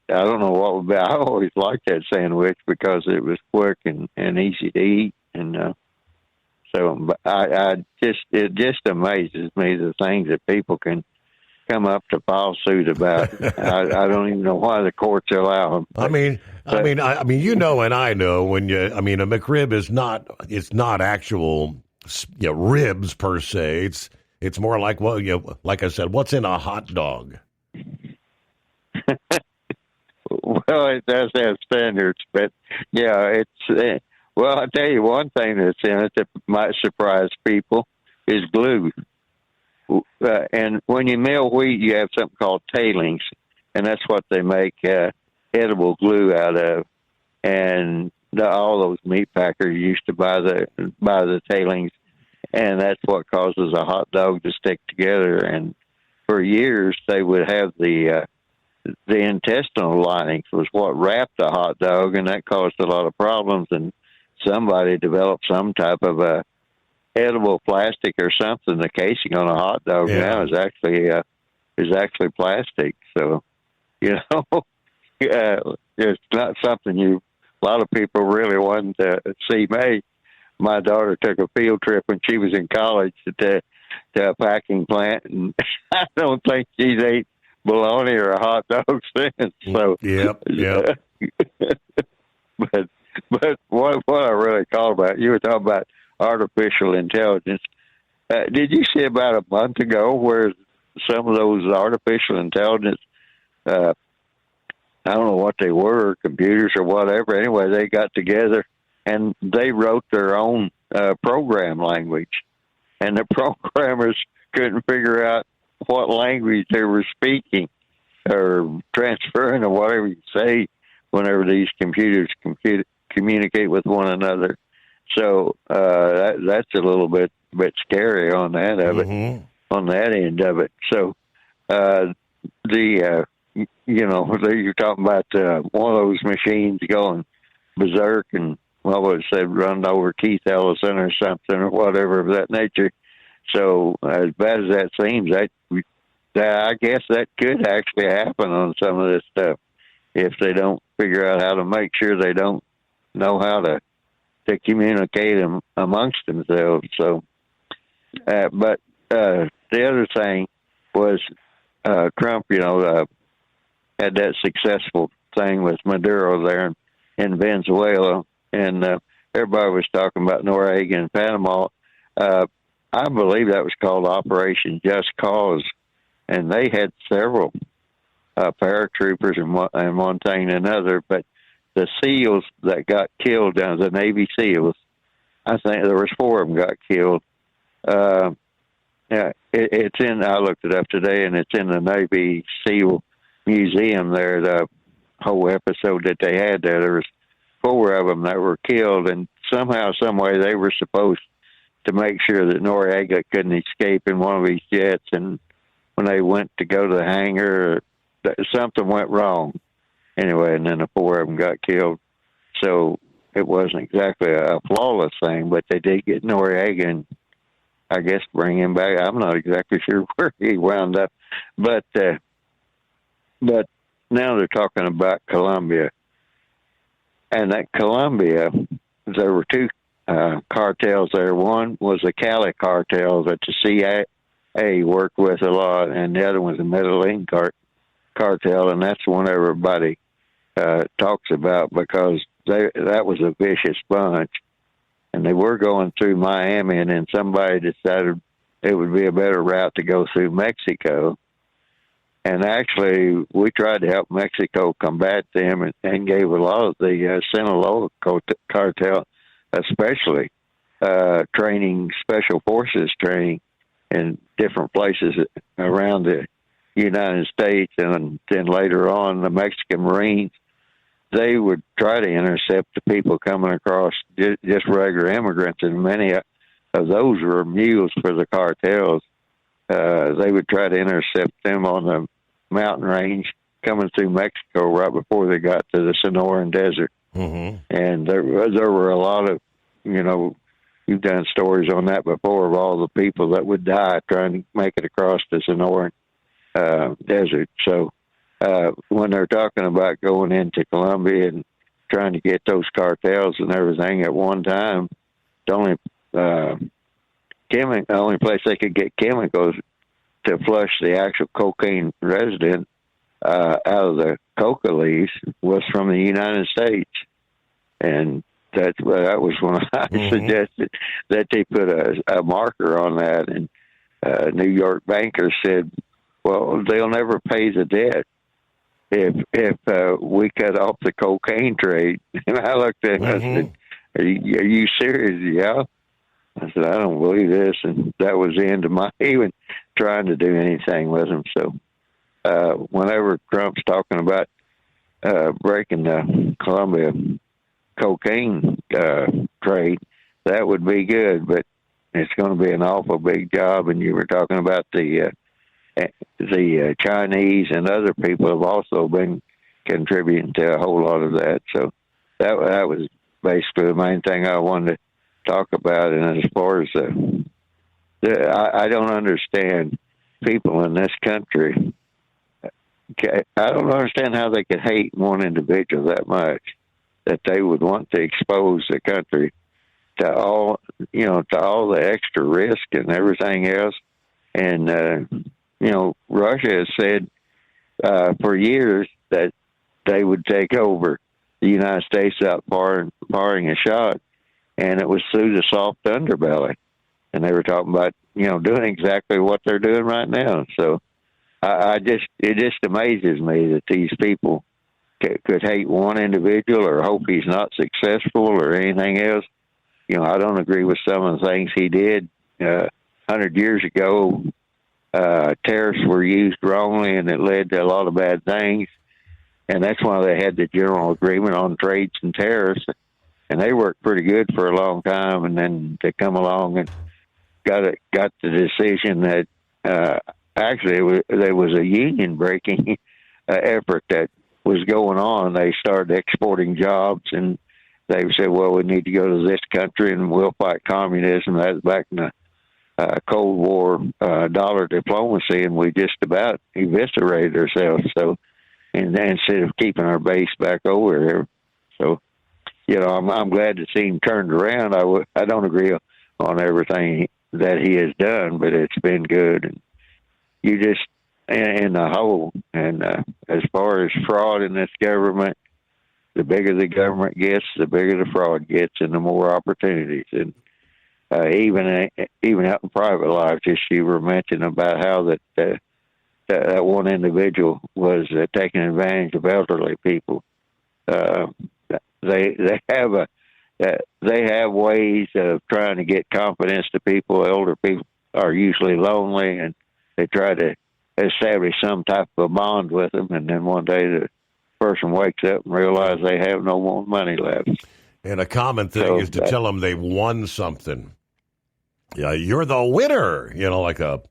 don't know what would be. I always liked that sandwich because it was quick and easy to eat. And so it just amazes me the things that people can come up to file suit about. I don't even know why the courts allow them. I mean, you know, and I know when a McRib is not. It's not actual ribs per se. It's more like like I said, what's in a hot dog. Well, it does have standards, but yeah, it's well. I'll tell you one thing that's in it that might surprise people is glue. And when you mill wheat, you have something called tailings, and that's what they make edible glue out of. And all those meat packers used to buy the tailings, and that's what causes a hot dog to stick together. And for years, they would have the intestinal linings was what wrapped the hot dog, and that caused a lot of problems. And somebody developed some type of a edible plastic or something. The casing on a hot dog now is actually plastic. So, it's not something a lot of people really want to see made. My daughter took a field trip when she was in college to a packing plant, and I don't think she's ate bologna or a hot dog since. So, yep. But what I really called about, you were talking about artificial intelligence. Did you see about a month ago where some of those artificial intelligence, I don't know what they were, computers or whatever. Anyway, they got together and they wrote their own program language, and the programmers couldn't figure out what language they were speaking or transferring or whatever you say whenever these computers communicate with one another. So that's a little bit scary on that of it, on that end of it. So you're talking about one of those machines going berserk and what was it, run over Keith Ellison or something or whatever of that nature. So as bad as that seems, I guess that could actually happen on some of this stuff if they don't figure out how to make sure they don't know how to communicate them amongst themselves. So, but the other thing was Trump, had that successful thing with Maduro there in Venezuela, and everybody was talking about Noriega and Panama. I believe that was called Operation Just Cause, and they had several paratroopers and one thing and another, but the SEALs that got killed down, the Navy SEALs, I think there was 4 of them got killed. It's in, I looked it up today, and it's in the Navy SEAL Museum there, the whole episode that they had there. There was 4 of them that were killed, and somehow, some way, they were supposed to make sure that Noriega couldn't escape in one of these jets, and when they went to go to the hangar, something went wrong. Anyway, and then the 4 of them got killed. So it wasn't exactly a flawless thing, but they did get Noriega and I guess bring him back. I'm not exactly sure where he wound up, but now they're talking about Colombia, and that Colombia, there were 2 cartels there. One was the Cali cartel that the CIA worked with a lot, and the other was the Medellin cartel, and that's the one everybody talks about, because that was a vicious bunch. And they were going through Miami, and then somebody decided it would be a better route to go through Mexico. And actually, we tried to help Mexico combat them and gave a lot of the Sinaloa cartel, especially training, special forces training in different places around the United States. And then later on, the Mexican Marines, they would try to intercept the people coming across, just regular immigrants, and many of those were mules for the cartels. They would try to intercept them on the mountain range coming through Mexico right before they got to the Sonoran Desert. Mm-hmm. And there were a lot of, you've done stories on that before, of all the people that would die trying to make it across the Sonoran Desert. So when they're talking about going into Colombia and trying to get those cartels and everything at one time, the only place they could get chemicals to flush the actual cocaine resident out of the coca leaves was from the United States. And that was when I suggested that they put a marker on that. And New York bankers said, well, they'll never pay the debt if we cut off the cocaine trade. And I looked at him and I said, are you serious? Yeah. I said, I don't believe this. And that was the end of my even trying to do anything with them. So whenever Trump's talking about breaking the Colombia cocaine trade, that would be good, but it's going to be an awful big job. And you were talking about the Chinese and other people have also been contributing to a whole lot of that. So that was basically the main thing I wanted to talk about. And as far as I don't understand people in this country. I don't understand how they could hate one individual that much, that they would want to expose the country to all the extra risk and everything else. And Russia has said for years that they would take over the United States without firing a shot, and it was through the soft underbelly. And they were talking about doing exactly what they're doing right now. So it just amazes me that these people could hate one individual or hope he's not successful or anything else. I don't agree with some of the things he did 100 years ago. Tariffs were used wrongly, and it led to a lot of bad things. And that's why they had the general agreement on trades and tariffs. And they worked pretty good for a long time. And then they come along and got the decision that actually there was a union breaking effort that was going on. They started exporting jobs, and they said, well, we need to go to this country and we'll fight communism. That was back in the Cold War dollar diplomacy, and we just about eviscerated ourselves. So, and instead of keeping our base back over here, so I'm glad to see him turned around. I don't agree on everything that he has done, but it's been good. And you just in the whole, and as far as fraud in this government, the bigger the government gets, the bigger the fraud gets, and the more opportunities. And even out in private life, just you were mentioning about how that one individual was taking advantage of elderly people. They have ways of trying to get confidence to people. Elder people are usually lonely, and they try to establish some type of a bond with them. And then one day the person wakes up and realizes they have no more money left. And a common thing is to tell them they've won something. Yeah, you're the winner. Like a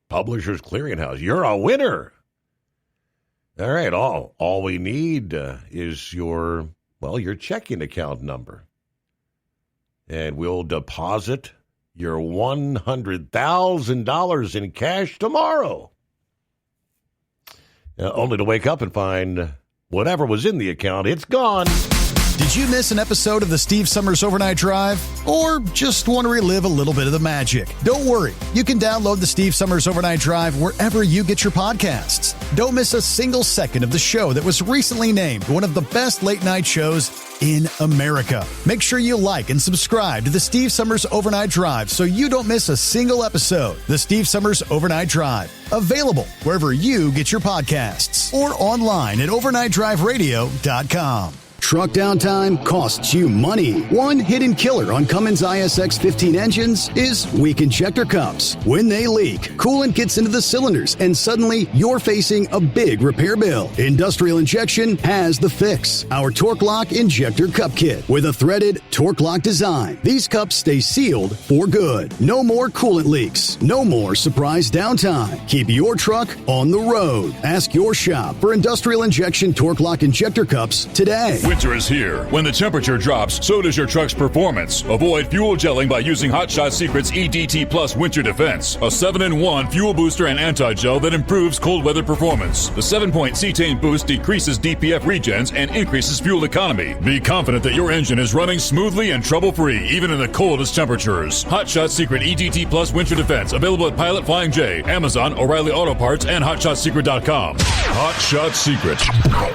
Publishers Clearinghouse. You're a winner. All right, all we need is your checking account number. And we'll deposit your $100,000 in cash tomorrow. Only to wake up and find whatever was in the account, it's gone. Did Did you miss an episode of the Steve Summers Overnight Drive? Or just want to relive a little bit of the magic? Don't worry. You can download the Steve Summers Overnight Drive wherever you get your podcasts. Don't miss a single second of the show that was recently named one of the best late-night shows in America. Make sure you like and subscribe to the Steve Summers Overnight Drive so you don't miss a single episode. The Steve Summers Overnight Drive. Available wherever you get your podcasts or online at overnightdriveradio.com. Truck downtime costs you money. One hidden killer on Cummins ISX 15 engines is weak injector cups. When they leak, coolant gets into the cylinders and suddenly you're facing a big repair bill. Industrial Injection has the fix. Our Torque Lock Injector Cup Kit with a threaded Torque Lock design. These cups stay sealed for good. No more coolant leaks. No more surprise downtime. Keep your truck on the road. Ask your shop for Industrial Injection Torque Lock Injector Cups today. Winter is here. When the temperature drops, so does your truck's performance. Avoid fuel gelling by using Hot Shot Secret's EDT Plus Winter Defense, a 7-in-1 fuel booster and anti-gel that improves cold weather performance. The 7-point cetane boost decreases DPF regens and increases fuel economy. Be confident that your engine is running smoothly and trouble-free, even in the coldest temperatures. Hot Shot Secret EDT Plus Winter Defense, available at Pilot Flying J, Amazon, O'Reilly Auto Parts, and HotShotSecret.com. Hot Shot Secret,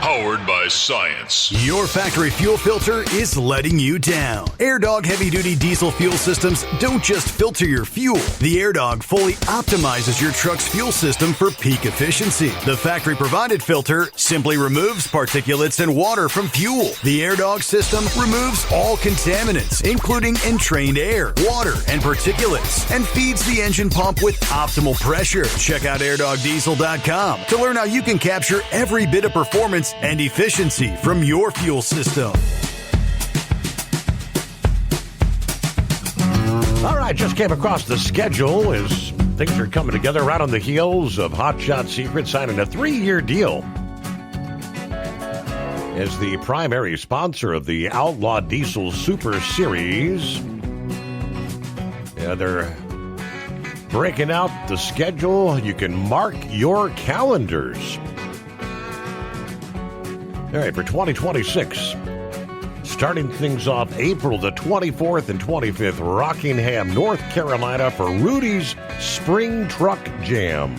powered by science. Your factory fuel filter is letting you down. AirDog heavy-duty diesel fuel systems don't just filter your fuel. The AirDog fully optimizes your truck's fuel system for peak efficiency. The factory-provided filter simply removes particulates and water from fuel. The AirDog system removes all contaminants, including entrained air, water, and particulates, and feeds the engine pump with optimal pressure. Check out airdogdiesel.com to learn how you can capture every bit of performance and efficiency from your fuel system. All right, just came across the schedule as things are coming together right on the heels of Hot Shot Secret signing a 3-year deal as the primary sponsor of the Outlaw Diesel Super Series. Yeah, they're breaking out the schedule. You can mark your calendars. All right, for 2026, starting things off April the 24th and 25th, Rockingham, North Carolina for Rudy's Spring Truck Jam.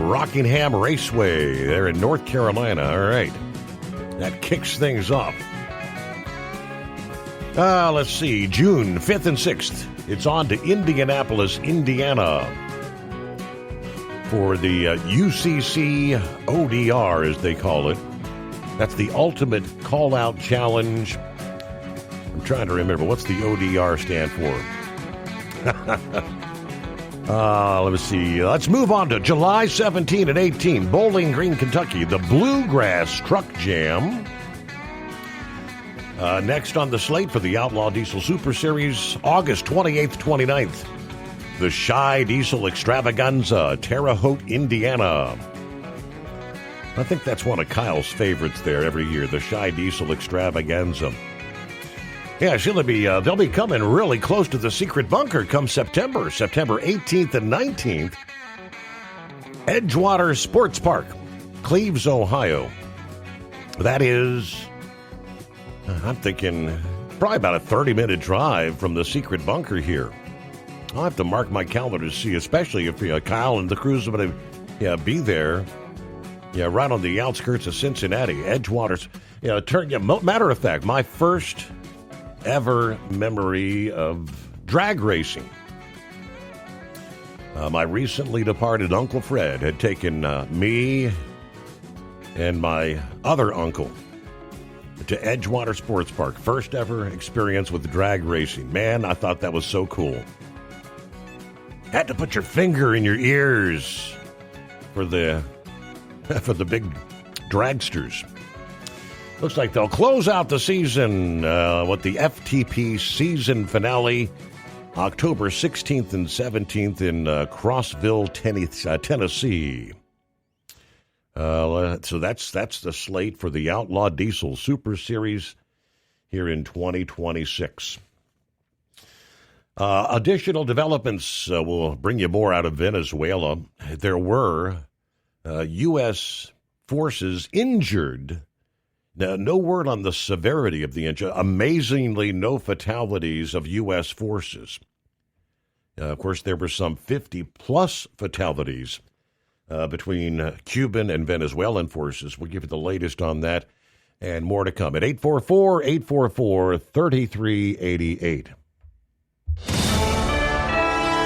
Rockingham Raceway there in North Carolina. All right, that kicks things off. Let's see, June 5th and 6th, it's on to Indianapolis, Indiana, for the UCC ODR, as they call it. That's the Ultimate Call-Out Challenge. I'm trying to remember, what's the ODR stand for? Let me see. Let's move on to July 17 and 18, Bowling Green, Kentucky, the Bluegrass Truck Jam. Next on the slate for the Outlaw Diesel Super Series, August 28th, 29th, the Shy Diesel Extravaganza, Terre Haute, Indiana. I think that's one of Kyle's favorites there every year, the Shy Diesel Extravaganza. Yeah, they'll be coming really close to the Secret Bunker come September 18th and 19th. Edgewater Sports Park, Cleves, Ohio. That is, I'm thinking, probably about a 30-minute drive from the Secret Bunker here. I'll have to mark my calendar to see, especially if Kyle and the crew's going to be there. Yeah, right on the outskirts of Cincinnati, Edgewater. Matter of fact, my first ever memory of drag racing. My recently departed Uncle Fred had taken me and my other uncle to Edgewater Sports Park. First ever experience with drag racing. Man, I thought that was so cool. Had to put your finger in your ears for the big dragsters. Looks like they'll close out the season with the FTP season finale, October 16th and 17th in Crossville, Tennessee. So that's the slate for the Outlaw Diesel Super Series here in 2026. Additional developments will bring you more out of Venezuela. There were U.S. forces injured Now, no word on the severity of the incident. Amazingly, no fatalities of U.S. forces. Of course, there were some 50-plus fatalities between Cuban and Venezuelan forces. We'll give you the latest on that and more to come at 844-844-3388.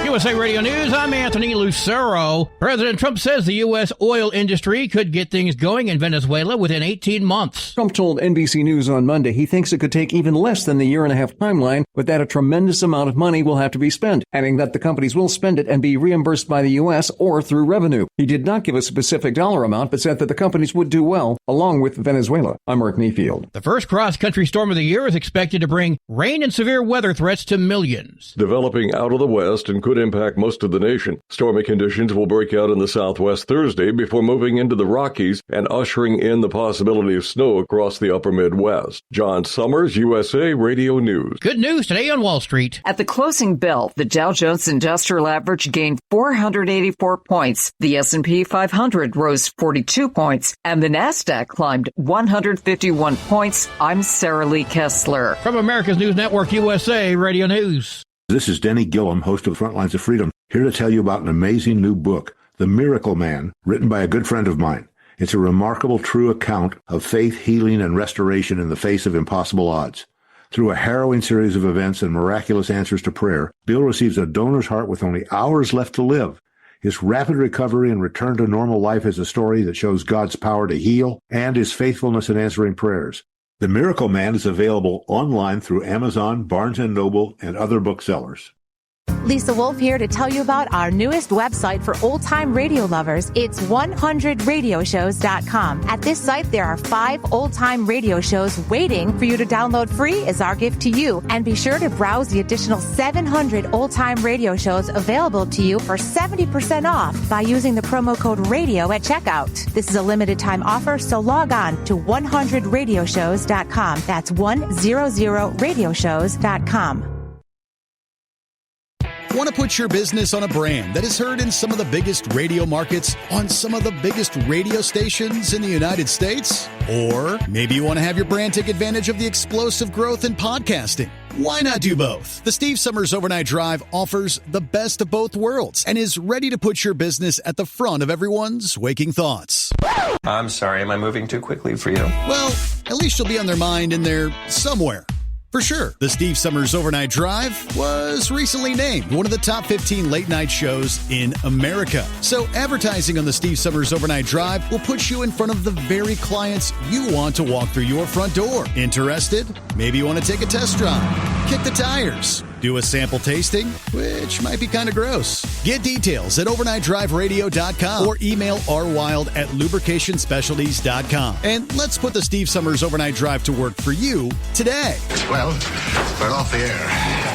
USA Radio News, I'm Anthony Lucero. President Trump says the U.S. oil industry could get things going in Venezuela within 18 months. Trump told NBC News on Monday he thinks it could take even less than the year-and-a-half timeline, but that a tremendous amount of money will have to be spent, adding that the companies will spend it and be reimbursed by the U.S. or through revenue. He did not give a specific dollar amount, but said that the companies would do well, along with Venezuela. I'm Mark Mayfield. The first cross-country storm of the year is expected to bring rain and severe weather threats to millions. Developing out of the west and could impact most of the nation. Stormy conditions will break out in the southwest Thursday before moving into the Rockies and ushering in the possibility of snow across the upper Midwest. John Summers, USA Radio News. Good news today on Wall Street. At the closing bell, the Dow Jones Industrial Average gained 484 points. The S&P 500 rose 42 points, and the Nasdaq climbed 151 points. I'm Sarah Lee Kessler. From America's News Network, USA Radio News. This is Denny Gillum, host of Frontlines of Freedom, here to tell you about an amazing new book, The Miracle Man, written by a good friend of mine. It's a remarkable, true account of faith, healing, and restoration in the face of impossible odds. Through a harrowing series of events and miraculous answers to prayer, Bill receives a donor's heart with only hours left to live. His rapid recovery and return to normal life is a story that shows God's power to heal and his faithfulness in answering prayers. The Miracle Man is available online through Amazon, Barnes & Noble, and other booksellers. Lisa Wolf here to tell you about our newest website for old-time radio lovers. It's 100radioshows.com. At this site, there are 5 old-time radio shows waiting for you to download free as our gift to you. And be sure to browse the additional 700 old-time radio shows available to you for 70% off by using the promo code RADIO at checkout. This is a limited-time offer, so log on to 100radioshows.com. That's 100radioshows.com. Want to put your business on a brand that is heard in some of the biggest radio markets on some of the biggest radio stations in the United States? Or maybe you want to have your brand take advantage of the explosive growth in podcasting. Why not do both? The Steve Summers Overnight Drive offers the best of both worlds and is ready to put your business at the front of everyone's waking thoughts. I'm sorry, am I moving too quickly for you? Well, at least you'll be on their mind in there somewhere. For sure, the Steve Summers Overnight Drive was recently named one of the top 15 late-night shows in America. So advertising on the Steve Summers Overnight Drive will put you in front of the very clients you want to walk through your front door. Interested? Maybe you want to take a test drive, kick the tires, do a sample tasting, which might be kind of gross. Get details at overnightdriveradio.com or email rwild@lubricationspecialties.com. And let's put the Steve Summers Overnight Drive to work for you today. Well, we're off the air.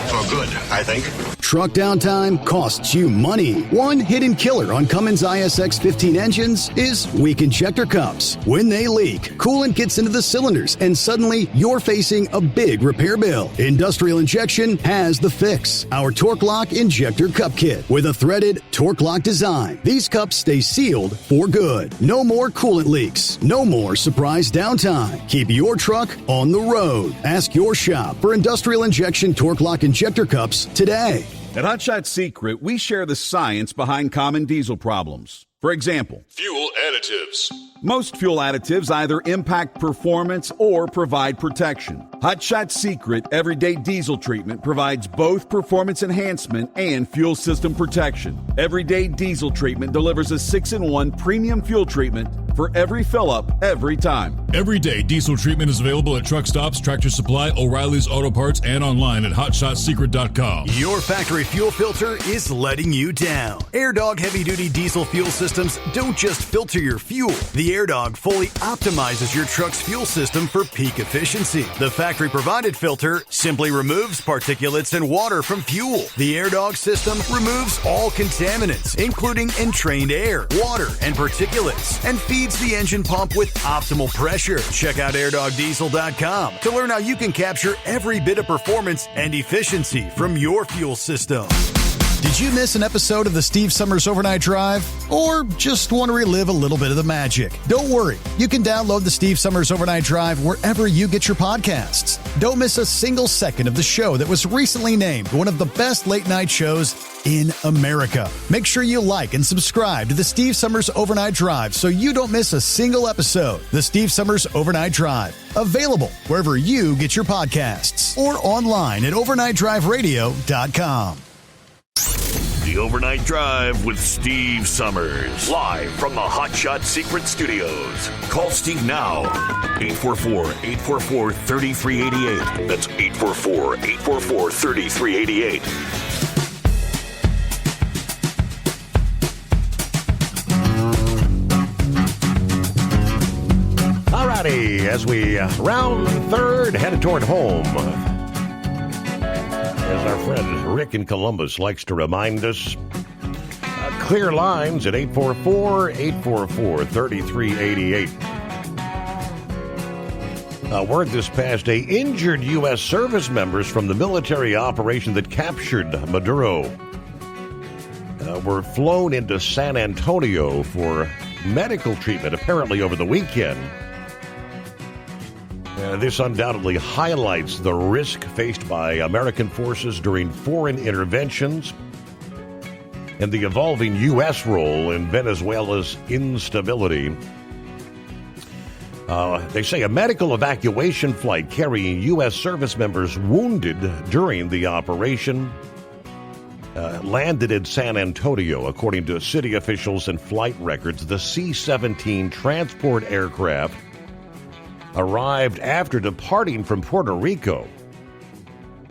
For good, I think. Truck downtime costs you money. One hidden killer on Cummins ISX 15 engines is weak injector cups. When they leak, coolant gets into the cylinders and suddenly you're facing a big repair bill. Industrial Injection has the fix. Our Torque Lock Injector Cup Kit with a threaded Torque Lock design. These cups stay sealed for good. No more coolant leaks. No more surprise downtime. Keep your truck on the road. Ask your shop for Industrial Injection Torque Lock Injector Cups today. At Hot Shot Secret, we share the science behind common diesel problems. For example, fuel additives. Most fuel additives either impact performance or provide protection. Hot Shot Secret Everyday Diesel Treatment provides both performance enhancement and fuel system protection. Everyday Diesel Treatment delivers a 6-in-1 premium fuel treatment for every fill-up, every time. Everyday Diesel Treatment is available at truck stops, Tractor Supply, O'Reilly's Auto Parts, and online at HotShotSecret.com. Your factory fuel filter is letting you down. AirDog heavy-duty diesel fuel systems don't just filter your fuel. The AirDog fully optimizes your truck's fuel system for peak efficiency. The factory-provided filter simply removes particulates and water from fuel. The AirDog system removes all contaminants, including entrained air, water, and particulates, and feeds the engine pump with optimal pressure. Check out airdogdiesel.com to learn how you can capture every bit of performance and efficiency from your fuel system. Did you miss an episode of the Steve Summers Overnight Drive? Or just want to relive a little bit of the magic? Don't worry. You can download the Steve Summers Overnight Drive wherever you get your podcasts. Don't miss a single second of the show that was recently named one of the best late-night shows in America. Make sure you like and subscribe to the Steve Summers Overnight Drive so you don't miss a single episode. The Steve Summers Overnight Drive. Available wherever you get your podcasts or online at overnightdriveradio.com. The Overnight Drive with Steve Summers. Live from the Hot Shot Secret Studios. Call Steve now. 844-844-3388. That's 844-844-3388. Alrighty, as we round third, headed toward home. As our friend Rick in Columbus likes to remind us, clear lines at 844-844-3388. Word this past day, injured U.S. service members from the military operation that captured Maduro were flown into San Antonio for medical treatment, apparently over the weekend. This undoubtedly highlights the risk faced by American forces during foreign interventions and the evolving U.S. role in Venezuela's instability. They say a medical evacuation flight carrying U.S. service members wounded during the operation landed in San Antonio, according to city officials and flight records. The C-17 transport aircraft arrived after departing from Puerto Rico.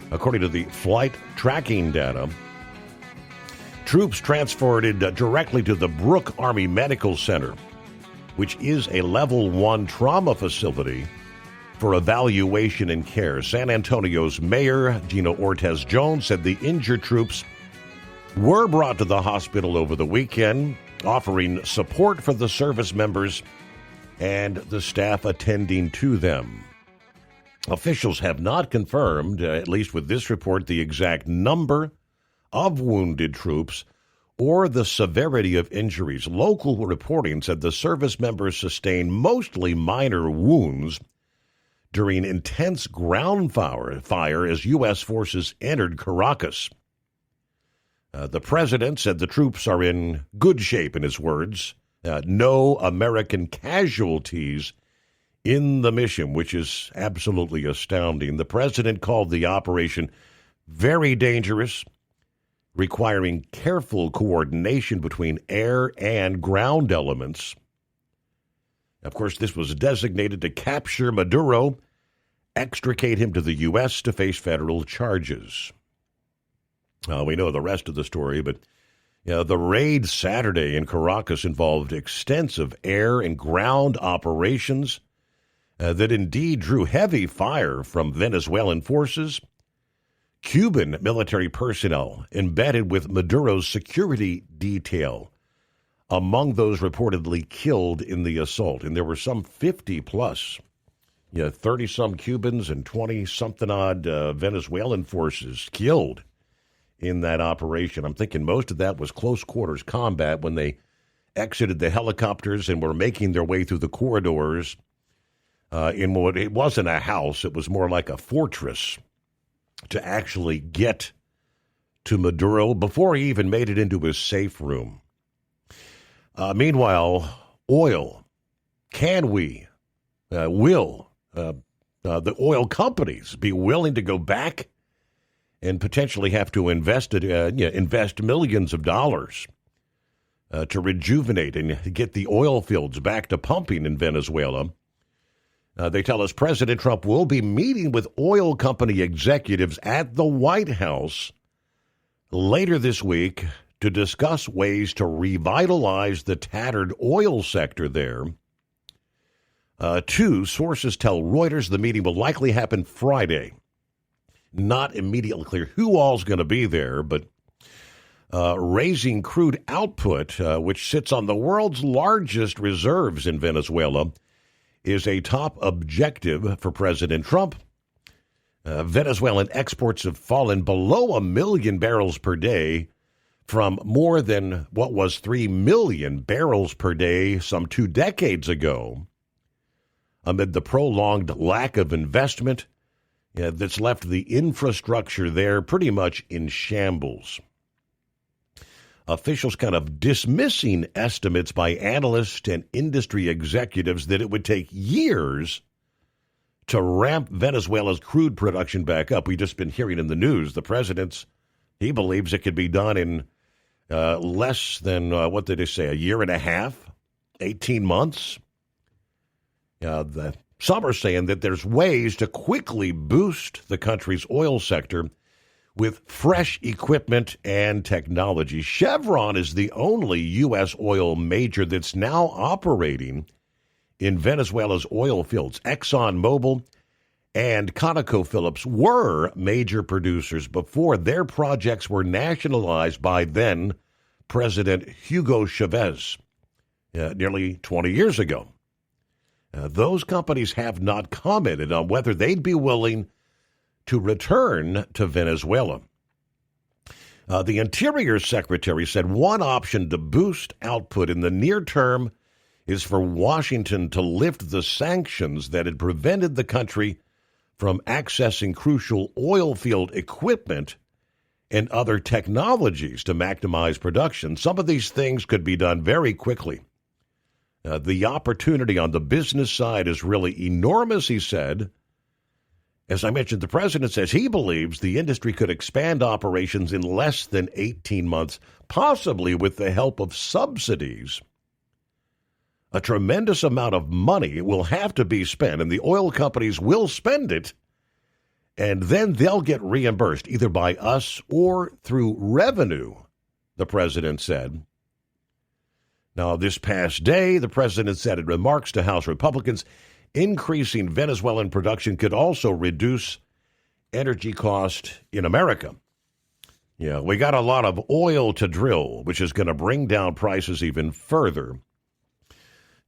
According to the flight tracking data, troops transported directly to the Brooke Army Medical Center, which is a level 1 trauma facility for evaluation and care. San Antonio's Mayor Gina Ortiz Jones said the injured troops were brought to the hospital over the weekend, offering support for the service members and the staff attending to them. Officials have not confirmed, at least with this report, the exact number of wounded troops or the severity of injuries. Local reporting said the service members sustained mostly minor wounds during intense ground fire as U.S. forces entered Caracas. The president said the troops are in good shape, in his words. No American casualties in the mission, which is absolutely astounding. The president called the operation very dangerous, requiring careful coordination between air and ground elements. Of course, this was designated to capture Maduro, extricate him to the U.S. to face federal charges. We know the rest of the story, but the raid Saturday in Caracas involved extensive air and ground operations that indeed drew heavy fire from Venezuelan forces, Cuban military personnel embedded with Maduro's security detail among those reportedly killed in the assault. And there were some 50-plus, 30-some Cubans and 20-something-odd Venezuelan forces killed in that operation. I'm thinking most of that was close quarters combat when they exited the helicopters and were making their way through the corridors in what it wasn't a house, it was more like a fortress to actually get to Maduro before he even made it into his safe room. Meanwhile, oil. Will the oil companies be willing to go back and potentially have to invest millions of dollars to rejuvenate and get the oil fields back to pumping in Venezuela? They tell us President Trump will be meeting with oil company executives at the White House later this week to discuss ways to revitalize the tattered oil sector there. Two sources tell Reuters the meeting will likely happen Friday. Not immediately clear who all's going to be there, but raising crude output, which sits on the world's largest reserves in Venezuela, is a top objective for President Trump. Venezuelan exports have fallen below 1 million barrels per day from more than what was 3 million barrels per day some 2 decades ago, amid the prolonged lack of investment that's left the infrastructure there pretty much in shambles. Officials kind of dismissing estimates by analysts and industry executives that it would take years to ramp Venezuela's crude production back up. We've just been hearing in the news, the president, he believes it could be done in less than, what did they say, a year and a half, 18 months. Some are saying that there's ways to quickly boost the country's oil sector with fresh equipment and technology. Chevron is the only U.S. oil major that's now operating in Venezuela's oil fields. ExxonMobil and ConocoPhillips were major producers before their projects were nationalized by then President Hugo Chavez nearly 20 years ago. Those companies have not commented on whether they'd be willing to return to Venezuela. The Interior Secretary said one option to boost output in the near term is for Washington to lift the sanctions that had prevented the country from accessing crucial oil field equipment and other technologies to maximize production. Some of these things could be done very quickly. The opportunity on the business side is really enormous, he said. As I mentioned, the president says he believes the industry could expand operations in less than 18 months, possibly with the help of subsidies. A tremendous amount of money will have to be spent, and the oil companies will spend it, and then they'll get reimbursed, either by us or through revenue, the president said. Now, this past day, the president said in remarks to House Republicans, increasing Venezuelan production could also reduce energy cost in America. Yeah, we got a lot of oil to drill, which is going to bring down prices even further.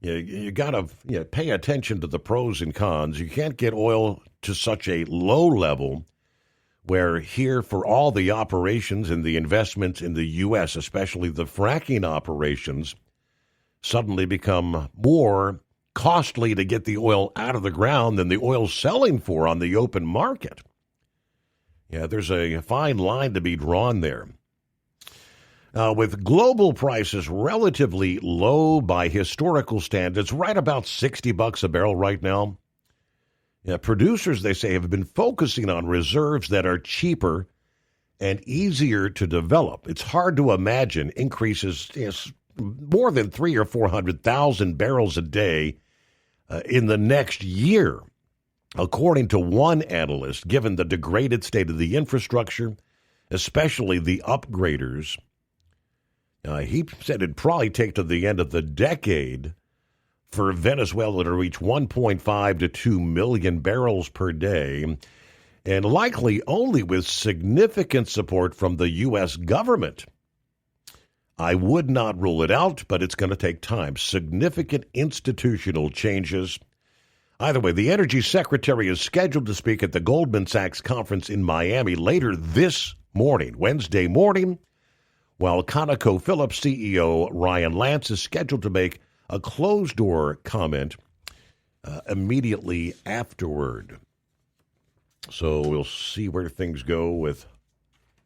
You got to pay attention to the pros and cons. You can't get oil to such a low level where here for all the operations and the investments in the U.S., especially the fracking operations, suddenly become more costly to get the oil out of the ground than the oil selling for on the open market. Yeah, there's a fine line to be drawn there. With global prices relatively low by historical standards, right about $60 a barrel right now, producers, they say, have been focusing on reserves that are cheaper and easier to develop. It's hard to imagine increases more than 300,000 or 400,000 barrels a day in the next year, according to one analyst, given the degraded state of the infrastructure, especially the upgraders. He said it'd probably take to the end of the decade for Venezuela to reach 1.5 to 2 million barrels per day, and likely only with significant support from the U.S. government. I would not rule it out, but it's going to take time. Significant institutional changes. Either way, the Energy Secretary is scheduled to speak at the Goldman Sachs conference in Miami later this morning, Wednesday morning, while ConocoPhillips CEO Ryan Lance is scheduled to make a closed-door comment immediately afterward. So we'll see where things go with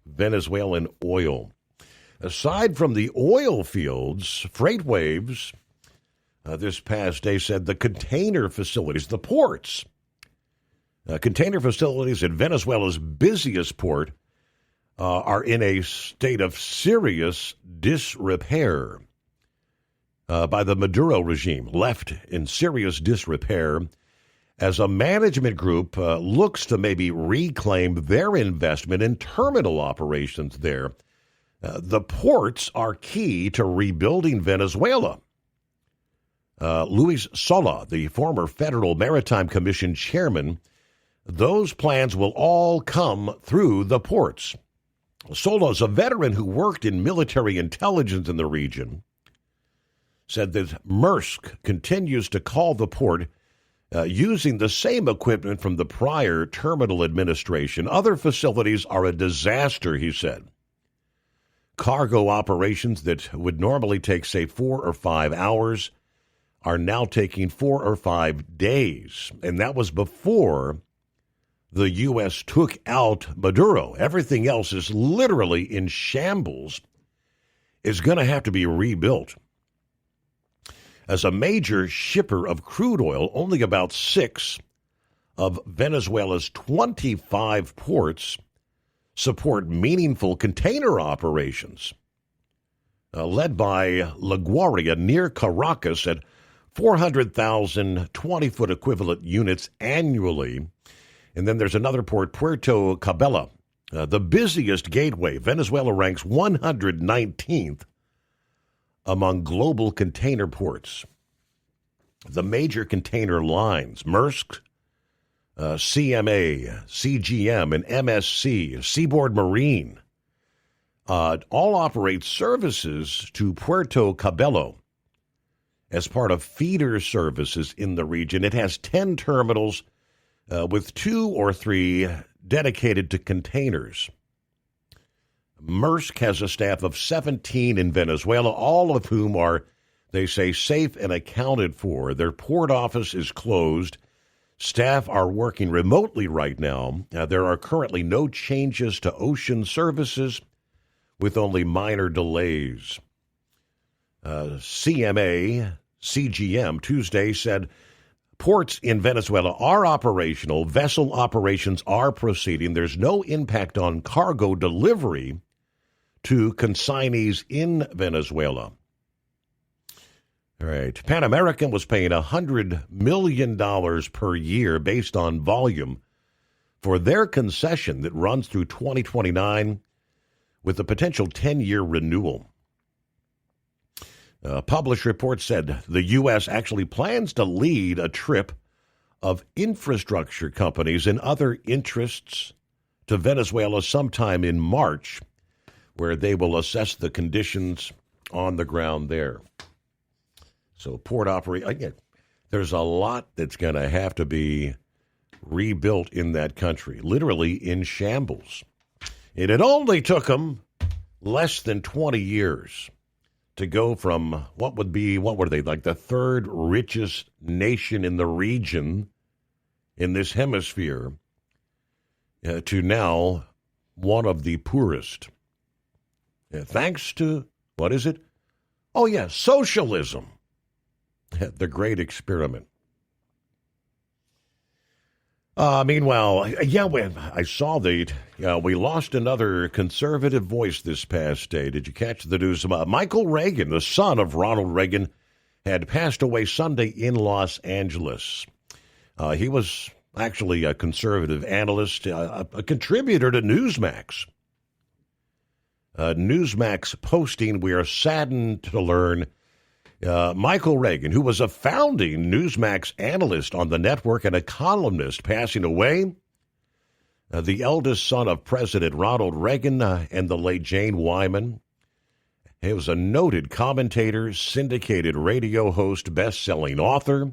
Venezuelan oil. Aside from the oil fields, FreightWaves this past day said the container facilities, the ports, container facilities at Venezuela's busiest port are in a state of serious disrepair by the Maduro regime, left in serious disrepair as a management group looks to maybe reclaim their investment in terminal operations there. The ports are key to rebuilding Venezuela. Luis Sola, the former Federal Maritime Commission chairman, those plans will all come through the ports. Sola is a veteran who worked in military intelligence in the region, said that Maersk continues to call the port using the same equipment from the prior terminal administration. Other facilities are a disaster, he said. cargo operations that would normally take, say, 4 or 5 hours are now taking 4 or 5 days. And that was before the U.S. took out Maduro. Everything else is literally in shambles. Is going to have to be rebuilt. As a major shipper of crude oil, only about 6 of Venezuela's 25 ports support meaningful container operations. Led by La Guaira near Caracas at 400,000 20-foot equivalent units annually. And then there's another port, Puerto Cabello, the busiest gateway. Venezuela ranks 119th among global container ports. The major container lines, Maersk, CMA, CGM, and MSC, Seaboard Marine, all operate services to Puerto Cabello as part of feeder services in the region. It has 10 terminals with 2 or 3 dedicated to containers. Maersk has a staff of 17 in Venezuela, all of whom are, they say, safe and accounted for. Their port office is closed. Staff are working remotely right now. There are currently no changes to ocean services, with only minor delays. CMA, CGM, Tuesday said ports in Venezuela are operational. Vessel operations are proceeding. There's no impact on cargo delivery to consignees in Venezuela. All right. Pan American was paying $100 million per year based on volume for their concession that runs through 2029 with a potential 10-year renewal. A published report said the U.S. actually plans to lead a trip of infrastructure companies and other interests to Venezuela sometime in March, where they will assess the conditions on the ground there. So port operation, there's a lot that's going to have to be rebuilt in that country, literally in shambles. And it only took them less than 20 years to go from what were they, like the third richest nation in the region in this hemisphere to now one of the poorest. Thanks to, what is it? Oh, yeah, socialism. The great experiment. Meanwhile, I saw we lost another conservative voice this past day. Did you catch the news about Michael Reagan, the son of Ronald Reagan, had passed away Sunday in Los Angeles. He was actually a conservative analyst, a contributor to Newsmax. Newsmax posting, we are saddened to learn Michael Reagan, who was a founding Newsmax analyst on the network and a columnist, passing away. The eldest son of President Ronald Reagan and the late Jane Wyman. He was a noted commentator, syndicated radio host, best-selling author.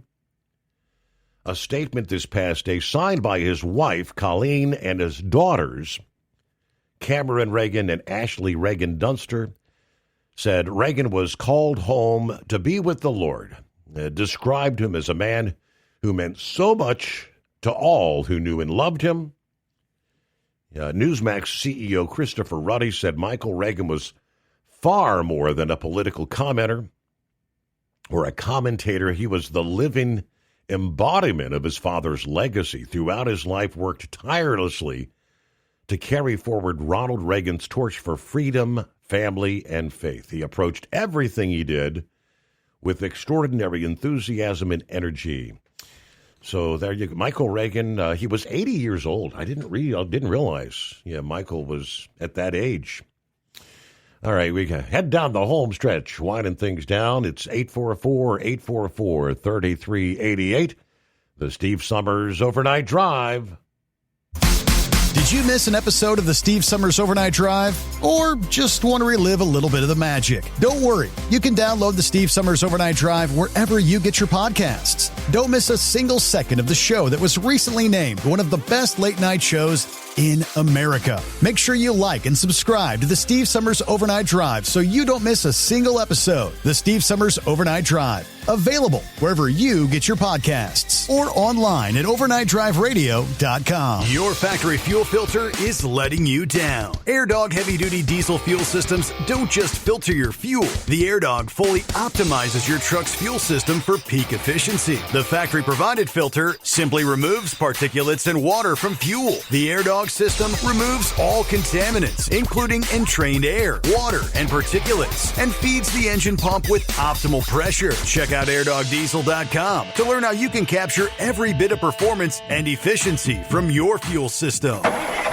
A statement this past day signed by his wife, Colleen, and his daughters, Cameron Reagan and Ashley Reagan Dunster, said Reagan was called home to be with the Lord. Described him as a man who meant so much to all who knew and loved him. Newsmax CEO Christopher Ruddy said Michael Reagan was far more than a political commenter or a commentator. He was the living embodiment of his father's legacy. Throughout his life, worked tirelessly to carry forward Ronald Reagan's torch for freedom, family, and faith. He approached everything he did with extraordinary enthusiasm and energy. So there you go. Michael Reagan, he was 80 years old. I didn't realize. Yeah, Michael was at that age. All right, we head down the home stretch, winding things down. It's 844-844-3388. The Steve Summers Overnight Drive. Did you miss an episode of the Steve Summers Overnight Drive? Or just want to relive a little bit of the magic? Don't worry. You can download the Steve Summers Overnight Drive wherever you get your podcasts. Don't miss a single second of the show that was recently named one of the best late night shows in America. Make sure you like and subscribe to the Steve Summers Overnight Drive so you don't miss a single episode. The Steve Summers Overnight Drive, available wherever you get your podcasts or online at overnightdriveradio.com. Your factory fuel filter is letting you down. AirDog heavy-duty diesel fuel systems don't just filter your fuel. The AirDog fully optimizes your truck's fuel system for peak efficiency. The factory-provided filter simply removes particulates and water from fuel. The AirDog system removes all contaminants, including entrained air, water, and particulates, and feeds the engine pump with optimal pressure. Check out airdogdiesel.com to learn how you can capture every bit of performance and efficiency from your fuel system.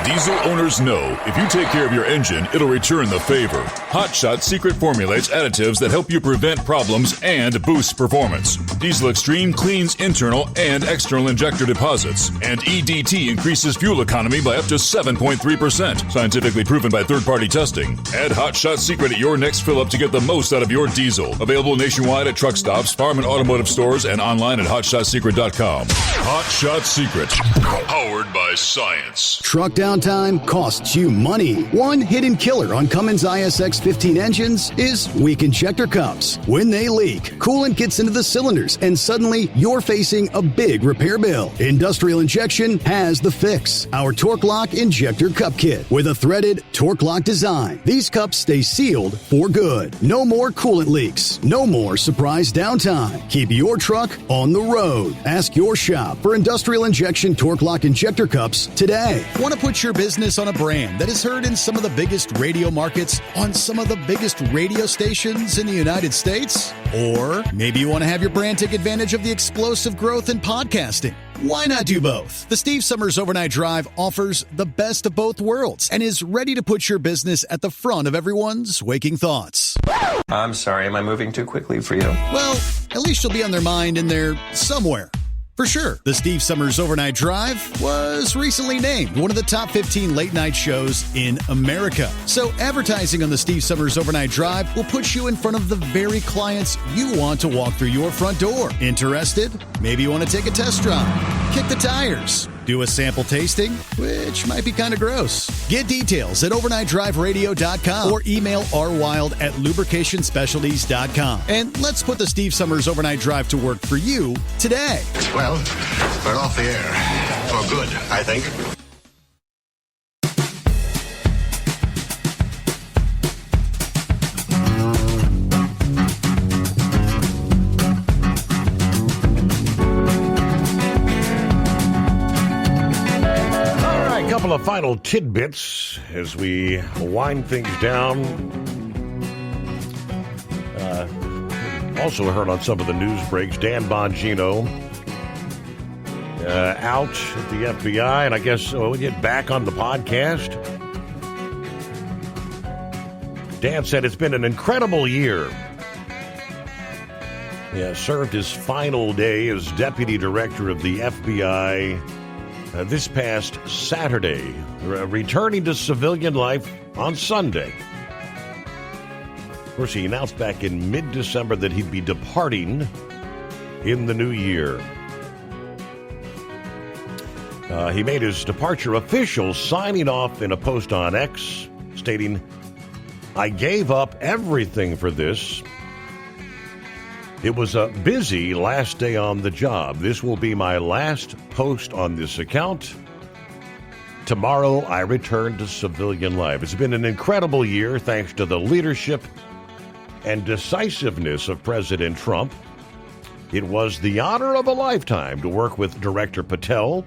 Diesel owners know if you take care of your engine, it'll return the favor. Hot Shot Secret formulates additives that help you prevent problems and boost performance. Diesel Extreme cleans internal and external injector deposits, and EDT increases fuel economy by up to 7.3%, scientifically proven by third-party testing. Add Hot Shot Secret at your next fill-up to get the most out of your diesel. Available nationwide at truck stops, farm and automotive stores, and online at hotshotsecret.com. Hot Shot Secret, powered by science. Truck downtime costs you money. One hidden killer on Cummins ISX 15 engines is weak injector cups. When they leak, coolant gets into the cylinders and suddenly you're facing a big repair bill. Industrial Injection has the fix. Our Torque Lock Injector Cup Kit with a threaded Torque Lock design. These cups stay sealed for good. No more coolant leaks. No more surprise downtime. Keep your truck on the road. Ask your shop for Industrial Injection Torque Lock Injector Cups today. Want to put your business on a brand that is heard in some of the biggest radio markets on some of the biggest radio stations in the United States? Or maybe you want to have your brand take advantage of the explosive growth in podcasting. Why not do both? The Steve Summers Overnight Drive offers the best of both worlds and is ready to put your business at the front of everyone's waking thoughts. I'm sorry, am I moving too quickly for you? Well, at least you'll be on their mind in there somewhere. For sure, the Steve Summers Overnight Drive was recently named one of the top 15 late-night shows in America. So advertising on the Steve Summers Overnight Drive will put you in front of the very clients you want to walk through your front door. Interested? Maybe you want to take a test drive, kick the tires, do a sample tasting, which might be kind of gross. Get details at overnightdriveradio.com or email rwild@lubricationspecialties.com. And let's put the Steve Summers Overnight Drive to work for you today. Well, we're off the air. For good, I think. Couple of final tidbits as we wind things down. Also heard on some of the news breaks, Dan Bongino out at the FBI, and I guess we'll get back on the podcast. Dan said it's been an incredible year. Yeah, served his final day as deputy director of the FBI this past Saturday, returning to civilian life on Sunday. Of course, he announced back in mid-December that he'd be departing in the new year. He made his departure official, signing off in a post on X, stating, "I gave up everything for this. It was a busy last day on the job. This will be my last post on this account. Tomorrow, I return to civilian life." It's been an incredible year thanks to the leadership and decisiveness of President Trump. It was the honor of a lifetime to work with Director Patel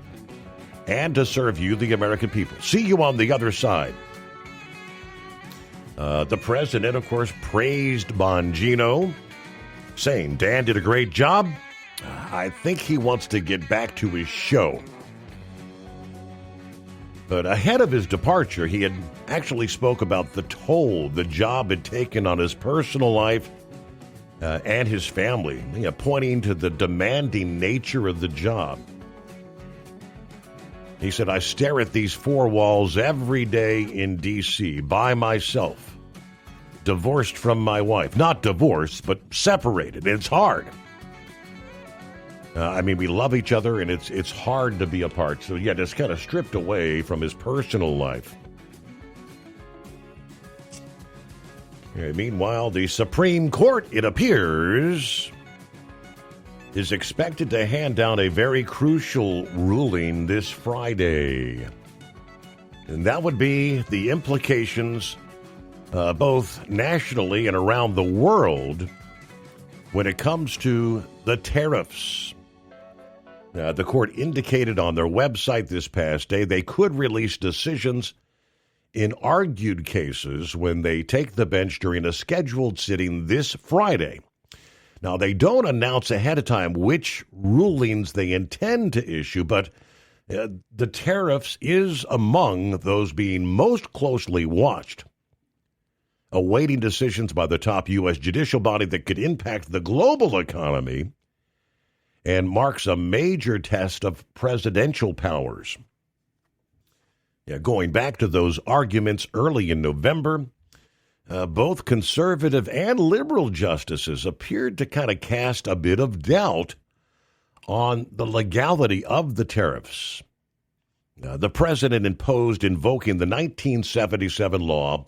and to serve you, the American people. See you on the other side. The president, of course, praised Bongino, saying, "Dan did a great job. I think he wants to get back to his show." But ahead of his departure, he had actually spoke about the toll the job had taken on his personal life and his family, pointing to the demanding nature of the job. He said, "I stare at these four walls every day in D.C. by myself. Divorced from my wife. Not divorced, but separated. It's hard. We love each other, and it's hard to be apart. So, yeah, just kind of stripped away from his personal life. Meanwhile, the Supreme Court, it appears, is expected to hand down a very crucial ruling this Friday. And that would be the implications both nationally and around the world when it comes to the tariffs. The court indicated on their website this past day they could release decisions in argued cases when they take the bench during a scheduled sitting this Friday. Now, they don't announce ahead of time which rulings they intend to issue, but the tariffs is among those being most closely watched, awaiting decisions by the top U.S. judicial body that could impact the global economy and marks a major test of presidential powers. Going back to those arguments early in November, both conservative and liberal justices appeared to kind of cast a bit of doubt on the legality of the tariffs. The president imposed invoking the 1977 law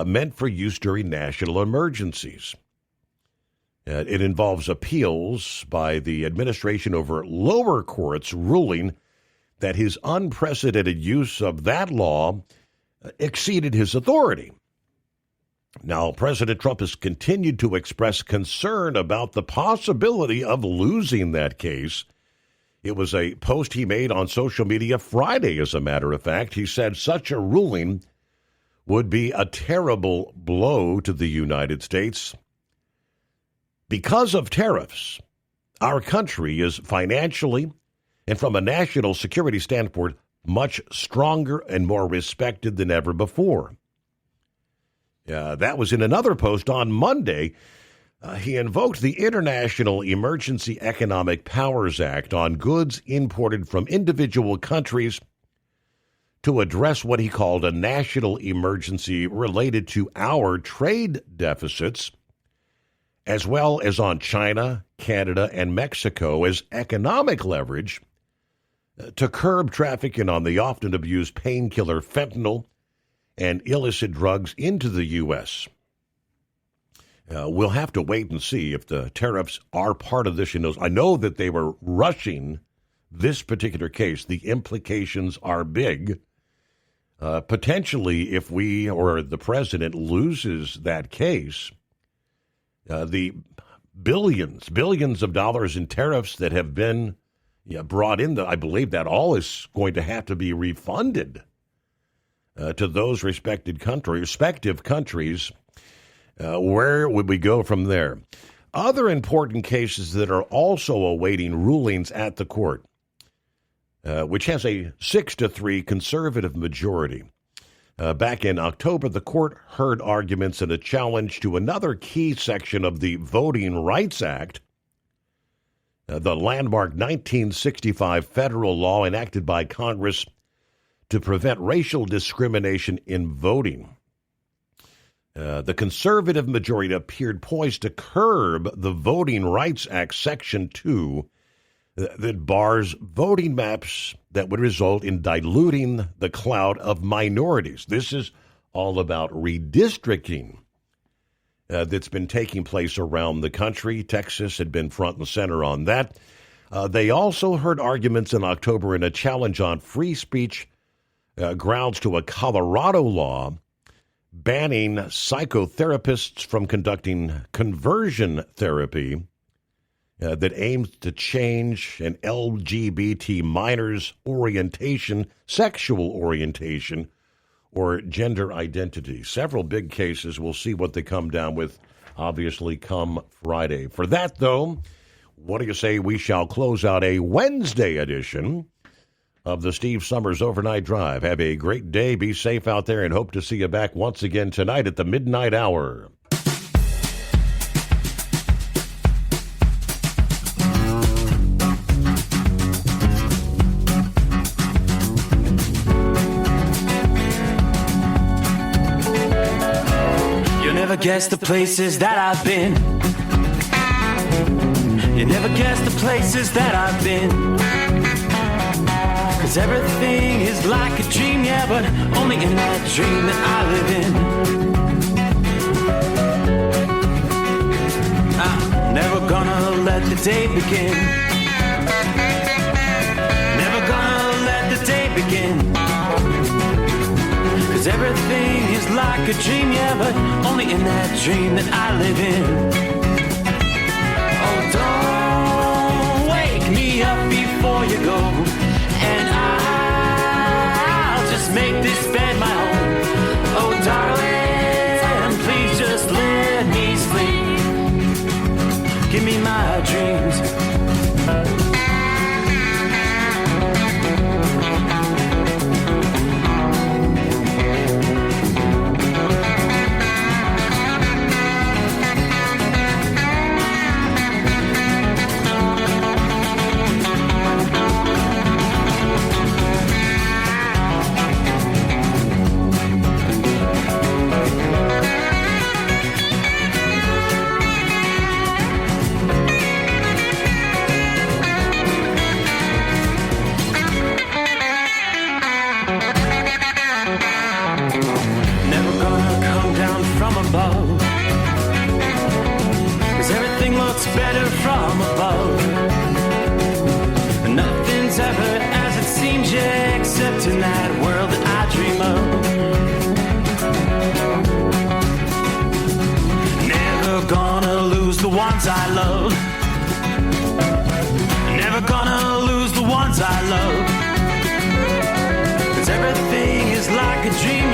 meant for use during national emergencies. It involves appeals by the administration over lower courts ruling that his unprecedented use of that law exceeded his authority. Now, President Trump has continued to express concern about the possibility of losing that case. It was a post he made on social media Friday, as a matter of fact. He said such a ruling would be a terrible blow to the United States. Because of tariffs, our country is financially and from a national security standpoint much stronger and more respected than ever before. That was in another post on Monday. He invoked the International Emergency Economic Powers Act on goods imported from individual countries to address what he called a national emergency related to our trade deficits, as well as on China, Canada, and Mexico as economic leverage to curb trafficking on the often abused painkiller fentanyl and illicit drugs into the U.S. We'll have to wait and see if the tariffs are part of this. I know that they were rushing this particular case. The implications are big. Potentially, if we or the president loses that case, the billions of dollars in tariffs that have been brought in, I believe that all is going to have to be refunded to those respective countries. Where would we go from there? Other important cases that are also awaiting rulings at the court, which has a 6-3 conservative majority. Back in October, the court heard arguments in a challenge to another key section of the Voting Rights Act, the landmark 1965 federal law enacted by Congress to prevent racial discrimination in voting. The conservative majority appeared poised to curb the Voting Rights Act Section 2 that bars voting maps that would result in diluting the clout of minorities. This is all about redistricting that's been taking place around the country. Texas had been front and center on that. They also heard arguments in October in a challenge on free speech grounds to a Colorado law banning psychotherapists from conducting conversion therapy that aims to change an LGBT minor's orientation, sexual orientation, or gender identity. Several big cases. We'll see what they come down with, obviously, come Friday. For that, though, what do you say we shall close out a Wednesday edition of the Steve Summers Overnight Drive? Have a great day. Be safe out there, and hope to see you back once again tonight at the midnight hour. You'll never guess the places that I've been. You never guess the places that I've been. 'Cause everything is like a dream, yeah, but only in that dream that I live in. I'm never gonna let the day begin. Never gonna let the day begin. 'Cause everything is like a dream, yeah, but only in that dream that I live in. Oh, don't wake me up before you go, and I'll just make this bed my home. Oh, darling, please just let me sleep. Give me my dreams. Better from above. Nothing's ever as it seems, yeah, except in that world that I dream of. Never gonna lose the ones I love. Never gonna lose the ones I love. 'Cause everything is like a dream,